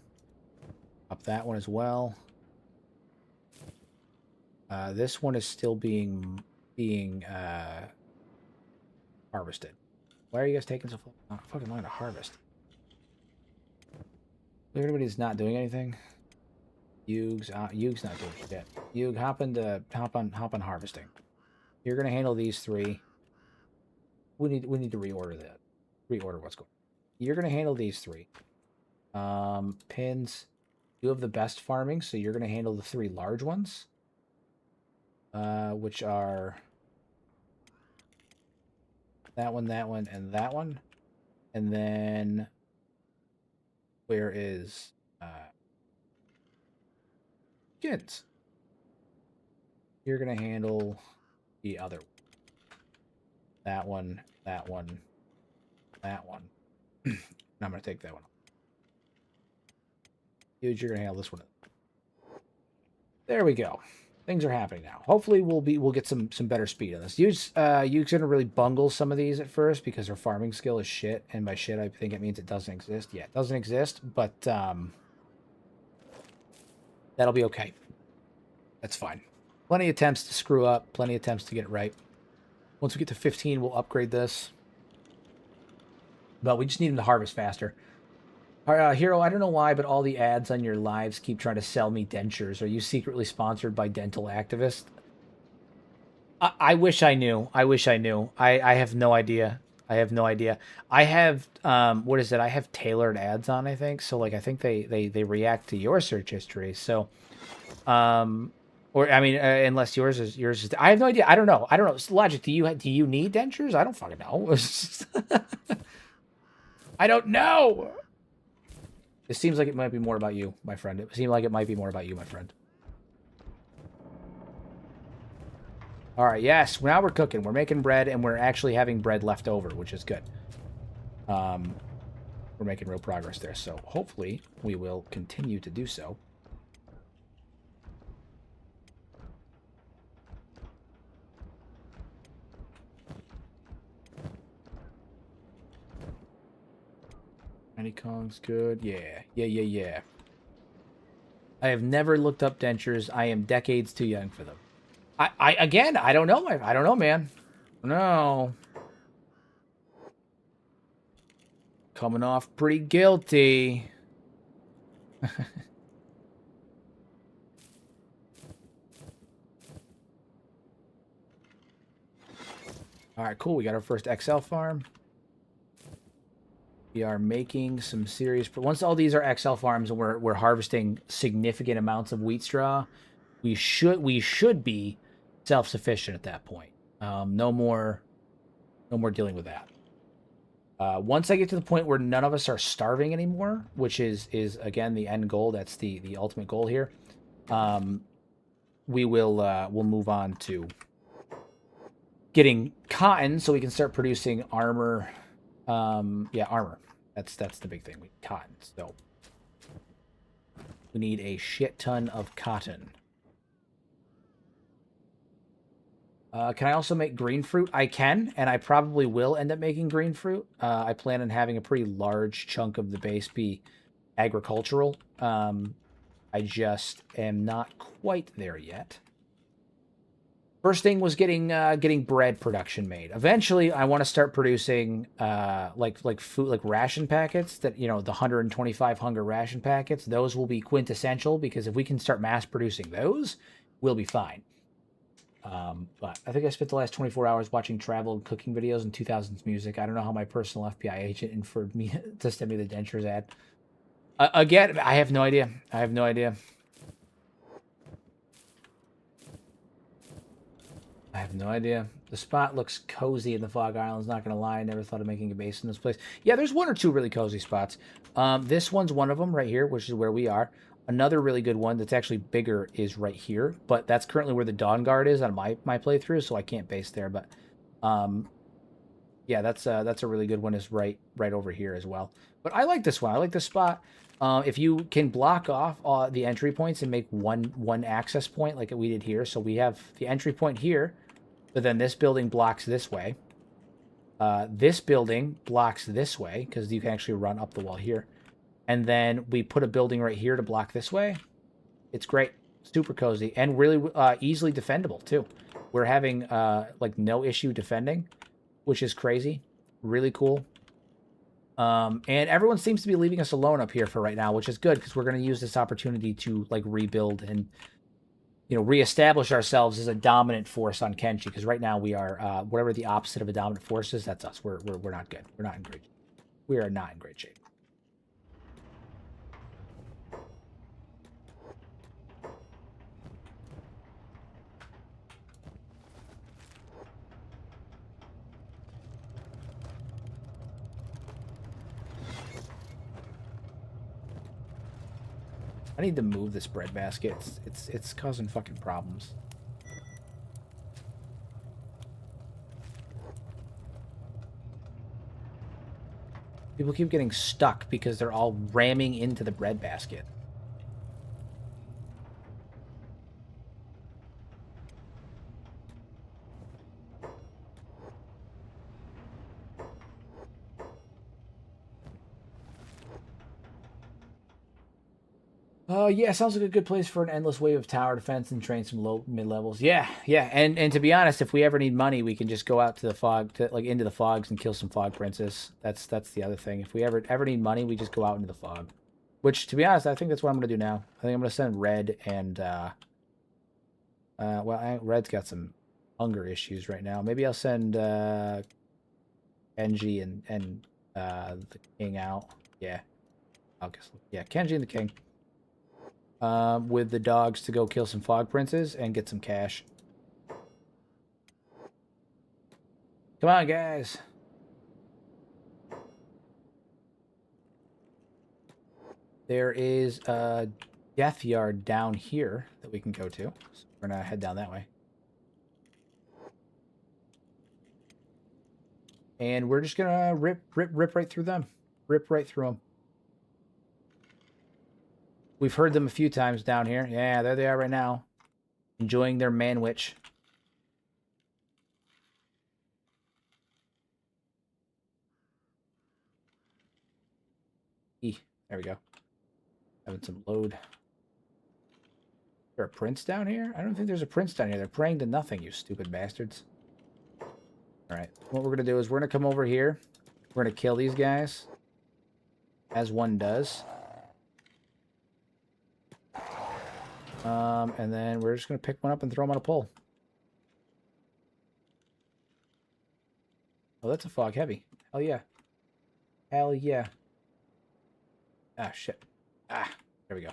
Up that one as well. This one is still being harvested. Why are you guys taking so fucking long to harvest? Everybody's not doing anything. Yuge's not doing shit. Yuge, hop on harvesting. You're gonna handle these three. We need to reorder that. Reorder what's going on. You're gonna handle these three. Pins. You have the best farming, so you're gonna handle the three large ones. Which are that one, and that one. And then where is Kids? You're gonna handle the other one. That one, that one, that one. And I'm gonna take that one. Dude, you're gonna handle this one. There we go. Things are happening now. Hopefully we'll get some better speed on this. Yuge's gonna really bungle some of these at first because her farming skill is shit, and by shit I think it means it doesn't exist. Yeah, it doesn't exist, but that'll be okay. That's fine. Plenty of attempts to screw up, plenty of attempts to get it right. Once we get to 15, we'll upgrade this. But we just need him to harvest faster. Hero, I don't know why, but all the ads on your lives keep trying to sell me dentures. Are you secretly sponsored by dental activists? I wish I knew. I wish I knew. I have no idea. I have no idea. I have, what is it? I have tailored ads on, I think. So, like, I think they react to your search history. So, or, I mean, unless yours is, I have no idea. I don't know. Logic, do you need dentures? I don't fucking know. I don't know. It seems like it might be more about you, my friend. It seemed like it might be more about you, my friend. All right, yes. Now we're cooking. We're making bread, and we're actually having bread left over, which is good. We're making real progress there, so hopefully we will continue to do so. Honeycomb's good. Yeah. I have never looked up dentures. I am decades too young for them. Again, I don't know. I don't know, man. No. Coming off pretty guilty. All right, cool. We got our first XL farm. We are making some serious... Once all these are XL farms and we're harvesting significant amounts of wheat straw, we should be self-sufficient at that point. No more dealing with that. Once I get to the point where none of us are starving anymore, which is again the end goal. That's the ultimate goal here. We'll move on to getting cotton so we can start producing armor. Yeah, armor. That's the big thing. Cotton. So we need a shit ton of cotton. Can I also make green fruit? I can, and I probably will end up making green fruit. I plan on having a pretty large chunk of the base be agricultural. I just am not quite there yet. First thing was getting bread production made. Eventually, I want to start producing like food, like ration packets that, the 125 hunger ration packets. Those will be quintessential because if we can start mass producing those, we'll be fine. But I think I spent the last 24 hours watching travel and cooking videos and 2000s music. I don't know how my personal FBI agent inferred me to send me the dentures ad. Again, I have no idea. I have no idea. I have no idea. The spot looks cozy in the Fog Islands, not going to lie. I never thought of making a base in this place. Yeah, there's one or two really cozy spots. This one's one of them right here, which is where we are. Another really good one that's actually bigger is right here, but that's currently where the Dawn Guard is on my playthrough, so I can't base there. But yeah, that's a really good one. Is right over here as well. But I like this one. I like this spot. If you can block off the entry points and make one access point like we did here, so we have the entry point here, but then this building blocks this way. This building blocks this way because you can actually run up the wall here, and then we put a building right here to block this way. It's great, super cozy, and really easily defendable too. We're having like no issue defending, which is crazy. Really cool. And everyone seems to be leaving us alone up here for right now, which is good because we're going to use this opportunity to like rebuild and, you know, reestablish ourselves as a dominant force on Kenshi. Because right now we are whatever the opposite of a dominant force is. That's us. We're not good. We're not in great. We are not in great shape. I need to move this bread basket. It's causing fucking problems. People keep getting stuck because they're all ramming into the bread basket. Yeah, sounds like a good place for an endless wave of tower defense and train some low mid levels. Yeah, yeah, and to be honest, if we ever need money, we can just go out to the fog, to like into the fogs and kill some fog princes. That's the other thing. If we ever need money, we just go out into the fog. Which, to be honest, I think that's what I'm gonna do now. I think I'm gonna send Red and Red's got some hunger issues right now. Maybe I'll send Kenji and the King out. Yeah, I'll guess. Yeah, Kenji and the King. With the dogs to go kill some fog princes and get some cash. Come on, guys. There is a death yard down here that we can go to. So we're gonna head down that way. And we're just gonna rip right through them. Rip right through them. We've heard them a few times down here. Yeah, there they are right now. Enjoying their manwich. There we go. Having some load. Is there a prince down here? I don't think there's a prince down here. They're praying to nothing, you stupid bastards. Alright, what we're going to do is we're going to come over here. We're going to kill these guys. As one does. And then we're just going to pick one up and throw them on a pole. Oh, that's a fog heavy. Hell yeah. Hell yeah. Ah, shit. Ah, there we go.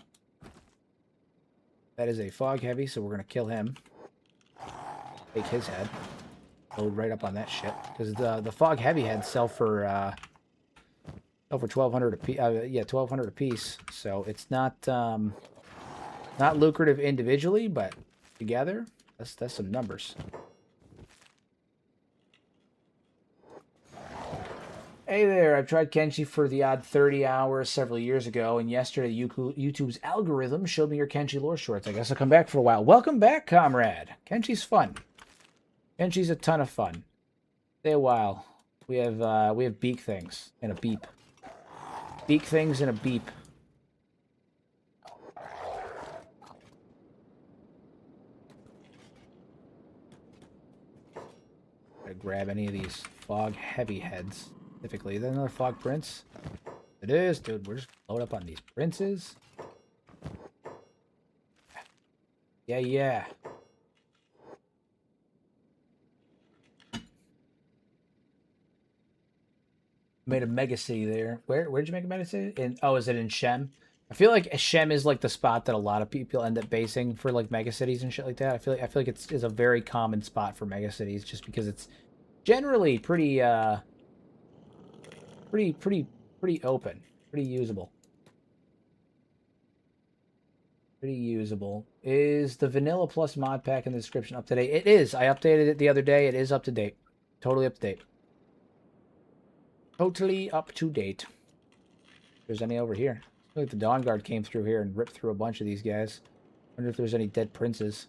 That is a fog heavy, so we're going to kill him. Take his head. Load right up on that shit. Because the fog heavy heads sell for 1,200 a piece. Yeah, 1,200 a piece. So it's not not lucrative individually, but together, that's some numbers. Hey there, I've tried Kenshi for the odd 30 hours several years ago, and yesterday YouTube's algorithm showed me your Kenshi lore shorts. I guess I'll come back for a while. Welcome back, comrade. Kenshi's fun. Kenshi's a ton of fun. Stay a while. We have beak things and a beep. Beak things and a beep. Gotta grab any of these fog heavy heads. Specifically, is that another fog prince? It is, dude. We're just load up on these princes. Yeah, yeah. made a mega city there. Where'd you make a mega city? Is it in Shem? I feel like Shem is like the spot that a lot of people end up basing for like mega cities and shit like that. I feel like it's a very common spot for mega cities just because it's generally pretty pretty open, pretty usable. Pretty usable. Is the Vanilla Plus mod pack in the description up to date? It is. I updated it the other day. It is up to date. Totally up to date. Totally up to date. If there's any over here. I feel like the Dawn Guard came through here and ripped through a bunch of these guys. Wonder if there's any dead princes.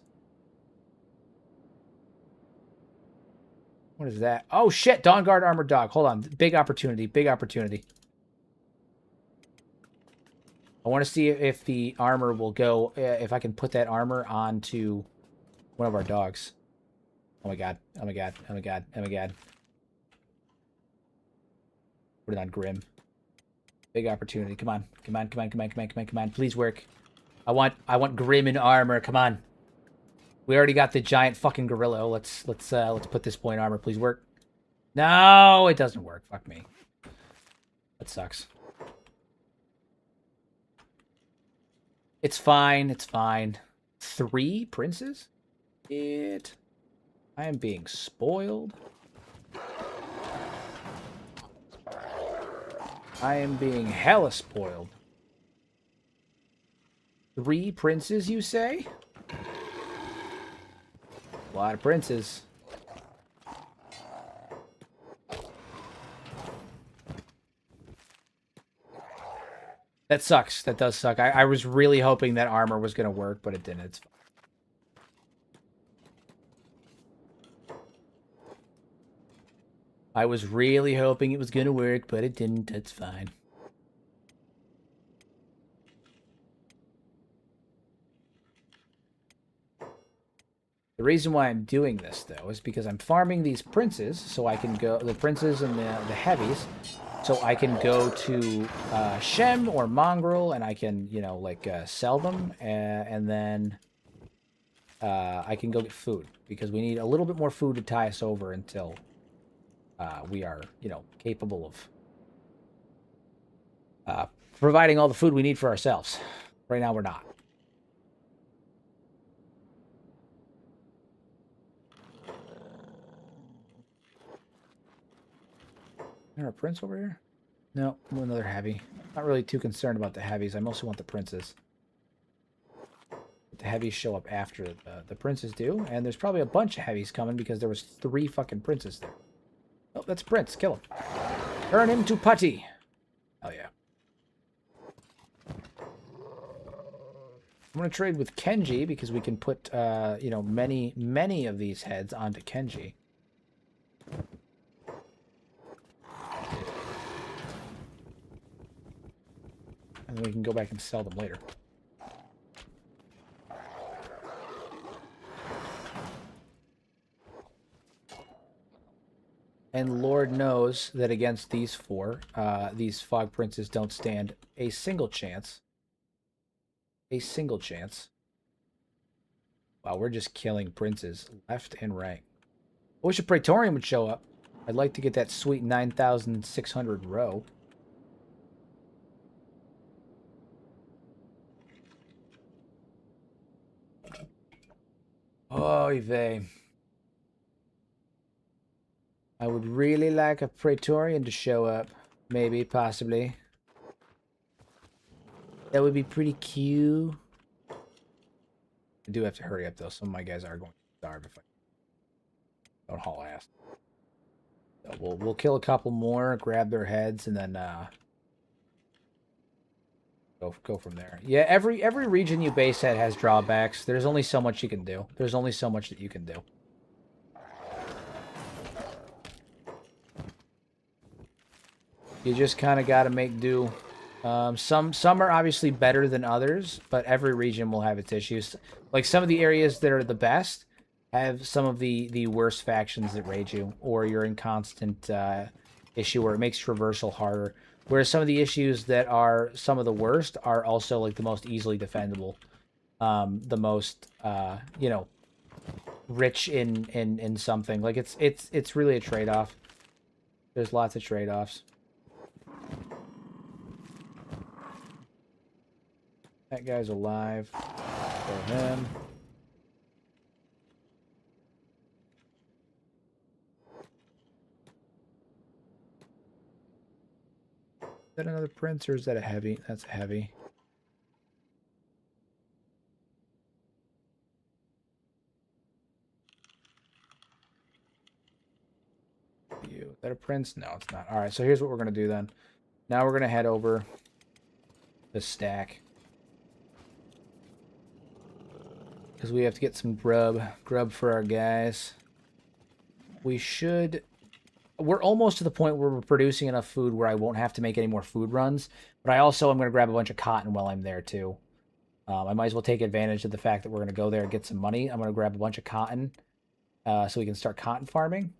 What is that? Oh shit! Dawn Guard Armored Dog. Hold on. Big opportunity. Big opportunity. I want to see if the armor will go, if I can put that armor onto one of our dogs. Oh my god. Oh my god. Oh my god. Oh my god. Put it on Grim. Big opportunity. Come on. Come on. Come on. Come on. Come on. Come on. Come on. Please work. I want Grim in armor. Come on. We already got the giant fucking gorilla. Let's put this point armor. Please work. No, it doesn't work. Fuck me. That sucks. It's fine. It's fine. 3 princes? I am being spoiled. I am being hella spoiled. 3 princes, you say? A lot of princes. That sucks. That does suck. I was really hoping that armor was going to work, but it didn't. It's fine. I was really hoping it was going to work, but it didn't. It's fine. The reason why I'm doing this, though, is because I'm farming these princes, so I can go... The princes and the heavies... So I can go to Shem or Mongrel, and I can, you know, like, sell them, and then I can go get food, because we need a little bit more food to tie us over until we are, you know, capable of providing all the food we need for ourselves. Right now, we're not. Is there a prince over here? No, another heavy. Not really too concerned about the heavies. I mostly want the princes. The heavies show up after the princes do, and there's probably a bunch of heavies coming because there was 3 fucking princes there. Oh, that's a prince. Kill him. Turn him to putty. Hell yeah. I'm going to trade with Kenshi because we can put, you know, many of these heads onto Kenshi. And then we can go back and sell them later. And Lord knows that against these 4, these Fog Princes don't stand a single chance. A single chance. Wow, we're just killing princes left and right. I wish a Praetorian would show up. I'd like to get that sweet 9,600 row. Oy vey. I would really like a Praetorian to show up. Maybe, possibly. That would be pretty cute. I do have to hurry up, though. Some of my guys are going to starve if I don't haul ass. So we'll kill a couple more, grab their heads, and then go from there. Yeah, every region you base at has drawbacks. There's only so much you can do. There's only so much that you can do. You just kind of got to make do. Some are obviously better than others, but every region will have its issues. Like some of the areas that are the best have some of the worst factions that raid you, or you're in constant issue where it makes traversal harder. Whereas some of the issues that are some of the worst are also like the most easily defendable, the most you know, rich in something. Like it's really a trade-off. There's lots of trade-offs. That guy's alive. Kill him. Is that another prince or is that a heavy? That's a heavy. Is that a prince? No, it's not. All right, so here's what we're going to do then. Now we're going to head over the stack. Because we have to get some grub for our guys. We should... We're almost to the point where we're producing enough food where I won't have to make any more food runs. But I also am going to grab a bunch of cotton while I'm there, too. I might as well take advantage of the fact that we're going to go there and get some money. I'm going to grab a bunch of cotton so we can start cotton farming.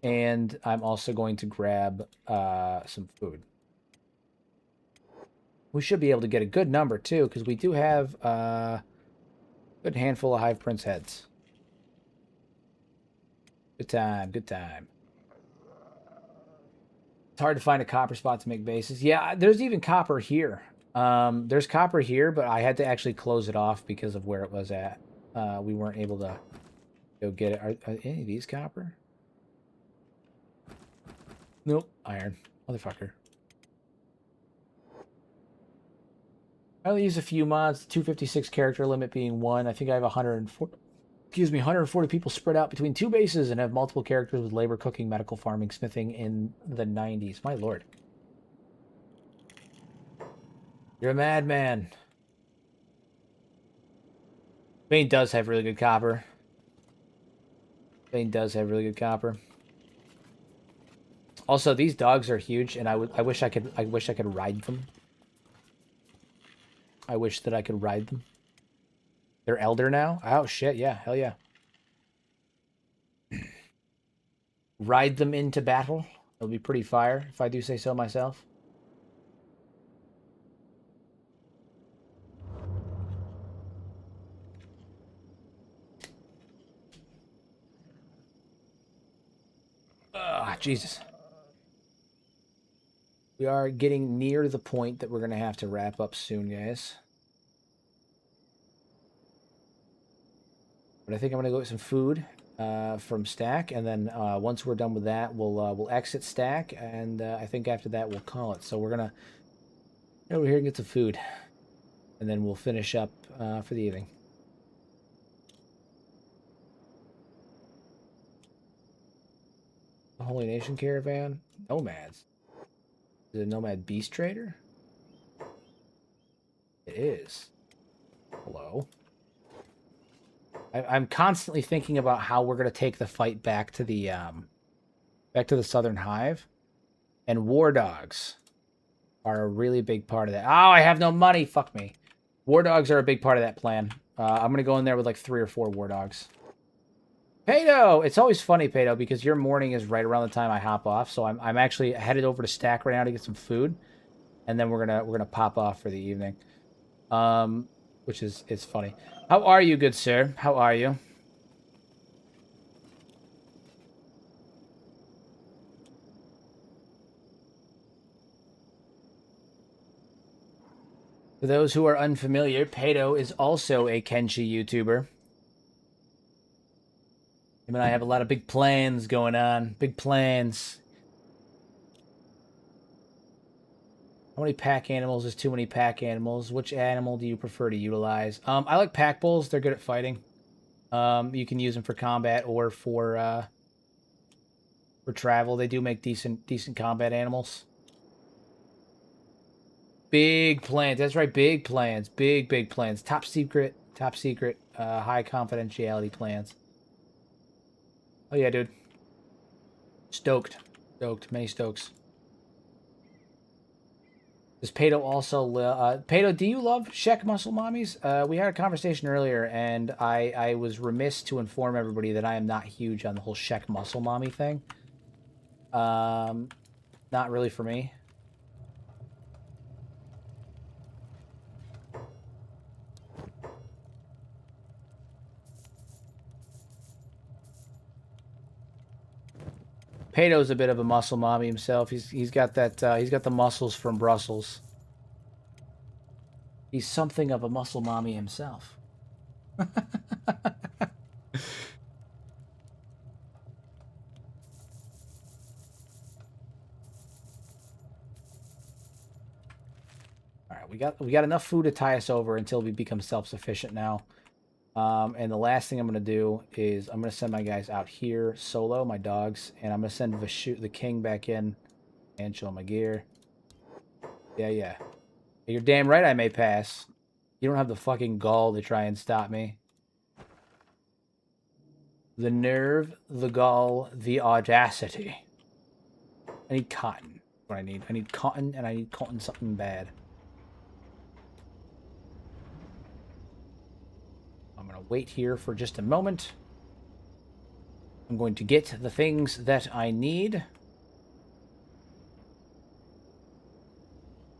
And I'm also going to grab some food. We should be able to get a good number, too, because we do have a good handful of Hive Prince heads. Good time, good time. It's hard to find a copper spot to make bases. Yeah, there's even copper here. There's copper here, but I had to actually close it off because of where it was at. We weren't able to go get it. Are any of these copper? Nope, iron. Motherfucker. I only use a few mods, 256 character limit being one. I think I have 140 people spread out between 2 bases and have multiple characters with labor, cooking, medical, farming, smithing in the 90s. My lord. You're a madman. Spain does have really good copper. Spain does have really good copper. Also, these dogs are huge, and I wish I could ride them. I wish that I could ride them. They're elder now? Oh, shit, yeah. Hell yeah. Ride them into battle. It'll be pretty fire, if I do say so myself. Ah, Jesus. We are getting near the point that we're going to have to wrap up soon, guys. But I think I'm going to go get some food from Stack, and then once we're done with that, we'll exit Stack, and I think after that we'll call it. So we're going to go over here and get some food, and then we'll finish up for the evening. The Holy Nation Caravan? Nomads. Is it a Nomad Beast Trader? It is. Hello. I'm constantly thinking about how we're going to take the fight back to the Southern Hive. And war dogs are a really big part of that. Oh, I have no money. Fuck me. War dogs are a big part of that plan. I'm going to go in there with like 3 or 4 war dogs. Pato! It's always funny, Pato, because your morning is right around the time I hop off. So I'm actually headed over to Stack right now to get some food. And then we're gonna pop off for the evening. Which is funny. How are you, good sir? How are you? For those who are unfamiliar, Pato is also a Kenshi YouTuber. Him and I have a lot of big plans going on. Big plans. How many pack animals is too many pack animals? Which animal do you prefer to utilize? I like pack bulls. They're good at fighting. You can use them for combat or for travel. They do make decent combat animals. Big plans. That's right. Big plans. Big plans. Top secret. High confidentiality plans. Oh yeah, dude. Stoked. Many stokes. Does Pato also... Pato, do you love Shek muscle mommies? We had a conversation earlier, and I was remiss to inform everybody that I am not huge on the whole Shek muscle mommy thing. Not really for me. Pato's a bit of a muscle mommy himself. He's got that he's got the muscles from Brussels. He's something of a muscle mommy himself. All right, we got enough food to tie us over until we become self-sufficient now. And the last thing I'm going to do is I'm going to send my guys out here solo, my dogs, and I'm going to send the king back in and show my gear. Yeah, yeah. You're damn right I may pass. You don't have the fucking gall to try and stop me. The nerve, the gall, the audacity. I need cotton. What I need. I need cotton, and I need cotton something bad. I'm going to wait here for just a moment. I'm going to get the things that I need.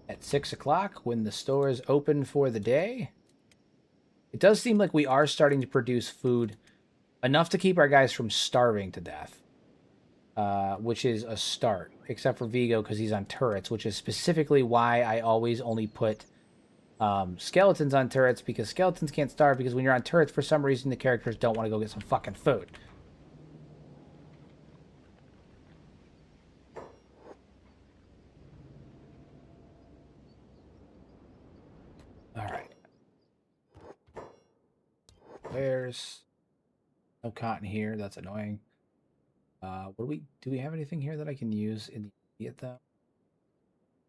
At 6 o'clock, when the store is open for the day. It does seem like we are starting to produce food enough to keep our guys from starving to death. Which is a start. Except for Vigo, because he's on turrets, which is specifically why I always only put skeletons on turrets, because skeletons can't starve, because when you're on turrets, for some reason, the characters don't want to go get some fucking food. Alright. There's no cotton here. That's annoying. What do we have anything here that I can use in the immediate, though?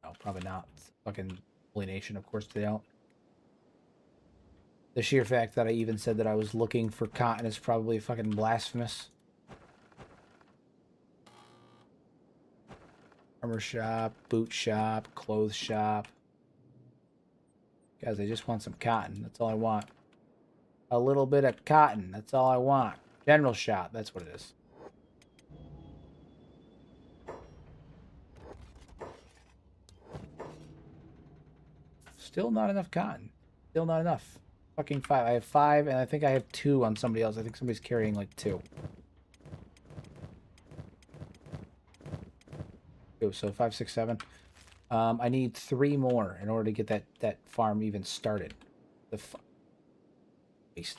No, probably not. It's fucking Holy Nation, of course they don't. The sheer fact that I even said that I was looking for cotton is probably fucking blasphemous. Armor shop, boot shop, clothes shop. Guys, I just want some cotton. That's all I want. A little bit of cotton. That's all I want. General shop. That's what it is. Still not enough cotton. Still not enough. Fucking 5. I have 5, and I think I have 2 on somebody else. I think somebody's carrying like 2. Oh, so 5, 6, 7. I need 3 more in order to get that farm even started. The waste.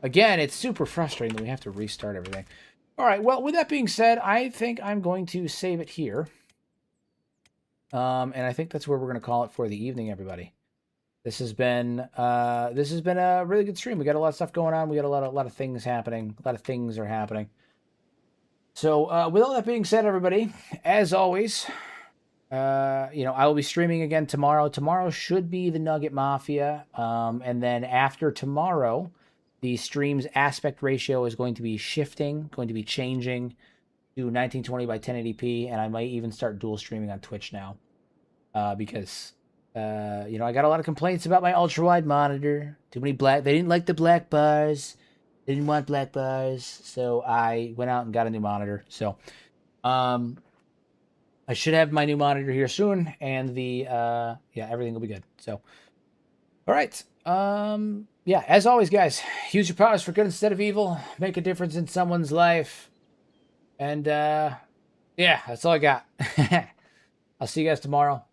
Again, it's super frustrating that we have to restart everything. All right, well, with that being said, I think I'm going to save it here. And I think that's where we're going to call it for the evening, everybody. This has been a really good stream. We got a lot of stuff going on. We got a lot of things happening. A lot of things are happening. So, with all that being said, everybody, as always, I will be streaming again tomorrow. Tomorrow should be the Nugget Mafia. And then after tomorrow, the stream's aspect ratio is going to be shifting, going to be changing to 1920 by 1080p, and I might even start dual streaming on Twitch now. Because, I got a lot of complaints about my ultra-wide monitor. Too many they didn't like the black bars. They didn't want black bars, so I went out and got a new monitor. So, I should have my new monitor here soon, and everything will be good. So, all right. As always, guys, use your powers for good instead of evil. Make a difference in someone's life. And, that's all I got. I'll see you guys tomorrow.